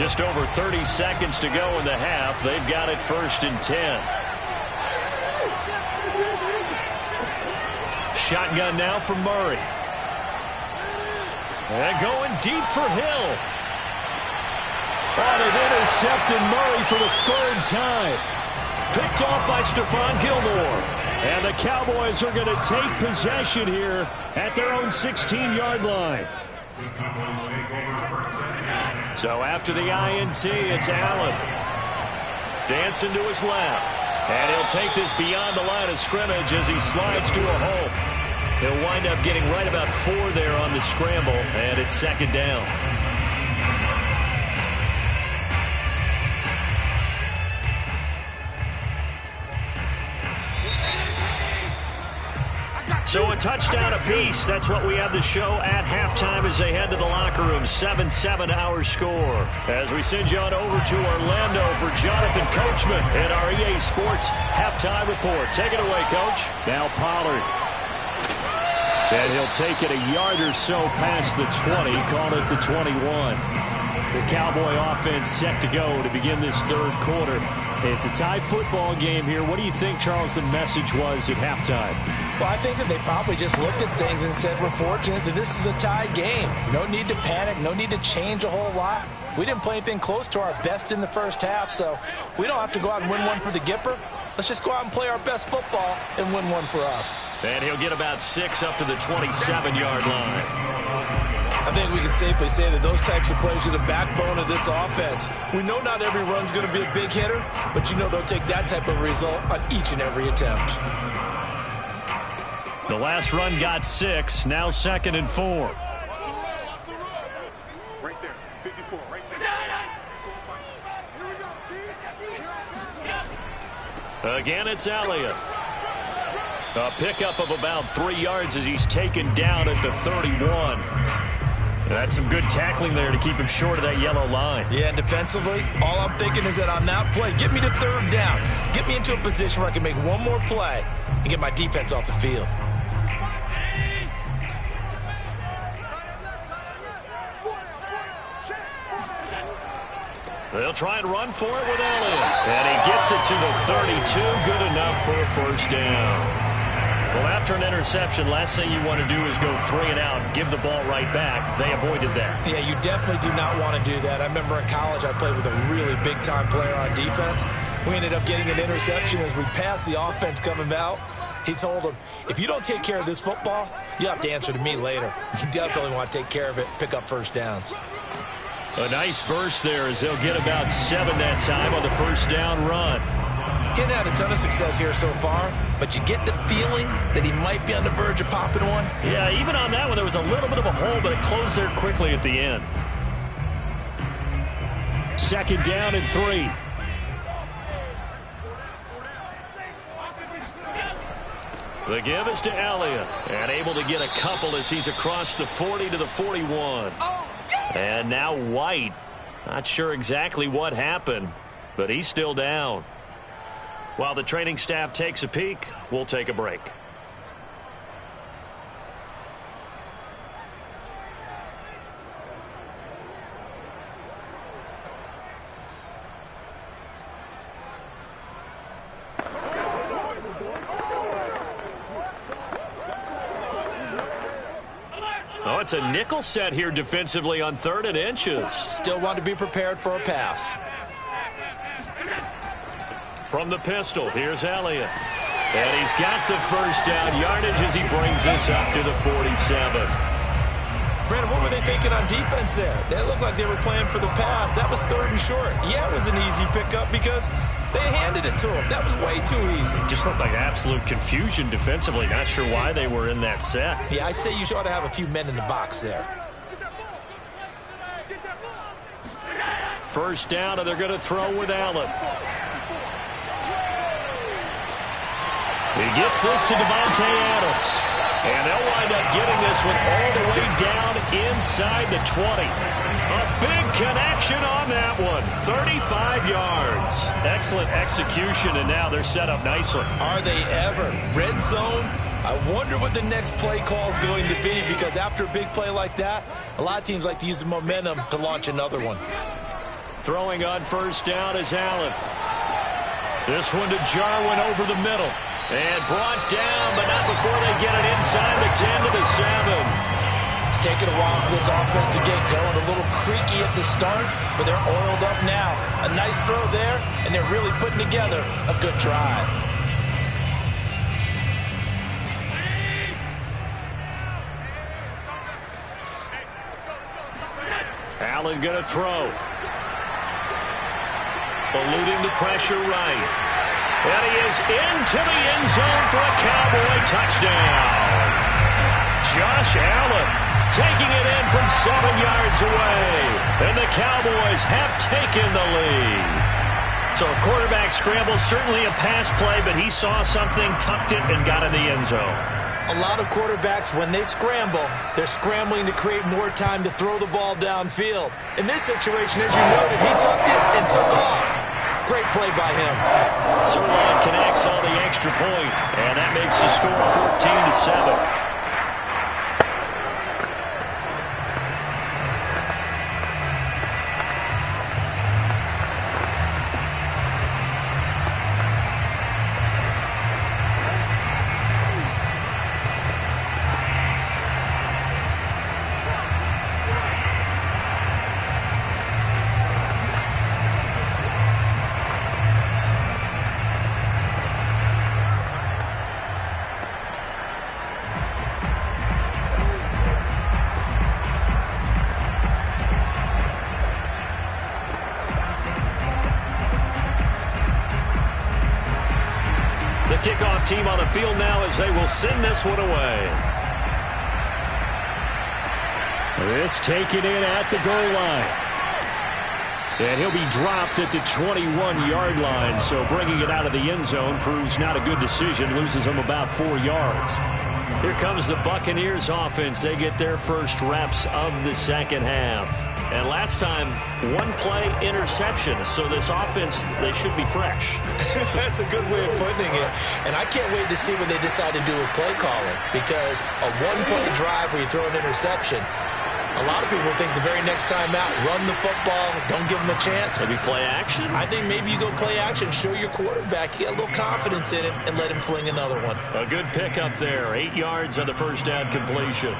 Just over 30 seconds to go in the half. They've got it 1st and 10. Shotgun now for Murray. And going deep for Hill. Oh, they've intercepted Murray for the 3rd time. Picked off by Stephon Gilmore. And the Cowboys are going to take possession here at their own 16-yard line. So after the INT, it's Allen. Dancing to his left. And he'll take this beyond the line of scrimmage as he slides to a hole. He'll wind up getting right about 4 there on the scramble, and it's 2nd down. So a touchdown apiece. That's what we have the show at halftime as they head to the locker room. 7-7 our score. As we send you on over to Orlando for Jonathan Coachman in our EA Sports halftime report. Take it away, Coach. Now Pollard. And he'll take it a yard or so past the 20. Call it the 21. The Cowboy offense set to go to begin this 3rd quarter. It's a tie football game here. What do you think, Charles, the message was at halftime? Well, I think that they probably just looked at things and said, we're fortunate that this is a tie game. No need to panic. No need to change a whole lot. We didn't play anything close to our best in the first half, so we don't have to go out and win one for the Gipper. Let's just go out and play our best football and win one for us. And he'll get about 6 up to the 27-yard line. I think we can safely say that those types of plays are the backbone of this offense. We know not every run's going to be a big hitter, but you know they'll take that type of result on each and every attempt. The last run got 6, now 2nd and 4. Right there, 54, right there. Again, it's Elliott. A pickup of about 3 yards as he's taken down at the 31. That's some good tackling there to keep him short of that yellow line. Yeah, and defensively, all I'm thinking is that on that play, get me to 3rd down. Get me into a position where I can make one more play and get my defense off the field. They'll try and run for it with Elliott. And he gets it to the 32. Good enough for a 1st down. Well, after an interception, last thing you want to do is go 3 and out and give the ball right back. They avoided that. Yeah, you definitely do not want to do that. I remember in college I played with a really big-time player on defense. We ended up getting an interception as we passed the offense coming out. He told him, if you don't take care of this football, you have to answer to me later. You definitely want to take care of it, pick up 1st downs. A nice burst there as they'll get about 7 that time on the 1st down run. He hasn't had a ton of success here so far, but you get the feeling that he might be on the verge of popping one. Yeah, even on that one, there was a little bit of a hole, but it closed there quickly at the end. 2nd down and 3. The give is to Elliott, and able to get a couple as he's across the 40 to the 41. And now White. Not sure exactly what happened, but he's still down. While the training staff takes a peek, we'll take a break. Oh, it's a nickel set here defensively on 3rd and inches. Still want to be prepared for a pass. From the pistol, here's Elliott. And he's got the 1st down yardage as he brings this up to the 47. Brandon, what were they thinking on defense there? They looked like they were playing for the pass. That was 3rd and short. Yeah, it was an easy pickup because they handed it to him. That was way too easy. Just looked like absolute confusion defensively. Not sure why they were in that set. Yeah, I'd say you ought to have a few men in the box there. 1st down, and they're going to throw with Allen. He gets this to Devontae Adams. And they'll wind up getting this one all the way down inside the 20. A big connection on that one. 35 yards. Excellent execution, and now they're set up nicely. Are they ever? Red zone? I wonder what the next play call is going to be, because after a big play like that, a lot of teams like to use the momentum to launch another one. Throwing on first down is Allen. This one to Jarwin over the middle. And brought down, but not before they get it inside the 10 to the 7. It's taken a while for this offense to get going. A little creaky at the start, but they're oiled up now. A nice throw there, and they're really putting together a good drive. Allen going to throw. Eluding the pressure right. And he is into the end zone for a Cowboy touchdown. Josh Allen taking it in from 7 yards away. And the Cowboys have taken the lead. So a quarterback scramble, certainly a pass play, but he saw something, tucked it, and got in the end zone. A lot of quarterbacks, when they scramble, they're scrambling to create more time to throw the ball downfield. In this situation, as you noted, he tucked it and took off. Great play by him. Sirlein connects on the extra point, and that makes the score 14-7. Kickoff team on the field now as they will send this one away. This taken in at the goal line. And he'll be dropped at the 21-yard line, so bringing it out of the end zone proves not a good decision, loses him about 4 yards. Here comes the Buccaneers offense. They get their first reps of the second half. And last time, one play interception. So this offense, they should be fresh. That's a good way of putting it. And I can't wait to see what they decide to do with play calling. Because a one-play drive where you throw an interception, a lot of people think the very next time out, run the football, don't give them a chance. Maybe play action? I think maybe you go play action, show your quarterback, get a little confidence in him, and let him fling another one. A good pickup there. 8 yards on the first down completion.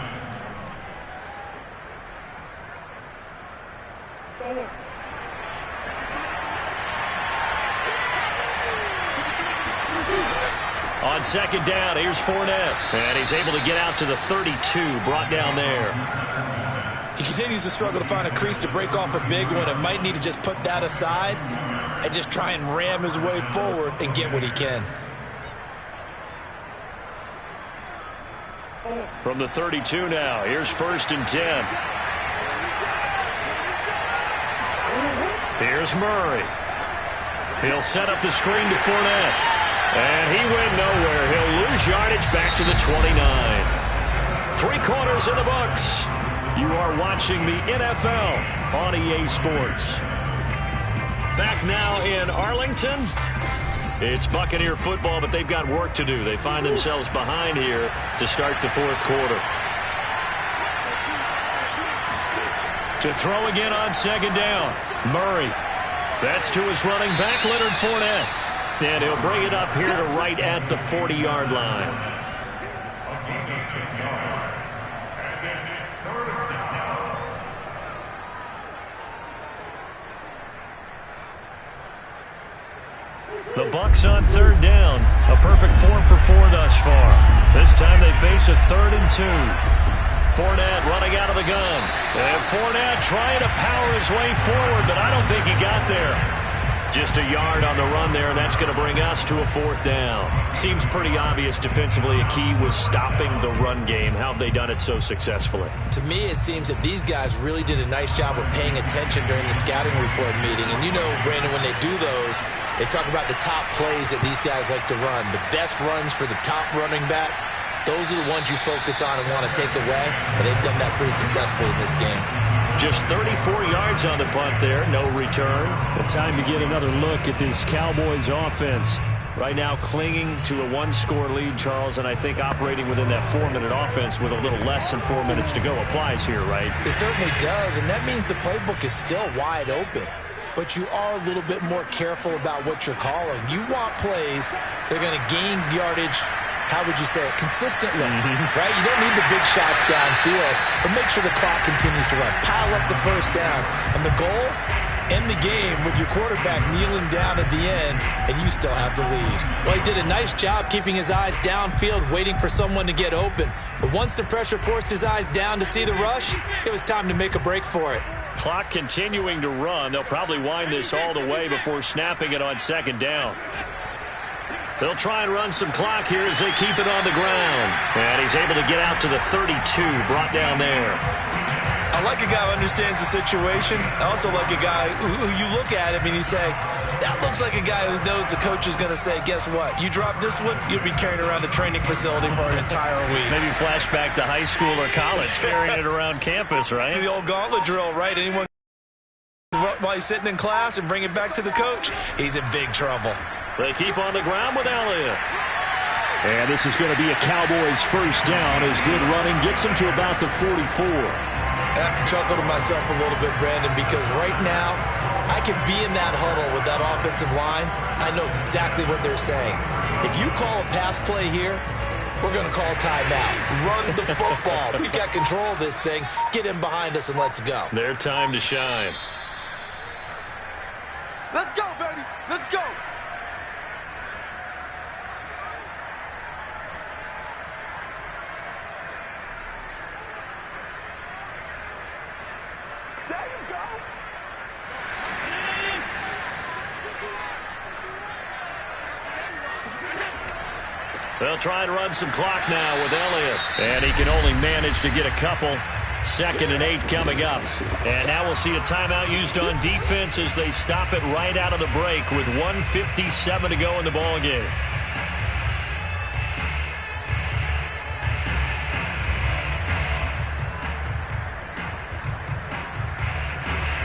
On second down, here's Fournette. And he's able to get out to the 32, brought down there. He continues to struggle to find a crease to break off a big one and might need to just put that aside and just try and ram his way forward and get what he can. From the 32 now, here's 1st and 10. Here's Murray. He'll set up the screen to Fournette. And he went nowhere. He'll lose yardage back to the 29. 3 quarters in the books. You are watching the NFL on EA Sports. Back now in Arlington. It's Buccaneer football, but they've got work to do. They find themselves behind here to start the 4th quarter. To throw again on second down. Murray. That's to his running back, Leonard Fournette. And he'll bring it up here to right at the 40-yard line. The Bucs on 3rd down. A perfect 4 for 4 thus far. This time they face a 3rd and 2. Fournette running out of the gun. And Fournette trying to power his way forward, but I don't think he got there. Just a yard on the run there, and that's going to bring us to a 4th down. Seems pretty obvious defensively a key was stopping the run game. How have they done it so successfully? To me, it seems that these guys really did a nice job of paying attention during the scouting report meeting. And you know, Brandon, when they do those, they talk about the top plays that these guys like to run. The best runs for the top running back, those are the ones you focus on and want to take away. And they've done that pretty successfully in this game. Just 34 yards on the punt there, no return. Well, time to get another look at this Cowboys offense. Right now clinging to a 1-score lead, Charles, and I think operating within that 4-minute offense with a little less than 4 minutes to go applies here, right? It certainly does, and that means the playbook is still wide open. but you are a little bit more careful about what you're calling. You want plays that are going to gain yardage, how would you say it, consistently, right? You don't need the big shots downfield, but make sure the clock continues to run. Pile up the first downs. And the goal, end the game with your quarterback kneeling down at the end, and you still have the lead. Well, he did a nice job keeping his eyes downfield, waiting for someone to get open. But once the pressure forced his eyes down to see the rush, it was time to make a break for it. Clock continuing to run. They'll probably wind this all the way before snapping it on second down. They'll try and run some clock here as they keep it on the ground. And he's able to get out to the 32, brought down there. I like a guy who understands the situation. I also like a guy who you look at him and you say, that looks like a guy who knows the coach is going to say, guess what? You drop this one, you'll be carrying around the training facility for an entire week. Maybe flashback to high school or college, carrying it around campus, right? The old gauntlet drill, right? Anyone while he's sitting in class and bring it back to the coach, he's in big trouble. They keep on the ground with Elliott. And this is going to be a Cowboys first down as good running gets him to about the 44. I have to chuckle to myself a little bit, Brandon, because right now I could be in that huddle with that offensive line. I know exactly what they're saying. If you call a pass play here, we're going to call timeout. Run the football. We've got control of this thing. Get in behind us and let's go. Their time to shine. Let's go, baby. Let's go. There you go. They'll try and run some clock now with Elliott. And he can only manage to get a couple. 2nd and 8 coming up. And now we'll see a timeout used on defense as they stop it right out of the break with 1:57 to go in the ballgame.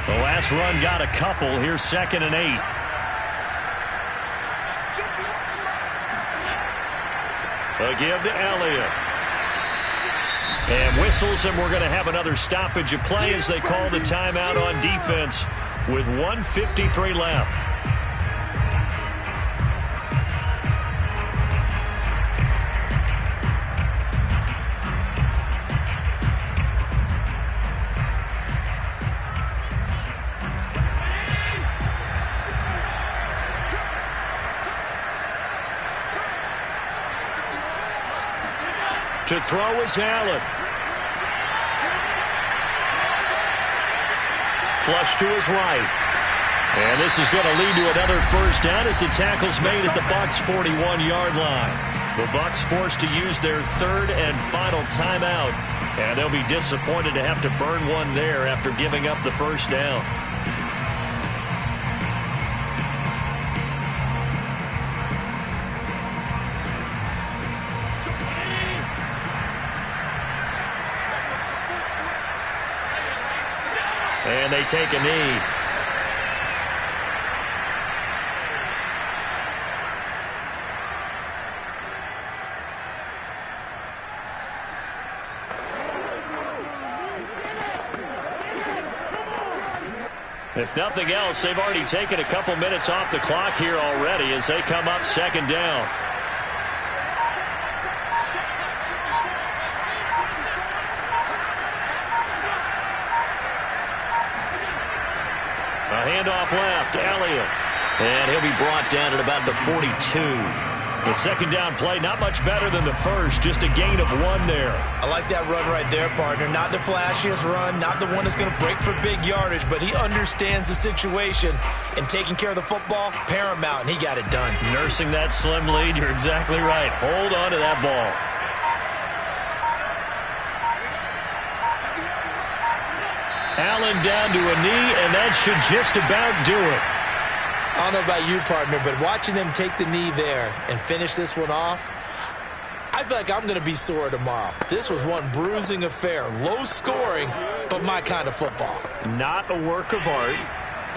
The last run got a couple. Here's 2nd and 8. A give to Elliott. And whistles, and we're going to have another stoppage of play as they call the timeout on defense with 1:53 left. To throw is Allen. Flush to his right. And this is going to lead to another first down as the tackle's made at the Bucs' 41-yard line. The Bucs forced to use their 3rd and final timeout. And they'll be disappointed to have to burn one there after giving up the first down. And they take a knee. If nothing else, they've already taken a couple minutes off the clock here already as they come up 2nd down. A handoff left, Elliott. And he'll be brought down at about the 42. The 2nd down play, not much better than the first, just a gain of 1 there. I like that run right there, partner. Not the flashiest run, not the one that's going to break for big yardage, but he understands the situation, and taking care of the football, paramount, and he got it done. Nursing that slim lead, you're exactly right. Hold on to that ball. Allen down to a knee, and that should just about do it. I don't know about you, partner, but watching them take the knee there and finish this one off, I feel like I'm going to be sore tomorrow. This was one bruising affair. Low scoring, but my kind of football. Not a work of art,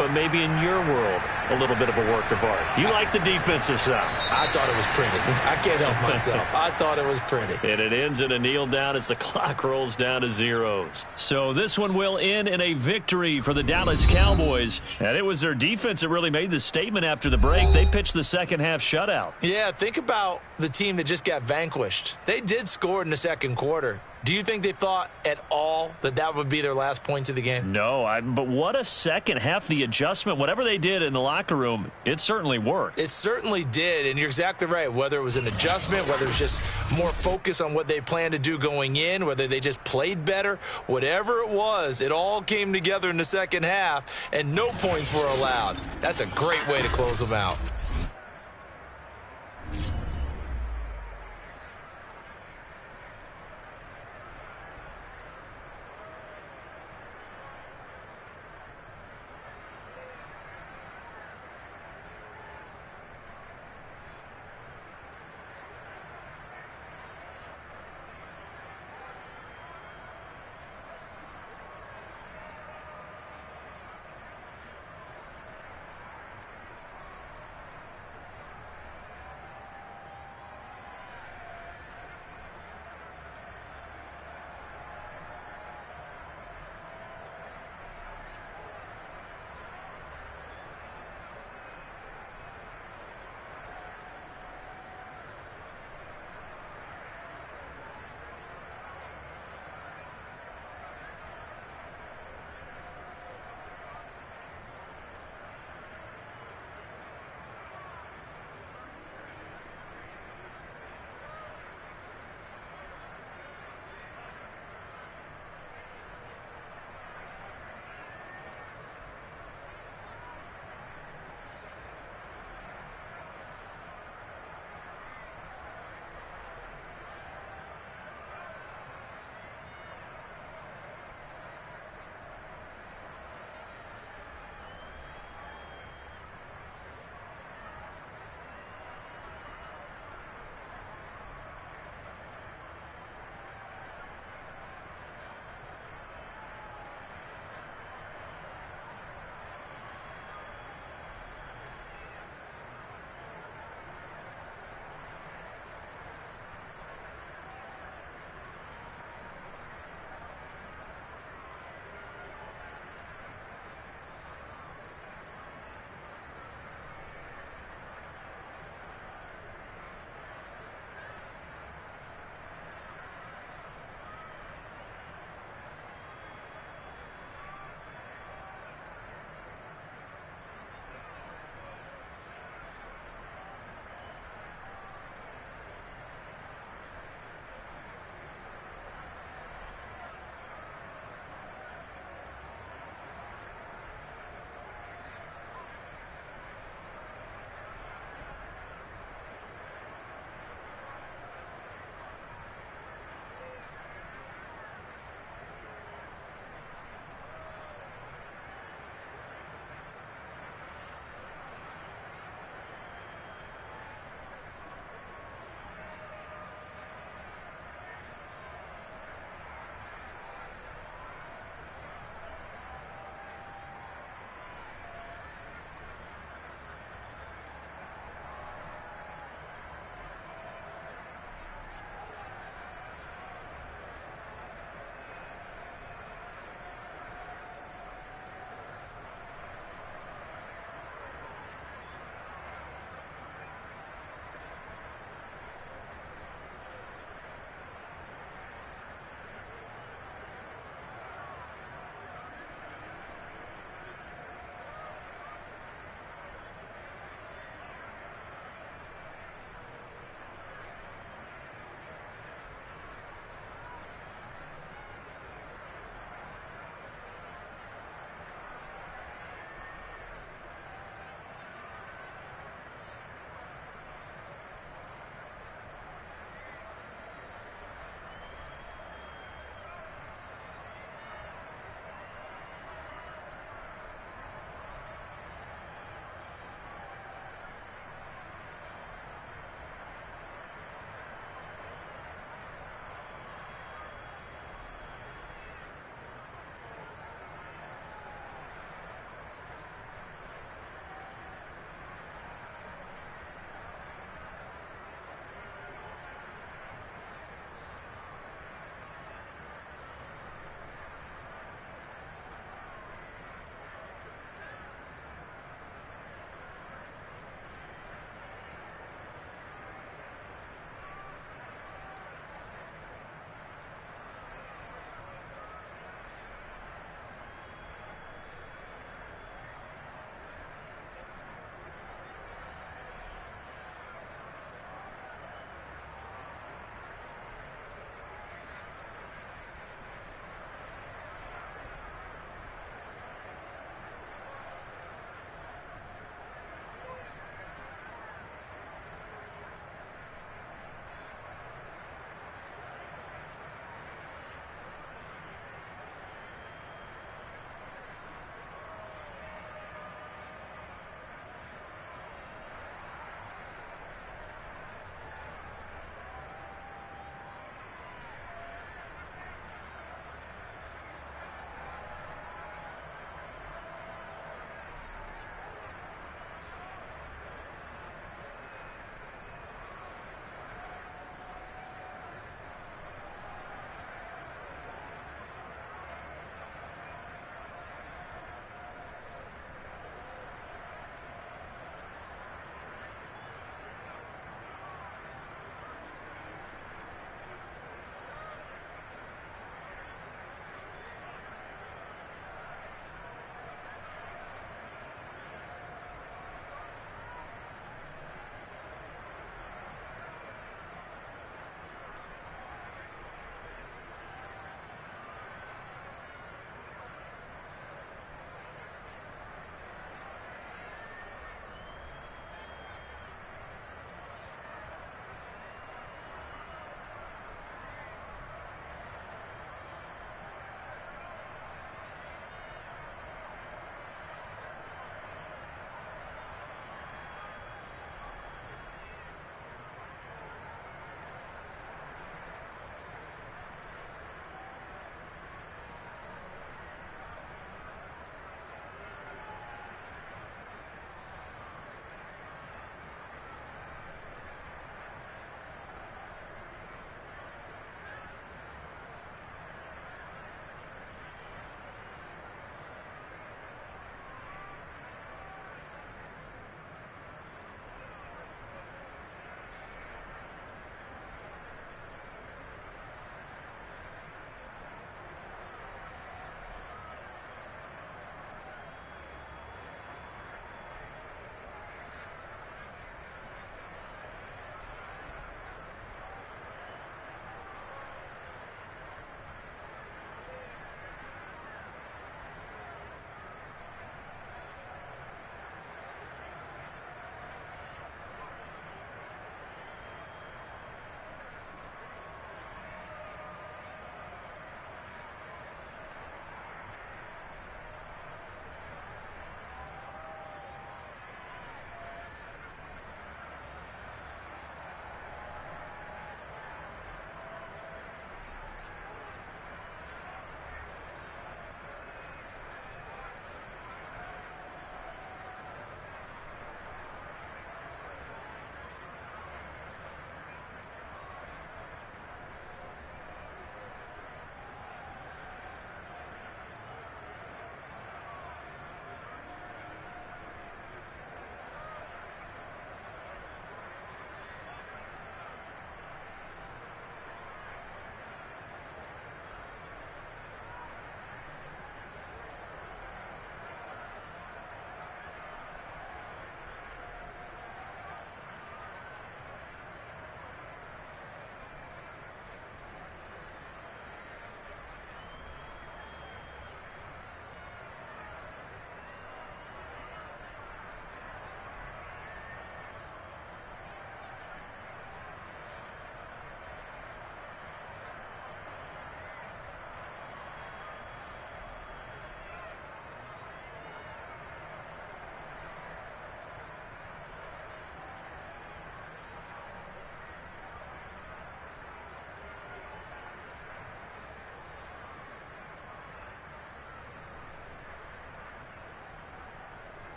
but maybe in your world, a little bit of a work of art. You like the defensive side. I thought it was pretty. I can't help myself. I thought it was pretty. And it ends in a kneel down as the clock rolls down to zeros. So this one will end in a victory for the Dallas Cowboys. And it was their defense that really made the statement after the break. They pitched the second half shutout. Yeah, think about the team that just got vanquished. They did score in the second quarter. Do you think they thought at all that that would be their last points of the game? No, but what a second half. The adjustment, whatever they did in the locker room, it certainly worked. It certainly did, and you're exactly right. Whether it was an adjustment, whether it was just more focus on what they planned to do going in, whether they just played better, whatever it was, it all came together in the second half, and no points were allowed. That's a great way to close them out.